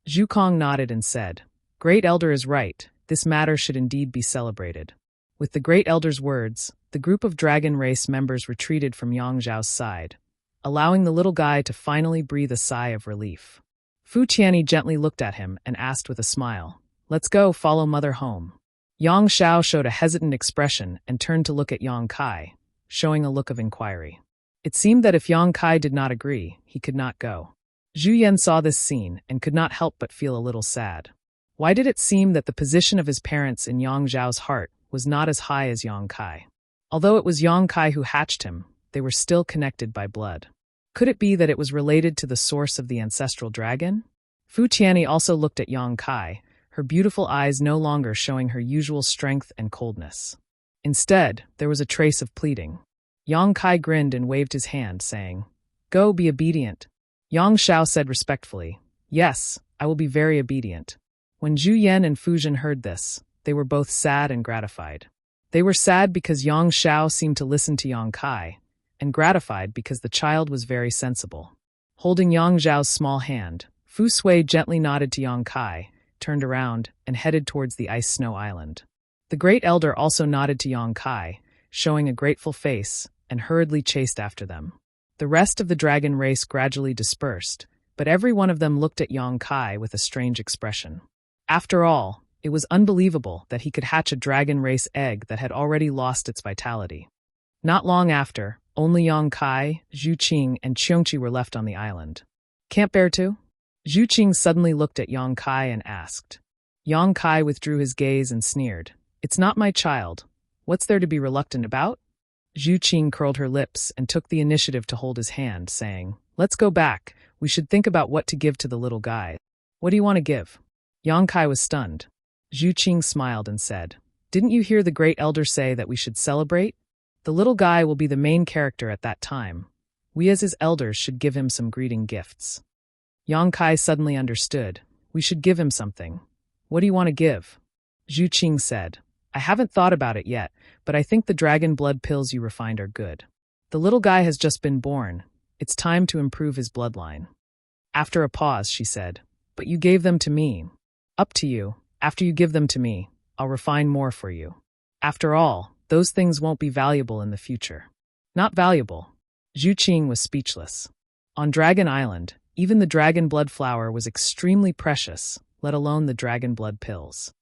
S1: Zhu Kong nodded and said, Great Elder is right, this matter should indeed be celebrated. With the Great Elder's words, the group of dragon race members retreated from Yang Zhao's side, allowing the little guy to finally breathe a sigh of relief. Fu Tianyi gently looked at him and asked with a smile, Let's go, follow mother home. Yang Shao showed a hesitant expression and turned to look at Yang Kai, showing a look of inquiry. It seemed that if Yang Kai did not agree, he could not go. Zhu Yan saw this scene and could not help but feel a little sad. Why did it seem that the position of his parents in Yang Zhao's heart was not as high as Yang Kai? Although it was Yang Kai who hatched him, they were still connected by blood. Could it be that it was related to the source of the ancestral dragon? Fu Tianyi also looked at Yang Kai, her beautiful eyes no longer showing her usual strength and coldness. Instead, there was a trace of pleading. Yang Kai grinned and waved his hand, saying, Go, be obedient. Yang Shao said respectfully, Yes, I will be very obedient. When Zhu Yan and Fu Zhen heard this, they were both sad and gratified. They were sad because Yang Shao seemed to listen to Yang Kai, and gratified because the child was very sensible. Holding Yang Zhao's small hand, Fu Sui gently nodded to Yang Kai, turned around, and headed towards the ice snow island. The Great Elder also nodded to Yang Kai, showing a grateful face, and hurriedly chased after them. The rest of the dragon race gradually dispersed, but every one of them looked at Yang Kai with a strange expression. After all, it was unbelievable that he could hatch a dragon race egg that had already lost its vitality. Not long after, only Yang Kai, Zhu Qing, and Qiongqi were left on the island. Can't bear to? Zhu Qing suddenly looked at Yang Kai and asked. Yang Kai withdrew his gaze and sneered. It's not my child. What's there to be reluctant about? Zhu Qing curled her lips and took the initiative to hold his hand, saying, Let's go back. We should think about what to give to the little guy. What do you want to give? Yang Kai was stunned. Zhu Qing smiled and said, Didn't you hear the Great Elder say that we should celebrate? The little guy will be the main character at that time. We as his elders should give him some greeting gifts. Yang Kai suddenly understood. We should give him something. What do you want to give? Zhu Qing said, I haven't thought about it yet, but I think the dragon blood pills you refined are good. The little guy has just been born. It's time to improve his bloodline. After a pause, she said, But you gave them to me. Up to you. After you give them to me, I'll refine more for you. After all, those things won't be valuable in the future. Not valuable. Zhu Qing was speechless. On Dragon Island, even the dragon blood flower was extremely precious, let alone the dragon blood pills.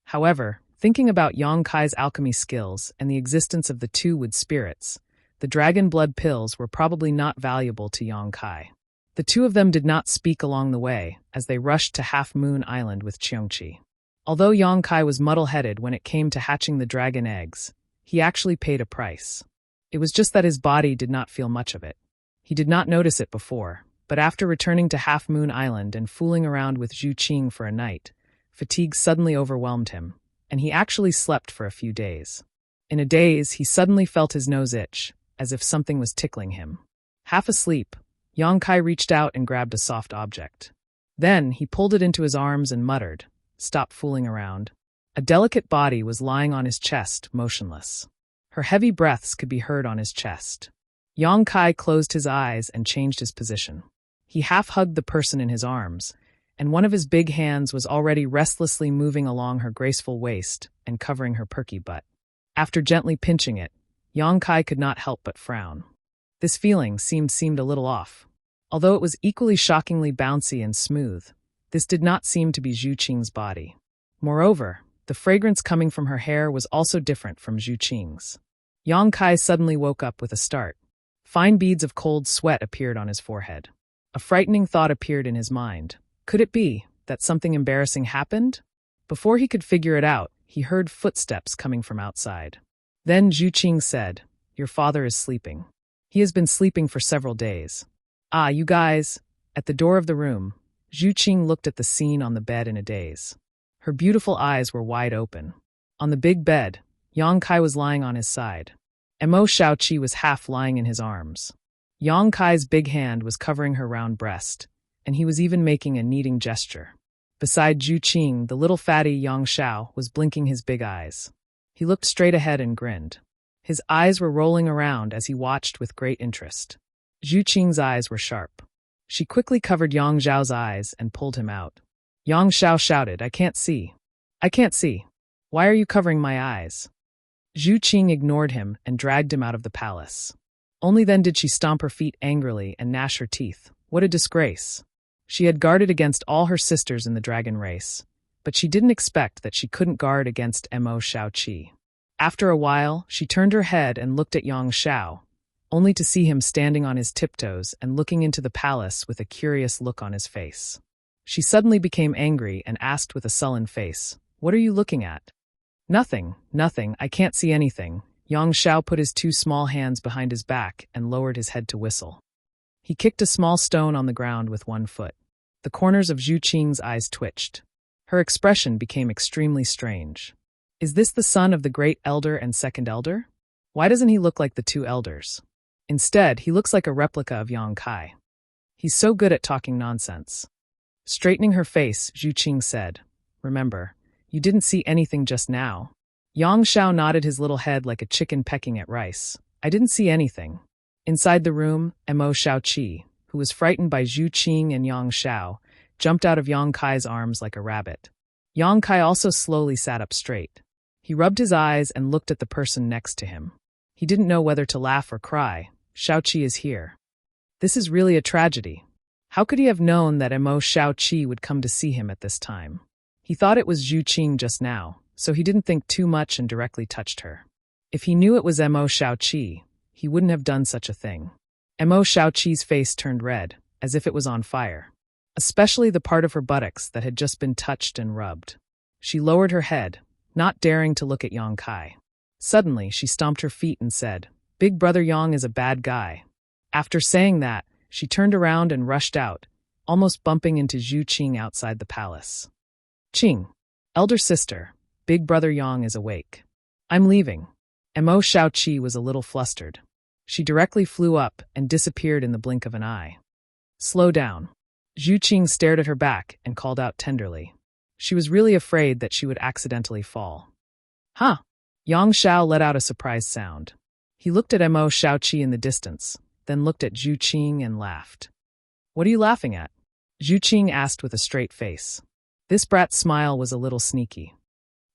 S1: However, thinking about Yang Kai's alchemy skills and the existence of the two wood spirits, the dragon blood pills were probably not valuable to Yang Kai. The two of them did not speak along the way as they rushed to Half Moon Island with Cheongqi. Although Yang Kai was muddle-headed when it came to hatching the dragon eggs, he actually paid a price. It was just that his body did not feel much of it. He did not notice it before, but after returning to Half Moon Island and fooling around with Zhu Qing for a night, fatigue suddenly overwhelmed him, and he actually slept for a few days. In a daze, he suddenly felt his nose itch, as if something was tickling him. Half asleep, Yang Kai reached out and grabbed a soft object. Then he pulled it into his arms and muttered, "Stop fooling around." A delicate body was lying on his chest, motionless. Her heavy breaths could be heard on his chest. Yang Kai closed his eyes and changed his position. He half-hugged the person in his arms, and one of his big hands was already restlessly moving along her graceful waist and covering her perky butt. After gently pinching it, Yang Kai could not help but frown. This feeling seemed a little off. Although it was equally shockingly bouncy and smooth, this did not seem to be Zhu Qing's body. Moreover, the fragrance coming from her hair was also different from Zhu Qing's. Yang Kai suddenly woke up with a start. Fine beads of cold sweat appeared on his forehead. A frightening thought appeared in his mind. Could it be that something embarrassing happened? Before he could figure it out, he heard footsteps coming from outside. Then Zhu Qing said, "Your father is sleeping. He has been sleeping for several days." "Ah, you guys." At the door of the room, Zhu Qing looked at the scene on the bed in a daze. Her beautiful eyes were wide open. On the big bed, Yang Kai was lying on his side. Mo Shaoqi was half lying in his arms. Yang Kai's big hand was covering her round breast, and he was even making a kneading gesture. Beside Zhu Qing, the little fatty Yang Shao was blinking his big eyes. He looked straight ahead and grinned. His eyes were rolling around as he watched with great interest. Zhu Qing's eyes were sharp. She quickly covered Yang Zhao's eyes and pulled him out. Yang Shao shouted, "I can't see. I can't see. Why are you covering my eyes?" Zhu Qing ignored him and dragged him out of the palace. Only then did she stomp her feet angrily and gnash her teeth. What a disgrace. She had guarded against all her sisters in the dragon race, but she didn't expect that she couldn't guard against Mo Shaoqi. After a while, she turned her head and looked at Yang Shao, only to see him standing on his tiptoes and looking into the palace with a curious look on his face. She suddenly became angry and asked with a sullen face, "What are you looking at?" Nothing, I can't see anything." Yang Shao put his two small hands behind his back and lowered his head to whistle. He kicked a small stone on the ground with one foot. The corners of Zhu Qing's eyes twitched. Her expression became extremely strange. Is this the son of the great elder and second elder? Why doesn't he look like the two elders? Instead, he looks like a replica of Yang Kai. He's so good at talking nonsense. Straightening her face, Zhu Qing said, "Remember, you didn't see anything just now." Yang Shao nodded his little head like a chicken pecking at rice. "I didn't see anything." Inside the room, Mo Shaoqi, who was frightened by Zhu Qing and Yang Shao, jumped out of Yang Kai's arms like a rabbit. Yang Kai also slowly sat up straight. He rubbed his eyes and looked at the person next to him. He didn't know whether to laugh or cry. Shaoqi is here. This is really a tragedy. How could he have known that Mo Shaoqi would come to see him at this time? He thought it was Zhu Qing just now, so he didn't think too much and directly touched her. If he knew it was Mo Shaoqi, he wouldn't have done such a thing. Mo Shaoqi's face turned red, as if it was on fire, especially the part of her buttocks that had just been touched and rubbed. She lowered her head, not daring to look at Yang Kai. Suddenly, she stomped her feet and said, "Big brother Yang is a bad guy." After saying that, she turned around and rushed out, almost bumping into Zhu Qing outside the palace. "Qing, elder sister, big brother Yang is awake. I'm leaving." Mo Shaoqi was a little flustered. She directly flew up and disappeared in the blink of an eye. "Slow down." Zhu Qing stared at her back and called out tenderly. She was really afraid that she would accidentally fall. "Huh!" Yang Shao let out a surprised sound. He looked at Mo Shaoqi in the distance, then looked at Zhu Qing and laughed. "What are you laughing at?" Zhu Qing asked with a straight face. This brat's smile was a little sneaky.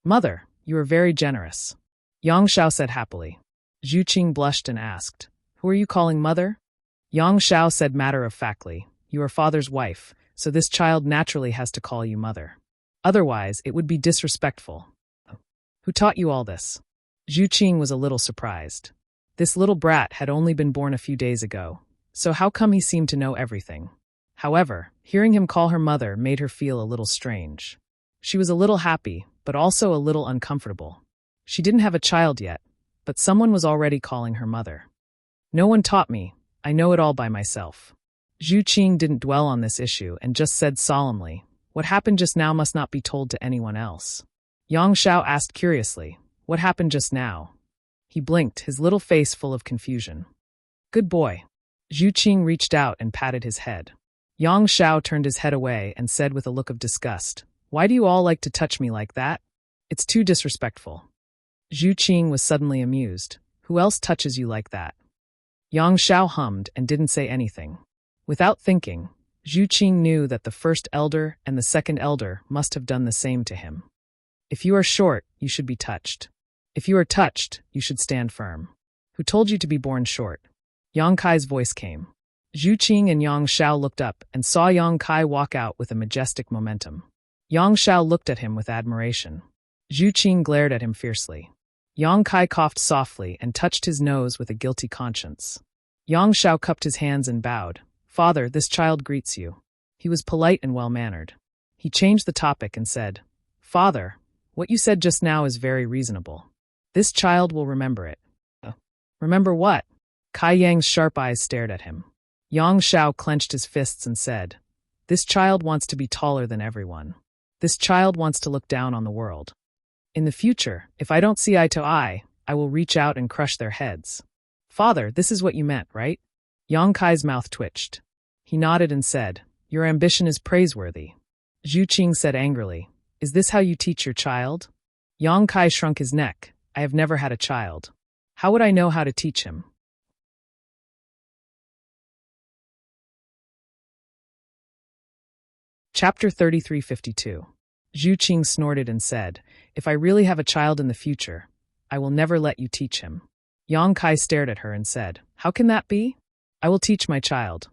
S1: "Mother, you are very generous," Yang Shao said happily. Zhu Qing blushed and asked, "Who are you calling mother?" Yang Shao said matter-of-factly, "You are father's wife, so this child naturally has to call you mother. Otherwise, it would be disrespectful." "Who taught you all this?" Zhu Qing was a little surprised. This little brat had only been born a few days ago, so how come he seemed to know everything? However, hearing him call her mother made her feel a little strange. She was a little happy, but also a little uncomfortable. She didn't have a child yet, but someone was already calling her mother. No one taught me, I know it all by myself. Zhu Qing didn't dwell on this issue and just said solemnly, what happened just now must not be told to anyone else. Yang Xiao asked curiously, what happened just now? He blinked, his little face full of confusion. Good boy. Zhu Qing reached out and patted his head. Yang Xiao turned his head away and said with a look of disgust, why do you all like to touch me like that? It's too disrespectful. Zhu Qing was suddenly amused. Who else touches you like that? Yang Xiao hummed and didn't say anything. Without thinking, Zhu Qing knew that the first elder and the second elder must have done the same to him. If you are short, you should be touched. If you are touched, you should stand firm. Who told you to be born short? Yang Kai's voice came. Zhu Qing and Yang Xiao looked up and saw Yang Kai walk out with a majestic momentum. Yang Xiao looked at him with admiration. Zhu Qing glared at him fiercely. Yang Kai coughed softly and touched his nose with a guilty conscience. Yang Xiao cupped his hands and bowed. Father, this child greets you. He was polite and well-mannered. He changed the topic and said, Father, what you said just now is very reasonable. This child will remember it. Remember what? Kai Yang's sharp eyes stared at him. Yang Xiao clenched his fists and said, this child wants to be taller than everyone. This child wants to look down on the world. In the future, if I don't see eye to eye, I will reach out and crush their heads. Father, this is what you meant, right? Yang Kai's mouth twitched. He nodded and said, your ambition is praiseworthy. Zhu Qing said angrily, is this how you teach your child? Yang Kai shrunk his neck. I have never had a child. How would I know how to teach him? Chapter 3352. Zhu Qing snorted and said, if I really have a child in the future, I will never let you teach him. Yang Kai stared at her and said, how can that be? I will teach my child.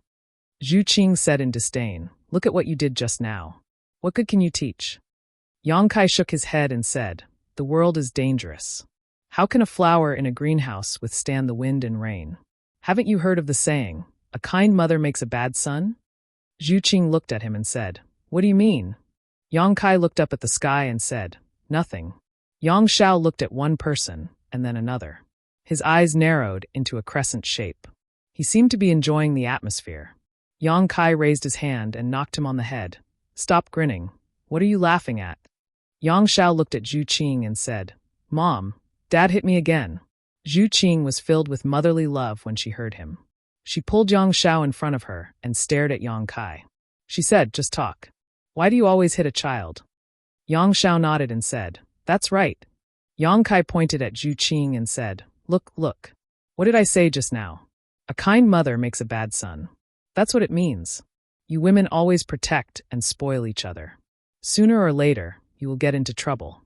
S1: Zhu Qing said in disdain, look at what you did just now. What good can you teach? Yang Kai shook his head and said, the world is dangerous. How can a flower in a greenhouse withstand the wind and rain? Haven't you heard of the saying, a kind mother makes a bad son? Zhu Qing looked at him and said, what do you mean? Yang Kai looked up at the sky and said, nothing. Yang Xiao looked at one person and then another. His eyes narrowed into a crescent shape. He seemed to be enjoying the atmosphere. Yang Kai raised his hand and knocked him on the head. Stop grinning. What are you laughing at? Yang Xiao looked at Zhu Qing and said, Mom, Dad hit me again. Zhu Qing was filled with motherly love when she heard him. She pulled Yang Xiao in front of her and stared at Yang Kai. She said, just talk. Why do you always hit a child? Yang Xiao nodded and said, that's right. Yang Kai pointed at Zhu Qing and said, look. What did I say just now? A kind mother makes a bad son. That's what it means. You women always protect and spoil each other. Sooner or later, you will get into trouble.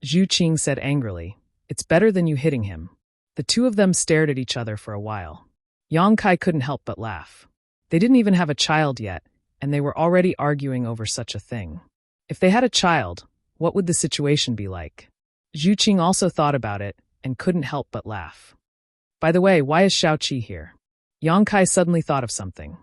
S1: Zhu Qing said angrily, it's better than you hitting him. The two of them stared at each other for a while. Yang Kai couldn't help but laugh. They didn't even have a child yet, and they were already arguing over such a thing. If they had a child, what would the situation be like? Zhu Qing also thought about it and couldn't help but laugh. By the way, why is Xiaoqi here? Yang Kai suddenly thought of something.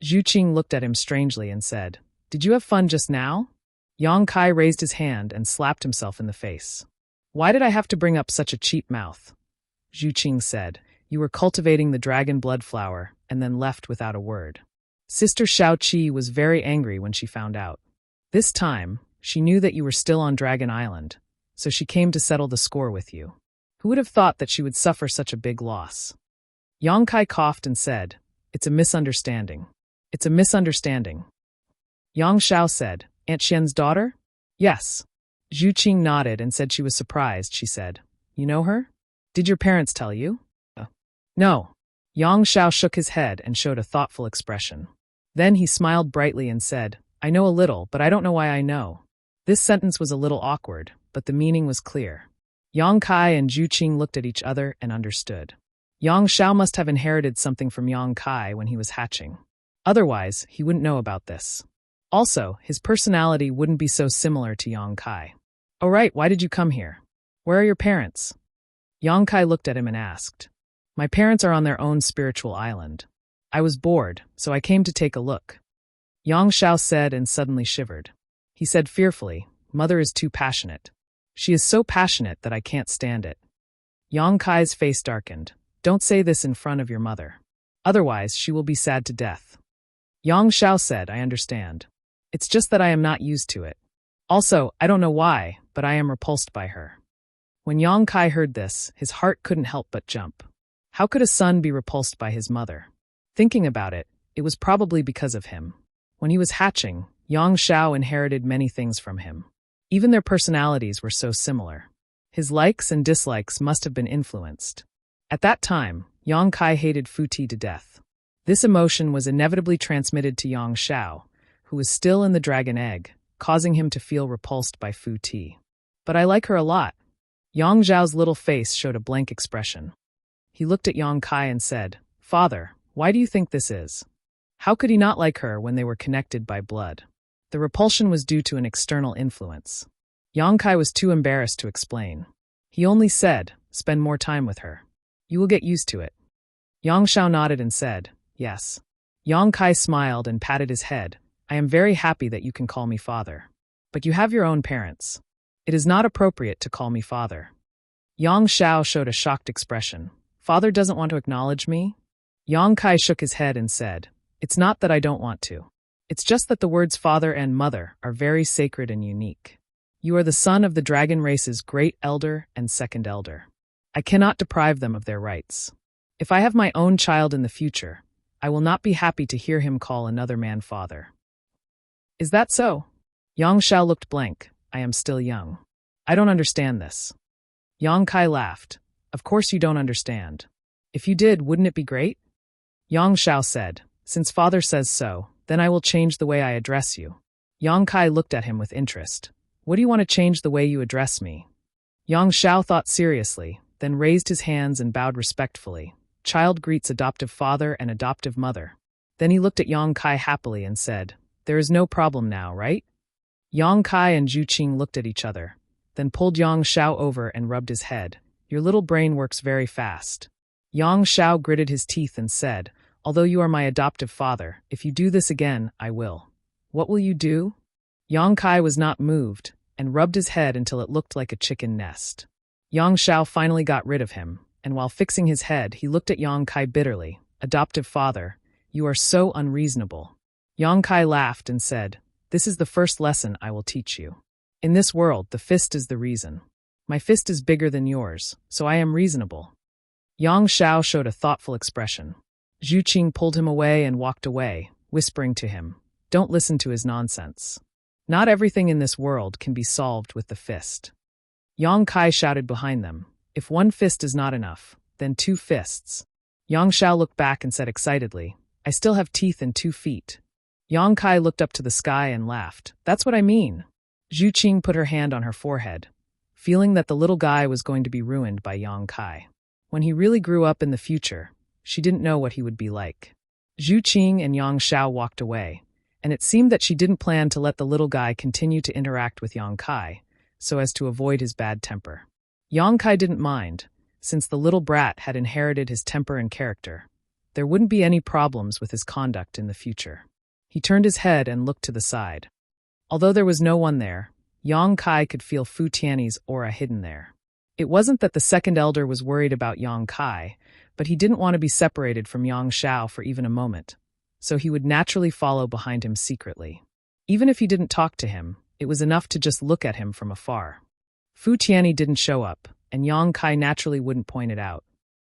S1: Zhu Qing looked at him strangely and said, did you have fun just now? Yang Kai raised his hand and slapped himself in the face. Why did I have to bring up such a cheap mouth? Zhu Qing said, you were cultivating the dragon blood flower and then left without a word. Sister Xiaoqi was very angry when she found out. This time, she knew that you were still on Dragon Island, so she came to settle the score with you. Who would have thought that she would suffer such a big loss? Yang Kai coughed and said, it's a misunderstanding. It's a misunderstanding. Yang Xiao said, Aunt Xian's daughter? Yes. Zhu Qing nodded and said she was surprised. She said, you know her? Did your parents tell you? No. Yang Xiao shook his head and showed a thoughtful expression. Then he smiled brightly and said, I know a little, but I don't know why I know. This sentence was a little awkward, but the meaning was clear. Yang Kai and Zhu Qing looked at each other and understood. Yang Xiao must have inherited something from Yang Kai when he was hatching. Otherwise, he wouldn't know about this. Also, his personality wouldn't be so similar to Yang Kai. Oh right, why did you come here? Where are your parents? Yang Kai looked at him and asked. My parents are on their own spiritual island. I was bored, so I came to take a look. Yang Shao said and suddenly shivered. He said fearfully, Mother is too passionate. She is so passionate that I can't stand it. Yang Kai's face darkened. Don't say this in front of your mother. Otherwise, she will be sad to death. Yang Shao said, I understand. It's just that I am not used to it. Also, I don't know why, but I am repulsed by her. When Yang Kai heard this, his heart couldn't help but jump. How could a son be repulsed by his mother? Thinking about it, it was probably because of him. When he was hatching, Yang Shao inherited many things from him. Even their personalities were so similar. His likes and dislikes must have been influenced. At that time, Yang Kai hated Fu Ti to death. This emotion was inevitably transmitted to Yang Shao, who was still in the dragon egg, causing him to feel repulsed by Fu Ti. But I like her a lot. Yang Zhao's little face showed a blank expression. He looked at Yang Kai and said, Father, why do you think this is? How could he not like her when they were connected by blood? The repulsion was due to an external influence. Yang Kai was too embarrassed to explain. He only said, spend more time with her. You will get used to it. Yang Shao nodded and said, yes. Yang Kai smiled and patted his head. I am very happy that you can call me father. But you have your own parents. It is not appropriate to call me father. Yang Shao showed a shocked expression. Father doesn't want to acknowledge me? Yang Kai shook his head and said, it's not that I don't want to. It's just that the words father and mother are very sacred and unique. You are the son of the dragon race's great elder and second elder. I cannot deprive them of their rights. If I have my own child in the future, I will not be happy to hear him call another man father. Is that so? Yang Shao looked blank. I am still young. I don't understand this. Yang Kai laughed. Of course you don't understand. If you did, wouldn't it be great? Yang Shao said, since father says so, then I will change the way I address you. Yang Kai looked at him with interest. What do you want to change the way you address me? Yang Shao thought seriously, then raised his hands and bowed respectfully. Child greets adoptive father and adoptive mother. Then he looked at Yang Kai happily and said, there is no problem now, right? Yang Kai and Zhu Qing looked at each other, then pulled Yang Shao over and rubbed his head. Your little brain works very fast. Yang Shao gritted his teeth and said, although you are my adoptive father, if you do this again, I will. What will you do? Yang Kai was not moved, and rubbed his head until it looked like a chicken nest. Yang Shao finally got rid of him, and while fixing his head, he looked at Yang Kai bitterly. Adoptive father, you are so unreasonable. Yang Kai laughed and said, this is the first lesson I will teach you. In this world, the fist is the reason. My fist is bigger than yours, so I am reasonable. Yang Shao showed a thoughtful expression. Zhu Qing pulled him away and walked away, whispering to him, don't listen to his nonsense. Not everything in this world can be solved with the fist. Yang Kai shouted behind them, if one fist is not enough, then 2 fists. Yang Shao looked back and said excitedly, I still have teeth and 2 feet. Yang Kai looked up to the sky and laughed. That's what I mean. Zhu Qing put her hand on her forehead, feeling that the little guy was going to be ruined by Yang Kai. When he really grew up in the future, she didn't know what he would be like. Zhu Qing and Yang Shao walked away, and it seemed that she didn't plan to let the little guy continue to interact with Yang Kai, so as to avoid his bad temper. Yang Kai didn't mind, since the little brat had inherited his temper and character. There wouldn't be any problems with his conduct in the future. He turned his head and looked to the side. Although there was no one there, Yang Kai could feel Fu Tianyi's aura hidden there. It wasn't that the second elder was worried about Yang Kai, but he didn't want to be separated from Yang Shao for even a moment, so he would naturally follow behind him secretly. Even if he didn't talk to him, it was enough to just look at him from afar. Fu Tianyi didn't show up, and Yang Kai naturally wouldn't point it out.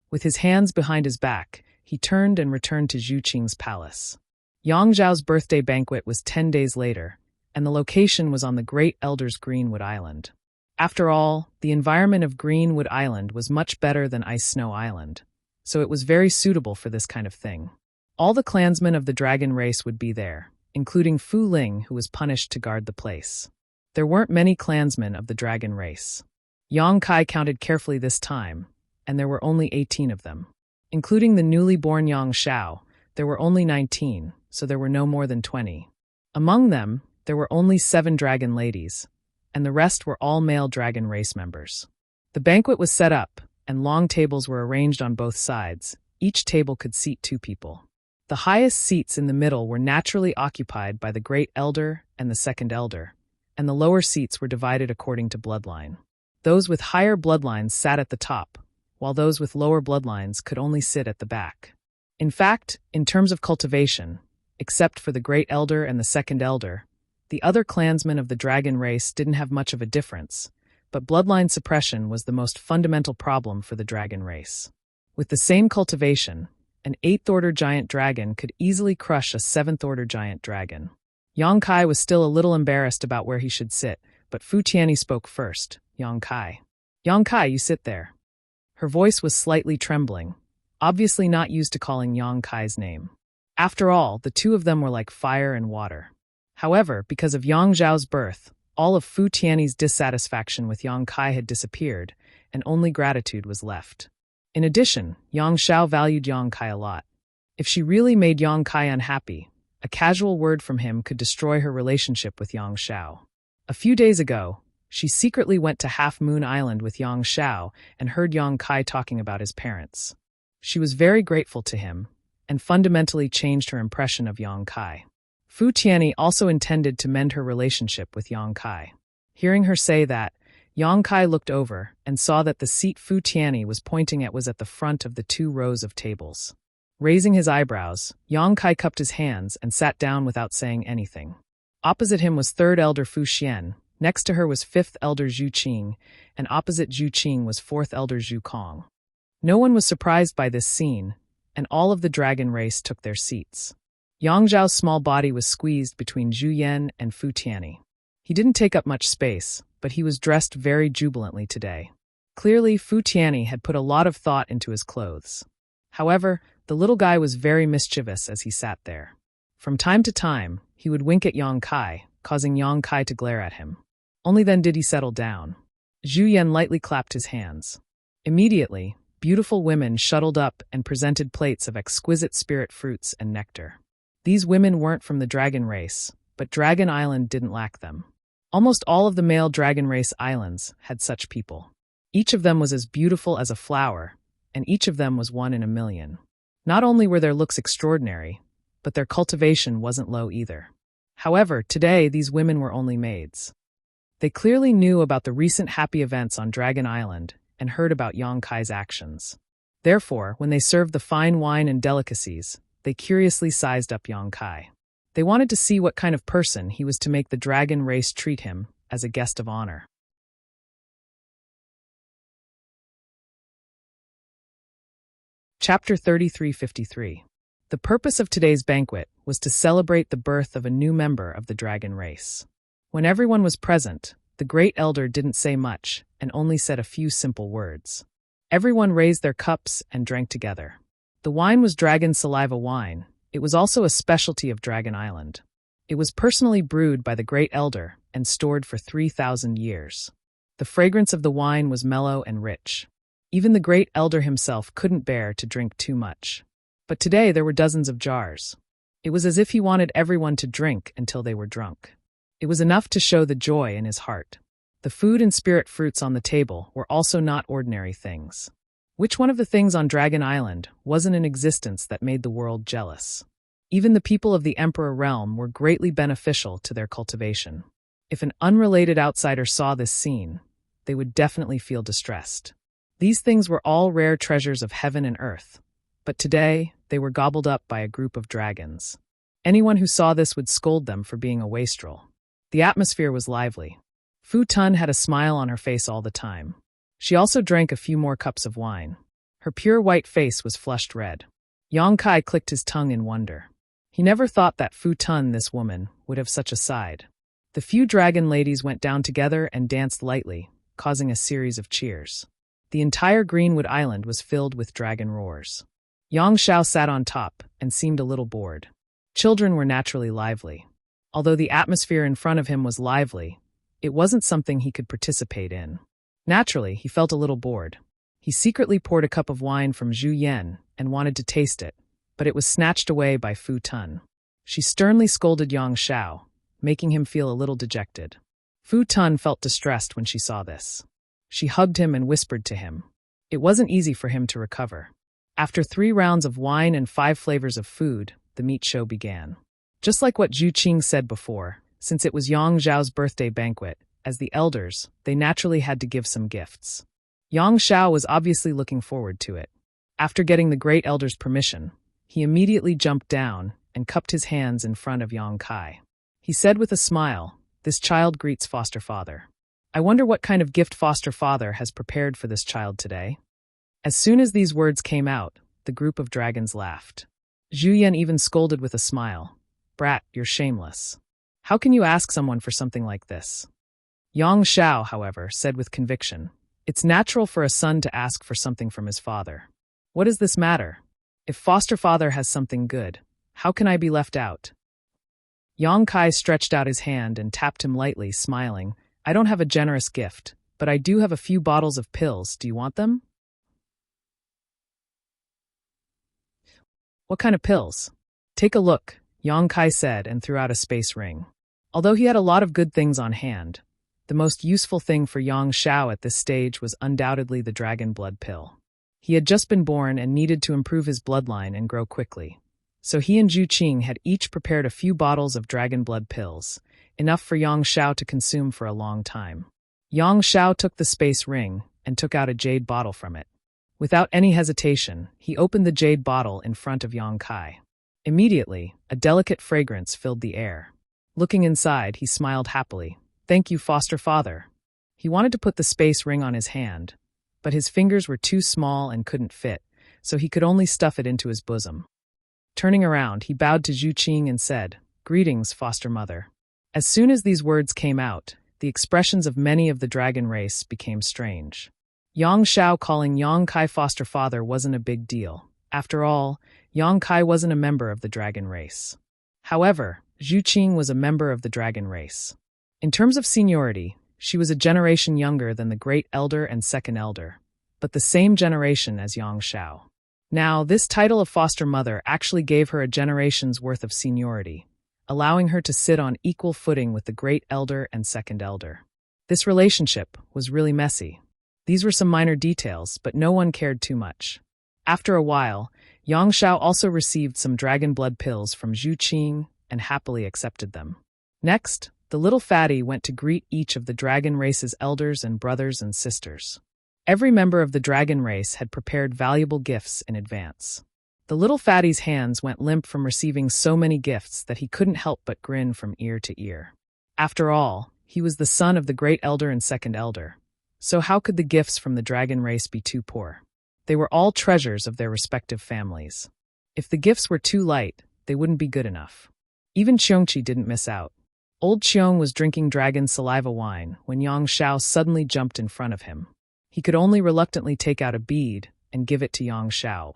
S1: With his hands behind his back, he turned and returned to Zhu Qing's palace. Yang Zhao's birthday banquet was 10 days later, and the location was on the Great Elder's Greenwood Island. After all, the environment of Greenwood Island was much better than Ice Snow Island, so it was very suitable for this kind of thing. All the clansmen of the dragon race would be there, including Fu Ling, who was punished to guard the place. There weren't many clansmen of the dragon race. Yang Kai counted carefully this time, and there were only 18 of them. Including the newly born Yang Shao, there were only 19, so there were no more than 20. Among them, there were only 7 dragon ladies, and the rest were all male dragon race members. The banquet was set up, and long tables were arranged on both sides. Each table could seat 2 people. The highest seats in the middle were naturally occupied by the great elder and the second elder, and the lower seats were divided according to bloodline. Those with higher bloodlines sat at the top, while those with lower bloodlines could only sit at the back. In fact, in terms of cultivation, except for the great elder and the second elder, the other clansmen of the dragon race didn't have much of a difference, but bloodline suppression was the most fundamental problem for the dragon race. With the same cultivation, an 8th-order giant dragon could easily crush a 7th-order giant dragon. Yang Kai was still a little embarrassed about where he should sit, but Fu Tianyi spoke first. Yang Kai. Yang Kai, you sit there. Her voice was slightly trembling, obviously not used to calling Yang Kai's name. After all, the two of them were like fire and water. However, because of Yang Zhao's birth, all of Fu Tianyi's dissatisfaction with Yang Kai had disappeared, and only gratitude was left. In addition, Yang Xiao valued Yang Kai a lot. If she really made Yang Kai unhappy, a casual word from him could destroy her relationship with Yang Xiao. A few days ago, she secretly went to Half Moon Island with Yang Xiao and heard Yang Kai talking about his parents. She was very grateful to him, and fundamentally changed her impression of Yang Kai. Fu Tianyi also intended to mend her relationship with Yang Kai. Hearing her say that, Yang Kai looked over and saw that the seat Fu Tianyi was pointing at was at the front of the 2 rows of tables. Raising his eyebrows, Yang Kai cupped his hands and sat down without saying anything. Opposite him was 3rd elder Fu Xian, next to her was 5th elder Zhu Qing, and opposite Zhu Qing was 4th elder Zhu Kong. No one was surprised by this scene, and all of the dragon race took their seats. Yang Zhao's small body was squeezed between Zhu Yan and Fu Tianyi. He didn't take up much space, but he was dressed very jubilantly today. Clearly, Fu Tianyi had put a lot of thought into his clothes. However, the little guy was very mischievous as he sat there. From time to time, he would wink at Yang Kai, causing Yang Kai to glare at him. Only then did he settle down. Zhu Yan lightly clapped his hands. Immediately, beautiful women shuttled up and presented plates of exquisite spirit fruits and nectar. These women weren't from the dragon race, but Dragon Island didn't lack them. Almost all of the male dragon race islands had such people. Each of them was as beautiful as a flower, and each of them was 1 in a million. Not only were their looks extraordinary, but their cultivation wasn't low either. However, today these women were only maids. They clearly knew about the recent happy events on Dragon Island and heard about Yang Kai's actions. Therefore, when they served the fine wine and delicacies, they curiously sized up Yang Kai. They wanted to see what kind of person he was to make the dragon race treat him as a guest of honor. Chapter 3353. The purpose of today's banquet was to celebrate the birth of a new member of the dragon race. When everyone was present, the great elder didn't say much and only said a few simple words. Everyone raised their cups and drank together. The wine was dragon saliva wine. It was also a specialty of Dragon Island. It was personally brewed by the great elder and stored for 3,000 years. The fragrance of the wine was mellow and rich. Even the great elder himself couldn't bear to drink too much. But today there were dozens of jars. It was as if he wanted everyone to drink until they were drunk. It was enough to show the joy in his heart. The food and spirit fruits on the table were also not ordinary things. Which one of the things on Dragon Island wasn't in existence that made the world jealous? Even the people of the Emperor Realm were greatly beneficial to their cultivation. If an unrelated outsider saw this scene, they would definitely feel distressed. These things were all rare treasures of heaven and earth, but today they were gobbled up by a group of dragons. Anyone who saw this would scold them for being a wastrel. The atmosphere was lively. Fu Tun had a smile on her face all the time. She also drank a few more cups of wine. Her pure white face was flushed red. Yang Kai clicked his tongue in wonder. He never thought that Fu Tun, this woman, would have such a side. The few dragon ladies went down together and danced lightly, causing a series of cheers. The entire Greenwood Island was filled with dragon roars. Yang Xiao sat on top and seemed a little bored. Children were naturally lively. Although the atmosphere in front of him was lively, it wasn't something he could participate in. Naturally, he felt a little bored. He secretly poured a cup of wine from Zhu Yan and wanted to taste it, but it was snatched away by Fu Tun. She sternly scolded Yang Xiao, making him feel a little dejected. Fu Tun felt distressed when she saw this. She hugged him and whispered to him. It wasn't easy for him to recover. After 3 rounds of wine and 5 flavors of food, the meat show began. Just like what Zhu Qing said before, since it was Yang Zhao's birthday banquet, as the elders, they naturally had to give some gifts. Yang Xiao was obviously looking forward to it. After getting the great elder's permission, he immediately jumped down and cupped his hands in front of Yang Kai. He said with a smile, "This child greets foster father. I wonder what kind of gift foster father has prepared for this child today." As soon as these words came out, the group of dragons laughed. Zhu Yan even scolded with a smile. "Brat, you're shameless. How can you ask someone for something like this?" Yang Xiao, however, said with conviction, "It's natural for a son to ask for something from his father. What does this matter? If foster father has something good, how can I be left out?" Yang Kai stretched out his hand and tapped him lightly, smiling. "I don't have a generous gift, but I do have a few bottles of pills. Do you want them?" "What kind of pills?" "Take a look," Yang Kai said and threw out a space ring. Although he had a lot of good things on hand, the most useful thing for Yang Xiao at this stage was undoubtedly the dragon blood pill. He had just been born and needed to improve his bloodline and grow quickly. So he and Zhu Qing had each prepared a few bottles of dragon blood pills, enough for Yang Xiao to consume for a long time. Yang Xiao took the space ring and took out a jade bottle from it. Without any hesitation, he opened the jade bottle in front of Yang Kai. Immediately, a delicate fragrance filled the air. Looking inside, he smiled happily. "Thank you, foster father." He wanted to put the space ring on his hand, but his fingers were too small and couldn't fit, so he could only stuff it into his bosom. Turning around, he bowed to Zhu Qing and said, "Greetings, foster mother." As soon as these words came out, the expressions of many of the dragon race became strange. Yang Xiao calling Yang Kai foster father wasn't a big deal. After all, Yang Kai wasn't a member of the dragon race. However, Zhu Qing was a member of the dragon race. In terms of seniority, she was a generation younger than the great elder and second elder, but the same generation as Yang Xiao. Now, this title of foster mother actually gave her a generation's worth of seniority, allowing her to sit on equal footing with the great elder and second elder. This relationship was really messy. These were some minor details, but no one cared too much. After a while, Yang Xiao also received some dragon blood pills from Zhu Qing and happily accepted them. Next, the little fatty went to greet each of the dragon race's elders and brothers and sisters. Every member of the dragon race had prepared valuable gifts in advance. The little fatty's hands went limp from receiving so many gifts that he couldn't help but grin from ear to ear. After all, he was the son of the great elder and second elder. So how could the gifts from the dragon race be too poor? They were all treasures of their respective families. If the gifts were too light, they wouldn't be good enough. Even Qiongqi didn't miss out. Old Qiong was drinking dragon saliva wine when Yang Xiao suddenly jumped in front of him. He could only reluctantly take out a bead and give it to Yang Xiao.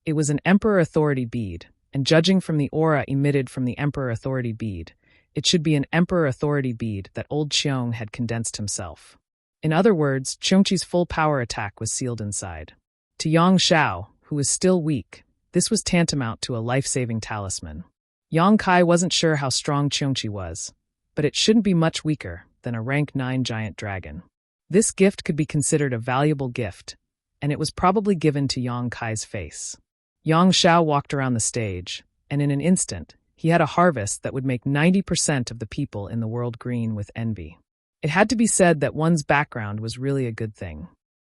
S1: It was an Emperor Authority bead, and judging from the aura emitted from the Emperor Authority bead, it should be an Emperor Authority bead that old Qiong had condensed himself. In other words, Qiongqi's full power attack was sealed inside. To Yang Xiao, who was still weak, this was tantamount to a life-saving talisman. Yang Kai wasn't sure how strong Qiongqi was, but it shouldn't be much weaker than a rank 9 giant dragon. This gift could be considered a valuable gift, and it was probably given to Yang Kai's face. Yang Xiao walked around the stage, and in an instant, he had a harvest that would make 90% of the people in the world green with envy. It had to be said that one's background was really a good thing.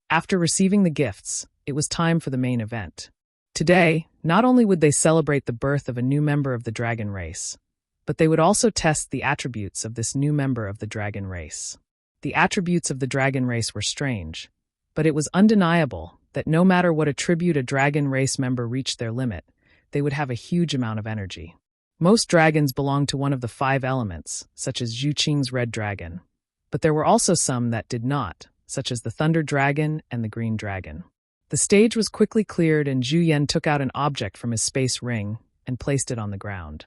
S1: After receiving the gifts, it was time for the main event. Today, not only would they celebrate the birth of a new member of the dragon race, but they would also test the attributes of this new member of the dragon race. The attributes of the dragon race were strange, but it was undeniable that no matter what attribute a dragon race member reached their limit, they would have a huge amount of energy. Most dragons belonged to one of the 5 elements, such as Zhu Qing's red dragon, but there were also some that did not, such as the thunder dragon and the green dragon. The stage was quickly cleared and Zhu Yan took out an object from his space ring and placed it on the ground.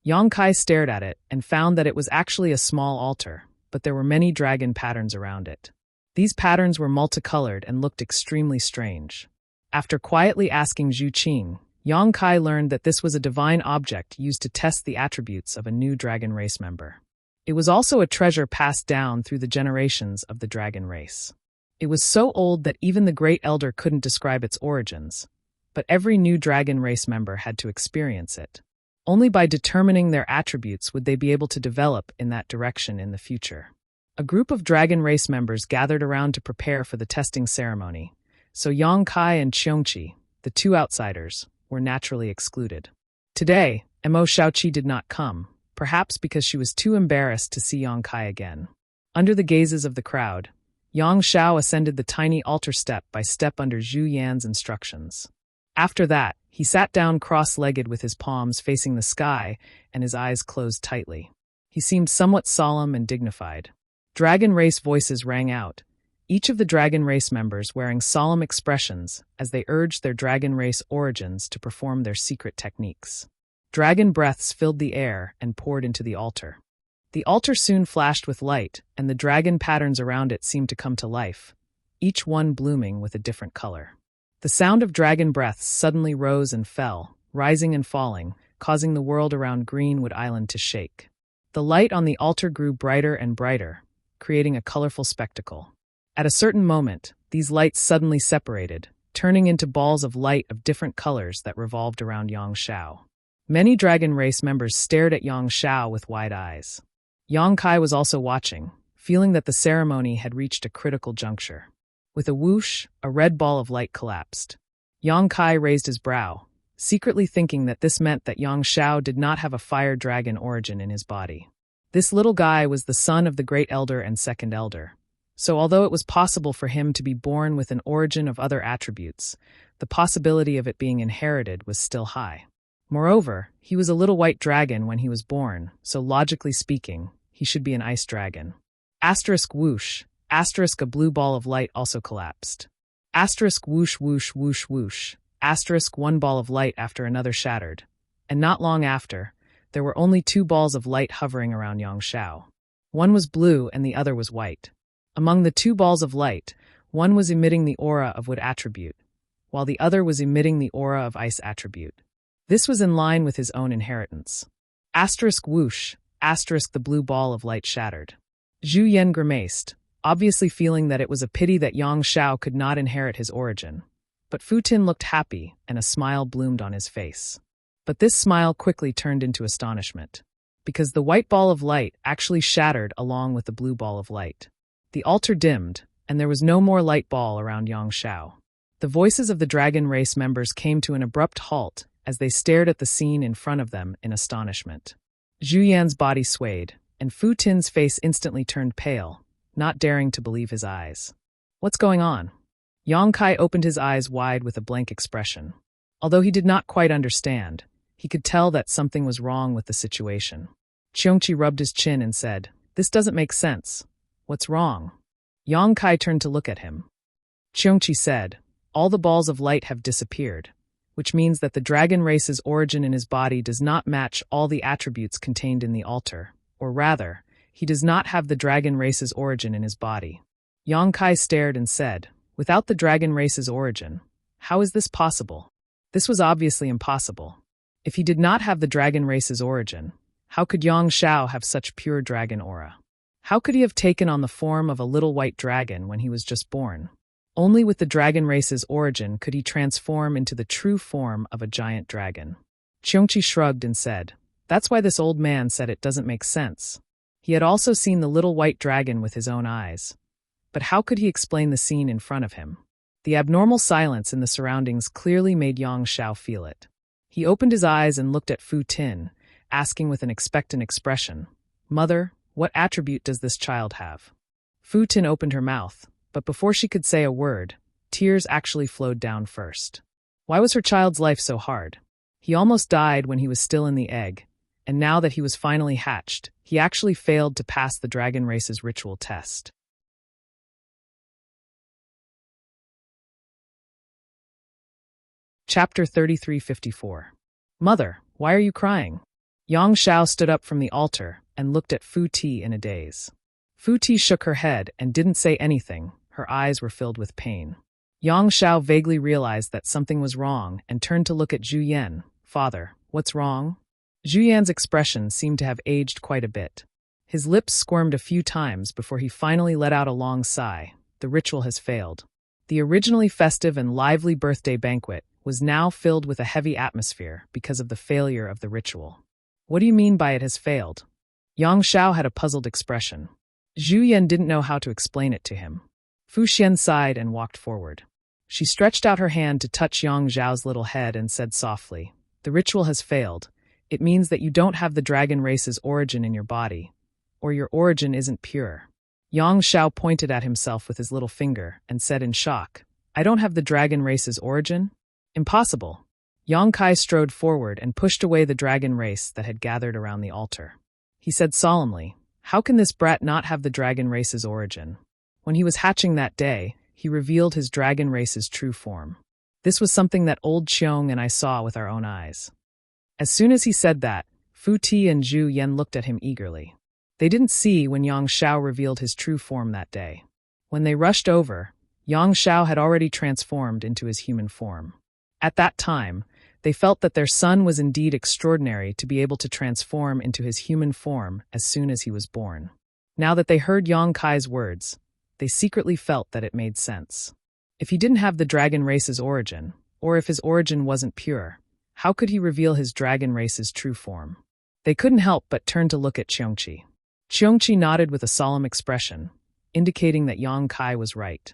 S1: Yang Kai stared at it and found that it was actually a small altar, but there were many dragon patterns around it. These patterns were multicolored and looked extremely strange. After quietly asking Zhu Qing, Yang Kai learned that this was a divine object used to test the attributes of a new dragon race member. It was also a treasure passed down through the generations of the dragon race. It was so old that even the Great Elder couldn't describe its origins, but every new dragon race member had to experience it. Only by determining their attributes would they be able to develop in that direction in the future. A group of dragon race members gathered around to prepare for the testing ceremony, so Yang Kai and Qiongqi, the two outsiders, were naturally excluded. Today, Mo Shaoqi did not come, perhaps because she was too embarrassed to see Yang Kai again. Under the gazes of the crowd, Yang Xiao ascended the tiny altar step by step under Zhu Yan's instructions. After that, he sat down cross-legged with his palms facing the sky and his eyes closed tightly. He seemed somewhat solemn and dignified. Dragon race voices rang out, each of the dragon race members wearing solemn expressions as they urged their dragon race origins to perform their secret techniques. Dragon breaths filled the air and poured into the altar. The altar soon flashed with light, and the dragon patterns around it seemed to come to life, each one blooming with a different color. The sound of dragon breaths suddenly rose and fell, rising and falling, causing the world around Greenwood Island to shake. The light on the altar grew brighter and brighter, creating a colorful spectacle. At a certain moment, these lights suddenly separated, turning into balls of light of different colors that revolved around Yang Xiao. Many dragon race members stared at Yang Xiao with wide eyes. Yang Kai was also watching, feeling that the ceremony had reached a critical juncture. With a whoosh, a red ball of light collapsed. Yang Kai raised his brow, secretly thinking that this meant that Yang Xiao did not have a fire dragon origin in his body. This little guy was the son of the Great Elder and Second Elder. So although it was possible for him to be born with an origin of other attributes, the possibility of it being inherited was still high. Moreover, he was a little white dragon when he was born, so logically speaking, he should be an ice dragon. Asterisk whoosh, asterisk a blue ball of light also collapsed. Asterisk whoosh whoosh whoosh whoosh, asterisk one ball of light after another shattered. And not long after, there were only two balls of light hovering around Yang Xiao. One was blue and the other was white. Among the two balls of light, one was emitting the aura of wood attribute, while the other was emitting the aura of ice attribute. This was in line with his own inheritance. Asterisk whoosh, asterisk the blue ball of light shattered. Zhu Yan grimaced, obviously feeling that it was a pity that Yang Xiao could not inherit his origin. But Fu Tin looked happy, and a smile bloomed on his face. But this smile quickly turned into astonishment, because the white ball of light actually shattered along with the blue ball of light. The altar dimmed, and there was no more light ball around Yang Xiao. The voices of the dragon race members came to an abrupt halt as they stared at the scene in front of them in astonishment. Zhu Yan's body swayed, and Fu Tin's face instantly turned pale, not daring to believe his eyes. What's going on? Yang Kai opened his eyes wide with a blank expression. Although he did not quite understand, he could tell that something was wrong with the situation. Qiongqi rubbed his chin and said, "This doesn't make sense. What's wrong?" Yang Kai turned to look at him. Qiongqi said, "All the balls of light have disappeared, which means that the dragon race's origin in his body does not match all the attributes contained in the altar, or rather, he does not have the dragon race's origin in his body." Yang Kai stared and said, "Without the dragon race's origin, how is this possible?" This was obviously impossible. If he did not have the dragon race's origin, how could Yang Xiao have such pure dragon aura? How could he have taken on the form of a little white dragon when he was just born? Only with the dragon race's origin could he transform into the true form of a giant dragon. Qiongqi shrugged and said, "That's why this old man said it doesn't make sense." He had also seen the little white dragon with his own eyes. But how could he explain the scene in front of him? The abnormal silence in the surroundings clearly made Yang Xiao feel it. He opened his eyes and looked at Fu Tin, asking with an expectant expression, "Mother, what attribute does this child have?" Fu Tin opened her mouth, but before she could say a word, tears actually flowed down first. Why was her child's life so hard? He almost died when he was still in the egg, and now that he was finally hatched, he actually failed to pass the dragon race's ritual test. Chapter 3354. Mother, why are you crying? Yang Xiao stood up from the altar and looked at Fu Ti in a daze. Fu Ti shook her head and didn't say anything. Her eyes were filled with pain. Yang Xiao vaguely realized that something was wrong and turned to look at Zhu Yan. "Father, what's wrong?" Zhu Yan's expression seemed to have aged quite a bit. His lips squirmed a few times before he finally let out a long sigh, the ritual has failed. The originally festive and lively birthday banquet was now filled with a heavy atmosphere because of the failure of the ritual. What do you mean by it has failed? Yang Xiao had a puzzled expression. Zhu Yan didn't know how to explain it to him. Fu Xian sighed and walked forward. She stretched out her hand to touch Yang Xiao's little head and said softly, "The ritual has failed. It means that you don't have the dragon race's origin in your body, or your origin isn't pure." Yang Xiao pointed at himself with his little finger and said in shock, "I don't have the dragon race's origin? Impossible." Yang Kai strode forward and pushed away the dragon race that had gathered around the altar. He said solemnly, "How can this brat not have the dragon race's origin? When he was hatching that day, he revealed his dragon race's true form. This was something that old Qiong and I saw with our own eyes." As soon as he said that, Fu Ti and Zhu Yan looked at him eagerly. They didn't see when Yang Xiao revealed his true form that day. When they rushed over, Yang Xiao had already transformed into his human form. At that time, they felt that their son was indeed extraordinary to be able to transform into his human form as soon as he was born. Now that they heard Yang Kai's words, they secretly felt that it made sense. If he didn't have the dragon race's origin, or if his origin wasn't pure, how could he reveal his dragon race's true form? They couldn't help but turn to look at Qiongqi. Qiongqi nodded with a solemn expression, indicating that Yang Kai was right.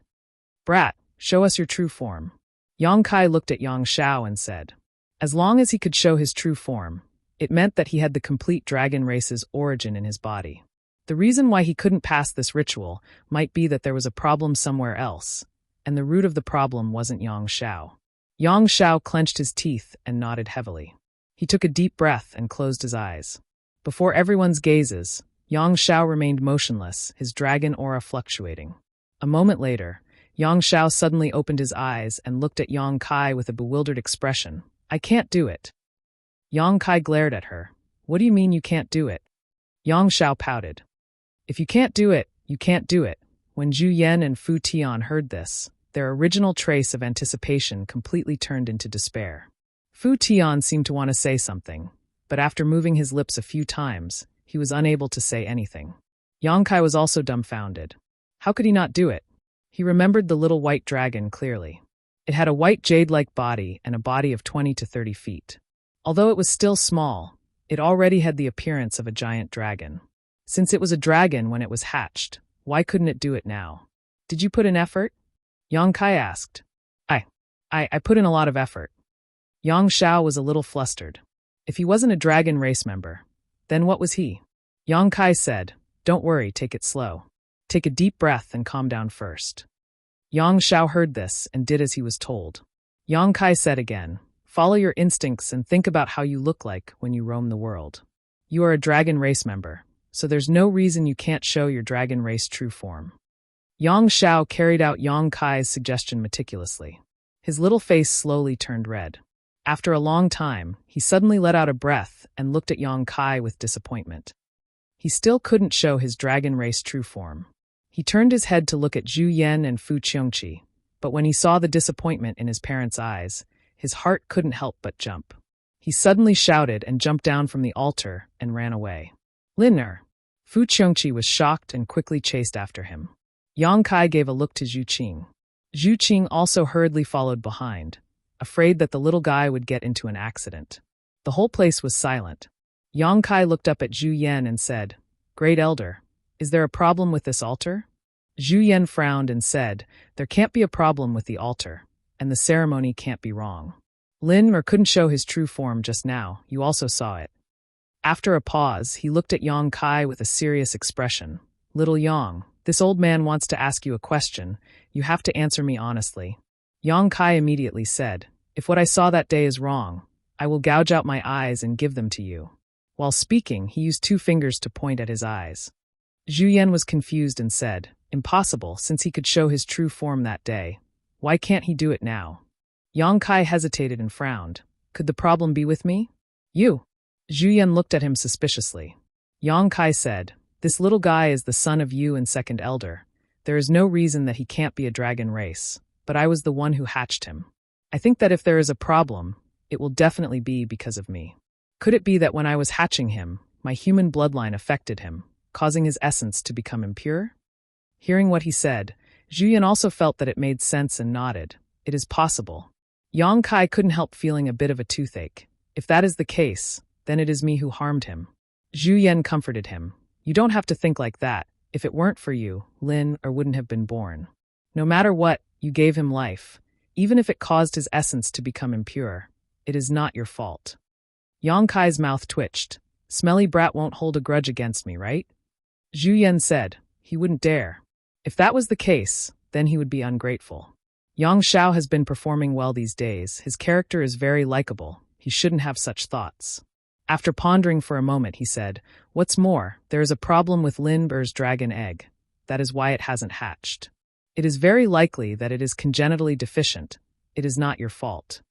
S1: "Brat, show us your true form." Yang Kai looked at Yang Xiao and said, as long as he could show his true form, it meant that he had the complete dragon race's origin in his body. The reason why he couldn't pass this ritual might be that there was a problem somewhere else, and the root of the problem wasn't Yang Xiao. Yang Xiao clenched his teeth and nodded heavily. He took a deep breath and closed his eyes. Before everyone's gazes, Yang Xiao remained motionless, his dragon aura fluctuating. A moment later, Yang Xiao suddenly opened his eyes and looked at Yang Kai with a bewildered expression. "I can't do it." Yang Kai glared at her. "What do you mean you can't do it?" Yang Xiao pouted. "If you can't do it, you can't do it." When Zhu Yan and Fu Tian heard this, their original trace of anticipation completely turned into despair. Fu Tian seemed to want to say something, but after moving his lips a few times, he was unable to say anything. Yang Kai was also dumbfounded. How could he not do it? He remembered the little white dragon clearly. It had a white jade-like body and a body of 20 to 30 feet. Although it was still small, it already had the appearance of a giant dragon. Since it was a dragon when it was hatched, why couldn't it do it now? "Did you put in effort?" Yang Kai asked. I put in a lot of effort." Yang Xiao was a little flustered. If he wasn't a dragon race member, then what was he? Yang Kai said, "Don't worry, take it slow. Take a deep breath and calm down first." Yang Xiao heard this and did as he was told. Yang Kai said again, "Follow your instincts and think about how you look like when you roam the world. You are a dragon race member, so there's no reason you can't show your dragon race true form." Yang Xiao carried out Yang Kai's suggestion meticulously. His little face slowly turned red. After a long time, he suddenly let out a breath and looked at Yang Kai with disappointment. He still couldn't show his dragon race true form. He turned his head to look at Zhu Yan and Fu Qiongqi, but when he saw the disappointment in his parents' eyes, his heart couldn't help but jump. He suddenly shouted and jumped down from the altar and ran away. "Linner!" Fu Qiongqi was shocked and quickly chased after him. Yang Kai gave a look to Zhu Qing. Zhu Qing also hurriedly followed behind, afraid that the little guy would get into an accident. The whole place was silent. Yang Kai looked up at Zhu Yan and said, "Great Elder, is there a problem with this altar?" Zhu Yan frowned and said, "There can't be a problem with the altar, and the ceremony can't be wrong. Lin Mer couldn't show his true form just now, you also saw it." After a pause, he looked at Yang Kai with a serious expression. "Little Yang, this old man wants to ask you a question. You have to answer me honestly." Yang Kai immediately said, "If what I saw that day is wrong, I will gouge out my eyes and give them to you." While speaking, he used 2 fingers to point at his eyes. Zhu Yan was confused and said, "Impossible, since he could show his true form that day. Why can't he do it now?" Yang Kai hesitated and frowned. "Could the problem be with me?" "You?" Zhu Yan looked at him suspiciously. Yang Kai said, "This little guy is the son of you and second elder. There is no reason that he can't be a dragon race, but I was the one who hatched him. I think that if there is a problem, it will definitely be because of me. Could it be that when I was hatching him, my human bloodline affected him, causing his essence to become impure?" Hearing what he said, Zhu Yan also felt that it made sense and nodded. It is possible. Yang Kai couldn't help feeling a bit of a toothache. If that is the case, then it is me who harmed him. Zhu Yan comforted him. You don't have to think like that. If it weren't for you, Lin wouldn't have been born. No matter what, you gave him life. Even if it caused his essence to become impure, it is not your fault. Yang Kai's mouth twitched. Smelly brat won't hold a grudge against me, right? Zhu Yan said. He wouldn't dare. If that was the case, then he would be ungrateful. Yang Xiao has been performing well these days. His character is very likable. He shouldn't have such thoughts. After pondering for a moment, he said, What's more, there is a problem with Lin Ber's dragon egg. That is why it hasn't hatched. It is very likely that it is congenitally deficient. It is not your fault.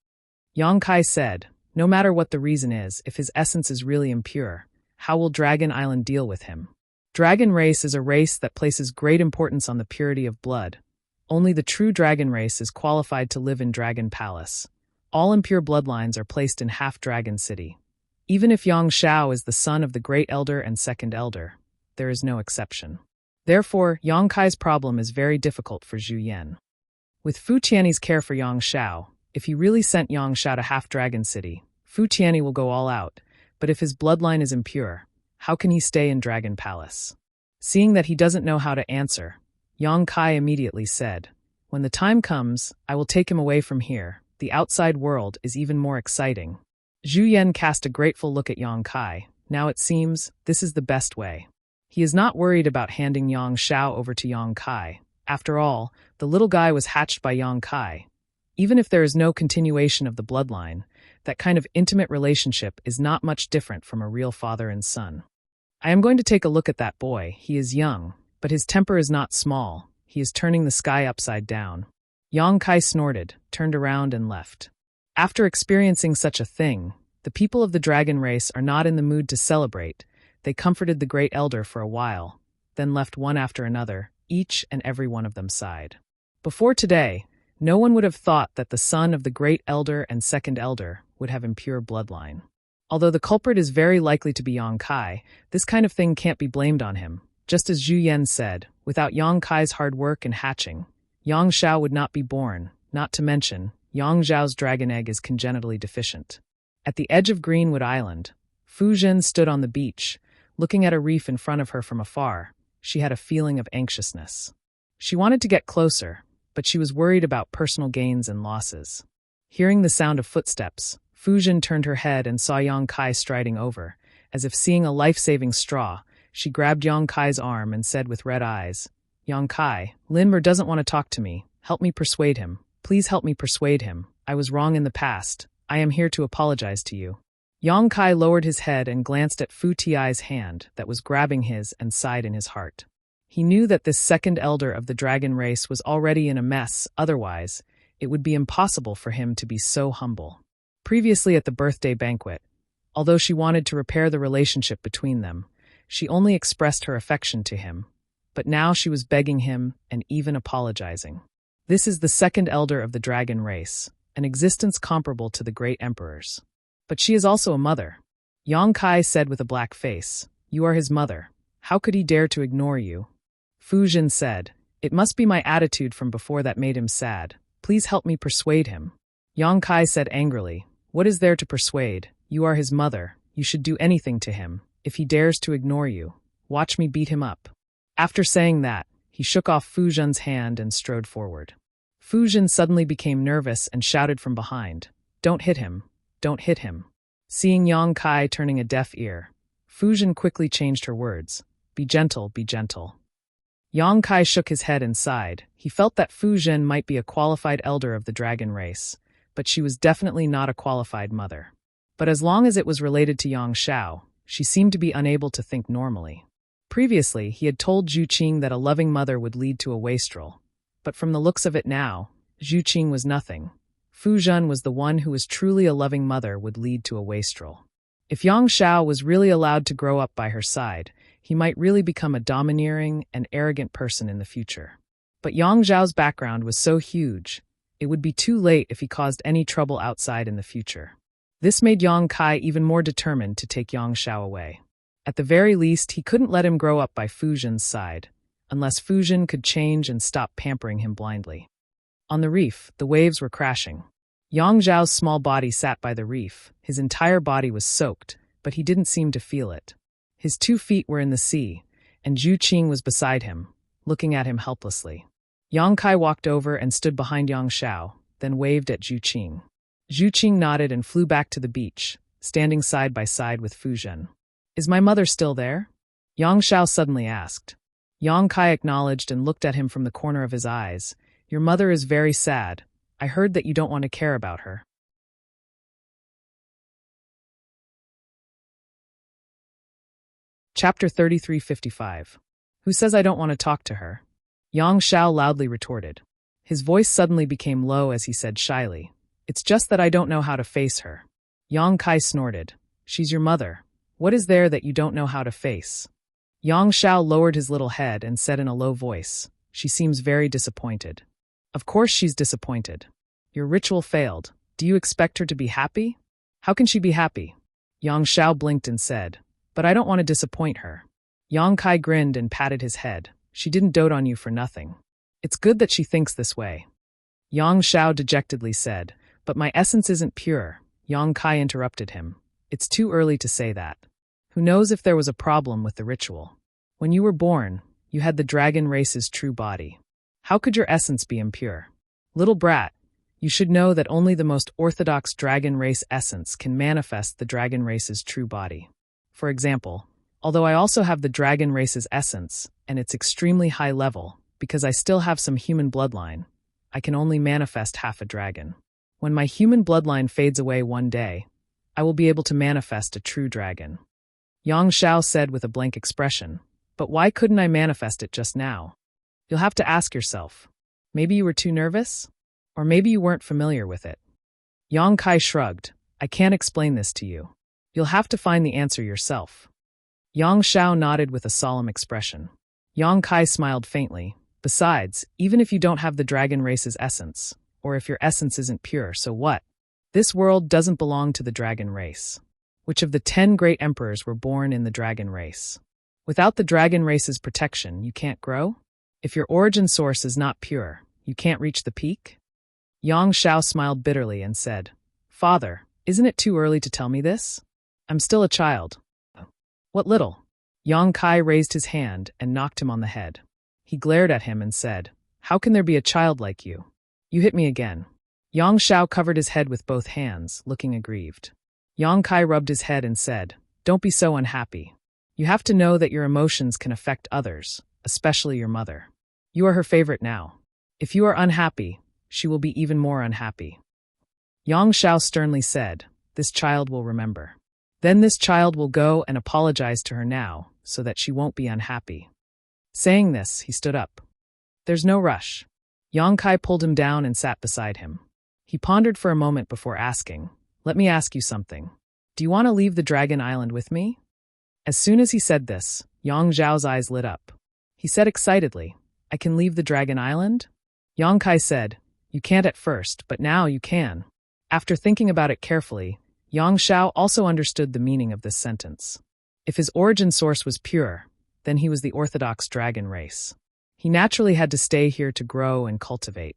S1: Yang Kai said, No matter what the reason is, if his essence is really impure, how will Dragon Island deal with him? Dragon race is a race that places great importance on the purity of blood. Only the true dragon race is qualified to live in Dragon Palace. All impure bloodlines are placed in Half-Dragon City. Even if Yang Xiao is the son of the Great Elder and Second Elder, there is no exception. Therefore, Yang Kai's problem is very difficult for Zhu Yan. With Fu Tianyi's care for Yang Xiao, if he really sent Yang Xiao to Half-Dragon City, Fu Tianyi will go all out, but if his bloodline is impure, how can he stay in Dragon Palace? Seeing that he doesn't know how to answer, Yang Kai immediately said, When the time comes, I will take him away from here. The outside world is even more exciting. Zhu Yan cast a grateful look at Yang Kai. Now it seems, this is the best way. He is not worried about handing Yang Xiao over to Yang Kai. After all, the little guy was hatched by Yang Kai. Even if there is no continuation of the bloodline, that kind of intimate relationship is not much different from a real father and son. I am going to take a look at that boy. He is young, but his temper is not small. He is turning the sky upside down. Yang Kai snorted, turned around and left. After experiencing such a thing, the people of the dragon race are not in the mood to celebrate. They comforted the Great Elder for a while, then left one after another. Each and every one of them sighed. Before today, no one would have thought that the son of the Great Elder and Second Elder would have impure bloodline. Although the culprit is very likely to be Yang Kai, this kind of thing can't be blamed on him. Just as Zhu Yan said, without Yang Kai's hard work and hatching, Yang Xiao would not be born, not to mention, Yang Xiao's dragon egg is congenitally deficient. At the edge of Greenwood Island, Fu Zhen stood on the beach, looking at a reef in front of her from afar. She had a feeling of anxiousness. She wanted to get closer, but she was worried about personal gains and losses. Hearing the sound of footsteps, Fu Zhen turned her head and saw Yang Kai striding over. As if seeing a life-saving straw, she grabbed Yang Kai's arm and said with red eyes, Yang Kai, Linmer doesn't want to talk to me. Help me persuade him. Please help me persuade him. I was wrong in the past. I am here to apologize to you. Yang Kai lowered his head and glanced at Fu Tiai's hand that was grabbing his and sighed in his heart. He knew that this second elder of the dragon race was already in a mess, otherwise, it would be impossible for him to be so humble. Previously at the birthday banquet, although she wanted to repair the relationship between them, she only expressed her affection to him. But now she was begging him and even apologizing. This is the second elder of the dragon race, an existence comparable to the great emperors. But she is also a mother. Yang Kai said with a black face, You are his mother. How could he dare to ignore you? Fu Zhen said, It must be my attitude from before that made him sad. Please help me persuade him. Yang Kai said angrily, What is there to persuade? You are his mother. You should do anything to him. If he dares to ignore you, watch me beat him up. After saying that, he shook off Fu Zhen's hand and strode forward. Fu Zhen suddenly became nervous and shouted from behind, Don't hit him. Don't hit him. Seeing Yang Kai turning a deaf ear, Fu Zhen quickly changed her words. Be gentle, be gentle. Yang Kai shook his head and sighed. He felt that Fu Zhen might be a qualified elder of the dragon race, but she was definitely not a qualified mother. But as long as it was related to Yang Xiao, she seemed to be unable to think normally. Previously, he had told Zhu Qing that a loving mother would lead to a wastrel. But from the looks of it now, Zhu Qing was nothing. Fu Zhen was the one who was truly a loving mother would lead to a wastrel. If Yang Xiao was really allowed to grow up by her side, he might really become a domineering and arrogant person in the future. But Yang Xiao's background was so huge, it would be too late if he caused any trouble outside in the future. This made Yang Kai even more determined to take Yang Xiao away. At the very least, he couldn't let him grow up by Fu Zhen's side. unless Fuzhen could change and stop pampering him blindly. On the reef, the waves were crashing. Yang Zhao's small body sat by the reef. His entire body was soaked, but he didn't seem to feel it. His 2 feet were in the sea, and Zhu Qing was beside him, looking at him helplessly. Yang Kai walked over and stood behind Yang Xiao, then waved at Zhu Qing. Zhu Qing nodded and flew back to the beach, standing side by side with Fuzhen. "Is my mother still there?" Yang Xiao suddenly asked. Yang Kai acknowledged and looked at him from the corner of his eyes. "Your mother is very sad. I heard that you don't want to care about her." Chapter 3355. Who says I don't want to talk to her? Yang Xiao loudly retorted. His voice suddenly became low as he said shyly, "It's just that I don't know how to face her." Yang Kai snorted. "She's your mother. What is there that you don't know how to face?" Yang Xiao lowered his little head and said in a low voice, "She seems very disappointed." "Of course she's disappointed. Your ritual failed. Do you expect her to be happy?" "How can she be happy?" Yang Xiao blinked and said, "But I don't want to disappoint her." Yang Kai grinned and patted his head. "She didn't dote on you for nothing. It's good that she thinks this way." Yang Xiao dejectedly said, "But my essence isn't pure." Yang Kai interrupted him. "It's too early to say that. Who knows if there was a problem with the ritual? When you were born, you had the dragon race's true body. How could your essence be impure? Little brat, you should know that only the most orthodox dragon race essence can manifest the dragon race's true body. For example, although I also have the dragon race's essence, and it's extremely high level, because I still have some human bloodline, I can only manifest half a dragon. When my human bloodline fades away one day, I will be able to manifest a true dragon." Yang Xiao said with a blank expression, "But why couldn't I manifest it just now?" "You'll have to ask yourself. Maybe you were too nervous? Or maybe you weren't familiar with it." Yang Kai shrugged. "I can't explain this to you. You'll have to find the answer yourself." Yang Xiao nodded with a solemn expression. Yang Kai smiled faintly. "Besides, even if you don't have the dragon race's essence, or if your essence isn't pure, so what? This world doesn't belong to the dragon race. Which of the 10 great emperors were born in the dragon race? Without the dragon race's protection, you can't grow? If your origin source is not pure, you can't reach the peak?" Yang Xiao smiled bitterly and said, "Father, isn't it too early to tell me this? I'm still a child." "What little?" Yang Kai raised his hand and knocked him on the head. He glared at him and said, "How can there be a child like you? You hit me again." Yang Xiao covered his head with both hands, looking aggrieved. Yang Kai rubbed his head and said, "Don't be so unhappy. You have to know that your emotions can affect others, especially your mother. You are her favorite now. If you are unhappy, she will be even more unhappy." Yang Xiao sternly said, "This child will remember. Then this child will go and apologize to her now, so that she won't be unhappy." Saying this, he stood up. "There's no rush." Yang Kai pulled him down and sat beside him. He pondered for a moment before asking, "Let me ask you something. Do you want to leave the Dragon Island with me?" As soon as he said this, Yang Zhao's eyes lit up. He said excitedly, "I can leave the Dragon Island?" Yang Kai said, "You can't at first, but now you can." After thinking about it carefully, Yang Xiao also understood the meaning of this sentence. If his origin source was pure, then he was the orthodox dragon race. He naturally had to stay here to grow and cultivate.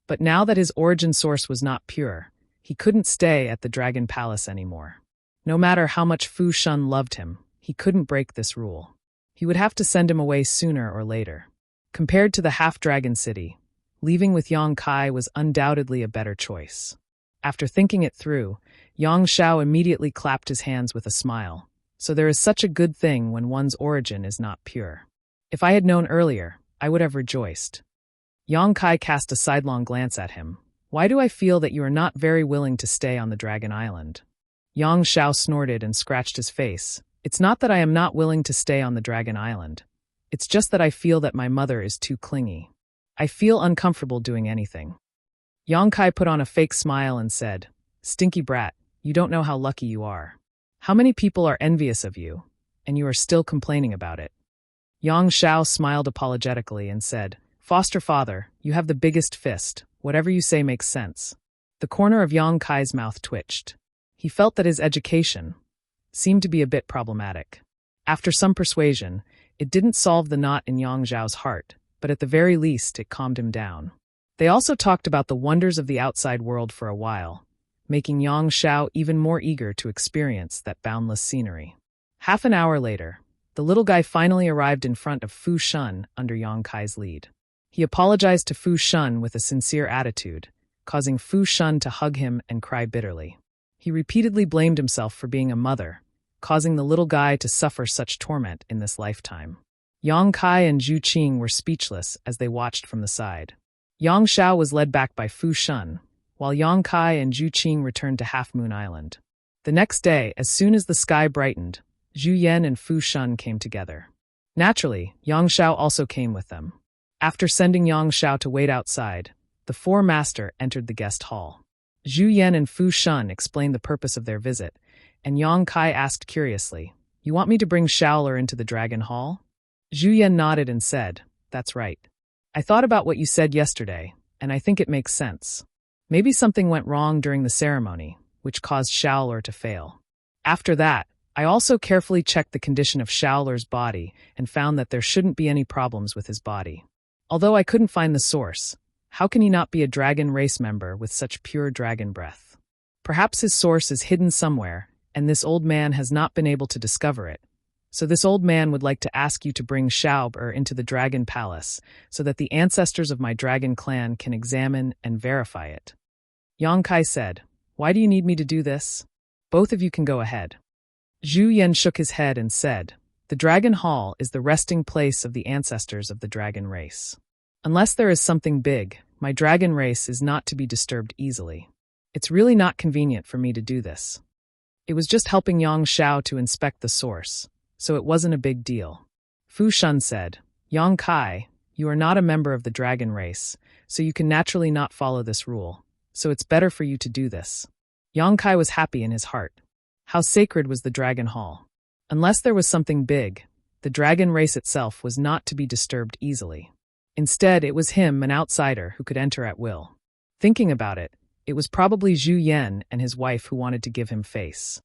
S1: But now that his origin source was not pure, he couldn't stay at the Dragon Palace anymore. No matter how much Fu Shun loved him, he couldn't break this rule. He would have to send him away sooner or later. Compared to the half-dragon city, leaving with Yang Kai was undoubtedly a better choice. After thinking it through, Yang Xiao immediately clapped his hands with a smile. So there is such a good thing when one's origin is not pure. If I had known earlier, I would have rejoiced. Yang Kai cast a sidelong glance at him. "Why do I feel that you are not very willing to stay on the Dragon Island?" Yang Xiao snorted and scratched his face. "It's not that I am not willing to stay on the Dragon Island. It's just that I feel that my mother is too clingy. I feel uncomfortable doing anything." Yang Kai put on a fake smile and said, "Stinky brat, you don't know how lucky you are. How many people are envious of you, and you are still complaining about it?" Yang Xiao smiled apologetically and said, "Foster father, you have the biggest fist. Whatever you say makes sense." The corner of Yang Kai's mouth twitched. He felt that his education seemed to be a bit problematic. After some persuasion, It didn't solve the knot in Yang Zhao's heart, but at the very least it calmed him down. They also talked about the wonders of the outside world for a while, making Yang Xiao even more eager to experience that boundless scenery. Half an hour later, the little guy finally arrived in front of Fu Shun under Yang Kai's lead. He apologized to Fu Shun with a sincere attitude, causing Fu Shun to hug him and cry bitterly. He repeatedly blamed himself for being a mother, causing the little guy to suffer such torment in this lifetime. Yang Kai and Zhu Qing were speechless as they watched from the side. Yang Xiao was led back by Fu Shun, while Yang Kai and Zhu Qing returned to Half Moon Island. The next day, as soon as the sky brightened, Zhu Yan and Fu Shun came together. Naturally, Yang Xiao also came with them. After sending Yang Xiao to wait outside, the four master entered the guest hall. Zhu Yan and Fu Shun explained the purpose of their visit, and Yang Kai asked curiously, "You want me to bring Shaoler into the Dragon Hall?" Zhu Yan nodded and said, "That's right. I thought about what you said yesterday, and I think it makes sense. Maybe something went wrong during the ceremony, which caused Shaoler to fail. After that, I also carefully checked the condition of Shaoler's body and found that there shouldn't be any problems with his body. Although I couldn't find the source, how can he not be a dragon race member with such pure dragon breath? Perhaps his source is hidden somewhere, and this old man has not been able to discover it. So this old man would like to ask you to bring Shaoler into the Dragon Palace so that the ancestors of my dragon clan can examine and verify it." Yang Kai said, "Why do you need me to do this? Both of you can go ahead." Zhu Yan shook his head and said, "The Dragon Hall is the resting place of the ancestors of the dragon race. Unless there is something big, my dragon race is not to be disturbed easily. It's really not convenient for me to do this." It was just helping Yang Xiao to inspect the source, so it wasn't a big deal. Fu Shun said, "Yang Kai, you are not a member of the dragon race, so you can naturally not follow this rule, so it's better for you to do this." Yang Kai was happy in his heart. How sacred was the Dragon Hall? Unless there was something big, the dragon race itself was not to be disturbed easily. Instead, it was him, an outsider, who could enter at will. Thinking about it, it was probably Zhu Yan and his wife who wanted to give him face.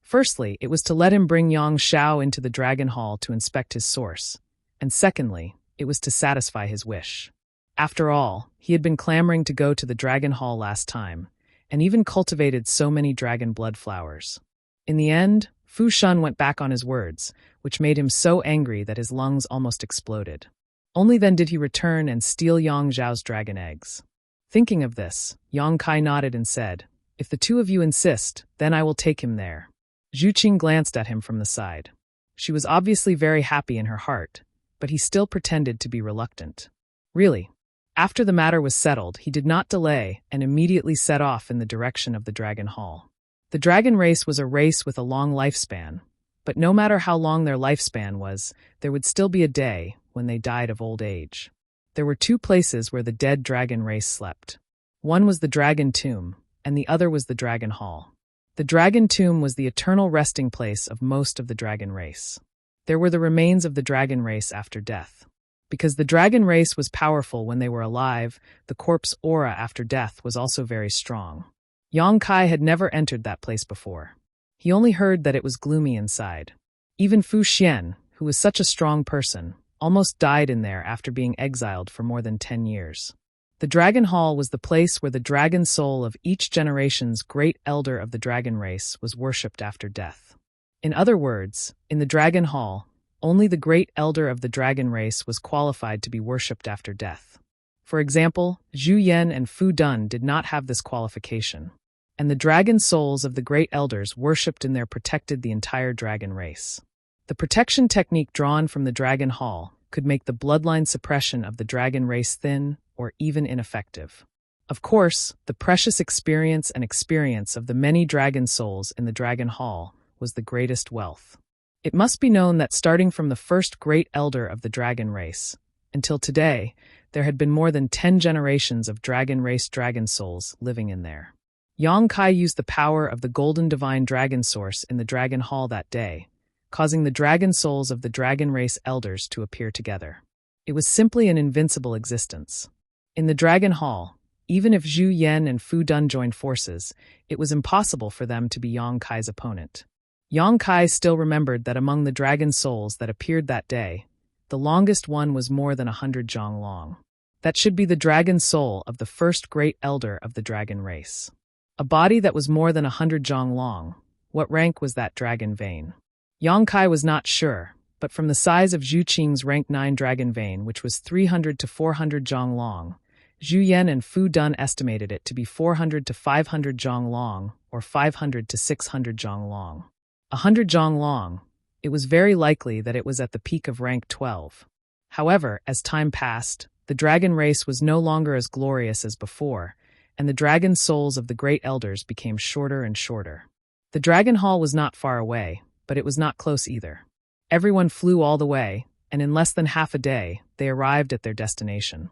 S1: Firstly, it was to let him bring Yang Xiao into the Dragon Hall to inspect his source, and secondly, it was to satisfy his wish. After all, he had been clamoring to go to the Dragon Hall last time, and even cultivated so many dragon blood flowers. In the end, Fu Shun went back on his words, which made him so angry that his lungs almost exploded. Only then did he return and steal Yang Zhao's dragon eggs. Thinking of this, Yang Kai nodded and said, "If the two of you insist, then I will take him there." Zhu Qing glanced at him from the side. She was obviously very happy in her heart, but he still pretended to be reluctant. Really, after the matter was settled, he did not delay and immediately set off in the direction of the Dragon Hall. The dragon race was a race with a long lifespan, but no matter how long their lifespan was, there would still be a day when they died of old age. There were two places where the dead dragon race slept. One was the Dragon Tomb, and the other was the Dragon Hall. The Dragon Tomb was the eternal resting place of most of the dragon race. There were the remains of the dragon race after death. Because the dragon race was powerful when they were alive, the corpse aura after death was also very strong. Yang Kai had never entered that place before. He only heard that it was gloomy inside. Even Fu Xian, who was such a strong person, almost died in there after being exiled for more than 10 years. The Dragon Hall was the place where the dragon soul of each generation's great elder of the dragon race was worshipped after death. In other words, in the Dragon Hall, only the great elder of the dragon race was qualified to be worshipped after death. For example, Zhu Yan and Fu Dun did not have this qualification, and the dragon souls of the great elders worshipped in there protected the entire dragon race. The protection technique drawn from the Dragon Hall could make the bloodline suppression of the dragon race thin or even ineffective. Of course, the precious experience of the many dragon souls in the Dragon Hall was the greatest wealth. It must be known that starting from the first great elder of the dragon race, until today, there had been more than 10 generations of dragon race dragon souls living in there. Yang Kai used the power of the golden divine dragon source in the Dragon Hall that day, causing the dragon souls of the dragon race elders to appear together. It was simply an invincible existence. In the Dragon Hall, even if Zhu Yan and Fu Dun joined forces, it was impossible for them to be Yang Kai's opponent. Yang Kai still remembered that among the dragon souls that appeared that day, The longest one was more than 100 zhang long. That should be the dragon soul of the first great elder of the dragon race. A body that was more than 100 zhang long. What rank was that dragon vein? Yang Kai was not sure, but from the size of Zhu Qing's rank 9 dragon vein, which was 300 to 400 zhang long, Zhu Yan and Fu Dun estimated it to be 400 to 500 zhang long, or 500 to 600 zhang long. 100 zhang long. It was very likely that it was at the peak of rank 12. However, as time passed, the dragon race was no longer as glorious as before, and the dragon souls of the great elders became shorter and shorter. The dragon hall was not far away, but it was not close either. Everyone flew all the way, and in less than half a day, they arrived at their destination.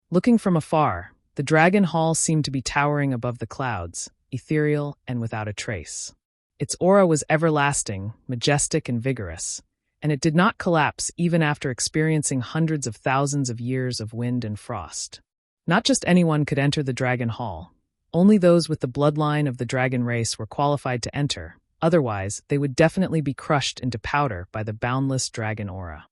S1: Looking from afar, the dragon hall seemed to be towering above the clouds, ethereal and without a trace. Its aura was everlasting, majestic and vigorous, and it did not collapse even after experiencing hundreds of thousands of years of wind and frost. Not just anyone could enter the dragon hall. Only those with the bloodline of the dragon race were qualified to enter, otherwise they would definitely be crushed into powder by the boundless dragon aura.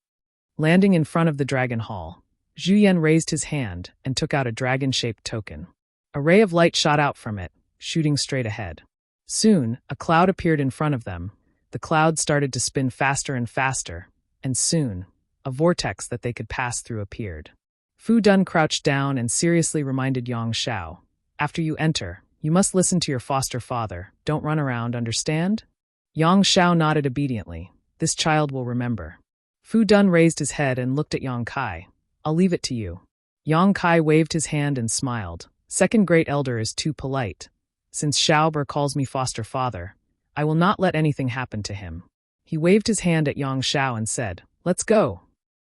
S1: Landing in front of the dragon hall, Zhu Yan raised his hand and took out a dragon-shaped token. A ray of light shot out from it, shooting straight ahead. Soon, a cloud appeared in front of them. The cloud started to spin faster and faster, and soon, a vortex that they could pass through appeared. Fu Dun crouched down and seriously reminded Yang Xiao, "After you enter, you must listen to your foster father. Don't run around, understand?" Yang Xiao nodded obediently. "This child will remember." Fu Dun raised his head and looked at Yang Kai. "I'll leave it to you." Yang Kai waved his hand and smiled. "Second great elder is too polite. Since Xiaober calls me foster father, I will not let anything happen to him." He waved his hand at Yang Xiao and said, "Let's go."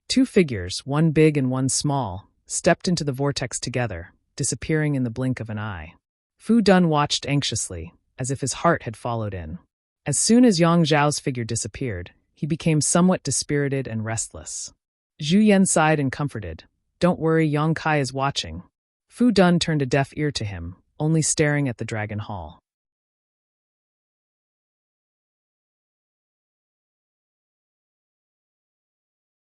S1: Two figures, one big and one small, stepped into the vortex together, disappearing in the blink of an eye. Fu Dun watched anxiously, as if his heart had followed in. As soon as Yang Zhao's figure disappeared, he became somewhat dispirited and restless. Zhu Yan sighed and comforted. "Don't worry, Yang Kai is watching." Fu Dun turned a deaf ear to him, only staring at the dragon hall.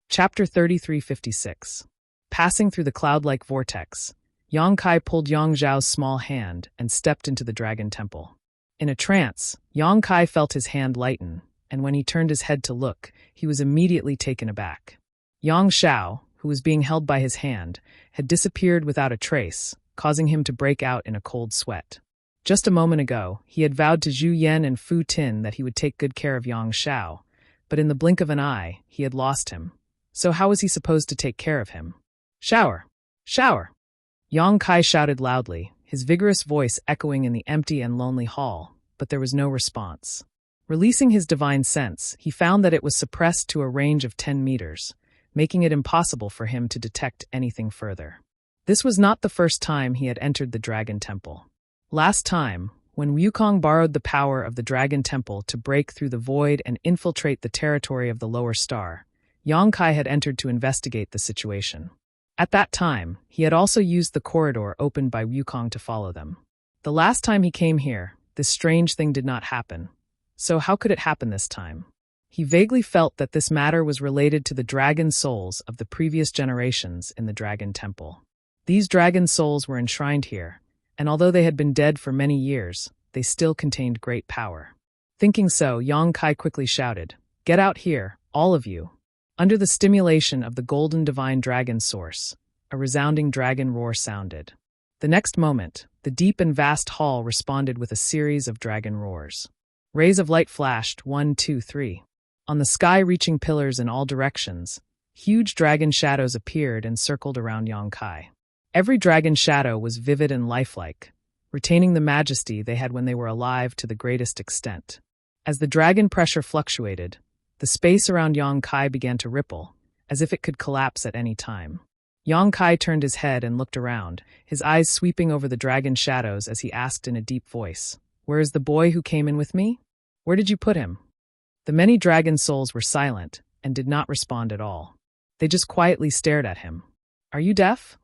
S1: Chapter 3356. Passing through the cloud-like vortex, Yang Kai pulled Yang Zhao's small hand and stepped into the dragon temple. In a trance, Yang Kai felt his hand lighten, and when he turned his head to look, he was immediately taken aback. Yang Xiao, who was being held by his hand, had disappeared without a trace, causing him to break out in a cold sweat. Just a moment ago, he had vowed to Zhu Yan and Fu Tin that he would take good care of Yang Xiao, but in the blink of an eye, he had lost him. So how was he supposed to take care of him? "Shower! Shower!" Yang Kai shouted loudly, his vigorous voice echoing in the empty and lonely hall, but there was no response. Releasing his divine sense, he found that it was suppressed to a range of 10 meters, making it impossible for him to detect anything further. This was not the first time he had entered the Dragon Temple. Last time, when Wukong borrowed the power of the Dragon Temple to break through the void and infiltrate the territory of the Lower Star, Yang Kai had entered to investigate the situation. At that time, he had also used the corridor opened by Wukong to follow them. The last time he came here, this strange thing did not happen. So how could it happen this time? He vaguely felt that this matter was related to the dragon souls of the previous generations in the Dragon Temple. These dragon souls were enshrined here, and although they had been dead for many years, they still contained great power. Thinking so, Yang Kai quickly shouted, "Get out here, all of you." Under the stimulation of the golden divine dragon source, a resounding dragon roar sounded. The next moment, the deep and vast hall responded with a series of dragon roars. Rays of light flashed, 1, 2, 3. On the sky-reaching pillars in all directions, huge dragon shadows appeared and circled around Yang Kai. Every dragon shadow was vivid and lifelike, retaining the majesty they had when they were alive to the greatest extent. As the dragon pressure fluctuated, the space around Yang Kai began to ripple, as if it could collapse at any time. Yang Kai turned his head and looked around, his eyes sweeping over the dragon shadows as he asked in a deep voice, "Where is the boy who came in with me? Where did you put him?" The many dragon souls were silent and did not respond at all. They just quietly stared at him. "Are you deaf?"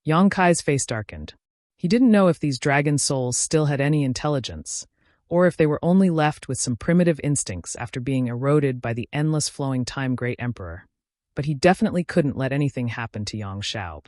S1: Yang Kai's face darkened. He didn't know if these dragon souls still had any intelligence, or if they were only left with some primitive instincts after being eroded by the endless flowing time Great Emperor. but he definitely couldn't let anything happen to Yang Shao.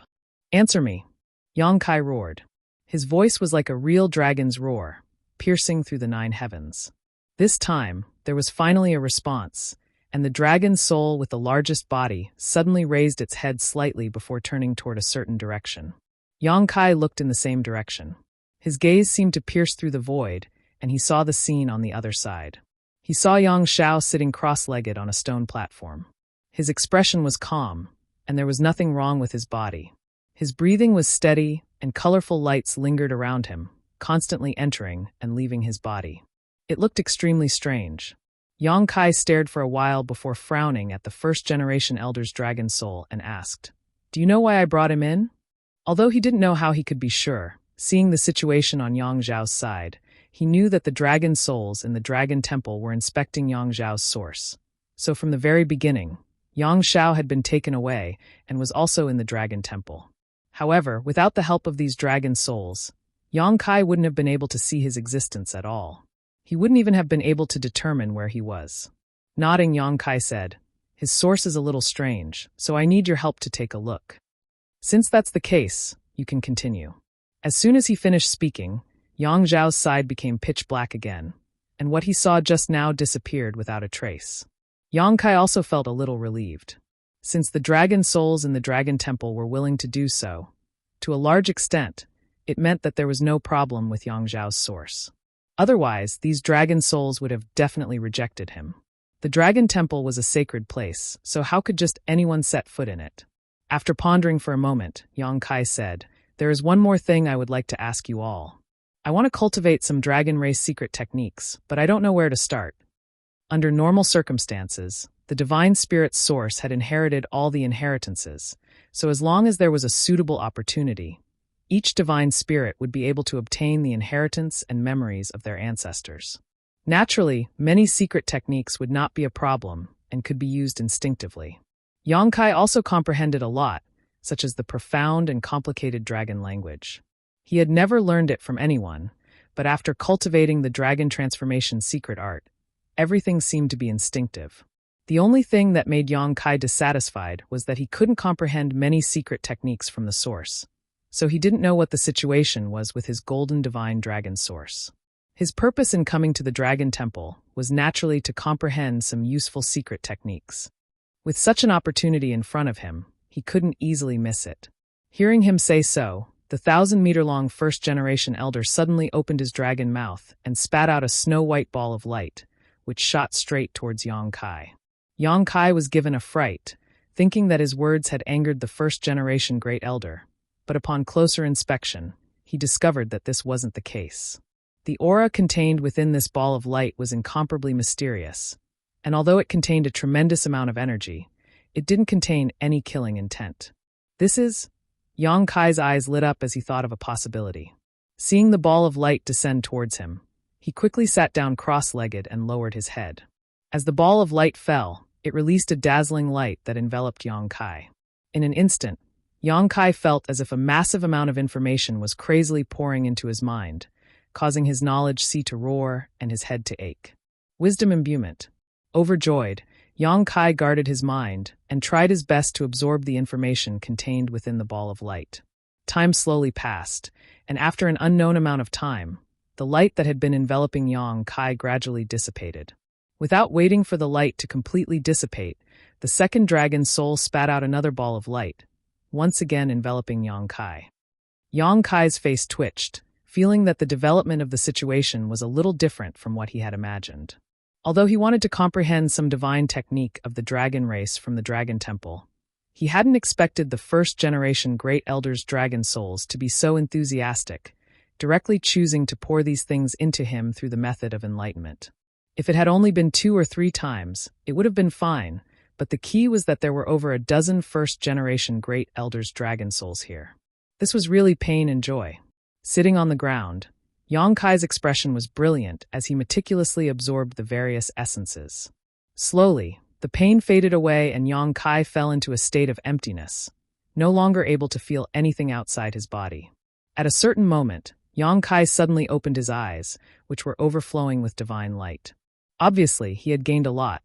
S1: "Answer me," Yang Kai roared. His voice was like a real dragon's roar, piercing through the 9 heavens. This time, there was finally a response, and the dragon's soul with the largest body suddenly raised its head slightly before turning toward a certain direction. Yang Kai looked in the same direction. His gaze seemed to pierce through the void, and he saw the scene on the other side. He saw Yang Shao sitting cross-legged on a stone platform. His expression was calm, and there was nothing wrong with his body. His breathing was steady, and colorful lights lingered around him, constantly entering and leaving his body. It looked extremely strange. Yang Kai stared for a while before frowning at the first-generation elder's dragon soul and asked, "Do you know why I brought him in?" Although he didn't know how he could be sure, seeing the situation on Yang Zhao's side, he knew that the dragon souls in the dragon temple were inspecting Yang Zhao's source. So from the very beginning, Yang Shao had been taken away and was also in the dragon temple. However, without the help of these dragon souls, Yang Kai wouldn't have been able to see his existence at all. He wouldn't even have been able to determine where he was. Nodding, Yang Kai said, "His source is a little strange, so I need your help to take a look." "Since that's the case, you can continue." As soon as he finished speaking, Yang Zhao's side became pitch black again, and what he saw just now disappeared without a trace. Yang Kai also felt a little relieved. Since the dragon souls in the dragon temple were willing to do so, to a large extent, it meant that there was no problem with Yang Zhao's source. Otherwise, these dragon souls would have definitely rejected him. The dragon temple was a sacred place, so how could just anyone set foot in it? After pondering for a moment, Yang Kai said, "There is one more thing I would like to ask you all. I want to cultivate some dragon race secret techniques, but I don't know where to start." Under normal circumstances, the divine spirit's source had inherited all the inheritances, so as long as there was a suitable opportunity, each divine spirit would be able to obtain the inheritance and memories of their ancestors. Naturally, many secret techniques would not be a problem and could be used instinctively. Yang Kai also comprehended a lot, such as the profound and complicated dragon language. He had never learned it from anyone, but after cultivating the dragon transformation secret art, everything seemed to be instinctive. The only thing that made Yang Kai dissatisfied was that he couldn't comprehend many secret techniques from the source, so he didn't know what the situation was with his golden divine dragon source. His purpose in coming to the dragon temple was naturally to comprehend some useful secret techniques. With such an opportunity in front of him, he couldn't easily miss it. Hearing him say so, the 1,000-meter-long first-generation elder suddenly opened his dragon mouth and spat out a snow-white ball of light, which shot straight towards Yang Kai. Yang Kai was given a fright, thinking that his words had angered the first-generation great elder, but upon closer inspection, he discovered that this wasn't the case. The aura contained within this ball of light was incomparably mysterious, and although it contained a tremendous amount of energy, it didn't contain any killing intent. Yang Kai's eyes lit up as he thought of a possibility. Seeing the ball of light descend towards him, he quickly sat down cross-legged and lowered his head. As the ball of light fell, it released a dazzling light that enveloped Yang Kai. In an instant, Yang Kai felt as if a massive amount of information was crazily pouring into his mind, causing his knowledge sea to roar and his head to ache. Wisdom imbuement. Overjoyed, Yang Kai guarded his mind and tried his best to absorb the information contained within the ball of light. Time slowly passed, and after an unknown amount of time, the light that had been enveloping Yang Kai gradually dissipated. Without waiting for the light to completely dissipate, the second dragon's soul spat out another ball of light, once again enveloping Yang Kai. Yang Kai's face twitched, feeling that the development of the situation was a little different from what he had imagined. Although he wanted to comprehend some divine technique of the dragon race from the dragon temple, he hadn't expected the first-generation great elders' dragon souls to be so enthusiastic, directly choosing to pour these things into him through the method of enlightenment. If it had only been 2 or 3 times, it would have been fine, but the key was that there were over a dozen first-generation great elders' dragon souls here. This was really pain and joy. Sitting on the ground, Yang Kai's expression was brilliant as he meticulously absorbed the various essences. Slowly, the pain faded away and Yang Kai fell into a state of emptiness, no longer able to feel anything outside his body. At a certain moment, Yang Kai suddenly opened his eyes, which were overflowing with divine light. Obviously, he had gained a lot.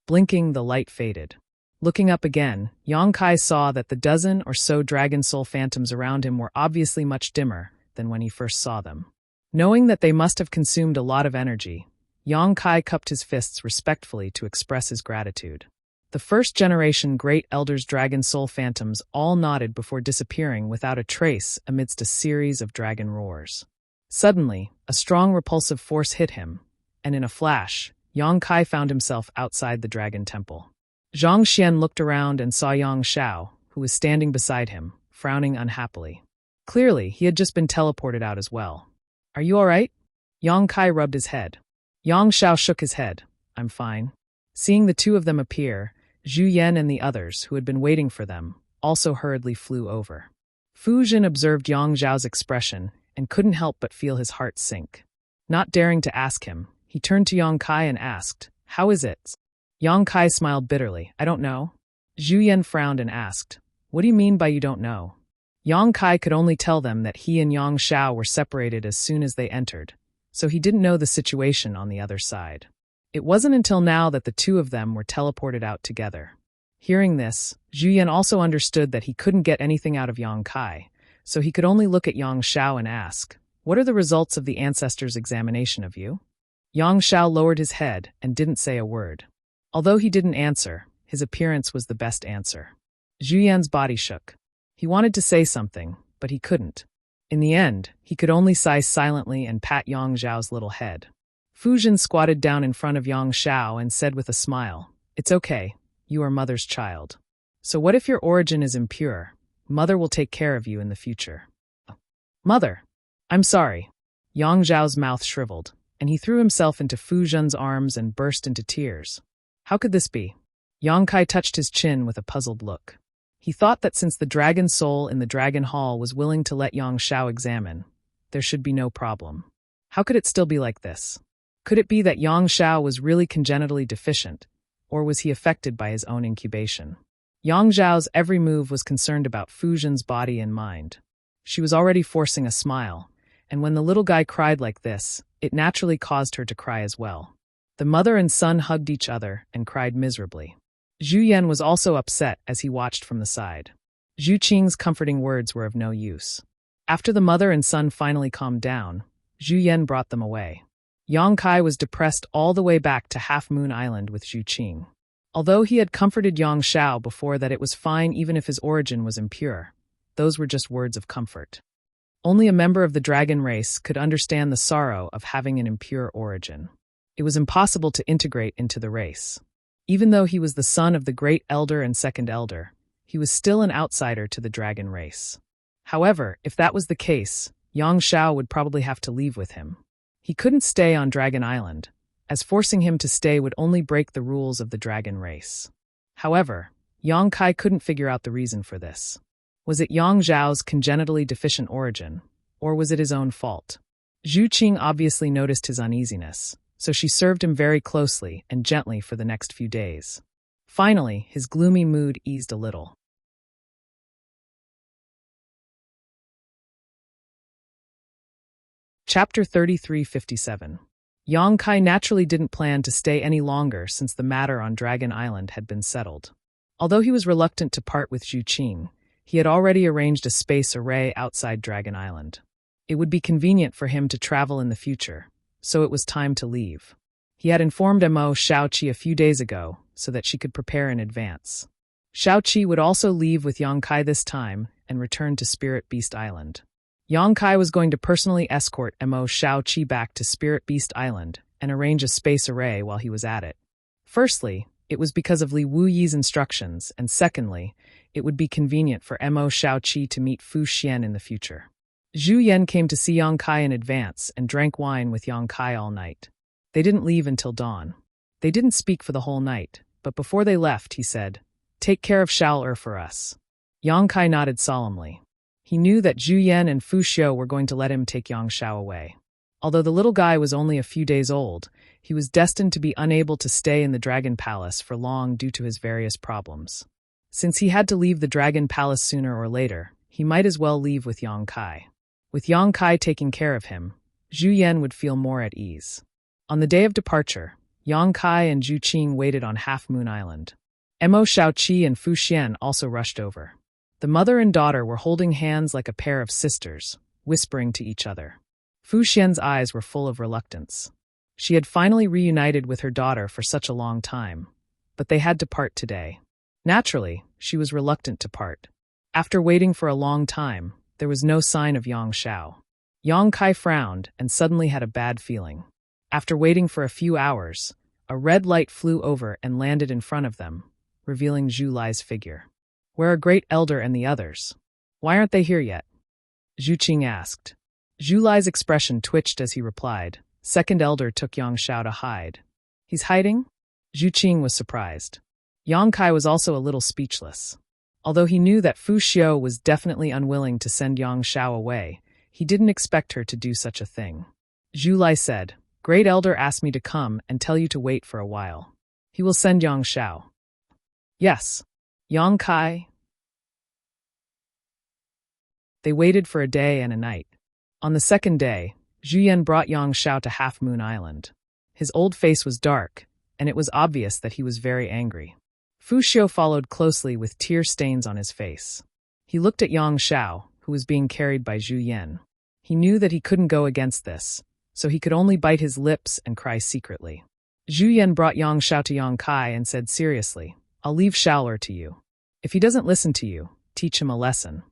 S1: Blinking, the light faded. Looking up again, Yang Kai saw that the dozen or so dragon soul phantoms around him were obviously much dimmer than when he first saw them. Knowing that they must have consumed a lot of energy, Yang Kai cupped his fists respectfully to express his gratitude. The first-generation Great Elder's dragon soul phantoms all nodded before disappearing without a trace amidst a series of dragon roars. Suddenly, a strong repulsive force hit him, and in a flash, Yang Kai found himself outside the dragon temple. Zhang Xian looked around and saw Yang Xiao, who was standing beside him, frowning unhappily. Clearly, he had just been teleported out as well. "Are you all right?" Yang Kai rubbed his head. Yang Xiao shook his head. "I'm fine." Seeing the two of them appear, Zhu Yan and the others, who had been waiting for them, also hurriedly flew over. Fu Jin observed Yang Zhao's expression and couldn't help but feel his heart sink. Not daring to ask him, he turned to Yang Kai and asked, "How is it?" Yang Kai smiled bitterly. "I don't know." Zhu Yan frowned and asked, "What do you mean by you don't know?" Yang Kai could only tell them that he and Yang Xiao were separated as soon as they entered, so he didn't know the situation on the other side. It wasn't until now that the two of them were teleported out together. Hearing this, Zhu Yan also understood that he couldn't get anything out of Yang Kai, so he could only look at Yang Xiao and ask, "What are the results of the ancestors' examination of you?" Yang Xiao lowered his head and didn't say a word. Although he didn't answer, his appearance was the best answer. Zhu Yan's body shook. He wanted to say something, but he couldn't. In the end, he could only sigh silently and pat Yang Zhao's little head. Fu Jin squatted down in front of Yang Xiao and said with a smile, "It's okay, you are Mother's child. So what if your origin is impure? Mother will take care of you in the future." "Mother! I'm sorry." Yang Zhao's mouth shriveled, and he threw himself into Fu Jin's arms and burst into tears. How could this be? Yang Kai touched his chin with a puzzled look. He thought that since the dragon soul in the dragon hall was willing to let Yang Xiao examine, there should be no problem. How could it still be like this? Could it be that Yang Xiao was really congenitally deficient, or was he affected by his own incubation? Yang Zhao's every move was concerned about Fu Jin's body and mind. She was already forcing a smile, and when the little guy cried like this, it naturally caused her to cry as well. The mother and son hugged each other and cried miserably. Zhu Yan was also upset as he watched from the side. Zhu Qing's comforting words were of no use. After the mother and son finally calmed down, Zhu Yan brought them away. Yang Kai was depressed all the way back to Half Moon Island with Zhu Qing. Although he had comforted Yang Xiao before that it was fine even if his origin was impure, those were just words of comfort. Only a member of the dragon race could understand the sorrow of having an impure origin. It was impossible to integrate into the race. Even though he was the son of the Great Elder and Second Elder, he was still an outsider to the dragon race. However, if that was the case, Yang Xiao would probably have to leave with him. He couldn't stay on Dragon Island, as forcing him to stay would only break the rules of the dragon race. However, Yang Kai couldn't figure out the reason for this. Was it Yang Zhao's congenitally deficient origin, or was it his own fault? Zhu Qing obviously noticed his uneasiness, so she served him very closely and gently for the next few days. Finally, his gloomy mood eased a little. Chapter 3357. Yang Kai naturally didn't plan to stay any longer since the matter on Dragon Island had been settled. Although he was reluctant to part with Zhu Qing, he had already arranged a space array outside Dragon Island. It would be convenient for him to travel in the future, so it was time to leave. He had informed Mo Shaoqi a few days ago so that she could prepare in advance. Shaoqi would also leave with Yang Kai this time and return to Spirit Beast Island. Yang Kai was going to personally escort Mo Shaoqi back to Spirit Beast Island and arrange a space array while he was at it. Firstly, it was because of Li Wuyi's instructions, and secondly, it would be convenient for Mo Shaoqi to meet Fu Xian in the future. Zhu Yan came to see Yang Kai in advance and drank wine with Yang Kai all night. They didn't leave until dawn. They didn't speak for the whole night, but before they left, he said, "Take care of Shao for us." Yang Kai nodded solemnly. He knew that Zhu Yan and Fu Xiu were going to let him take Yang Xiao away. Although the little guy was only a few days old, he was destined to be unable to stay in the Dragon Palace for long due to his various problems. Since he had to leave the Dragon Palace sooner or later, he might as well leave with Yang Kai. With Yang Kai taking care of him, Zhu Yan would feel more at ease. On the day of departure, Yang Kai and Zhu Qing waited on Half Moon Island. Mo Shaoqi and Fu Xian also rushed over. The mother and daughter were holding hands like a pair of sisters, whispering to each other. Fu Xian's eyes were full of reluctance. She had finally reunited with her daughter for such a long time, but they had to part today. Naturally, she was reluctant to part. After waiting for a long time, there was no sign of Yang Shao. Yang Kai frowned and suddenly had a bad feeling. After waiting for a few hours, a red light flew over and landed in front of them, revealing Zhu Lai's figure. "Where are Great Elder and the others? Why aren't they here yet?" Zhu Qing asked. Zhu Lai's expression twitched as he replied, "Second Elder took Yang Shao to hide." "He's hiding?" Zhu Qing was surprised. Yang Kai was also a little speechless. Although he knew that Fu Xiao was definitely unwilling to send Yang Shao away, he didn't expect her to do such a thing. Zhu Lai said, "Great Elder asked me to come and tell you to wait for a while. He will send Yang Shao." "Yes." Yang Kai. They waited for a day and a night. On the second day, Zhu Yan brought Yang Shao to Half Moon Island. His old face was dark, and it was obvious that he was very angry. Fu Xiao followed closely with tear stains on his face. He looked at Yang Shao, who was being carried by Zhu Yan. He knew that he couldn't go against this, so he could only bite his lips and cry secretly. Zhu Yan brought Yang Shao to Yang Kai and said seriously, "I'll leave Shaoler to you. If he doesn't listen to you, teach him a lesson."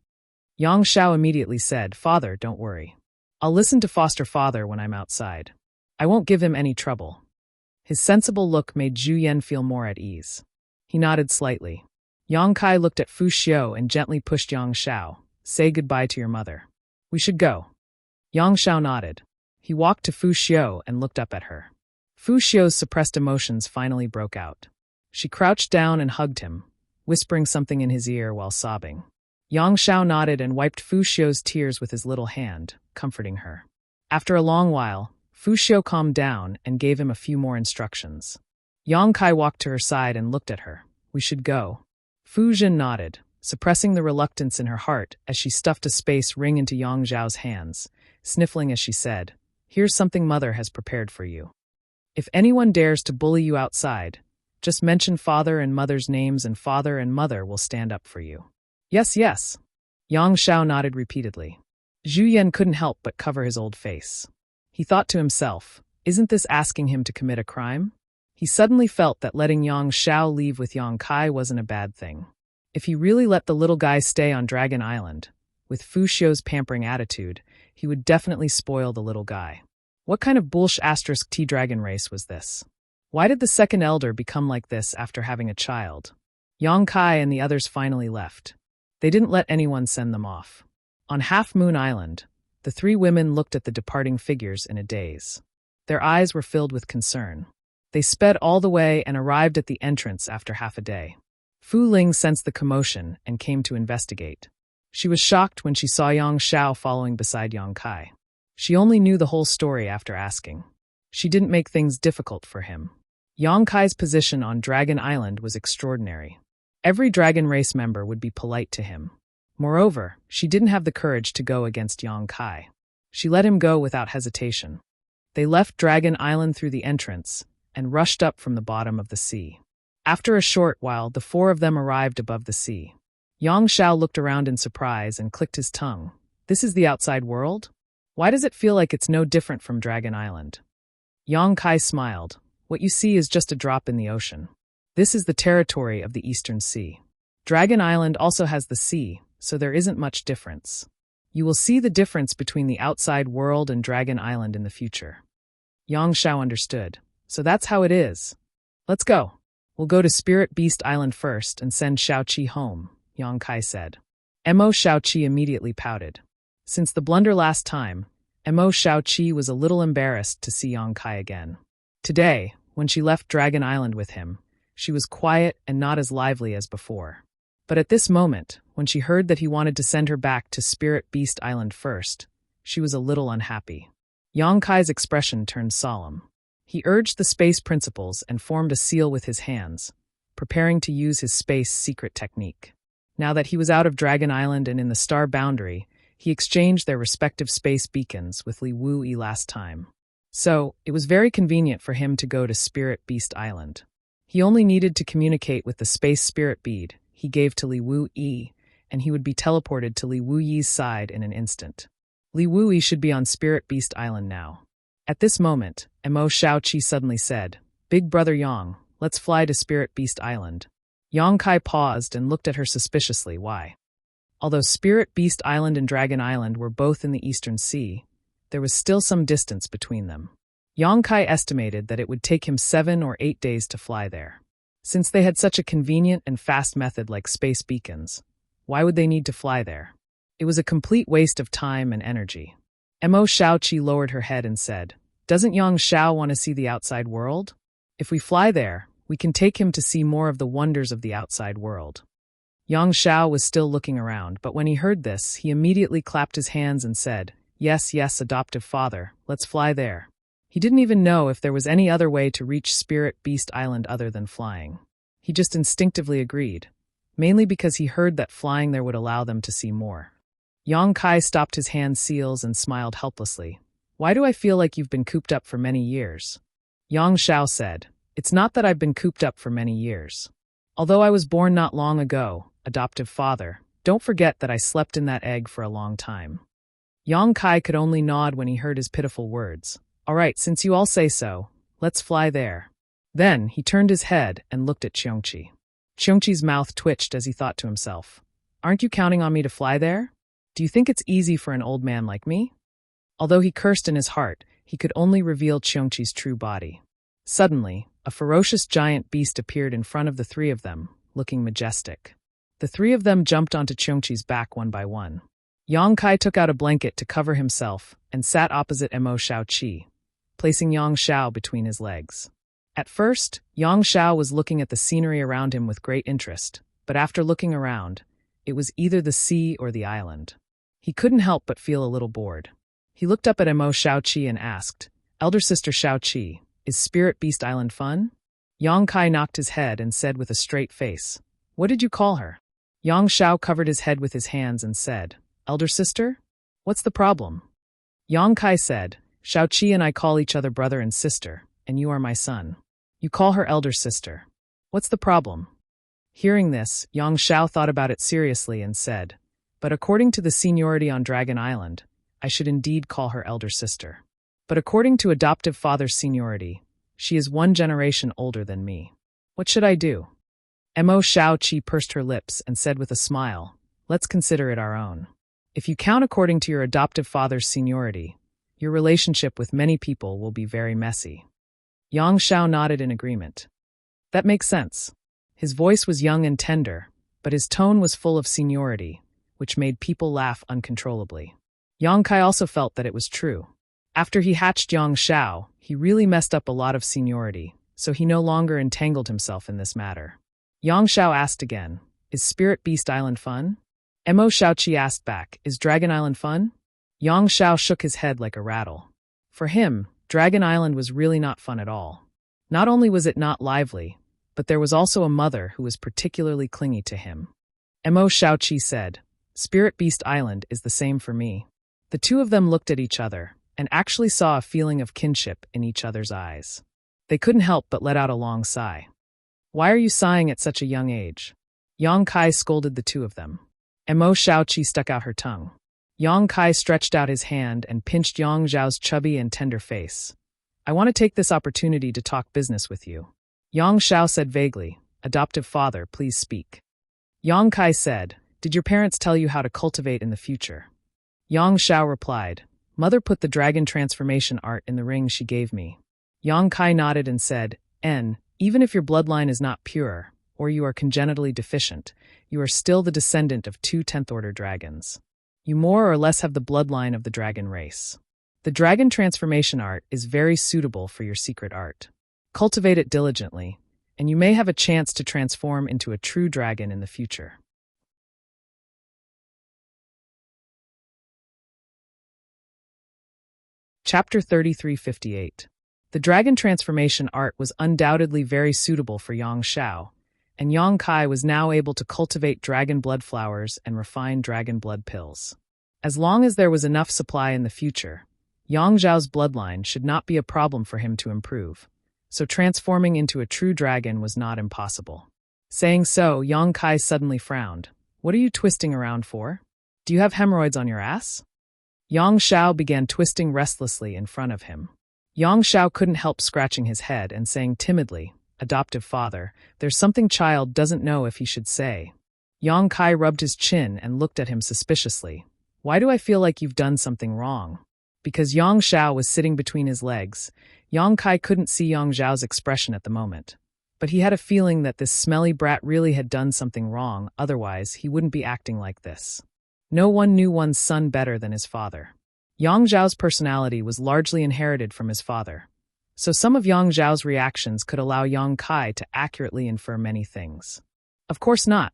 S1: Yang Shao immediately said, "Father, don't worry. I'll listen to foster father when I'm outside. I won't give him any trouble." His sensible look made Zhu Yan feel more at ease. He nodded slightly. Yang Kai looked at Fu Xiao and gently pushed Yang Shao. "Say goodbye to your mother. We should go." Yang Shao nodded. He walked to Fu Xiao and looked up at her. Fu Xiao's suppressed emotions finally broke out. She crouched down and hugged him, whispering something in his ear while sobbing. Yang Shao nodded and wiped Fu Xiao's tears with his little hand, comforting her. After a long while, Fu Xiao calmed down and gave him a few more instructions. Yang Kai walked to her side and looked at her. "We should go." Fu Jin nodded, suppressing the reluctance in her heart as she stuffed a space ring into Yang Zhao's hands, sniffling as she said, "Here's something Mother has prepared for you. If anyone dares to bully you outside, just mention Father and Mother's names and Father and Mother will stand up for you." "Yes, yes." Yang Shao nodded repeatedly. Zhu Yan couldn't help but cover his old face. He thought to himself, isn't this asking him to commit a crime? He suddenly felt that letting Yang Shao leave with Yang Kai wasn't a bad thing. If he really let the little guy stay on Dragon Island, with Fu Xiao's pampering attitude, he would definitely spoil the little guy. What kind of bullsh** T-dragon race was this? Why did the second elder become like this after having a child? Yang Kai and the others finally left. They didn't let anyone send them off. On Half Moon Island, the three women looked at the departing figures in a daze. Their eyes were filled with concern. They sped all the way and arrived at the entrance after half a day. Fu Ling sensed the commotion and came to investigate. She was shocked when she saw Yang Shao following beside Yang Kai. She only knew the whole story after asking. She didn't make things difficult for him. Yang Kai's position on Dragon Island was extraordinary. Every dragon race member would be polite to him. Moreover, she didn't have the courage to go against Yang Kai. She let him go without hesitation. They left Dragon Island through the entrance and rushed up from the bottom of the sea. After a short while, the four of them arrived above the sea. Yang Shao looked around in surprise and clicked his tongue. This is the outside world? Why does it feel like it's no different from Dragon Island? Yang Kai smiled. What you see is just a drop in the ocean. This is the territory of the Eastern Sea. Dragon Island also has the sea, so there isn't much difference. You will see the difference between the outside world and Dragon Island in the future. Yang Shao understood. So that's how it is. Let's go. We'll go to Spirit Beast Island first and send Shaoqi home, Yang Kai said. Mo Shaoqi immediately pouted. Since the blunder last time, Mo Shaoqi was a little embarrassed to see Yang Kai again. Today, when she left Dragon Island with him, she was quiet and not as lively as before. But at this moment, when she heard that he wanted to send her back to Spirit Beast Island first, she was a little unhappy. Yang Kai's expression turned solemn. He urged the space principles and formed a seal with his hands, preparing to use his space secret technique. Now that he was out of Dragon Island and in the star boundary, he exchanged their respective space beacons with Li Wu-yi last time. So, it was very convenient for him to go to Spirit Beast Island. He only needed to communicate with the space spirit bead he gave to Li Wu Yi, and he would be teleported to Li Wu Yi's side in an instant. Li Wu Yi should be on Spirit Beast Island now. At this moment, Mo Shaoqi suddenly said, "Big brother Yang, let's fly to Spirit Beast Island." Yang Kai paused and looked at her suspiciously. Why? Although Spirit Beast Island and Dragon Island were both in the Eastern Sea, there was still some distance between them. Yang Kai estimated that it would take him 7 or 8 days to fly there. Since they had such a convenient and fast method like space beacons, why would they need to fly there? It was a complete waste of time and energy. Mo Shaoqi lowered her head and said, "Doesn't Yang Xiao want to see the outside world? If we fly there, we can take him to see more of the wonders of the outside world." Yang Xiao was still looking around, but when he heard this, he immediately clapped his hands and said, "Yes, yes, adoptive father, let's fly there." He didn't even know if there was any other way to reach Spirit Beast Island other than flying. He just instinctively agreed, mainly because he heard that flying there would allow them to see more. Yang Kai stopped his hand seals and smiled helplessly. "Why do I feel like you've been cooped up for many years?" Yang Xiao said, "It's not that I've been cooped up for many years. Although I was born not long ago, adoptive father, don't forget that I slept in that egg for a long time." Yang Kai could only nod when he heard his pitiful words. "All right, since you all say so, let's fly there." Then he turned his head and looked at Qiongqi. Qiongqi's mouth twitched as he thought to himself, "Aren't you counting on me to fly there? Do you think it's easy for an old man like me?" Although he cursed in his heart, he could only reveal Qiongqi's true body. Suddenly, a ferocious giant beast appeared in front of the three of them, looking majestic. The three of them jumped onto Qiongqi's back one by one. Yang Kai took out a blanket to cover himself and sat opposite Mo Shaoqi, placing Yang Xiao between his legs. At first, Yang Xiao was looking at the scenery around him with great interest, but after looking around, it was either the sea or the island. He couldn't help but feel a little bored. He looked up at Mo Shaoqi and asked, "Elder sister Shaoqi, is Spirit Beast Island fun?" Yang Kai knocked his head and said with a straight face, "What did you call her?" Yang Xiao covered his head with his hands and said, "Elder sister? What's the problem?" Yang Kai said, "Shaoqi and I call each other brother and sister, and you are my son. You call her elder sister. What's the problem?" Hearing this, Yang Xiao thought about it seriously and said, "But according to the seniority on Dragon Island, I should indeed call her elder sister. But according to adoptive father's seniority, she is 1 generation older than me. What should I do?" Mo Shaoqi pursed her lips and said with a smile, "Let's consider it our own. If you count according to your adoptive father's seniority, your relationship with many people will be very messy." Yang Xiao nodded in agreement. That makes sense. His voice was young and tender, but his tone was full of seniority, which made people laugh uncontrollably. Yang Kai also felt that it was true. After he hatched Yang Xiao, he really messed up a lot of seniority, so he no longer entangled himself in this matter. Yang Xiao asked again, "Is Spirit Beast Island fun?" Mo Shaoqi asked back, "Is Dragon Island fun?" Yang Xiao shook his head like a rattle. For him, Dragon Island was really not fun at all. Not only was it not lively, but there was also a mother who was particularly clingy to him. Mo Shaoqi said, "Spirit Beast Island is the same for me." The two of them looked at each other, and actually saw a feeling of kinship in each other's eyes. They couldn't help but let out a long sigh. "Why are you sighing at such a young age?" Yang Kai scolded the two of them. Mo Shaoqi stuck out her tongue. Yang Kai stretched out his hand and pinched Yang Zhao's chubby and tender face. "I want to take this opportunity to talk business with you." Yang Xiao said vaguely, "Adoptive father, please speak." Yang Kai said, "Did your parents tell you how to cultivate in the future?" Yang Xiao replied, "Mother put the dragon transformation art in the ring she gave me." Yang Kai nodded and said, Even if your bloodline is not pure, or you are congenitally deficient, you are still the descendant of 2 10th-order dragons. You more or less have the bloodline of the dragon race. The dragon transformation art is very suitable for your secret art. Cultivate it diligently, and you may have a chance to transform into a true dragon in the future." Chapter 3358. The dragon transformation art was undoubtedly very suitable for Yang Xiao, and Yang Kai was now able to cultivate dragon blood flowers and refine dragon blood pills. As long as there was enough supply in the future, Yang Zhao's bloodline should not be a problem for him to improve, so transforming into a true dragon was not impossible. Saying so, Yang Kai suddenly frowned. What are you twisting around for? Do you have hemorrhoids on your ass? Yang Xiao began twisting restlessly in front of him. Yang Xiao couldn't help scratching his head and saying timidly, "Adoptive father, there's something child doesn't know if he should say." Yang Kai rubbed his chin and looked at him suspiciously. Why do I feel like you've done something wrong? Because Yang Xiao was sitting between his legs, Yang Kai couldn't see Yang Xiao's expression at the moment. But he had a feeling that this smelly brat really had done something wrong, otherwise he wouldn't be acting like this. No one knew one's son better than his father. Yang Xiao's personality was largely inherited from his father. So some of Yang Xiao's reactions could allow Yang Kai to accurately infer many things. Of course not.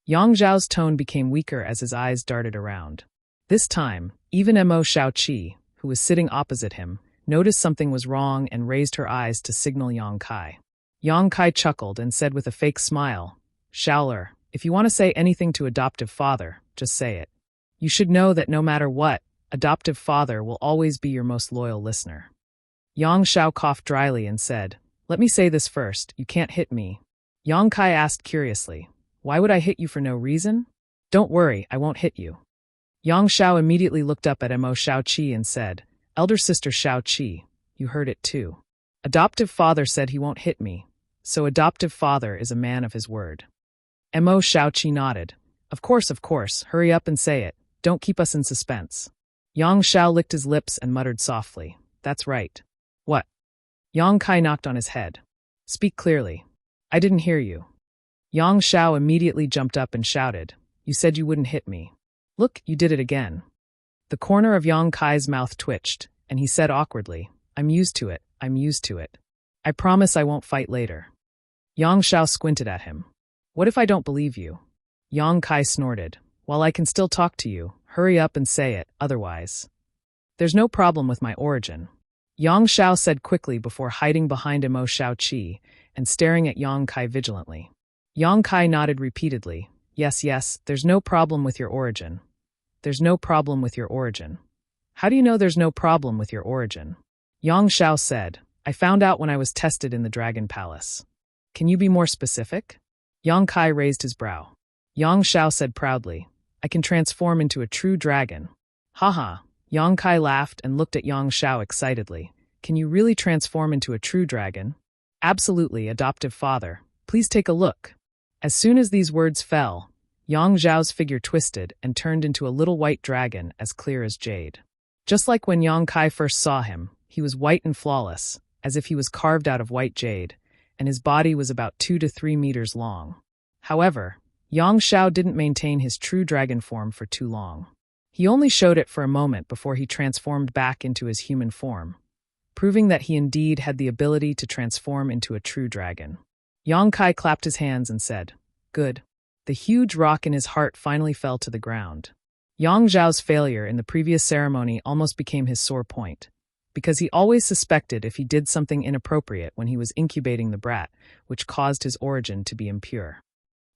S1: Yang Xiao's tone became weaker as his eyes darted around. This time, even Mo Shaoqi, who was sitting opposite him, noticed something was wrong and raised her eyes to signal Yang Kai. Yang Kai chuckled and said with a fake smile, "Shaoler, if you want to say anything to adoptive father, just say it. You should know that no matter what, adoptive father will always be your most loyal listener." Yang Xiao coughed dryly and said, "Let me say this first, you can't hit me." Yang Kai asked curiously, "Why would I hit you for no reason?" "Don't worry, I won't hit you." Yang Xiao immediately looked up at Mo Shaoqi and said, "Elder sister Shaoqi, you heard it too. Adoptive father said he won't hit me, so adoptive father is a man of his word." Mo Shaoqi nodded. Of course, hurry up and say it. Don't keep us in suspense." Yang Xiao licked his lips and muttered softly, "That's right." "What?" Yang Kai knocked on his head. "Speak clearly. I didn't hear you." Yang Xiao immediately jumped up and shouted, "You said you wouldn't hit me. Look, you did it again." The corner of Yang Kai's mouth twitched, and he said awkwardly, I'm used to it. I promise I won't fight later." Yang Xiao squinted at him. "What if I don't believe you?" Yang Kai snorted, "While I can still talk to you, hurry up and say it, otherwise." "There's no problem with my origin," Yang Xiao said quickly before hiding behind Mo Shaoqi and staring at Yang Kai vigilantly. Yang Kai nodded repeatedly. Yes, there's no problem with your origin. There's no problem with your origin. How do you know there's no problem with your origin? Yang Xiao said, I found out when I was tested in the Dragon Palace. Can you be more specific? Yang Kai raised his brow. Yang Xiao said proudly, I can transform into a true dragon. Haha. Yang Kai laughed and looked at Yang Xiao excitedly. Can you really transform into a true dragon? Absolutely, adoptive father. Please take a look. As soon as these words fell, Yang Xiao's figure twisted and turned into a little white dragon as clear as jade. Just like when Yang Kai first saw him, he was white and flawless, as if he was carved out of white jade, and his body was about 2 to 3 meters long. However, Yang Xiao didn't maintain his true dragon form for too long. He only showed it for a moment before he transformed back into his human form, proving that he indeed had the ability to transform into a true dragon. Yang Kai clapped his hands and said, Good. The huge rock in his heart finally fell to the ground. Yang Zhao's failure in the previous ceremony almost became his sore point, because he always suspected if he did something inappropriate when he was incubating the brat, which caused his origin to be impure.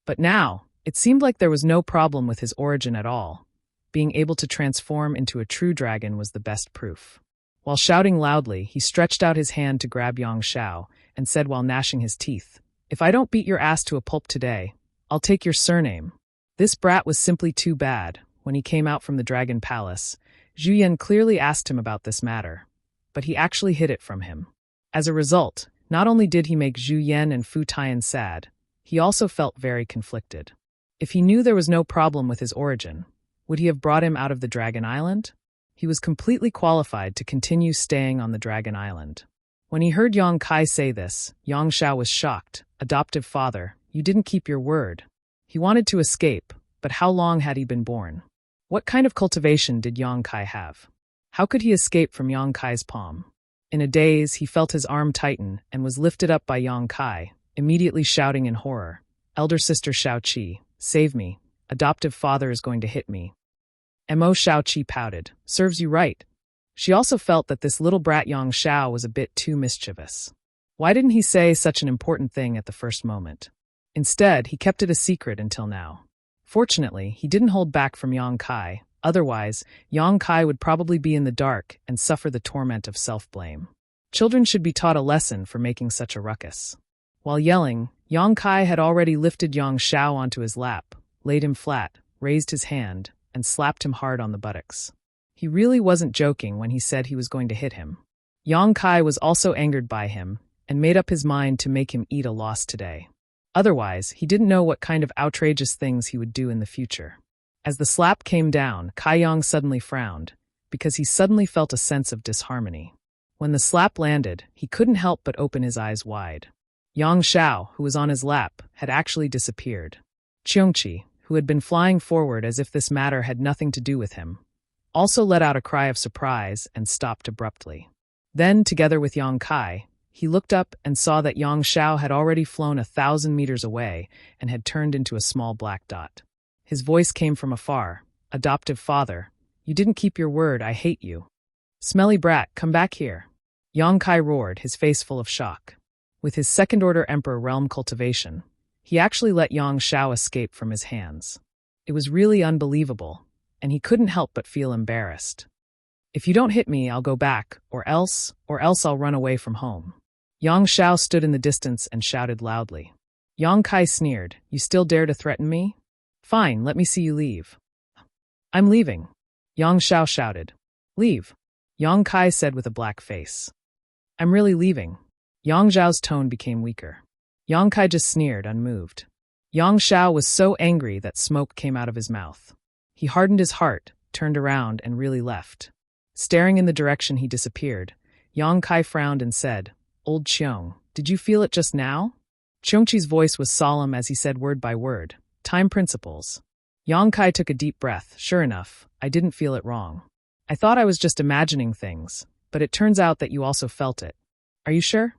S1: But now, it seemed like there was no problem with his origin at all. Being able to transform into a true dragon was the best proof. While shouting loudly, he stretched out his hand to grab Yang Xiao and said while gnashing his teeth, If I don't beat your ass to a pulp today, I'll take your surname. This brat was simply too bad. When he came out from the Dragon Palace, Zhu Yan clearly asked him about this matter, but he actually hid it from him. As a result, not only did he make Zhu Yan and Fu Tian sad, he also felt very conflicted. If he knew there was no problem with his origin, would he have brought him out of the Dragon Island? He was completely qualified to continue staying on the Dragon Island. When he heard Yang Kai say this, Yang Xiao was shocked. Adoptive father, you didn't keep your word. He wanted to escape, but how long had he been born? What kind of cultivation did Yang Kai have? How could he escape from Yang Kai's palm? In a daze, he felt his arm tighten and was lifted up by Yang Kai, immediately shouting in horror, Elder sister Shaoqi, save me. Adoptive father is going to hit me. Mo Shaoqi pouted. Serves you right. She also felt that this little brat Yang Xiao was a bit too mischievous. Why didn't he say such an important thing at the first moment? Instead, he kept it a secret until now. Fortunately, he didn't hold back from Yang Kai. Otherwise, Yang Kai would probably be in the dark and suffer the torment of self-blame. Children should be taught a lesson for making such a ruckus. While yelling, Yang Kai had already lifted Yang Shao onto his lap, laid him flat, raised his hand, and slapped him hard on the buttocks. He really wasn't joking when he said he was going to hit him. Yang Kai was also angered by him and made up his mind to make him eat a loss today. Otherwise, he didn't know what kind of outrageous things he would do in the future. As the slap came down, Kai Yang suddenly frowned, because he suddenly felt a sense of disharmony. When the slap landed, he couldn't help but open his eyes wide. Yang Shao, who was on his lap, had actually disappeared. Qiongqi, who had been flying forward as if this matter had nothing to do with him, also let out a cry of surprise and stopped abruptly. Then, together with Yang Kai, he looked up and saw that Yang Shao had already flown 1,000 meters away and had turned into a small black dot. His voice came from afar. "Adoptive father, you didn't keep your word, I hate you. Smelly brat, come back here." Yang Kai roared, his face full of shock. With his second-order Emperor realm cultivation, he actually let Yang Shao escape from his hands. It was really unbelievable, and he couldn't help but feel embarrassed. "If you don't hit me, I'll go back, or else I'll run away from home." Yang Shao stood in the distance and shouted loudly. Yang Kai sneered, "You still dare to threaten me? Fine, let me see you leave." "I'm leaving," Yang Shao shouted. "Leave," Yang Kai said with a black face. "I'm really leaving." Yang Zhao's tone became weaker. Yang Kai just sneered, unmoved. Yang Shao was so angry that smoke came out of his mouth. He hardened his heart, turned around, and really left. Staring in the direction he disappeared, Yang Kai frowned and said, "Old Qiong, did you feel it just now?" Qiongqi's voice was solemn as he said word by word, "Time principles." Yang Kai took a deep breath. "Sure enough, I didn't feel it wrong. I thought I was just imagining things, but it turns out that you also felt it. Are you sure?"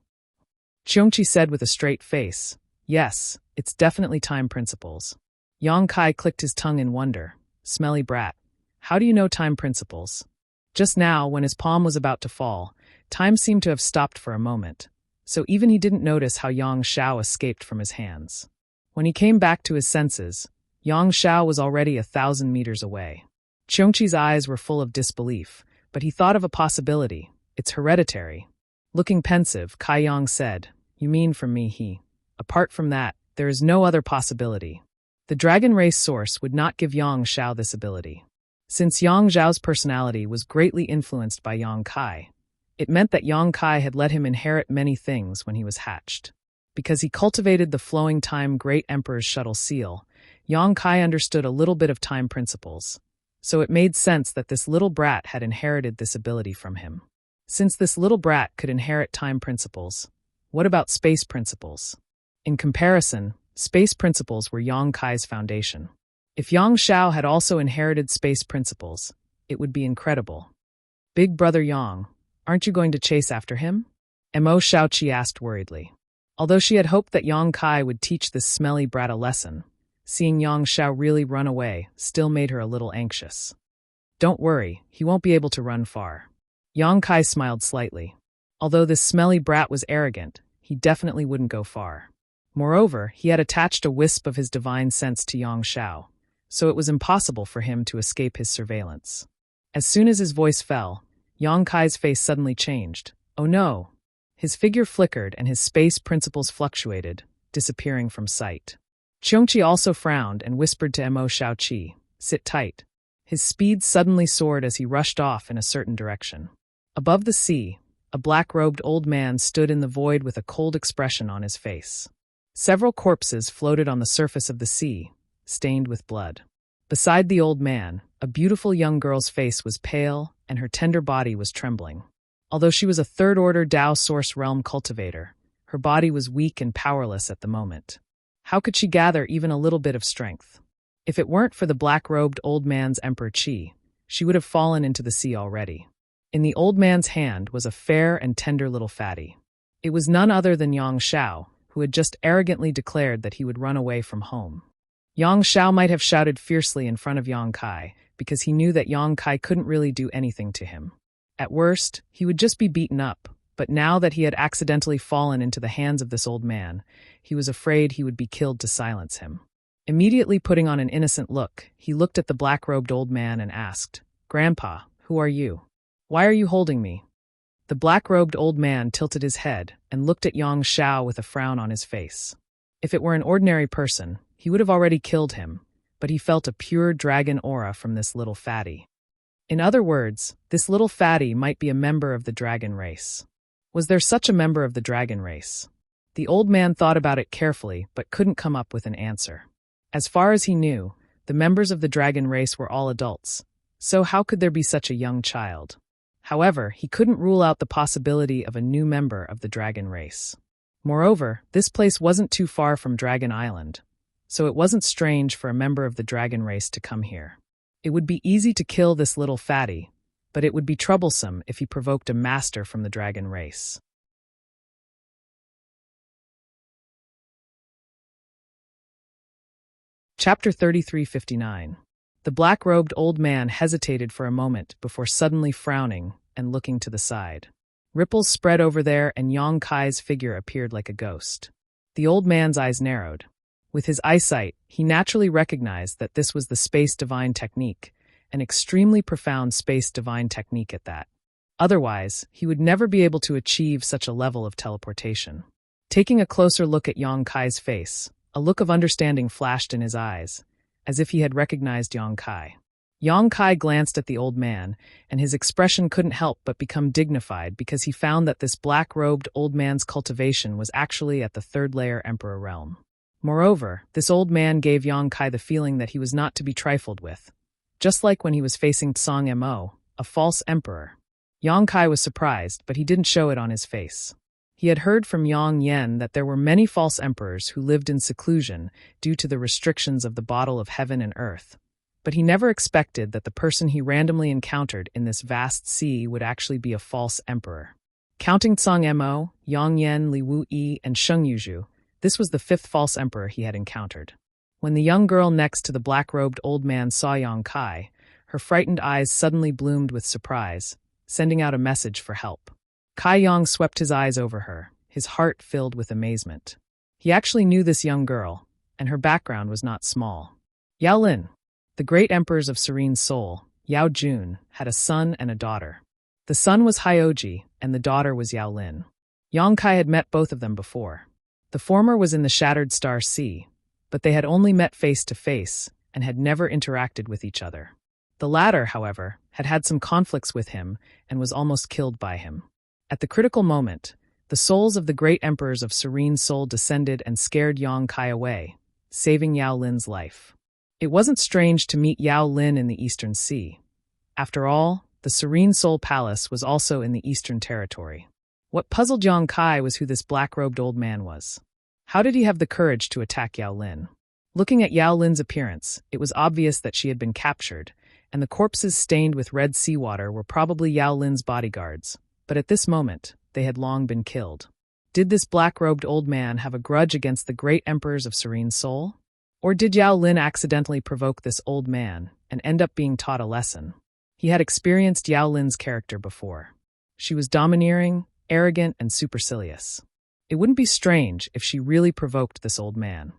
S1: Qiongqi said with a straight face, "Yes, it's definitely time principles." Yang Kai clicked his tongue in wonder. "Smelly brat, how do you know time principles?" Just now, when his palm was about to fall, time seemed to have stopped for a moment, so even he didn't notice how Yang Shao escaped from his hands. When he came back to his senses, Yang Shao was already 1,000 meters away. Qiongqi's eyes were full of disbelief, but he thought of a possibility. "It's hereditary." Looking pensive, Kai Yang said, "You mean from me, Apart from that, there is no other possibility." The dragon race source would not give Yang Shao this ability. Since Yang Zhao's personality was greatly influenced by Yang Kai, it meant that Yang Kai had let him inherit many things when he was hatched. Because he cultivated the flowing time Great Emperor's shuttle seal, Yang Kai understood a little bit of time principles, so it made sense that this little brat had inherited this ability from him. Since this little brat could inherit time principles, what about space principles? In comparison, space principles were Yang Kai's foundation. If Yang Shao had also inherited space principles, it would be incredible. "Big brother Yang, aren't you going to chase after him?" Mo Shaoqi asked worriedly. Although she had hoped that Yang Kai would teach this smelly brat a lesson, seeing Yang Shao really run away still made her a little anxious. "Don't worry, he won't be able to run far." Yang Kai smiled slightly. Although this smelly brat was arrogant, he definitely wouldn't go far. Moreover, he had attached a wisp of his divine sense to Yang Shao, so it was impossible for him to escape his surveillance. As soon as his voice fell, Yang Kai's face suddenly changed. "Oh no!" His figure flickered and his space principles fluctuated, disappearing from sight. Qiongqi also frowned and whispered to Mo Shaoqi, "Sit tight." His speed suddenly soared as he rushed off in a certain direction. Above the sea, a black-robed old man stood in the void with a cold expression on his face. Several corpses floated on the surface of the sea, stained with blood. Beside the old man, a beautiful young girl's face was pale and her tender body was trembling. Although she was a third-order Tao Source realm cultivator, her body was weak and powerless at the moment. How could she gather even a little bit of strength? If it weren't for the black-robed old man's Emperor Qi, she would have fallen into the sea already. In the old man's hand was a fair and tender little fatty. It was none other than Yang Shao, who had just arrogantly declared that he would run away from home. Yang Shao might have shouted fiercely in front of Yang Kai, because he knew that Yang Kai couldn't really do anything to him. At worst, he would just be beaten up, but now that he had accidentally fallen into the hands of this old man, he was afraid he would be killed to silence him. Immediately putting on an innocent look, he looked at the black-robed old man and asked, "Grandpa, who are you? Why are you holding me?" The black-robed old man tilted his head and looked at Yang Shao with a frown on his face. If it were an ordinary person, he would have already killed him, but he felt a pure dragon aura from this little fatty. In other words, this little fatty might be a member of the dragon race. Was there such a member of the dragon race? The old man thought about it carefully but couldn't come up with an answer. As far as he knew, the members of the dragon race were all adults, so how could there be such a young child? However, he couldn't rule out the possibility of a new member of the dragon race. Moreover, this place wasn't too far from Dragon Island, so it wasn't strange for a member of the dragon race to come here. It would be easy to kill this little fatty, but it would be troublesome if he provoked a master from the dragon race. Chapter 3359. The black-robed old man hesitated for a moment before suddenly frowning and looking to the side. Ripples spread over there and Yang Kai's figure appeared like a ghost. The old man's eyes narrowed. With his eyesight, he naturally recognized that this was the space divine technique, an extremely profound space divine technique at that. Otherwise, he would never be able to achieve such a level of teleportation. Taking a closer look at Yang Kai's face, a look of understanding flashed in his eyes, as if he had recognized Yang Kai. Yang Kai glanced at the old man, and his expression couldn't help but become dignified because he found that this black-robed old man's cultivation was actually at the third-layer Emperor realm. Moreover, this old man gave Yang Kai the feeling that he was not to be trifled with, just like when he was facing Tsang Mo, a false emperor. Yang Kai was surprised, but he didn't show it on his face. He had heard from Yang Yen that there were many false emperors who lived in seclusion due to the restrictions of the bottle of heaven and earth, but he never expected that the person he randomly encountered in this vast sea would actually be a false emperor. Counting Tsang Mo, Yang Yen, Li Wu Yi, and Sheng Yuzhu, this was the fifth false emperor he had encountered. When the young girl next to the black-robed old man saw Yang Kai, her frightened eyes suddenly bloomed with surprise, sending out a message for help. Kai Yang swept his eyes over her, his heart filled with amazement. He actually knew this young girl, and her background was not small. Yao Lin, the great emperors of Serene Soul, Yao Jun, had a son and a daughter. The son was Hyoji, and the daughter was Yao Lin. Yang Kai had met both of them before. The former was in the Shattered Star Sea, but they had only met face to face and had never interacted with each other. The latter, however, had had some conflicts with him and was almost killed by him. At the critical moment, the souls of the great emperors of Serene Soul descended and scared Yang Kai away, saving Yao Lin's life. It wasn't strange to meet Yao Lin in the Eastern Sea. After all, the Serene Soul Palace was also in the Eastern Territory. What puzzled Yang Kai was who this black-robed old man was. How did he have the courage to attack Yao Lin? Looking at Yao Lin's appearance, it was obvious that she had been captured, and the corpses stained with red seawater were probably Yao Lin's bodyguards, but at this moment, they had long been killed. Did this black-robed old man have a grudge against the great emperors of Serene Soul? Or did Yao Lin accidentally provoke this old man and end up being taught a lesson? He had experienced Yao Lin's character before. She was domineering, arrogant, and supercilious. It wouldn't be strange if she really provoked this old man.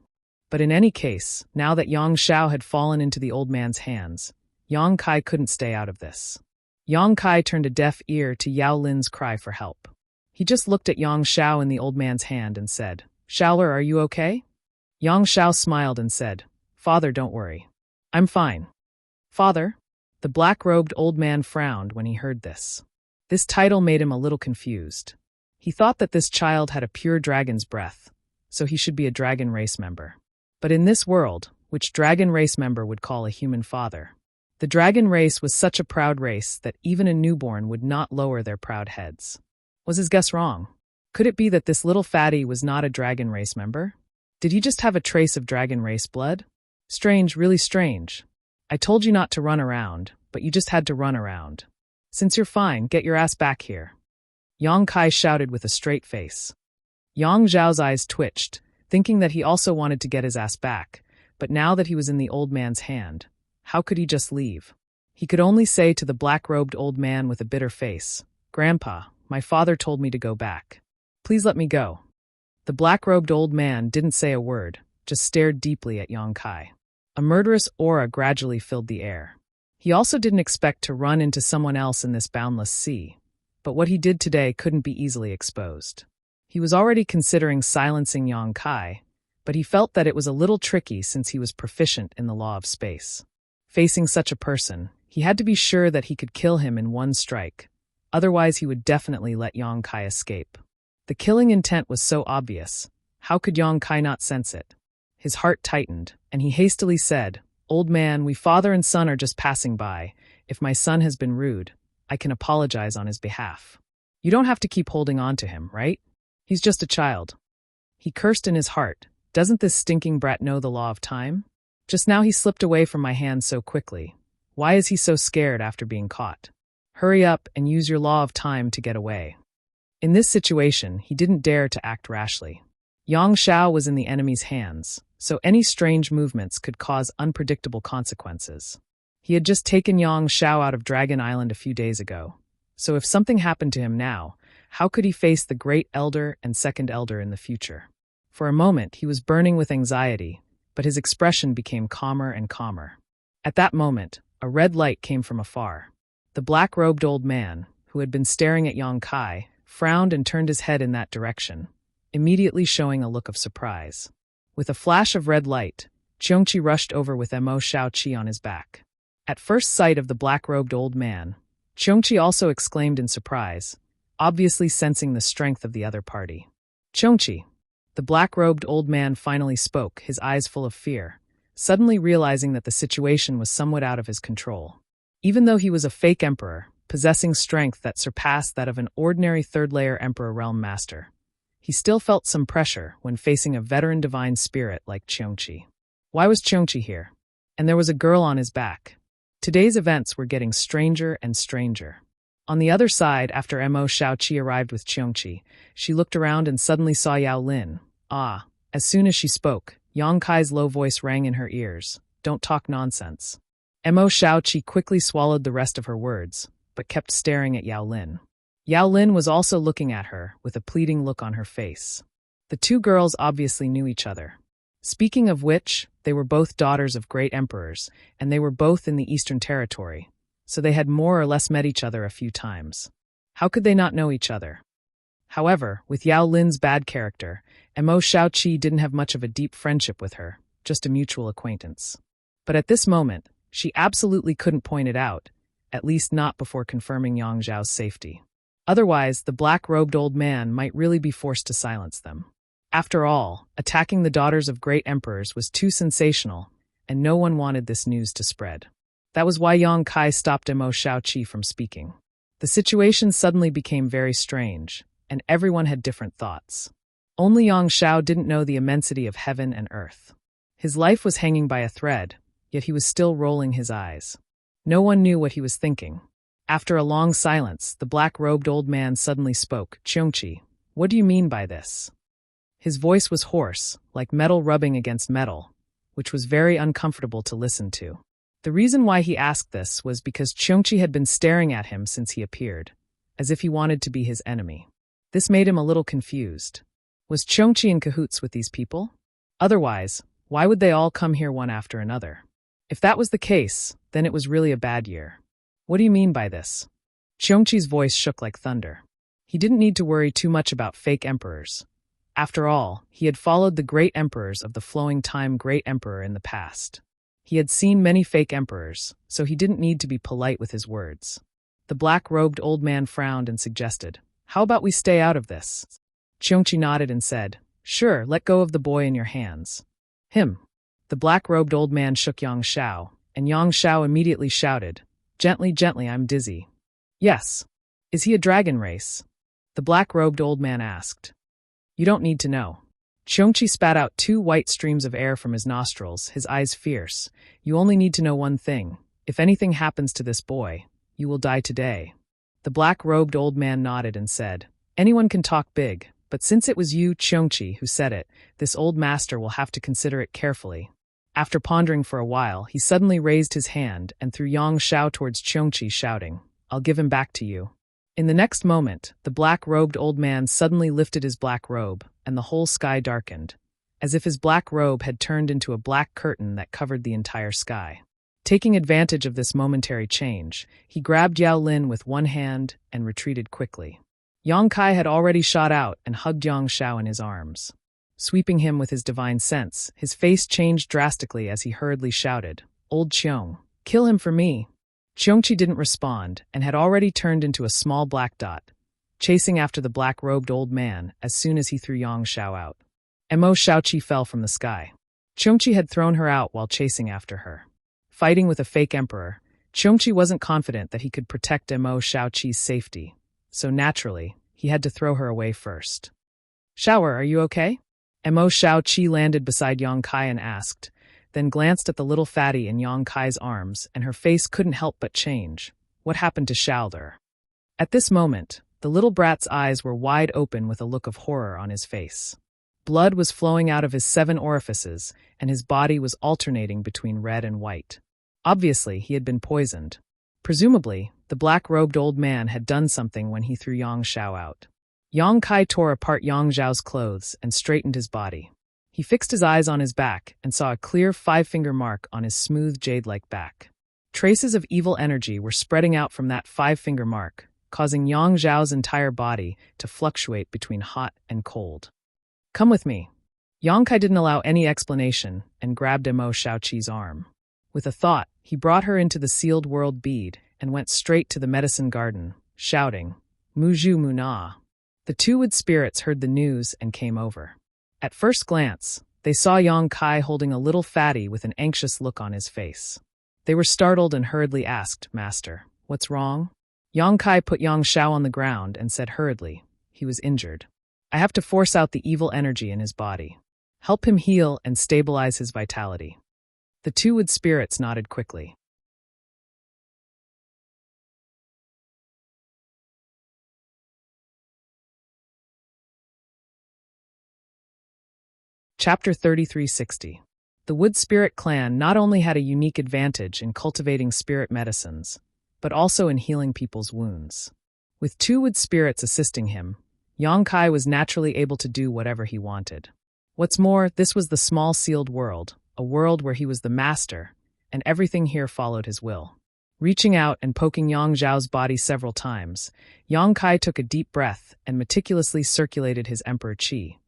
S1: But in any case, now that Yang Shao had fallen into the old man's hands, Yang Kai couldn't stay out of this. Yang Kai turned a deaf ear to Yao Lin's cry for help. He just looked at Yang Shao in the old man's hand and said, "Shaoler, are you okay?" Yang Shao smiled and said, "Father, don't worry. I'm fine." "Father?" The black-robed old man frowned when he heard this. This title made him a little confused. He thought that this child had a pure dragon's breath, so he should be a dragon race member. But in this world, which dragon race member would call a human father? The dragon race was such a proud race that even a newborn would not lower their proud heads. Was his guess wrong? Could it be that this little fatty was not a dragon race member? Did he just have a trace of dragon race blood? Strange, really strange. I told you not to run around, but you just had to run around. Since you're fine, get your ass back here. Yang Kai shouted with a straight face. Yang Zhao's eyes twitched, thinking that he also wanted to get his ass back, but now that he was in the old man's hand, how could he just leave? He could only say to the black-robed old man with a bitter face, "Grandpa, my father told me to go back. Please let me go." The black-robed old man didn't say a word, just stared deeply at Yang Kai. A murderous aura gradually filled the air. He also didn't expect to run into someone else in this boundless sea, but what he did today couldn't be easily exposed. He was already considering silencing Yang Kai, but he felt that it was a little tricky since he was proficient in the law of space. Facing such a person, he had to be sure that he could kill him in one strike, otherwise he would definitely let Yang Kai escape. The killing intent was so obvious, how could Yang Kai not sense it? His heart tightened, and he hastily said, "Old man, we father and son are just passing by. If my son has been rude, I can apologize on his behalf. You don't have to keep holding on to him, right? He's just a child." He cursed in his heart. Doesn't this stinking brat know the law of time? Just now he slipped away from my hands so quickly. Why is he so scared after being caught? Hurry up and use your law of time to get away. In this situation, he didn't dare to act rashly. Yang Xiao was in the enemy's hands, so any strange movements could cause unpredictable consequences. He had just taken Yang Xiao out of Dragon Island a few days ago, so if something happened to him now, how could he face the Great Elder and Second Elder in the future? For a moment, he was burning with anxiety, but his expression became calmer and calmer. At that moment, a red light came from afar. The black-robed old man, who had been staring at Yang Kai, frowned and turned his head in that direction, immediately showing a look of surprise. With a flash of red light, Qiongqi rushed over with Mo Shaoqi on his back. At first sight of the black-robed old man, Qiongqi also exclaimed in surprise, obviously sensing the strength of the other party. "Qiongqi." The black-robed old man finally spoke, his eyes full of fear, suddenly realizing that the situation was somewhat out of his control. Even though he was a fake emperor, possessing strength that surpassed that of an ordinary third-layer emperor realm master, he still felt some pressure when facing a veteran divine spirit like Qiongqi. Why was Qiongqi here? And there was a girl on his back. Today's events were getting stranger and stranger. On the other side, after Mo Shaoqi arrived with Qiongqi, she looked around and suddenly saw Yao Lin. As soon as she spoke, Yang Kai's low voice rang in her ears. "Don't talk nonsense." Mo Shaoqi quickly swallowed the rest of her words, but kept staring at Yao Lin. Yao Lin was also looking at her, with a pleading look on her face. The two girls obviously knew each other. Speaking of which, they were both daughters of great emperors, and they were both in the Eastern Territory, so they had more or less met each other a few times. How could they not know each other? However, with Yao Lin's bad character, Mo Shaoqi didn't have much of a deep friendship with her, just a mutual acquaintance. But at this moment, she absolutely couldn't point it out, at least not before confirming Yang Zhao's safety. Otherwise, the black-robed old man might really be forced to silence them. After all, attacking the daughters of great emperors was too sensational, and no one wanted this news to spread. That was why Yang Kai stopped Mo Shaoqi from speaking. The situation suddenly became very strange, and everyone had different thoughts. Only Yang Xiao didn't know the immensity of heaven and earth. His life was hanging by a thread, yet he was still rolling his eyes. No one knew what he was thinking. After a long silence, the black-robed old man suddenly spoke. "Qiongqi, what do you mean by this?" His voice was hoarse, like metal rubbing against metal, which was very uncomfortable to listen to. The reason why he asked this was because Qiongqi had been staring at him since he appeared, as if he wanted to be his enemy. This made him a little confused. Was Qiongqi in cahoots with these people? Otherwise, why would they all come here one after another? If that was the case, then it was really a bad year. What do you mean by this? Qiongqi's voice shook like thunder. He didn't need to worry too much about fake emperors. After all, he had followed the great emperors of the flowing time great emperor in the past. He had seen many fake emperors, so he didn't need to be polite with his words. The black-robed old man frowned and suggested, "How about we stay out of this?" Qiongqi nodded and said, "Sure, let go of the boy in your hands." "Him." The black-robed old man shook Yang Xiao, and Yang Xiao immediately shouted, "Gently, gently, I'm dizzy." "Yes." "Is he a dragon race?" The black-robed old man asked. "You don't need to know." Qiongqi spat out 2 white streams of air from his nostrils, his eyes fierce. "You only need to know one thing. If anything happens to this boy, you will die today." The black-robed old man nodded and said, "Anyone can talk big, but since it was you, Qiongqi, who said it, this old master will have to consider it carefully." After pondering for a while, he suddenly raised his hand and threw Yang Xiao towards Qiongqi, shouting, "I'll give him back to you." In the next moment, the black-robed old man suddenly lifted his black robe, and the whole sky darkened, as if his black robe had turned into a black curtain that covered the entire sky. Taking advantage of this momentary change, he grabbed Yao Lin with one hand and retreated quickly. Yang Kai had already shot out and hugged Yang Xiao in his arms. Sweeping him with his divine sense, his face changed drastically as he hurriedly shouted, "Old Qiong, kill him for me!" Qiongqi didn't respond and had already turned into a small black dot, chasing after the black-robed old man as soon as he threw Yang Xiao out. Mo Shaoqi fell from the sky. Qiongqi had thrown her out while chasing after her. Fighting with a fake emperor, Qiongqi wasn't confident that he could protect Mo Shaoqi's safety, so naturally, he had to throw her away first. "Shower, are you okay?" Mo Shaoqi landed beside Yang Kai and asked, then glanced at the little fatty in Yang Kai's arms, and her face couldn't help but change. What happened to Xiaoder? At this moment, the little brat's eyes were wide open with a look of horror on his face. Blood was flowing out of his 7 orifices, and his body was alternating between red and white. Obviously, he had been poisoned. Presumably, the black-robed old man had done something when he threw Yang Xiao out. Yang Kai tore apart Yang Zhao's clothes and straightened his body. He fixed his eyes on his back and saw a clear 5-finger mark on his smooth jade-like back. Traces of evil energy were spreading out from that 5-finger mark, causing Yang Zhao's entire body to fluctuate between hot and cold. "Come with me." Yang Kai didn't allow any explanation and grabbed Mo Shaoqi's arm. With a thought, he brought her into the sealed world bead and went straight to the medicine garden, shouting, "Muju Muna." The 2 wood spirits heard the news and came over. At first glance, they saw Yang Kai holding a little fatty with an anxious look on his face. They were startled and hurriedly asked, "Master, what's wrong?" Yang Kai put Yang Xiao on the ground and said hurriedly, "He was injured. I have to force out the evil energy in his body. Help him heal and stabilize his vitality." The 2 wood spirits nodded quickly. Chapter 3360. The Wood Spirit clan not only had a unique advantage in cultivating spirit medicines, but also in healing people's wounds. With 2 wood spirits assisting him, Yang Kai was naturally able to do whatever he wanted. What's more, this was the small sealed world, a world where he was the master, and everything here followed his will. Reaching out and poking Yang Zhao's body several times, Yang Kai took a deep breath and meticulously circulated his emperor qi,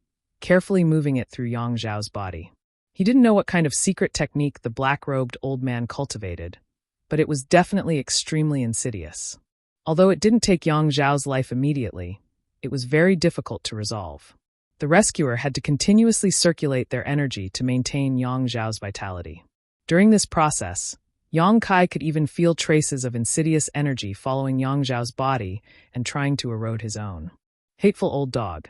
S1: carefully moving it through Yang Zhao's body. He didn't know what kind of secret technique the black-robed old man cultivated, but it was definitely extremely insidious. Although it didn't take Yang Zhao's life immediately, it was very difficult to resolve. The rescuer had to continuously circulate their energy to maintain Yang Zhao's vitality. During this process, Yang Kai could even feel traces of insidious energy following Yang Zhao's body and trying to erode his own. Hateful old dog.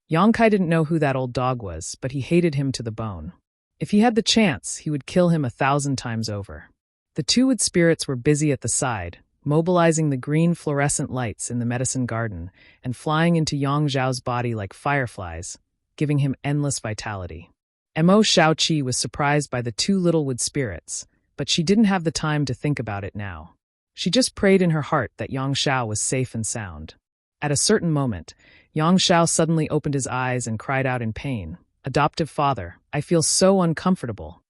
S1: Yang Kai didn't know who that old dog was, but he hated him to the bone. If he had the chance, he would kill him 1,000 times over. The 2 wood spirits were busy at the side, mobilizing the green fluorescent lights in the medicine garden and flying into Yang Zhao's body like fireflies, giving him endless vitality. Mo Shaoqi was surprised by the 2 little wood spirits, but she didn't have the time to think about it now. She just prayed in her heart that Yang Xiao was safe and sound. At a certain moment, Yang Xiao suddenly opened his eyes and cried out in pain, "Adoptive father, I feel so uncomfortable."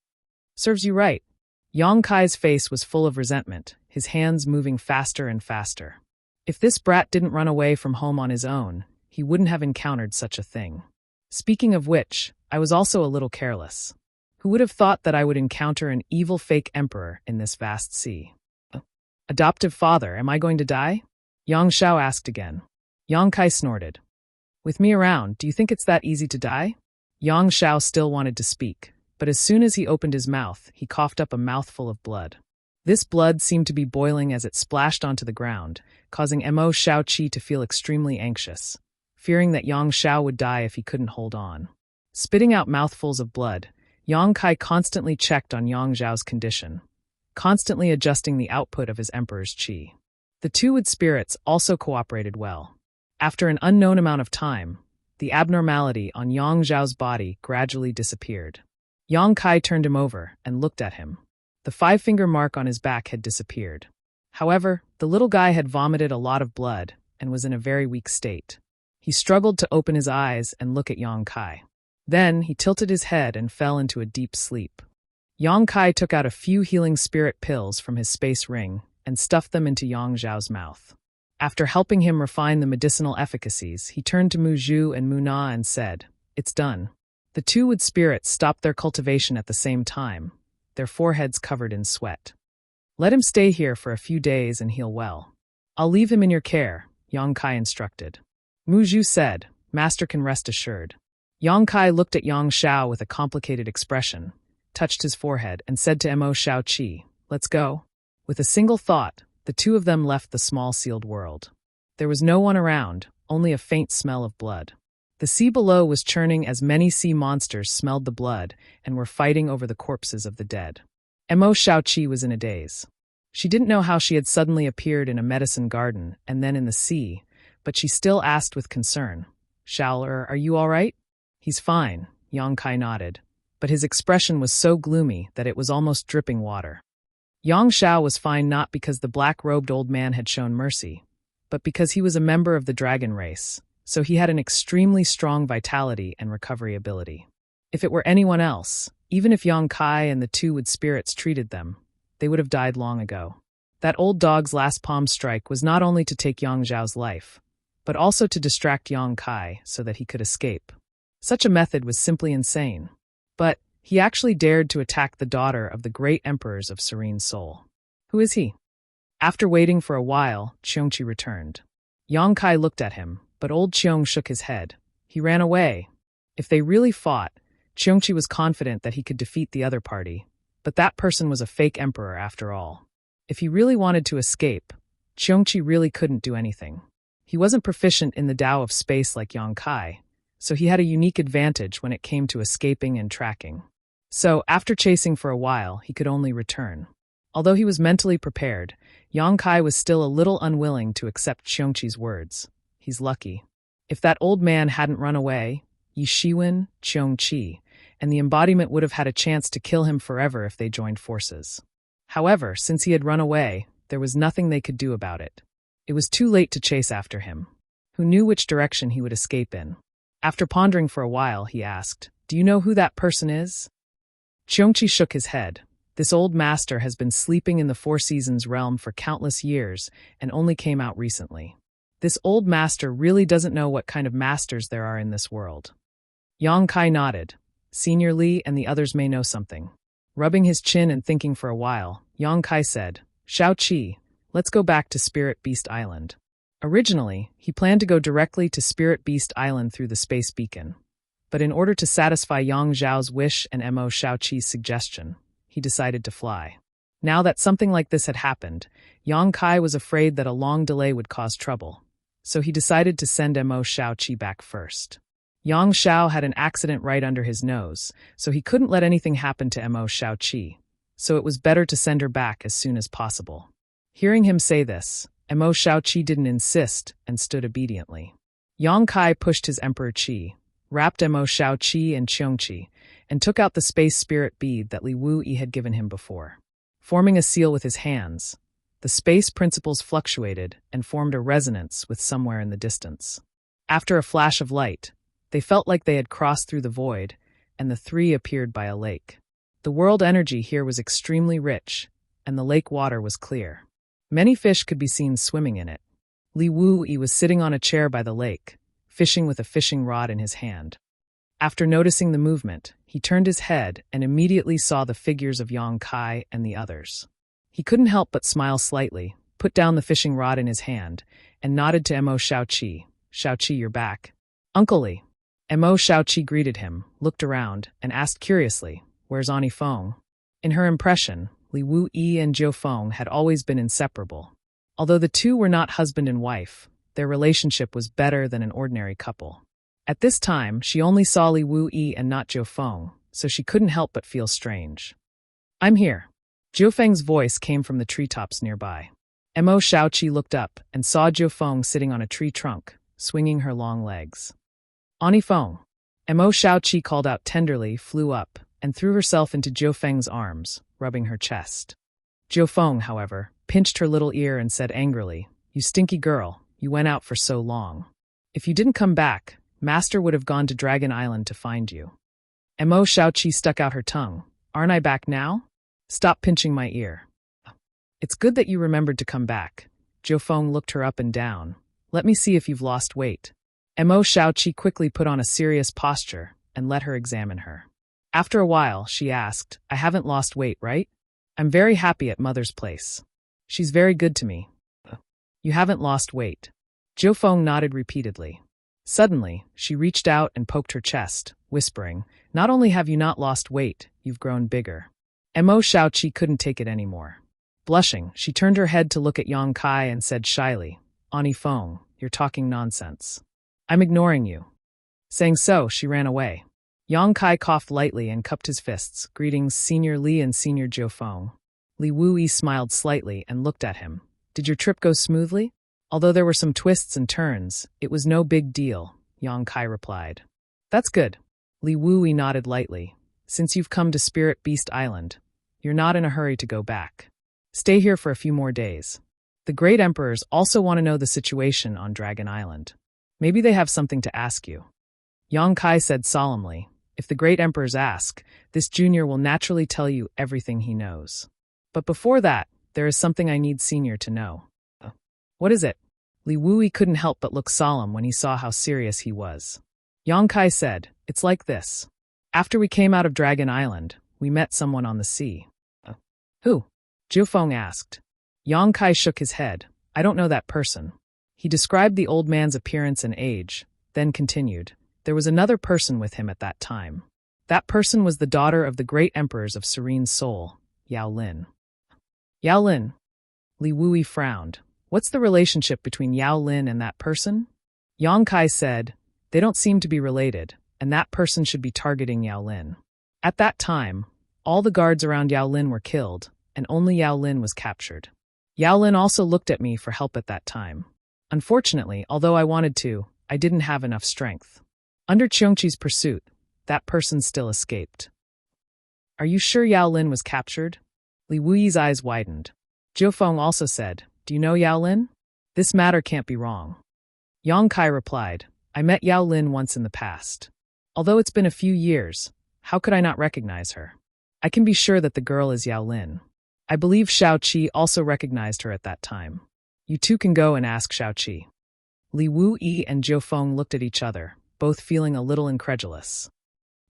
S1: "Serves you right." Yang Kai's face was full of resentment, his hands moving faster and faster. If this brat didn't run away from home on his own, he wouldn't have encountered such a thing. Speaking of which, I was also a little careless. Who would have thought that I would encounter an evil fake emperor in this vast sea? "Adoptive father, am I going to die?" Yang Xiao asked again. Yang Kai snorted. "With me around, do you think it's that easy to die?" Yang Xiao still wanted to speak, but as soon as he opened his mouth, he coughed up a mouthful of blood. This blood seemed to be boiling as it splashed onto the ground, causing Mo Shaoqi to feel extremely anxious, fearing that Yang Xiao would die if he couldn't hold on. Spitting out mouthfuls of blood, Yang Kai constantly checked on Yang Zhao's condition, constantly adjusting the output of his emperor's qi. The 2 wood spirits also cooperated well. After an unknown amount of time, the abnormality on Yang Zhao's body gradually disappeared. Yang Kai turned him over and looked at him. The 5-finger mark on his back had disappeared. However, the little guy had vomited a lot of blood and was in a very weak state. He struggled to open his eyes and look at Yang Kai. Then he tilted his head and fell into a deep sleep. Yang Kai took out a few healing spirit pills from his space ring and stuffed them into Yang Zhao's mouth. After helping him refine the medicinal efficacies, he turned to Mu Zhu and Mu Na and said, "It's done." The two wood spirits stopped their cultivation at the same time, their foreheads covered in sweat. "Let him stay here for a few days and heal well. I'll leave him in your care," Yang Kai instructed. Mu Zhu said, "Master can rest assured." Yang Kai looked at Yang Xiao with a complicated expression, touched his forehead, and said to Mo Xiaoqi, "Let's go." With a single thought, the two of them left the small sealed world. There was no one around, only a faint smell of blood. The sea below was churning as many sea monsters smelled the blood and were fighting over the corpses of the dead. Mo Xiaoqi was in a daze. She didn't know how she had suddenly appeared in a medicine garden and then in the sea, but she still asked with concern, "Shaoler, are you all right?" "He's fine," Yang Kai nodded, but his expression was so gloomy that it was almost dripping water. Yang Xiao was fine not because the black-robed old man had shown mercy, but because he was a member of the dragon race, so he had an extremely strong vitality and recovery ability. If it were anyone else, even if Yang Kai and the two wood spirits treated them, they would have died long ago. That old dog's last palm strike was not only to take Yang Zhao's life, but also to distract Yang Kai so that he could escape. Such a method was simply insane. But he actually dared to attack the daughter of the great emperors of Serene Soul. Who is he? After waiting for a while, Qiongqi returned. Yang Kai looked at him, but old Qiong shook his head. He ran away. If they really fought, Qiongqi was confident that he could defeat the other party, but that person was a fake emperor after all. If he really wanted to escape, Qiongqi really couldn't do anything. He wasn't proficient in the Tao of space like Yang Kai, so he had a unique advantage when it came to escaping and tracking. So, after chasing for a while, he could only return. Although he was mentally prepared, Yang Kai was still a little unwilling to accept Qiongqi's words. He's lucky. If that old man hadn't run away, Yi Shiwen, Qiongqi, and the embodiment would have had a chance to kill him forever if they joined forces. However, since he had run away, there was nothing they could do about it. It was too late to chase after him. Who knew which direction he would escape in? After pondering for a while, he asked, "Do you know who that person is?" Qiongqi shook his head. This old master has been sleeping in the Four Seasons realm for countless years and only came out recently. This old master really doesn't know what kind of masters there are in this world. Yang Kai nodded. Senior Li and the others may know something. Rubbing his chin and thinking for a while, Yang Kai said, "Xiaoqi, let's go back to Spirit Beast Island." Originally, he planned to go directly to Spirit Beast Island through the space beacon. But in order to satisfy Yang Zhao's wish and Mo Xiaoqi's suggestion, he decided to fly. Now that something like this had happened, Yang Kai was afraid that a long delay would cause trouble, so he decided to send Mo Xiaoqi back first. Yang Xiao had an accident right under his nose, so he couldn't let anything happen to Mo Xiaoqi, so it was better to send her back as soon as possible. Hearing him say this, Mo Xiaoqi didn't insist and stood obediently. Yang Kai pushed his Emperor Qi, wrapped Mo Xiaoqi and Qiongqi, and took out the space spirit bead that Li Wuyi had given him before. Forming a seal with his hands, the space principles fluctuated and formed a resonance with somewhere in the distance. After a flash of light, they felt like they had crossed through the void, and the three appeared by a lake. The world energy here was extremely rich, and the lake water was clear. Many fish could be seen swimming in it. Li Wuyi was sitting on a chair by the lake, fishing with a fishing rod in his hand. After noticing the movement, he turned his head and immediately saw the figures of Yang Kai and the others. He couldn't help but smile slightly, put down the fishing rod in his hand, and nodded to Mo Xiaoqi. "Xiaoqi, you're back." "Uncle Li." Mo Xiaoqi greeted him, looked around, and asked curiously, "Where's Ani Feng?" In her impression, Li Wuyi and Jiu Feng had always been inseparable. Although the two were not husband and wife, their relationship was better than an ordinary couple. At this time, she only saw Li Wuyi and not Jiu Feng, so she couldn't help but feel strange. "I'm here." Jiu Feng's voice came from the treetops nearby. Mo Xiaoqi looked up and saw Jiu Feng sitting on a tree trunk, swinging her long legs. "Ani Feng." Mo Xiaoqi called out tenderly, flew up, and threw herself into Jiu Feng's arms, rubbing her chest. Jiu Feng, however, pinched her little ear and said angrily, "You stinky girl, you went out for so long. If you didn't come back, Master would have gone to Dragon Island to find you." Mo Xiaoqi stuck out her tongue. Aren't I back now? Stop pinching my ear. It's good that you remembered to come back. Jiufeng looked her up and down. Let me see if you've lost weight. Mo Shaoqi quickly put on a serious posture and let her examine her. After a while, she asked, I haven't lost weight, right? I'm very happy at Mother's place. She's very good to me. You haven't lost weight. Jiufeng nodded repeatedly. Suddenly, she reached out and poked her chest, whispering, Not only have you not lost weight, you've grown bigger. Mo Shaoqi couldn't take it anymore. Blushing, she turned her head to look at Yang Kai and said shyly, Ani Feng, you're talking nonsense. I'm ignoring you. Saying so, she ran away. Yang Kai coughed lightly and cupped his fists, greetings Senior Li and Senior Jiufeng. Li Wuyi smiled slightly and looked at him. Did your trip go smoothly? Although there were some twists and turns, it was no big deal, Yang Kai replied. That's good. Li Wuyi nodded lightly. Since you've come to Spirit Beast Island, you're not in a hurry to go back. Stay here for a few more days. The Great Emperors also want to know the situation on Dragon Island. Maybe they have something to ask you. Yang Kai said solemnly, If the Great Emperors ask, this junior will naturally tell you everything he knows. But before that, there is something I need Senior to know. What is it? Li Wuyi couldn't help but look solemn when he saw how serious he was. Yang Kai said, It's like this. After we came out of Dragon Island, we met someone on the sea. Who? Jiufeng asked. Yang Kai shook his head. I don't know that person. He described the old man's appearance and age, then continued. There was another person with him at that time. That person was the daughter of the great emperors of Serene Soul, Yao Lin. Yao Lin? Li Wuyi frowned. What's the relationship between Yao Lin and that person? Yang Kai said, They don't seem to be related, and that person should be targeting Yao Lin. At that time, all the guards around Yao Lin were killed, and only Yao Lin was captured. Yao Lin also looked at me for help at that time. Unfortunately, although I wanted to, I didn't have enough strength. Under Qiongqi's pursuit, that person still escaped. Are you sure Yao Lin was captured? Li Wuyi's eyes widened. Jiufeng also said, Do you know Yao Lin? This matter can't be wrong. Yang Kai replied, I met Yao Lin once in the past. Although it's been a few years, how could I not recognize her? I can be sure that the girl is Yao Lin. I believe Shaoqi also recognized her at that time. You two can go and ask Shaoqi. Li Wuyi and Jiufeng looked at each other, both feeling a little incredulous.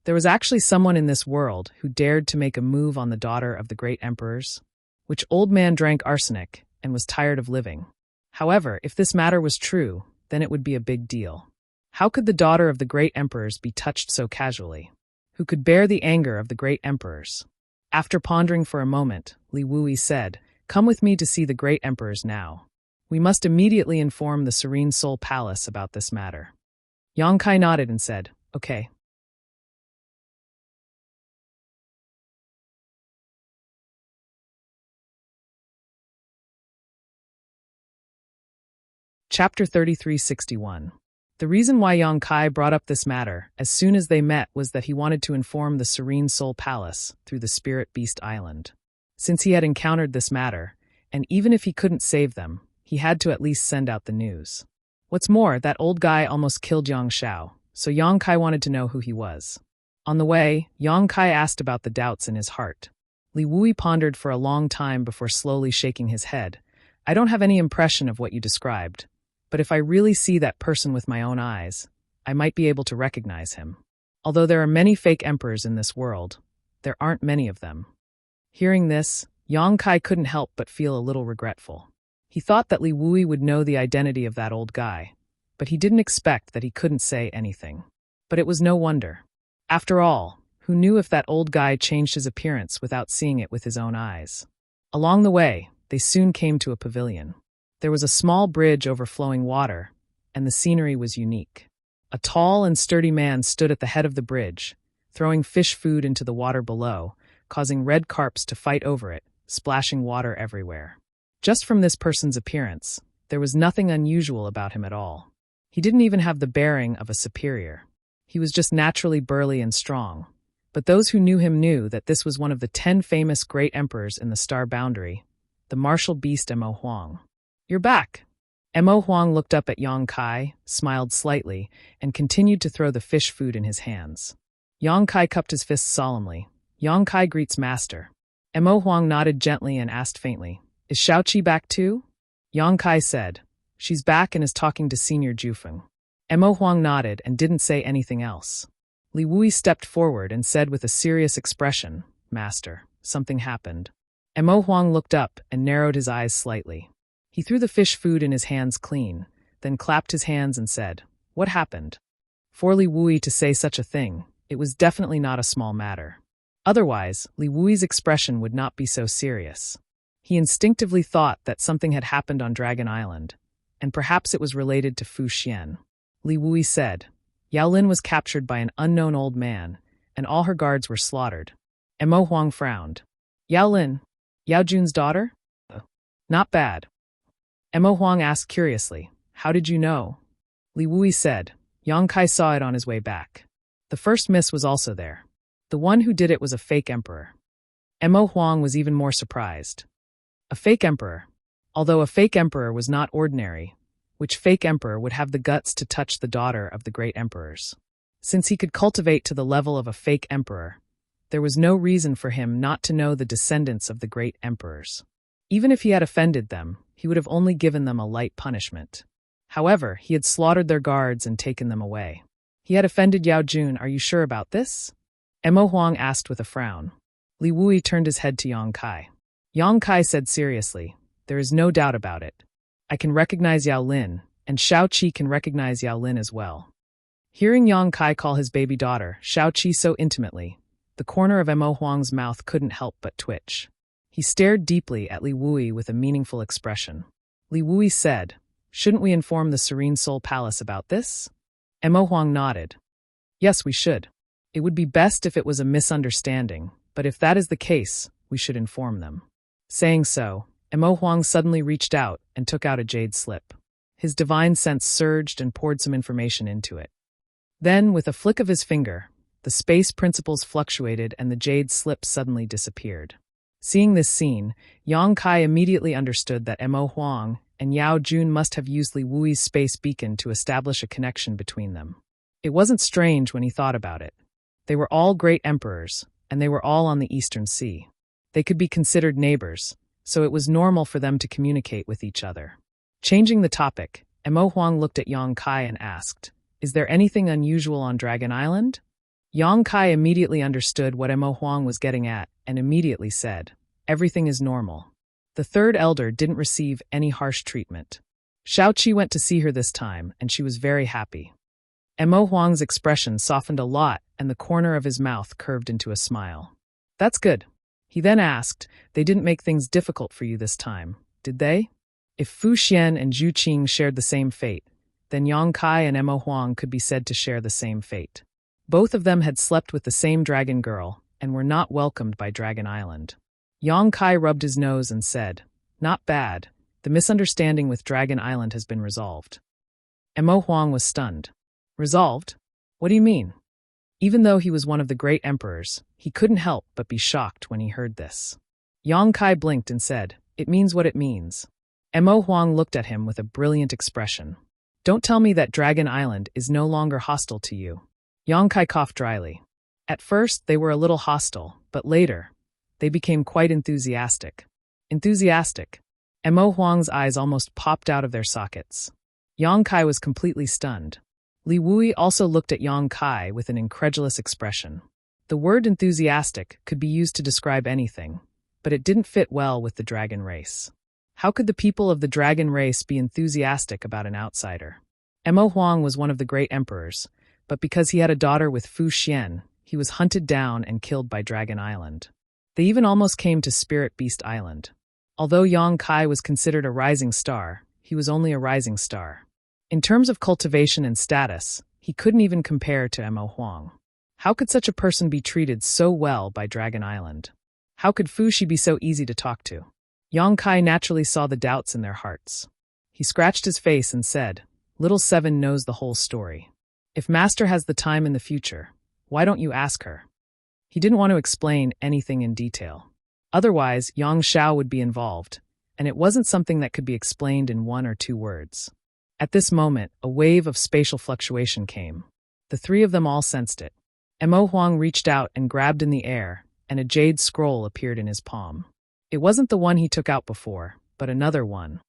S1: There was actually someone in this world who dared to make a move on the daughter of the great emperors. Which old man drank arsenic and was tired of living. However, if this matter was true, then it would be a big deal. How could the daughter of the great emperors be touched so casually? Who could bear the anger of the great emperors? After pondering for a moment, Li Wuyi said, Come with me to see the great emperors now. We must immediately inform the Serene Soul Palace about this matter. Yang Kai nodded and said, Okay. Chapter 3361. The reason why Yang Kai brought up this matter as soon as they met was that he wanted to inform the Serene Soul Palace through the Spirit Beast Island. Since he had encountered this matter, and even if he couldn't save them, he had to at least send out the news. What's more, that old guy almost killed Yang Xiao, so Yang Kai wanted to know who he was. On the way, Yang Kai asked about the doubts in his heart. Li Wuyi pondered for a long time before slowly shaking his head. I don't have any impression of what you described. But if I really see that person with my own eyes, I might be able to recognize him. Although there are many fake emperors in this world, there aren't many of them. Hearing this, Yang Kai couldn't help but feel a little regretful. He thought that Li Wuyi would know the identity of that old guy, but he didn't expect that he couldn't say anything. But it was no wonder. After all, who knew if that old guy changed his appearance without seeing it with his own eyes? Along the way, they soon came to a pavilion. There was a small bridge over flowing water, and the scenery was unique. A tall and sturdy man stood at the head of the bridge, throwing fish food into the water below, causing red carps to fight over it, splashing water everywhere. Just from this person's appearance, there was nothing unusual about him at all. He didn't even have the bearing of a superior. He was just naturally burly and strong. But those who knew him knew that this was one of the 10 famous great emperors in the Star Boundary, the martial beast Mo Huang. You're back. Mo Huang looked up at Yang Kai, smiled slightly, and continued to throw the fish food in his hands. Yang Kai cupped his fists solemnly. Yang Kai greets master. Mo Huang nodded gently and asked faintly, is Xiaoqi back too? Yang Kai said, she's back and is talking to Senior Jufeng. Mo Huang nodded and didn't say anything else. Li Wui stepped forward and said with a serious expression, Master, something happened. Mo Huang looked up and narrowed his eyes slightly. He threw the fish food in his hands clean, then clapped his hands and said, what happened? For Li Wui to say such a thing, it was definitely not a small matter. Otherwise, Li Wui's expression would not be so serious. He instinctively thought that something had happened on Dragon Island, and perhaps it was related to Fu Xian. Li Wui said, Yao Lin was captured by an unknown old man, and all her guards were slaughtered. Mo Huang frowned. Yao Lin? Yao Jun's daughter? Not bad. Mo Huang asked curiously, how did you know? Li Wui said, Yang Kai saw it on his way back. The first miss was also there. The one who did it was a fake emperor. Mo Huang was even more surprised. A fake emperor. Although a fake emperor was not ordinary, which fake emperor would have the guts to touch the daughter of the great emperors? Since he could cultivate to the level of a fake emperor, there was no reason for him not to know the descendants of the great emperors. Even if he had offended them, he would have only given them a light punishment. However, he had slaughtered their guards and taken them away. He had offended Yao Jun. Are you sure about this? Mo Huang asked with a frown. Li Wui turned his head to Yang Kai. Yang Kai said seriously, there is no doubt about it. I can recognize Yao Lin, and Xiaoqi can recognize Yao Lin as well. Hearing Yang Kai call his baby daughter Xiaoqi so intimately, the corner of Mo Huang's mouth couldn't help but twitch. He stared deeply at Li Wui with a meaningful expression. Li Wui said, shouldn't we inform the Serene Soul Palace about this? Mo Huang nodded. Yes, we should. It would be best if it was a misunderstanding, but if that is the case, we should inform them. Saying so, Mo Huang suddenly reached out and took out a jade slip. His divine sense surged and poured some information into it. Then, with a flick of his finger, the space principles fluctuated and the jade slip suddenly disappeared. Seeing this scene, Yang Kai immediately understood that Mo Huang and Yao Jun must have used Li Wui's space beacon to establish a connection between them. It wasn't strange when he thought about it. They were all great emperors, and they were all on the Eastern Sea. They could be considered neighbors, so it was normal for them to communicate with each other. Changing the topic, Mo Huang looked at Yang Kai and asked, is there anything unusual on Dragon Island? Yang Kai immediately understood what Mo Huang was getting at and immediately said, everything is normal. The third elder didn't receive any harsh treatment. Xiaoqi went to see her this time, and she was very happy. Mo Huang's expression softened a lot, and the corner of his mouth curved into a smile. That's good. He then asked, they didn't make things difficult for you this time, did they? If Fu Xian and Zhu Qing shared the same fate, then Yang Kai and Mo Huang could be said to share the same fate. Both of them had slept with the same dragon girl, and were not welcomed by Dragon Island. Yang Kai rubbed his nose and said, not bad. The misunderstanding with Dragon Island has been resolved. Mo Huang was stunned. Resolved? What do you mean? Even though he was one of the great emperors, he couldn't help but be shocked when he heard this. Yang Kai blinked and said, it means what it means. Mo Huang looked at him with a brilliant expression. Don't tell me that Dragon Island is no longer hostile to you. Yang Kai coughed dryly. At first, they were a little hostile, but later, they became quite enthusiastic. Enthusiastic? Mo Huang's eyes almost popped out of their sockets. Yang Kai was completely stunned. Li Wui also looked at Yang Kai with an incredulous expression. The word enthusiastic could be used to describe anything, but it didn't fit well with the dragon race. How could the people of the dragon race be enthusiastic about an outsider? Mo Huang was one of the great emperors, but because he had a daughter with Fu Xian, he was hunted down and killed by Dragon Island. They even almost came to Spirit Beast Island. Although Yang Kai was considered a rising star, he was only a rising star. In terms of cultivation and status, he couldn't even compare to Mo Huang. How could such a person be treated so well by Dragon Island? How could Fu Xi be so easy to talk to? Yang Kai naturally saw the doubts in their hearts. He scratched his face and said, Little Seven knows the whole story. If Master has the time in the future, why don't you ask her? He didn't want to explain anything in detail. Otherwise, Yang Xiao would be involved, and it wasn't something that could be explained in 1 or 2 words. At this moment, a wave of spatial fluctuation came. The three of them all sensed it. Mo Huang reached out and grabbed in the air, and a jade scroll appeared in his palm. It wasn't the one he took out before, but another one.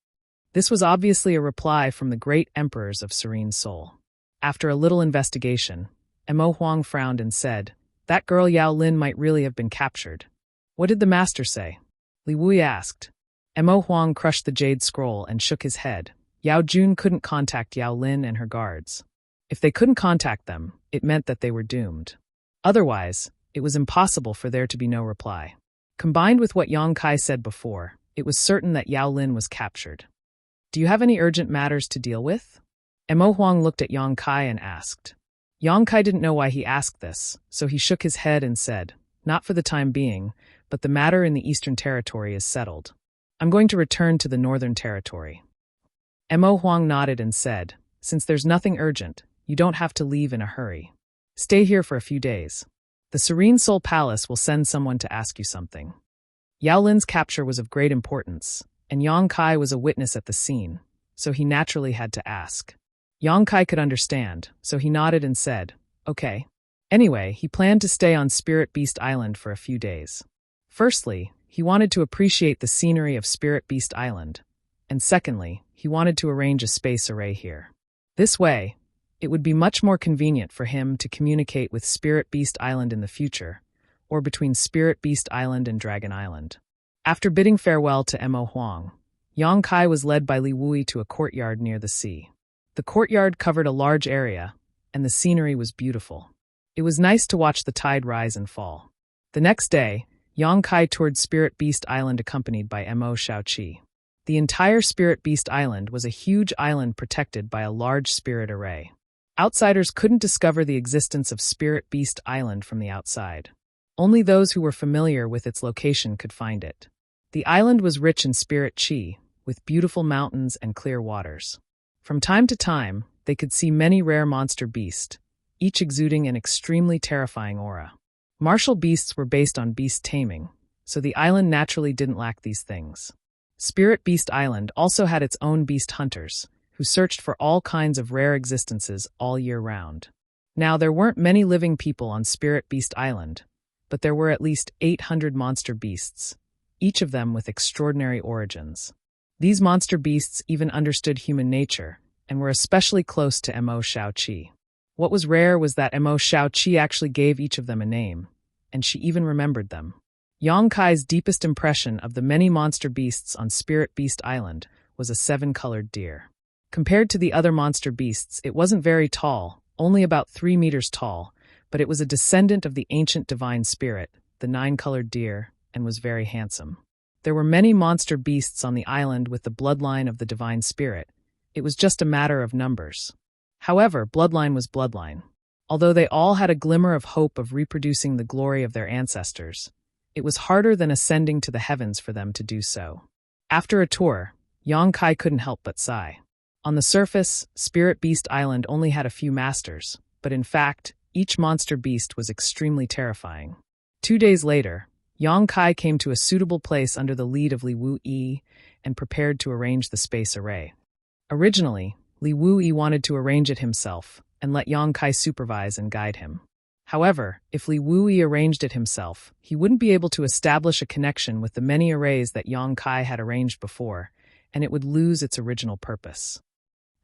S1: This was obviously a reply from the great emperors of Serene Soul. After a little investigation, Mo Huang frowned and said, "That girl Yao Lin might really have been captured." "What did the master say?" Li Wui asked. Mo Huang crushed the jade scroll and shook his head. Yao Jun couldn't contact Yao Lin and her guards. If they couldn't contact them, it meant that they were doomed. Otherwise, it was impossible for there to be no reply. Combined with what Yang Kai said before, it was certain that Yao Lin was captured. "Do you have any urgent matters to deal with?" Mo Huang looked at Yang Kai and asked. Yang Kai didn't know why he asked this, so he shook his head and said, "Not for the time being, but the matter in the Eastern Territory is settled. I'm going to return to the Northern Territory." Mo Huang nodded and said, "Since there's nothing urgent, you don't have to leave in a hurry. Stay here for a few days. The Serene Soul Palace will send someone to ask you something." Yao Lin's capture was of great importance, and Yang Kai was a witness at the scene, so he naturally had to ask. Yang Kai could understand, so he nodded and said, "Okay." Anyway, he planned to stay on Spirit Beast Island for a few days. Firstly, he wanted to appreciate the scenery of Spirit Beast Island, and secondly, he wanted to arrange a space array here. This way, it would be much more convenient for him to communicate with Spirit Beast Island in the future, or between Spirit Beast Island and Dragon Island. After bidding farewell to Mo Huang, Yang Kai was led by Li Wui to a courtyard near the sea. The courtyard covered a large area, and the scenery was beautiful. It was nice to watch the tide rise and fall. The next day, Yang Kai toured Spirit Beast Island accompanied by Mo Shaoqi. The entire Spirit Beast Island was a huge island protected by a large spirit array. Outsiders couldn't discover the existence of Spirit Beast Island from the outside. Only those who were familiar with its location could find it. The island was rich in spirit qi, with beautiful mountains and clear waters. From time to time, they could see many rare monster beasts, each exuding an extremely terrifying aura. Martial beasts were based on beast taming, so the island naturally didn't lack these things. Spirit Beast Island also had its own beast hunters, who searched for all kinds of rare existences all year round. Now, there weren't many living people on Spirit Beast Island, but there were at least 800 monster beasts, each of them with extraordinary origins. These monster beasts even understood human nature, and were especially close to Mo Shaoqi. What was rare was that Mo Shaoqi actually gave each of them a name, and she even remembered them. Yang Kai's deepest impression of the many monster beasts on Spirit Beast Island was a 7-colored deer. Compared to the other monster beasts, it wasn't very tall, only about 3 meters tall, but it was a descendant of the ancient divine spirit, the 9-colored deer, and was very handsome. There were many monster beasts on the island with the bloodline of the divine spirit. It was just a matter of numbers. However, bloodline was bloodline. Although they all had a glimmer of hope of reproducing the glory of their ancestors, it was harder than ascending to the heavens for them to do so. After a tour, Yang Kai couldn't help but sigh. On the surface, Spirit Beast Island only had a few masters, but in fact, each monster beast was extremely terrifying. 2 days later, Yang Kai came to a suitable place under the lead of Li Wui and prepared to arrange the space array. Originally, Li Wui wanted to arrange it himself and let Yang Kai supervise and guide him. However, if Li Wui arranged it himself, he wouldn't be able to establish a connection with the many arrays that Yang Kai had arranged before, and it would lose its original purpose.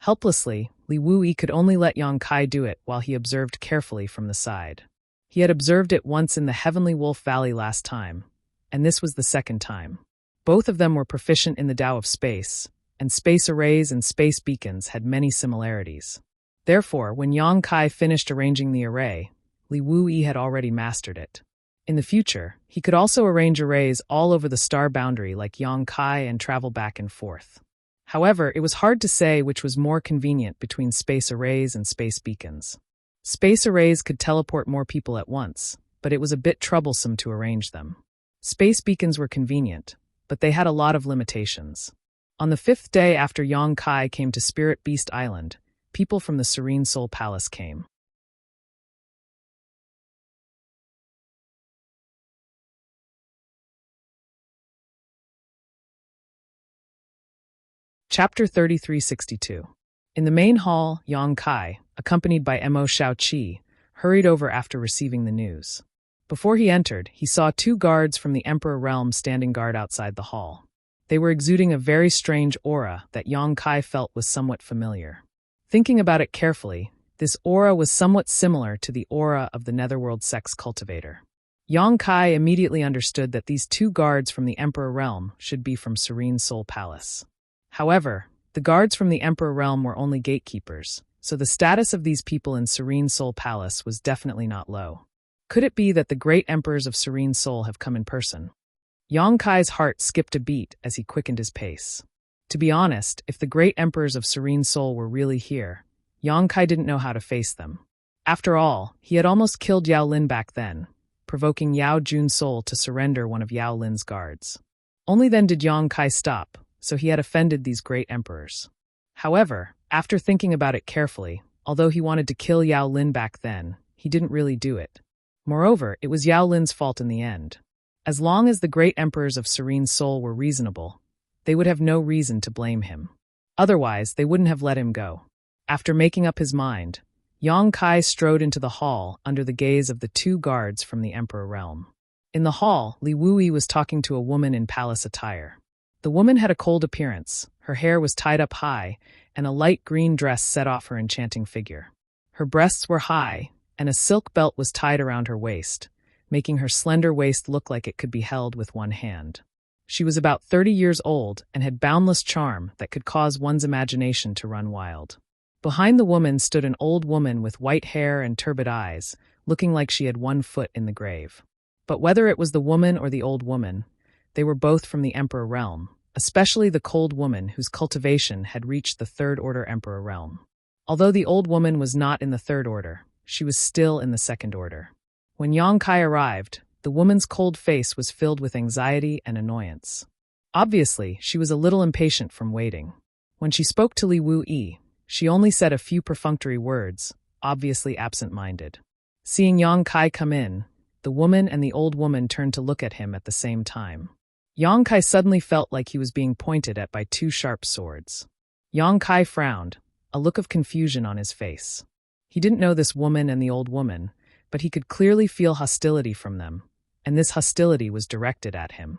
S1: Helplessly, Li Wui could only let Yang Kai do it while he observed carefully from the side. He had observed it once in the Heavenly Wolf Valley last time, and this was the second time. Both of them were proficient in the Tao of space, and space arrays and space beacons had many similarities. Therefore, when Yang Kai finished arranging the array, Li Wui had already mastered it. In the future, he could also arrange arrays all over the star boundary like Yang Kai and travel back and forth. However, it was hard to say which was more convenient between space arrays and space beacons. Space arrays could teleport more people at once, but it was a bit troublesome to arrange them. Space beacons were convenient, but they had a lot of limitations. On the 5th day after Yang Kai came to Spirit Beast Island, people from the Serene Soul Palace came. Chapter 3362. In the main hall, Yang Kai, accompanied by Mo Shaoqi, hurried over after receiving the news. Before he entered, he saw 2 guards from the Emperor realm standing guard outside the hall. They were exuding a very strange aura that Yang Kai felt was somewhat familiar. Thinking about it carefully, this aura was somewhat similar to the aura of the Netherworld sex cultivator. Yang Kai immediately understood that these 2 guards from the Emperor realm should be from Serene Soul Palace. However, the guards from the Emperor realm were only gatekeepers, so the status of these people in Serene Soul Palace was definitely not low. Could it be that the great emperors of Serene Soul have come in person? Yang Kai's heart skipped a beat as he quickened his pace. To be honest, if the great emperors of Serene Soul were really here, Yang Kai didn't know how to face them. After all, he had almost killed Yao Lin back then, provoking Yao Jun's soul to surrender one of Yao Lin's guards. Only then did Yang Kai stop, so he had offended these great emperors. However, after thinking about it carefully, although he wanted to kill Yao Lin back then, he didn't really do it. Moreover, it was Yao Lin's fault in the end. As long as the great emperors of Serene Soul were reasonable, they would have no reason to blame him. Otherwise, they wouldn't have let him go. After making up his mind, Yang Kai strode into the hall under the gaze of the 2 guards from the Emperor realm. In the hall, Li Wuyi was talking to a woman in palace attire. The woman had a cold appearance, her hair was tied up high, and a light green dress set off her enchanting figure. Her breasts were high, and a silk belt was tied around her waist, making her slender waist look like it could be held with one hand. She was about 30 years old and had boundless charm that could cause one's imagination to run wild. Behind the woman stood an old woman with white hair and turbid eyes, looking like she had 1 foot in the grave. But whether it was the woman or the old woman, they were both from the Emperor realm, especially the cold woman whose cultivation had reached the 3rd Order Emperor realm. Although the old woman was not in the 3rd Order, she was still in the 2nd Order. When Yang Kai arrived, the woman's cold face was filled with anxiety and annoyance. Obviously, she was a little impatient from waiting. When she spoke to Li Wuyi, she only said a few perfunctory words, obviously absent-minded. Seeing Yang Kai come in, the woman and the old woman turned to look at him at the same time. Yang Kai suddenly felt like he was being pointed at by 2 sharp swords. Yang Kai frowned, a look of confusion on his face. He didn't know this woman and the old woman, but he could clearly feel hostility from them, and this hostility was directed at him.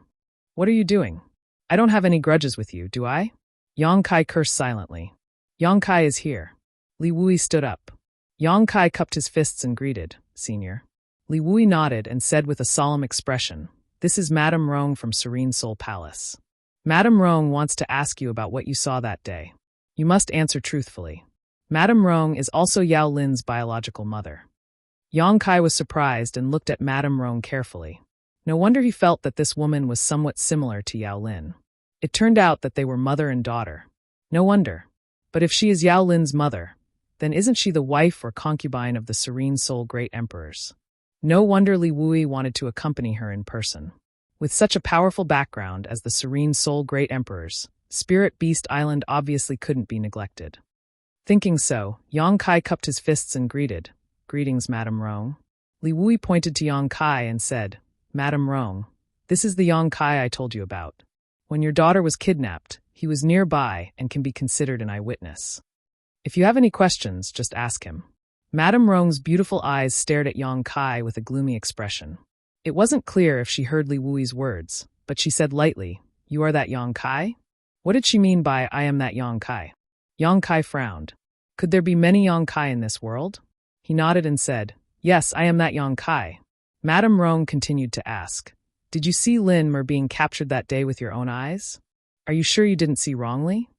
S1: "What are you doing? I don't have any grudges with you, do I?" Yang Kai cursed silently. "Yang Kai is here." Li Wuyi stood up. Yang Kai cupped his fists and greeted, "Senior." Li Wuyi nodded and said with a solemn expression, "This is Madame Rong from Serene Soul Palace. Madame Rong wants to ask you about what you saw that day. You must answer truthfully. Madame Rong is also Yao Lin's biological mother." Yang Kai was surprised and looked at Madame Rong carefully. No wonder he felt that this woman was somewhat similar to Yao Lin. It turned out that they were mother and daughter. No wonder. But if she is Yao Lin's mother, then isn't she the wife or concubine of the Serene Soul Great Emperors? No wonder Li Wuyi wanted to accompany her in person. With such a powerful background as the Serene Soul Great Emperors, Spirit Beast Island obviously couldn't be neglected. Thinking so, Yang Kai cupped his fists and greeted, "Greetings, Madame Rong." Li Wuyi pointed to Yang Kai and said, "Madame Rong, this is the Yang Kai I told you about. When your daughter was kidnapped, he was nearby and can be considered an eyewitness. If you have any questions, just ask him." Madame Rong's beautiful eyes stared at Yang Kai with a gloomy expression. It wasn't clear if she heard Li Wuyi's words, but she said lightly, "You are that Yang Kai?" What did she mean by "I am that Yang Kai"? Yang Kai frowned. Could there be many Yang Kai in this world? He nodded and said, "Yes, I am that Yang Kai." Madame Rong continued to ask, "Did you see Lin Mer being captured that day with your own eyes? Are you sure you didn't see wrongly?"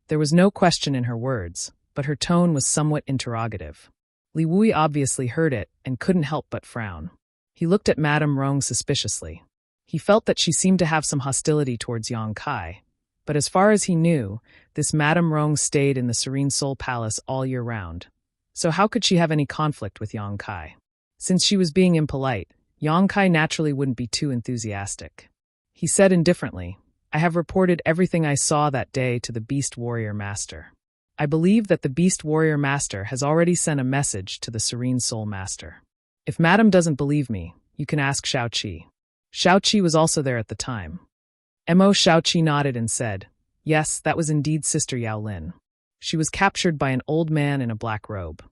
S1: There was no question in her words, but her tone was somewhat interrogative. Li Wuyi obviously heard it and couldn't help but frown. He looked at Madame Rong suspiciously. He felt that she seemed to have some hostility towards Yang Kai, but as far as he knew, this Madame Rong stayed in the Serene Soul Palace all year round. So how could she have any conflict with Yang Kai? Since she was being impolite, Yang Kai naturally wouldn't be too enthusiastic. He said indifferently, "I have reported everything I saw that day to the Beast Warrior Master. I believe that the Beast Warrior Master has already sent a message to the Serene Soul Master. If Madame doesn't believe me, you can ask Xiaoqi." Xiaoqi was also there at the time. Mo Xiaoqi nodded and said, "Yes, that was indeed Sister Yao Lin. She was captured by an old man in a black robe."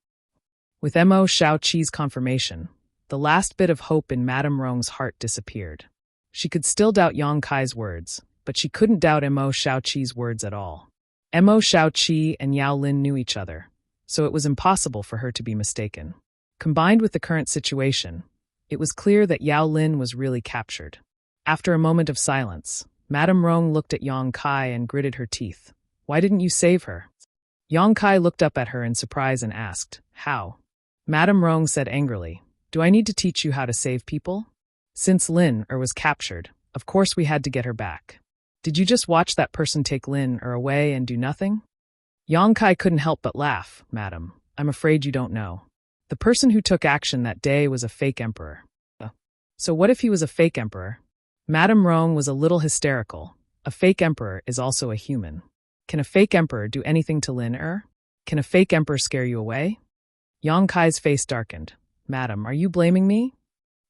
S1: With Mo Xiaoqi's confirmation, The last bit of hope in Madame Rong's heart disappeared. She could still doubt Yang Kai's words, but she couldn't doubt Mo Shaoqi's words at all. Mo Shaoqi and Yao Lin knew each other, so it was impossible for her to be mistaken. Combined with the current situation, it was clear that Yao Lin was really captured. After a moment of silence, Madame Rong looked at Yang Kai and gritted her teeth. "Why didn't you save her?" Yang Kai looked up at her in surprise and asked, "How?" Madame Rong said angrily, "Do I need to teach you how to save people? Since Lin was captured, of course we had to get her back. Did you just watch that person take Lin away and do nothing?" Yang Kai couldn't help but laugh. "Madam, I'm afraid you don't know. The person who took action that day was a fake emperor." "So what if he was a fake emperor?" Madame Rong was a little hysterical. "A fake emperor is also a human. Can a fake emperor do anything to Lin? Can a fake emperor scare you away?" Yang Kai's face darkened. "Madam, are you blaming me?"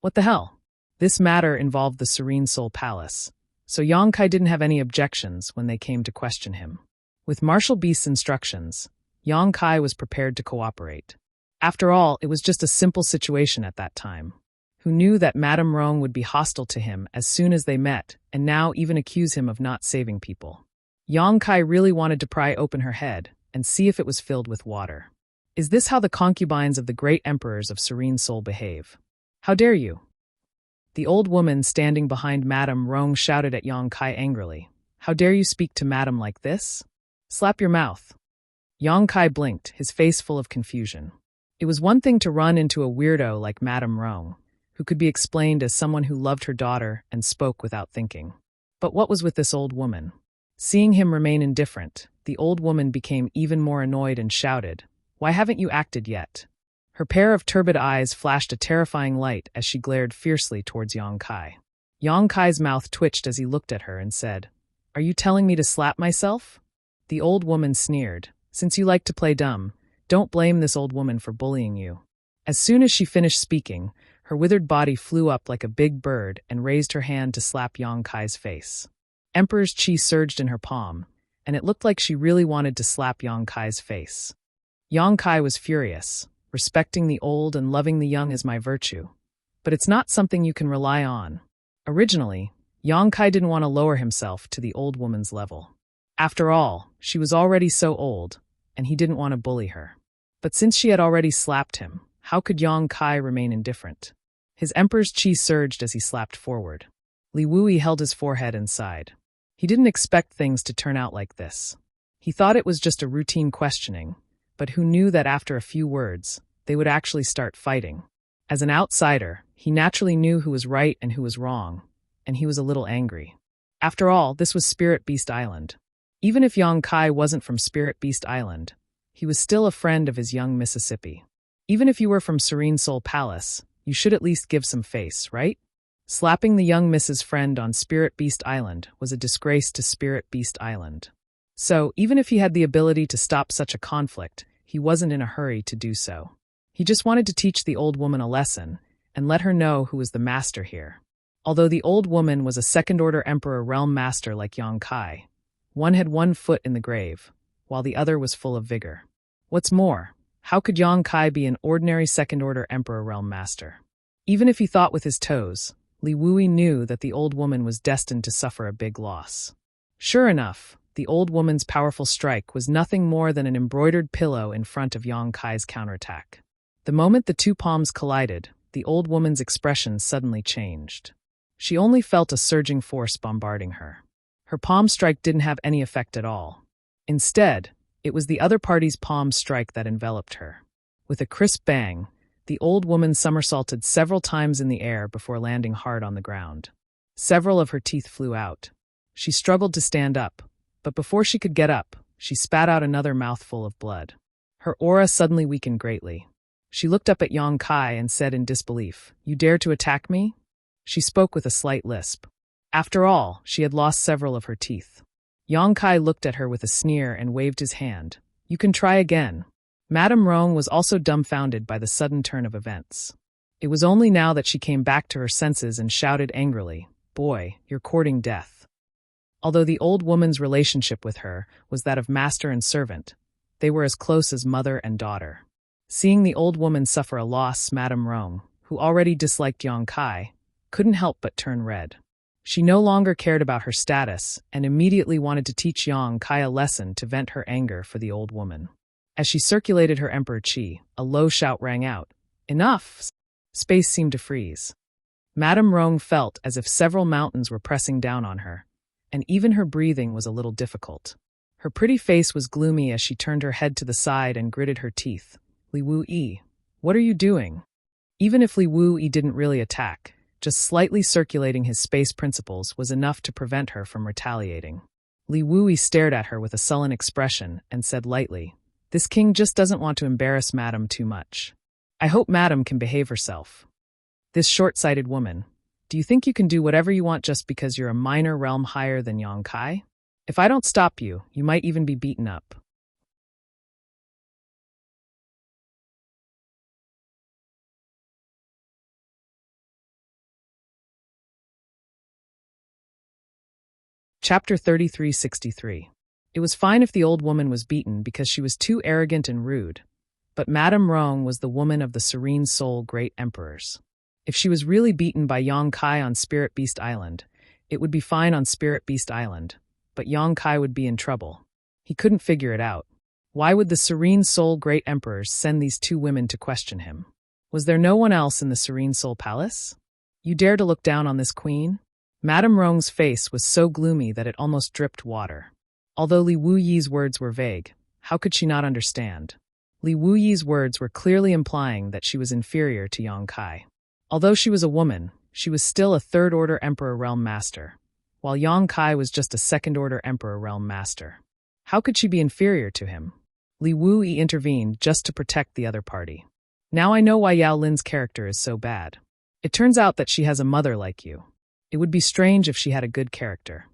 S1: "What the hell?" This matter involved the Serene Soul Palace, so Yang Kai didn't have any objections when they came to question him. With Marshal Beast's instructions, Yang Kai was prepared to cooperate. After all, it was just a simple situation at that time. Who knew that Madame Rong would be hostile to him as soon as they met, and now even accuse him of not saving people? Yang Kai really wanted to pry open her head and see if it was filled with water. Is this how the concubines of the great emperors of Serene Soul behave? "How dare you?" The old woman standing behind Madame Rong shouted at Yang Kai angrily. "How dare you speak to Madame like this? Slap your mouth." Yang Kai blinked, his face full of confusion. It was one thing to run into a weirdo like Madame Rong, who could be explained as someone who loved her daughter and spoke without thinking. But what was with this old woman? Seeing him remain indifferent, the old woman became even more annoyed and shouted, "Why haven't you acted yet?" Her pair of turbid eyes flashed a terrifying light as she glared fiercely towards Yang Kai. Yang Kai's mouth twitched as he looked at her and said, "Are you telling me to slap myself?" The old woman sneered, "Since you like to play dumb, don't blame this old woman for bullying you." As soon as she finished speaking, her withered body flew up like a big bird and raised her hand to slap Yang Kai's face. Emperor's chi surged in her palm, and it looked like she really wanted to slap Yang Kai's face. Yang Kai was furious. "Respecting the old and loving the young is my virtue. But it's not something you can rely on." Originally, Yang Kai didn't want to lower himself to the old woman's level. After all, she was already so old, and he didn't want to bully her. But since she had already slapped him, how could Yang Kai remain indifferent? His emperor's chi surged as he slapped forward. Li Wui held his forehead and sighed. He didn't expect things to turn out like this. He thought it was just a routine questioning, but who knew that after a few words, they would actually start fighting. As an outsider, he naturally knew who was right and who was wrong, and he was a little angry. After all, this was Spirit Beast Island. Even if Yang Kai wasn't from Spirit Beast Island, he was still a friend of his young Mississippi. Even if you were from Serene Soul Palace, you should at least give some face, right? Slapping the young Mrs. Friend on Spirit Beast Island was a disgrace to Spirit Beast Island. So, even if he had the ability to stop such a conflict, he wasn't in a hurry to do so. He just wanted to teach the old woman a lesson and let her know who was the master here. Although the old woman was a second-order Emperor Realm Master like Yang Kai, one had one foot in the grave, while the other was full of vigor. What's more, how could Yang Kai be an ordinary second-order Emperor Realm Master? Even if he thought with his toes, Li Wui knew that the old woman was destined to suffer a big loss. Sure enough, the old woman's powerful strike was nothing more than an embroidered pillow in front of Yang Kai's counterattack. The moment the two palms collided, the old woman's expression suddenly changed. She only felt a surging force bombarding her. Her palm strike didn't have any effect at all. Instead, it was the other party's palm strike that enveloped her. With a crisp bang, the old woman somersaulted several times in the air before landing hard on the ground. Several of her teeth flew out. She struggled to stand up, but before she could get up, she spat out another mouthful of blood. Her aura suddenly weakened greatly. She looked up at Yang Kai and said in disbelief, "You dare to attack me?" She spoke with a slight lisp. After all, she had lost several of her teeth. Yang Kai looked at her with a sneer and waved his hand. "You can try again." Madame Rong was also dumbfounded by the sudden turn of events. It was only now that she came back to her senses and shouted angrily, "Boy, you're courting death." Although the old woman's relationship with her was that of master and servant, they were as close as mother and daughter. Seeing the old woman suffer a loss, Madame Rong, who already disliked Yang Kai, couldn't help but turn red. She no longer cared about her status and immediately wanted to teach Yang Kai a lesson to vent her anger for the old woman. As she circulated her emperor chi, a low shout rang out. Enough! Space seemed to freeze. Madame Rong felt as if several mountains were pressing down on her, and even her breathing was a little difficult. Her pretty face was gloomy as she turned her head to the side and gritted her teeth. Li Wu-yi, what are you doing? Even if Li Wu-yi didn't really attack, just slightly circulating his space principles was enough to prevent her from retaliating. Li Wu-yi stared at her with a sullen expression and said lightly, "This king just doesn't want to embarrass Madame too much. I hope Madame can behave herself. This short-sighted woman, do you think you can do whatever you want just because you're a minor realm higher than Yang Kai? If I don't stop you, you might even be beaten up." Chapter 3363. It was fine if the old woman was beaten because she was too arrogant and rude, but Madame Rong was the woman of the serene soul great emperors. If she was really beaten by Yang Kai on Spirit Beast Island, it would be fine on Spirit Beast Island, but Yang Kai would be in trouble. He couldn't figure it out. Why would the serene soul great emperors send these two women to question him? Was there no one else in the serene soul palace? You dare to look down on this queen? Madame Rong's face was so gloomy that it almost dripped water. Although Li Wu-yi's words were vague, how could she not understand? Li Wu-yi's words were clearly implying that she was inferior to Yang Kai. Although she was a woman, she was still a third-order Emperor Realm Master, while Yang Kai was just a second-order Emperor Realm Master. How could she be inferior to him? Li Wu-yi intervened just to protect the other party. Now I know why Yao Lin's character is so bad. It turns out that she has a mother like you. It would be strange if she had a good character.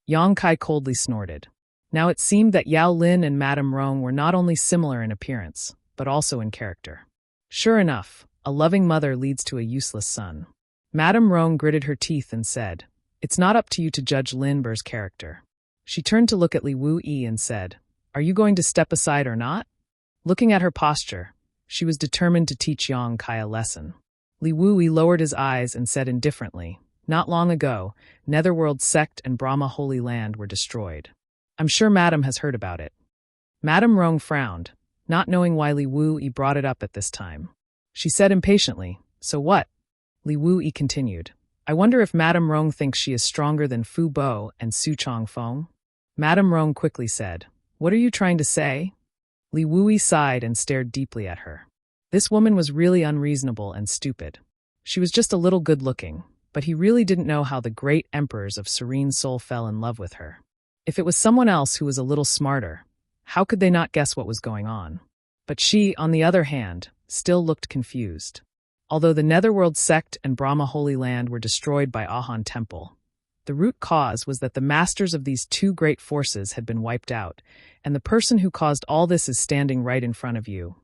S1: Yang Kai coldly snorted. Now it seemed that Yao Lin and Madame Rong were not only similar in appearance, but also in character. Sure enough, a loving mother leads to a useless son. Madame Rong gritted her teeth and said, "It's not up to you to judge Lin Bur's character." She turned to look at Li Wu-yi and said, "Are you going to step aside or not?" Looking at her posture, she was determined to teach Yang Kai a lesson. Li Wu-yi lowered his eyes and said indifferently, "Not long ago, Netherworld Sect and Brahma Holy Land were destroyed. I'm sure Madame has heard about it." Madame Rong frowned, not knowing why Li Wu-yi brought it up at this time. She said impatiently, "So what?" Li Wu-yi continued, "I wonder if Madame Rong thinks she is stronger than Fu Bo and Su Chongfeng?" Madame Rong quickly said, "What are you trying to say?" Li Wu-yi sighed and stared deeply at her. This woman was really unreasonable and stupid. She was just a little good-looking, but he really didn't know how the great emperors of Serene Soul fell in love with her. If it was someone else who was a little smarter, how could they not guess what was going on? But she, on the other hand, still looked confused. Although the Netherworld Sect and Brahma Holy Land were destroyed by Ahan Temple, the root cause was that the masters of these two great forces had been wiped out, and the person who caused all this is standing right in front of you.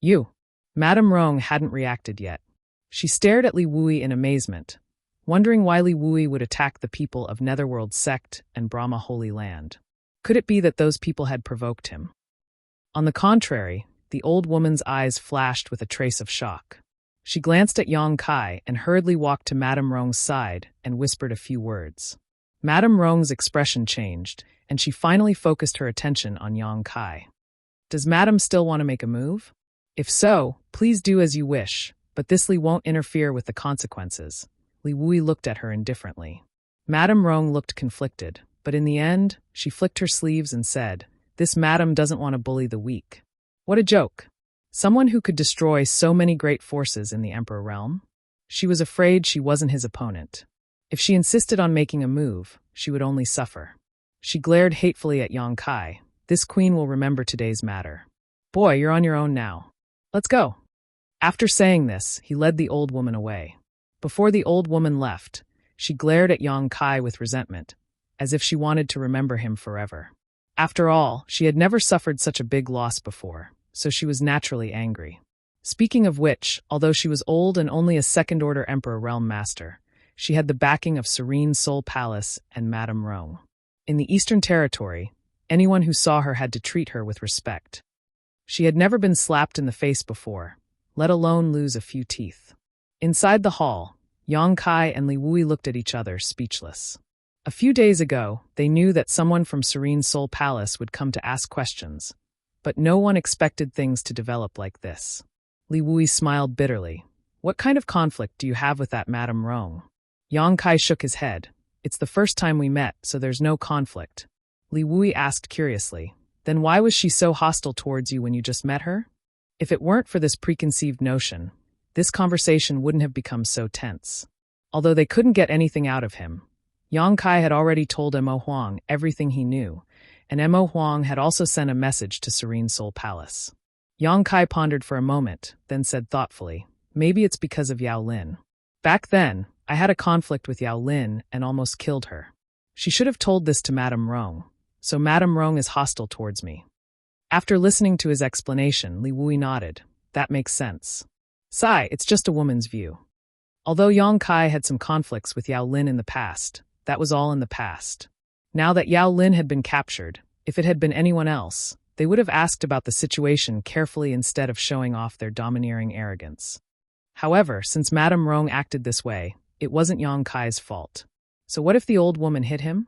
S1: You. Madame Rong hadn't reacted yet. She stared at Li Wu-yi in amazement, wondering why Li Wu-yi would attack the people of Netherworld Sect and Brahma Holy Land. Could it be that those people had provoked him? On the contrary, the old woman's eyes flashed with a trace of shock. She glanced at Yang Kai and hurriedly walked to Madame Rong's side and whispered a few words. Madame Rong's expression changed, and she finally focused her attention on Yang Kai. "Does Madame still want to make a move? If so, please do as you wish, but this Li won't interfere with the consequences." Li Wu-yi looked at her indifferently. Madame Rong looked conflicted, but in the end, she flicked her sleeves and said, "This Madame doesn't want to bully the weak." What a joke. Someone who could destroy so many great forces in the Emperor realm? She was afraid she wasn't his opponent. If she insisted on making a move, she would only suffer. She glared hatefully at Yang Kai. "This queen will remember today's matter. Boy, you're on your own now. Let's go." After saying this, he led the old woman away. Before the old woman left, she glared at Yang Kai with resentment, as if she wanted to remember him forever. After all, she had never suffered such a big loss before, so she was naturally angry. Speaking of which, although she was old and only a second-order Emperor Realm Master, she had the backing of Serene Soul Palace and Madame Rong. In the Eastern Territory, anyone who saw her had to treat her with respect. She had never been slapped in the face before, let alone lose a few teeth. Inside the hall, Yang Kai and Li Wui looked at each other, speechless. A few days ago, they knew that someone from Serene Soul Palace would come to ask questions, but no one expected things to develop like this. Li Wui smiled bitterly. What kind of conflict do you have with that Madame Rong? Yang Kai shook his head. It's the first time we met, so there's no conflict. Li Wui asked curiously. Then why was she so hostile towards you when you just met her? If it weren't for this preconceived notion, this conversation wouldn't have become so tense. Although they couldn't get anything out of him, Yang Kai had already told Mo Huang everything he knew, and Mo Huang had also sent a message to Serene Soul Palace. Yang Kai pondered for a moment, then said thoughtfully, maybe it's because of Yao Lin. Back then, I had a conflict with Yao Lin and almost killed her. She should have told this to Madame Rong, so Madame Rong is hostile towards me. After listening to his explanation, Li Wui nodded. That makes sense. Sigh, it's just a woman's view. Although Yang Kai had some conflicts with Yao Lin in the past, that was all in the past. Now that Yao Lin had been captured, if it had been anyone else, they would have asked about the situation carefully instead of showing off their domineering arrogance. However, since Madame Rong acted this way, it wasn't Yang Kai's fault. So what if the old woman hit him?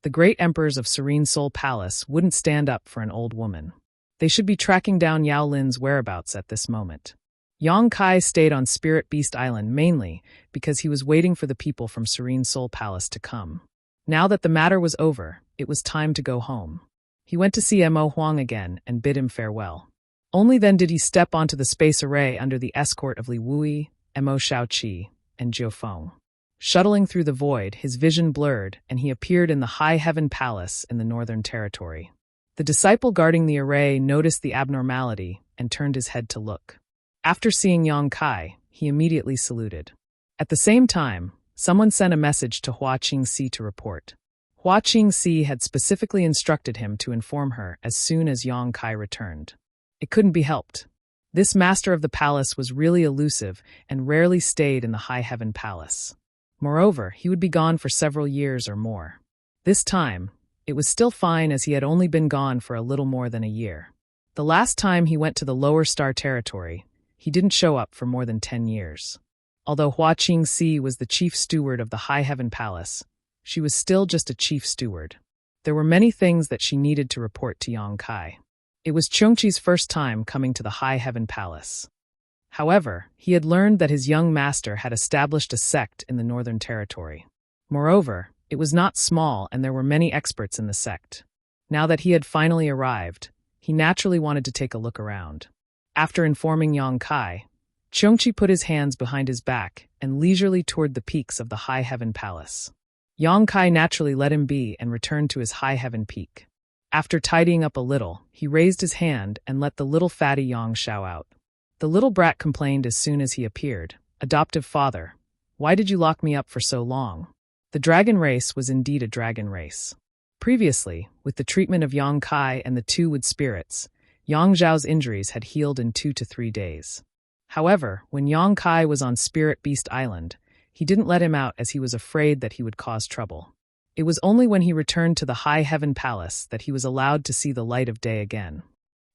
S1: The great emperors of Serene Soul Palace wouldn't stand up for an old woman. They should be tracking down Yao Lin's whereabouts at this moment. Yang Kai stayed on Spirit Beast Island mainly because he was waiting for the people from Serene Soul Palace to come. Now that the matter was over, it was time to go home. He went to see Mo Huang again and bid him farewell. Only then did he step onto the space array under the escort of Li Wui, Mo Shaoqi, and Jiu Feng. Shuttling through the void, his vision blurred, and he appeared in the High Heaven Palace in the Northern Territory. The disciple guarding the array noticed the abnormality and turned his head to look. After seeing Yang Kai, he immediately saluted. At the same time, someone sent a message to Hua Qingxi to report. Hua Qingxi had specifically instructed him to inform her as soon as Yang Kai returned. It couldn't be helped. This master of the palace was really elusive and rarely stayed in the High Heaven Palace. Moreover, he would be gone for several years or more. This time, it was still fine as he had only been gone for a little more than a year. The last time he went to the Lower Star Territory, he didn't show up for more than 10 years. Although Hua Qingxi was the chief steward of the High Heaven Palace, she was still just a chief steward. There were many things that she needed to report to Yang Kai. It was Chongqi's first time coming to the High Heaven Palace. However, he had learned that his young master had established a sect in the Northern Territory. Moreover, it was not small and there were many experts in the sect. Now that he had finally arrived, he naturally wanted to take a look around. After informing Yang Kai, Chongqi put his hands behind his back and leisurely toured the peaks of the High Heaven Palace. Yang Kai naturally let him be and returned to his High Heaven peak. After tidying up a little, he raised his hand and let the little fatty Yang Shao out. The little brat complained as soon as he appeared. Adoptive father, why did you lock me up for so long? The dragon race was indeed a dragon race. Previously, with the treatment of Yang Kai and the two wood spirits, Yang Zhao's injuries had healed in 2 to 3 days. However, when Yang Kai was on Spirit Beast Island, he didn't let him out as he was afraid that he would cause trouble. It was only when he returned to the High Heaven Palace that he was allowed to see the light of day again.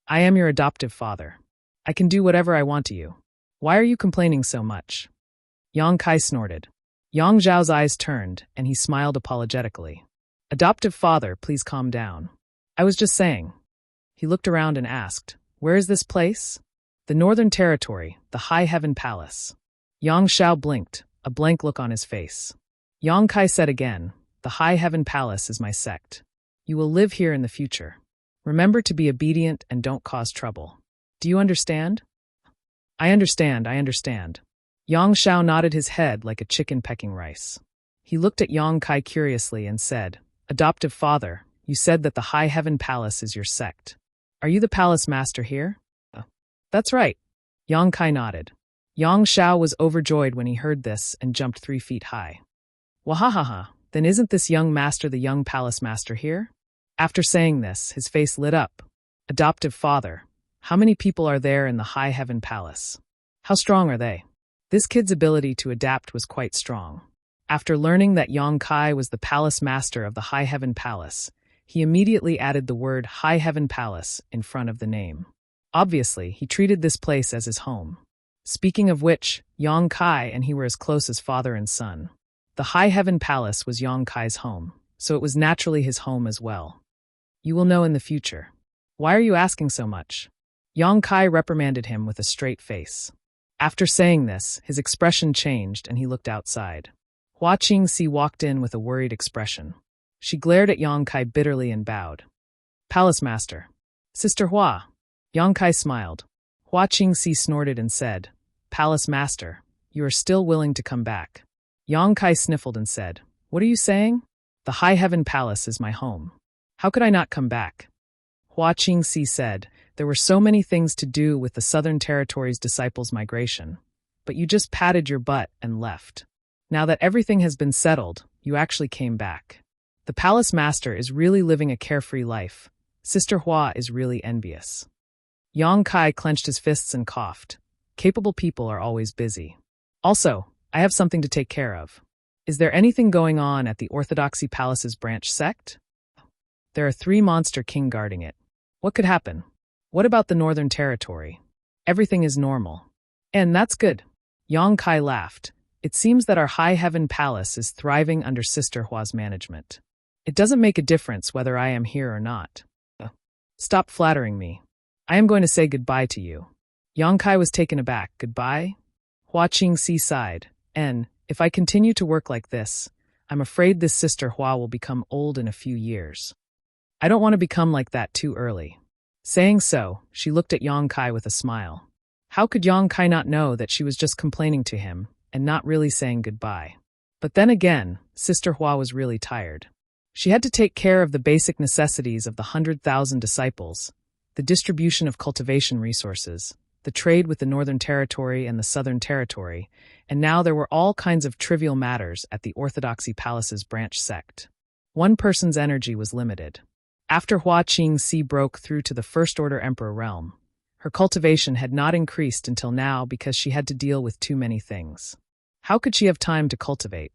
S1: I am your adoptive father. I can do whatever I want to you. Why are you complaining so much? Yang Kai snorted. Yang Zhao's eyes turned, and he smiled apologetically. Adoptive father, please calm down. I was just saying. He looked around and asked, where is this place? The Northern Territory, the High Heaven Palace. Yang Shao blinked, a blank look on his face. Yang Kai said again, the High Heaven Palace is my sect. You will live here in the future. Remember to be obedient and don't cause trouble. Do you understand? I understand. Yang Shao nodded his head like a chicken pecking rice. He looked at Yang Kai curiously and said, adoptive father, you said that the High Heaven Palace is your sect. Are you the palace master here? That's right. Yang Kai nodded. Yang Shao was overjoyed when he heard this and jumped 3 feet high. Wahahaha, then isn't this young master the young palace master here? After saying this, his face lit up. Adoptive father, how many people are there in the High Heaven Palace? How strong are they? This kid's ability to adapt was quite strong. After learning that Yang Kai was the palace master of the High Heaven Palace, he immediately added the word High Heaven Palace in front of the name. Obviously, he treated this place as his home. Speaking of which, Yang Kai and he were as close as father and son. The High Heaven Palace was Yang Kai's home, so it was naturally his home as well. You will know in the future. Why are you asking so much? Yang Kai reprimanded him with a straight face. After saying this, his expression changed and he looked outside. Hua Qingxi walked in with a worried expression. She glared at Yang Kai bitterly and bowed. Palace Master. Sister Hua. Yang Kai smiled. Hua Qingxi snorted and said, Palace Master, you are still willing to come back. Yang Kai sniffled and said, What are you saying? The High Heaven Palace is my home. How could I not come back? Hua Qingxi said, There were so many things to do with the Southern Territory's disciples' migration, but you just patted your butt and left. Now that everything has been settled, you actually came back. The Palace Master is really living a carefree life. Sister Hua is really envious. Yang Kai clenched his fists and coughed. Capable people are always busy. Also, I have something to take care of. Is there anything going on at the Orthodoxy Palace's branch sect? There are 3 monster king guarding it. What could happen? What about the Northern Territory? Everything is normal. And that's good. Yang Kai laughed. It seems that our High Heaven Palace is thriving under Sister Hua's management. It doesn't make a difference whether I am here or not. Stop flattering me. I am going to say goodbye to you. Yang Kai was taken aback. Goodbye? Hua Qingxi sighed. If I continue to work like this, I'm afraid this Sister Hua will become old in a few years. I don't want to become like that too early. Saying so, she looked at Yang Kai with a smile. How could Yang Kai not know that she was just complaining to him and not really saying goodbye? But then again, Sister Hua was really tired. She had to take care of the basic necessities of the 100,000 disciples, the distribution of cultivation resources, the trade with the Northern Territory and the Southern Territory, and now there were all kinds of trivial matters at the Orthodoxy Palace's branch sect. One person's energy was limited. After Hua Qingxi broke through to the First Order Emperor realm, her cultivation had not increased until now because she had to deal with too many things. How could she have time to cultivate?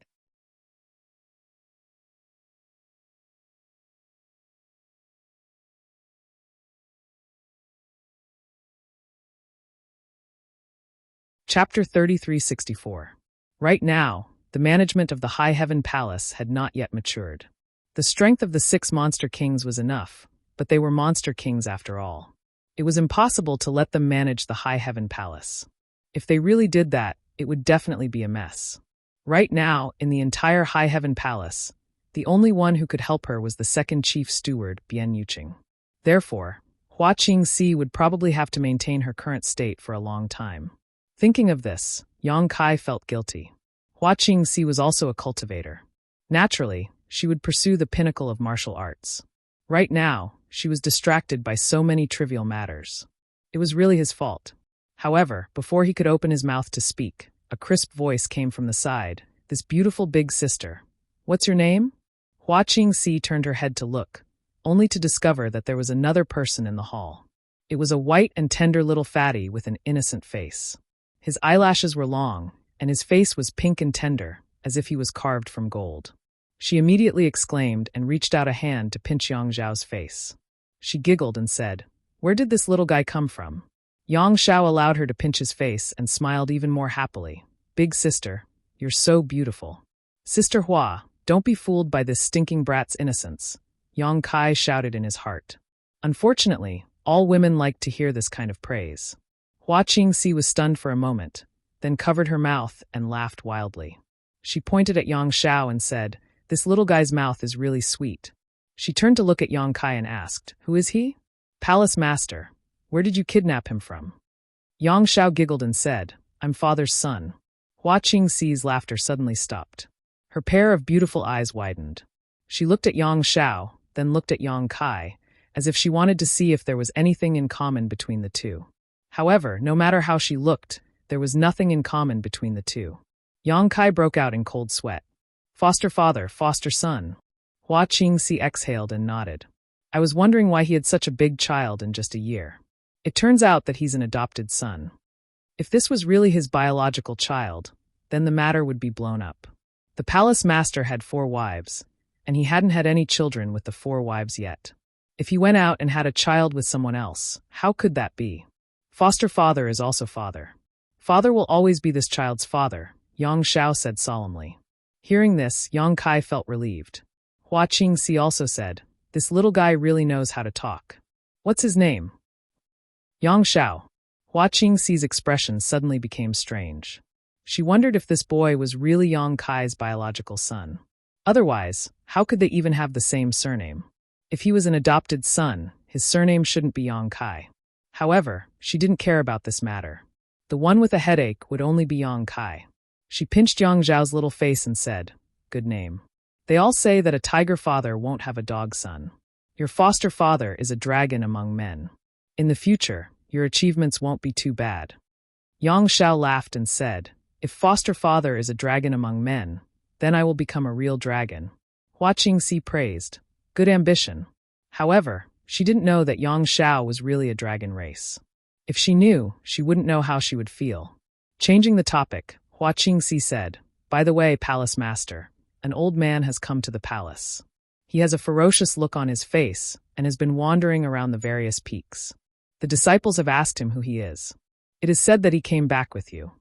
S1: Chapter 3364. Right now, the management of the High Heaven Palace had not yet matured. The strength of the 6 monster kings was enough, but they were monster kings after all. It was impossible to let them manage the High Heaven Palace. If they really did that, it would definitely be a mess. Right now, in the entire High Heaven Palace, the only one who could help her was the second chief steward, Bian Yuqing. Therefore, Hua Qingxi would probably have to maintain her current state for a long time. Thinking of this, Yang Kai felt guilty. Hua Qingxi was also a cultivator. Naturally, she would pursue the pinnacle of martial arts. Right now, she was distracted by so many trivial matters. It was really his fault. However, before he could open his mouth to speak, a crisp voice came from the side. This beautiful big sister. What's your name? Hua Qingxi turned her head to look, only to discover that there was another person in the hall. It was a white and tender little fatty with an innocent face. His eyelashes were long, and his face was pink and tender, as if he was carved from gold. She immediately exclaimed and reached out a hand to pinch Yang Zhao's face. She giggled and said, Where did this little guy come from? Yang Zhao allowed her to pinch his face and smiled even more happily. Big sister, you're so beautiful. Sister Hua, don't be fooled by this stinking brat's innocence, Yang Kai shouted in his heart. Unfortunately, all women like to hear this kind of praise. Hua Qingxi was stunned for a moment, then covered her mouth and laughed wildly. She pointed at Yang Zhao and said, This little guy's mouth is really sweet. She turned to look at Yang Kai and asked, Who is he? Palace Master. Where did you kidnap him from? Yang Zhao giggled and said, I'm father's son. Hua Qingxi's laughter suddenly stopped. Her pair of beautiful eyes widened. She looked at Yang Zhao, then looked at Yang Kai, as if she wanted to see if there was anything in common between the two. However, no matter how she looked, there was nothing in common between the two. Yang Kai broke out in cold sweat. Foster father, foster son. Hua Qingxi exhaled and nodded. I was wondering why he had such a big child in just a year. It turns out that he's an adopted son. If this was really his biological child, then the matter would be blown up. The palace master had 4 wives, and he hadn't had any children with the 4 wives yet. If he went out and had a child with someone else, how could that be? Foster father is also father. Father will always be this child's father, Yang Xiao said solemnly. Hearing this, Yang Kai felt relieved. Hua Qingxi also said, this little guy really knows how to talk. What's his name? Yang Xiao. Hua Qingxi's expression suddenly became strange. She wondered if this boy was really Yang Kai's biological son. Otherwise, how could they even have the same surname? If he was an adopted son, his surname shouldn't be Yang Kai. However, she didn't care about this matter. The one with a headache would only be Yang Kai. She pinched Yang Zhao's little face and said, good name. They all say that a tiger father won't have a dog son. Your foster father is a dragon among men. In the future, your achievements won't be too bad. Yang Xiao laughed and said, if foster father is a dragon among men, then I will become a real dragon. Hua Qingxi praised, good ambition. However, she didn't know that Yang Xiao was really a dragon race. If she knew, she wouldn't know how she would feel. Changing the topic, Hua Qingxi said, by the way, palace master, an old man has come to the palace. He has a ferocious look on his face and has been wandering around the various peaks. The disciples have asked him who he is. It is said that he came back with you.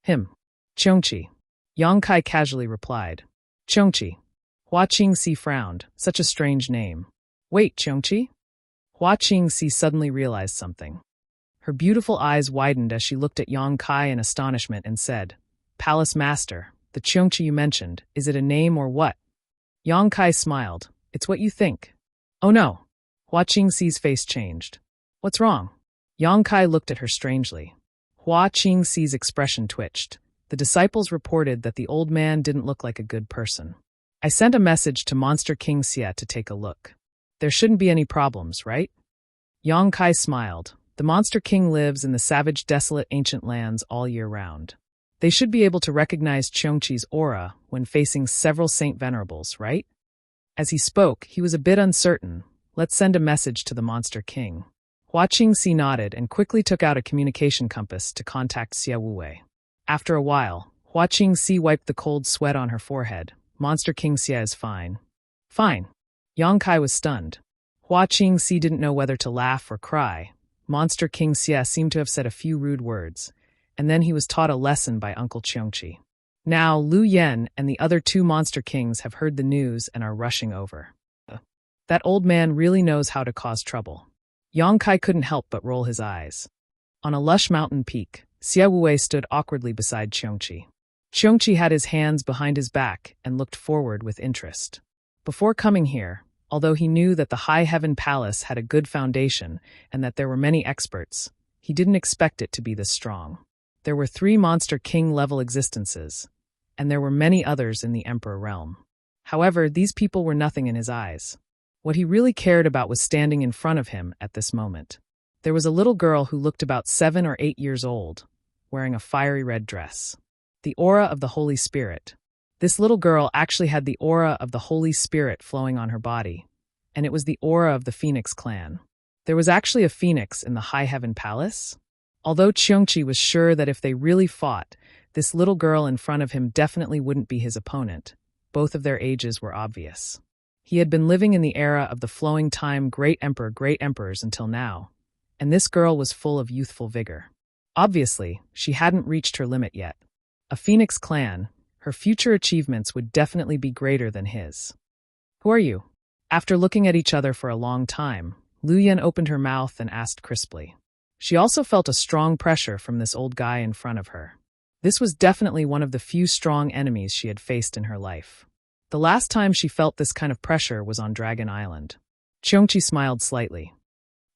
S1: Him. Qiongqi. Yang Kai casually replied. Qiongqi. Hua Qingxi frowned, such a strange name. Wait, Qiongqi? Hua Qingxi suddenly realized something. Her beautiful eyes widened as she looked at Yang Kai in astonishment and said, Palace Master, the Qiongqi you mentioned, is it a name or what? Yang Kai smiled. It's what you think. Oh no. Hua Qingxi's face changed. What's wrong? Yang Kai looked at her strangely. Hua Qingxi's expression twitched. The disciples reported that the old man didn't look like a good person. I sent a message to Monster King Xia to take a look. There shouldn't be any problems, right? Yang Kai smiled. The Monster King lives in the savage, desolate, ancient lands all year round. They should be able to recognize Qiongqi's aura when facing several Saint Venerables, right? As he spoke, he was a bit uncertain. Let's send a message to the Monster King. Hua Qingxi nodded and quickly took out a communication compass to contact Xia Wuwei. After a while, Hua Qingxi wiped the cold sweat on her forehead. Monster King Xia is fine. Fine. Yang Kai was stunned. Hua Qingxi didn't know whether to laugh or cry. Monster King Xia seemed to have said a few rude words, and then he was taught a lesson by Uncle Qiongqi. Now, Lu Yen and the other two Monster Kings have heard the news and are rushing over. That old man really knows how to cause trouble. Yang Kai couldn't help but roll his eyes. On a lush mountain peak, Xia Wuwei stood awkwardly beside Qiongqi. Qiongqi had his hands behind his back and looked forward with interest. Before coming here, although he knew that the High Heaven Palace had a good foundation and that there were many experts, he didn't expect it to be this strong. There were 3 Monster King-level existences, and there were many others in the Emperor realm. However, these people were nothing in his eyes. What he really cared about was standing in front of him at this moment. There was a little girl who looked about 7 or 8 years old, wearing a fiery red dress. The aura of the Holy Spirit. This little girl actually had the aura of the Holy Spirit flowing on her body, and it was the aura of the Phoenix clan. There was actually a phoenix in the High Heaven Palace. Although Qiongqi was sure that if they really fought, this little girl in front of him definitely wouldn't be his opponent. Both of their ages were obvious. He had been living in the era of the flowing time great emperors until now, and this girl was full of youthful vigor. Obviously, she hadn't reached her limit yet. A Phoenix clan, her future achievements would definitely be greater than his. Who are you? After looking at each other for a long time, Lu Yen opened her mouth and asked crisply. She also felt a strong pressure from this old guy in front of her. This was definitely one of the few strong enemies she had faced in her life. The last time she felt this kind of pressure was on Dragon Island. Qiongqi smiled slightly.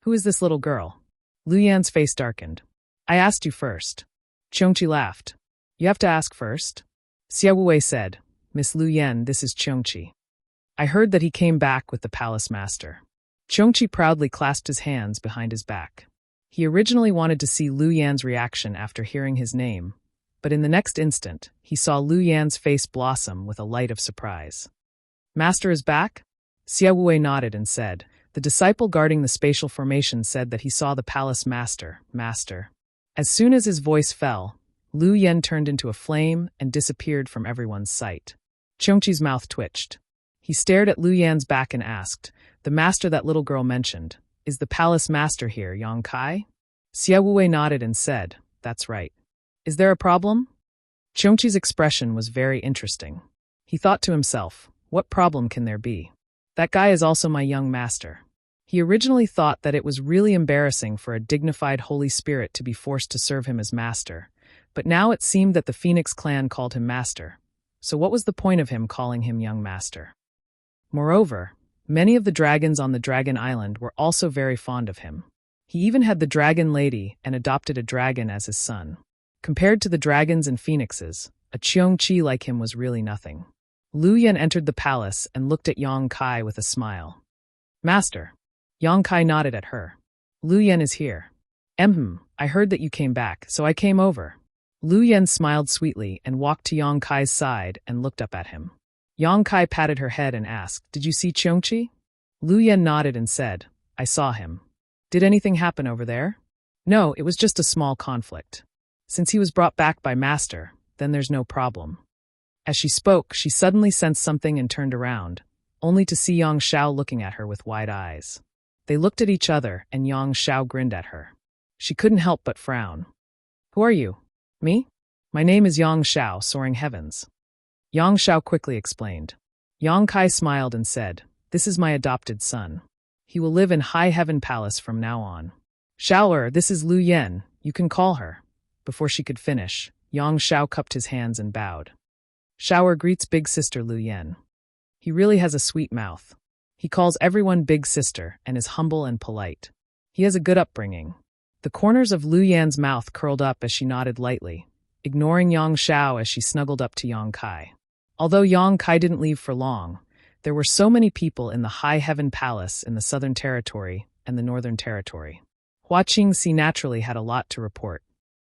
S1: Who is this little girl? Lu Yan's face darkened. I asked you first. Qiongqi laughed. You have to ask first. Xia Wuwei said, Miss Lu Yan, this is Qiongqi. I heard that he came back with the palace master. Qiongqi proudly clasped his hands behind his back. He originally wanted to see Lu Yan's reaction after hearing his name, but in the next instant, he saw Lu Yan's face blossom with a light of surprise. Master is back? Xia Wuwei nodded and said, the disciple guarding the spatial formation said that he saw the palace master. As soon as his voice fell, Lu Yan turned into a flame and disappeared from everyone's sight. Qiongqi's mouth twitched. He stared at Lu Yan's back and asked, the master that little girl mentioned, is the palace master here, Yang Kai? Xia Wuwei nodded and said, that's right. Is there a problem? Cheongchi's expression was very interesting. He thought to himself, what problem can there be? That guy is also my young master. He originally thought that it was really embarrassing for a dignified Holy Spirit to be forced to serve him as master, but now it seemed that the Phoenix clan called him master. So what was the point of him calling him young master? Moreover, many of the dragons on the Dragon Island were also very fond of him. He even had the dragon lady and adopted a dragon as his son. Compared to the dragons and phoenixes, a Cheongchi like him was really nothing. Lu Yan entered the palace and looked at Yang Kai with a smile. Master. Yang Kai nodded at her. Lu Yan is here. I heard that you came back, so I came over. Lu Yan smiled sweetly and walked to Yang Kai's side and looked up at him. Yang Kai patted her head and asked, Did you see Cheongchi? Lu Yan nodded and said, I saw him. Did anything happen over there? No, it was just a small conflict. Since he was brought back by Master, then there's no problem. As she spoke, she suddenly sensed something and turned around, only to see Yang Xiao looking at her with wide eyes. They looked at each other and Yang Xiao grinned at her. She couldn't help but frown. Who are you? Me? My name is Yang Xiao, Soaring Heavens. Yang Xiao quickly explained. Yang Kai smiled and said, This is my adopted son. He will live in High Heaven Palace from now on. Xiao, this is Lu Yan, you can call her. Before she could finish, Yang Xiao cupped his hands and bowed. Xiao greets big sister Lu Yan. He really has a sweet mouth. He calls everyone big sister and is humble and polite. He has a good upbringing. The corners of Lu Yan's mouth curled up as she nodded lightly, ignoring Yang Xiao as she snuggled up to Yang Kai. Although Yang Kai didn't leave for long, there were so many people in the High Heaven Palace in the Southern Territory and the Northern Territory. Hua Qingxi naturally had a lot to report.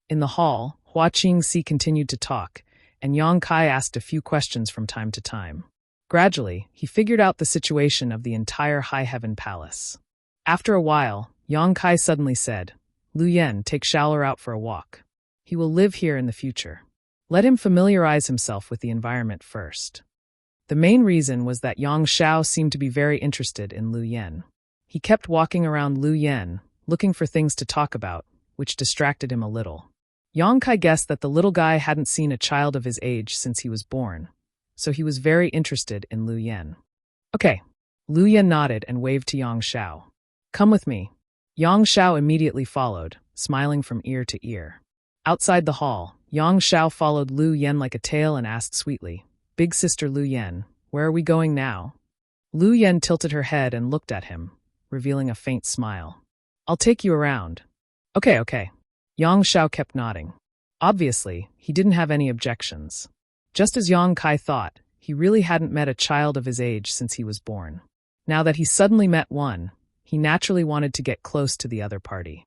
S1: In the hall, Hua Qingxi continued to talk, and Yang Kai asked a few questions from time to time. Gradually, he figured out the situation of the entire High Heaven Palace. After a while, Yang Kai suddenly said, Lu Yan, take Xiao out for a walk. He will live here in the future. Let him familiarize himself with the environment first. The main reason was that Yang Xiao seemed to be very interested in Lu Yan. He kept walking around Lu Yan, looking for things to talk about, which distracted him a little. Yang Kai guessed that the little guy hadn't seen a child of his age since he was born, so he was very interested in Lu Yan. Okay. Lu Yan nodded and waved to Yang Xiao. Come with me. Yang Xiao immediately followed, smiling from ear to ear. Outside the hall, Yang Xiao followed Lu Yan like a tail and asked sweetly, Big sister Lu Yan, where are we going now? Lu Yan tilted her head and looked at him, revealing a faint smile. I'll take you around. Okay. Yang Xiao kept nodding. Obviously, he didn't have any objections. Just as Yang Kai thought, he really hadn't met a child of his age since he was born. Now that he suddenly met one, he naturally wanted to get close to the other party.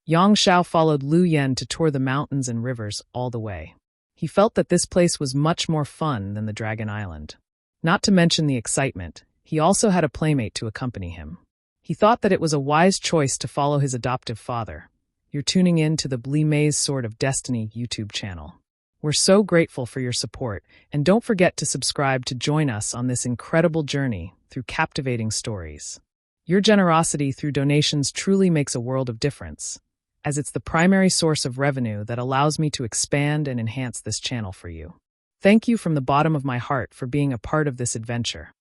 S1: Yang Xiao followed Lu Yan to tour the mountains and rivers all the way. He felt that this place was much more fun than the Dragon Island. Not to mention the excitement, he also had a playmate to accompany him. He thought that it was a wise choice to follow his adoptive father. You're tuning in to the Blee Maze Sword of Destiny YouTube channel. We're so grateful for your support, and don't forget to subscribe to join us on this incredible journey through captivating stories. Your generosity through donations truly makes a world of difference, as it's the primary source of revenue that allows me to expand and enhance this channel for you. Thank you from the bottom of my heart for being a part of this adventure.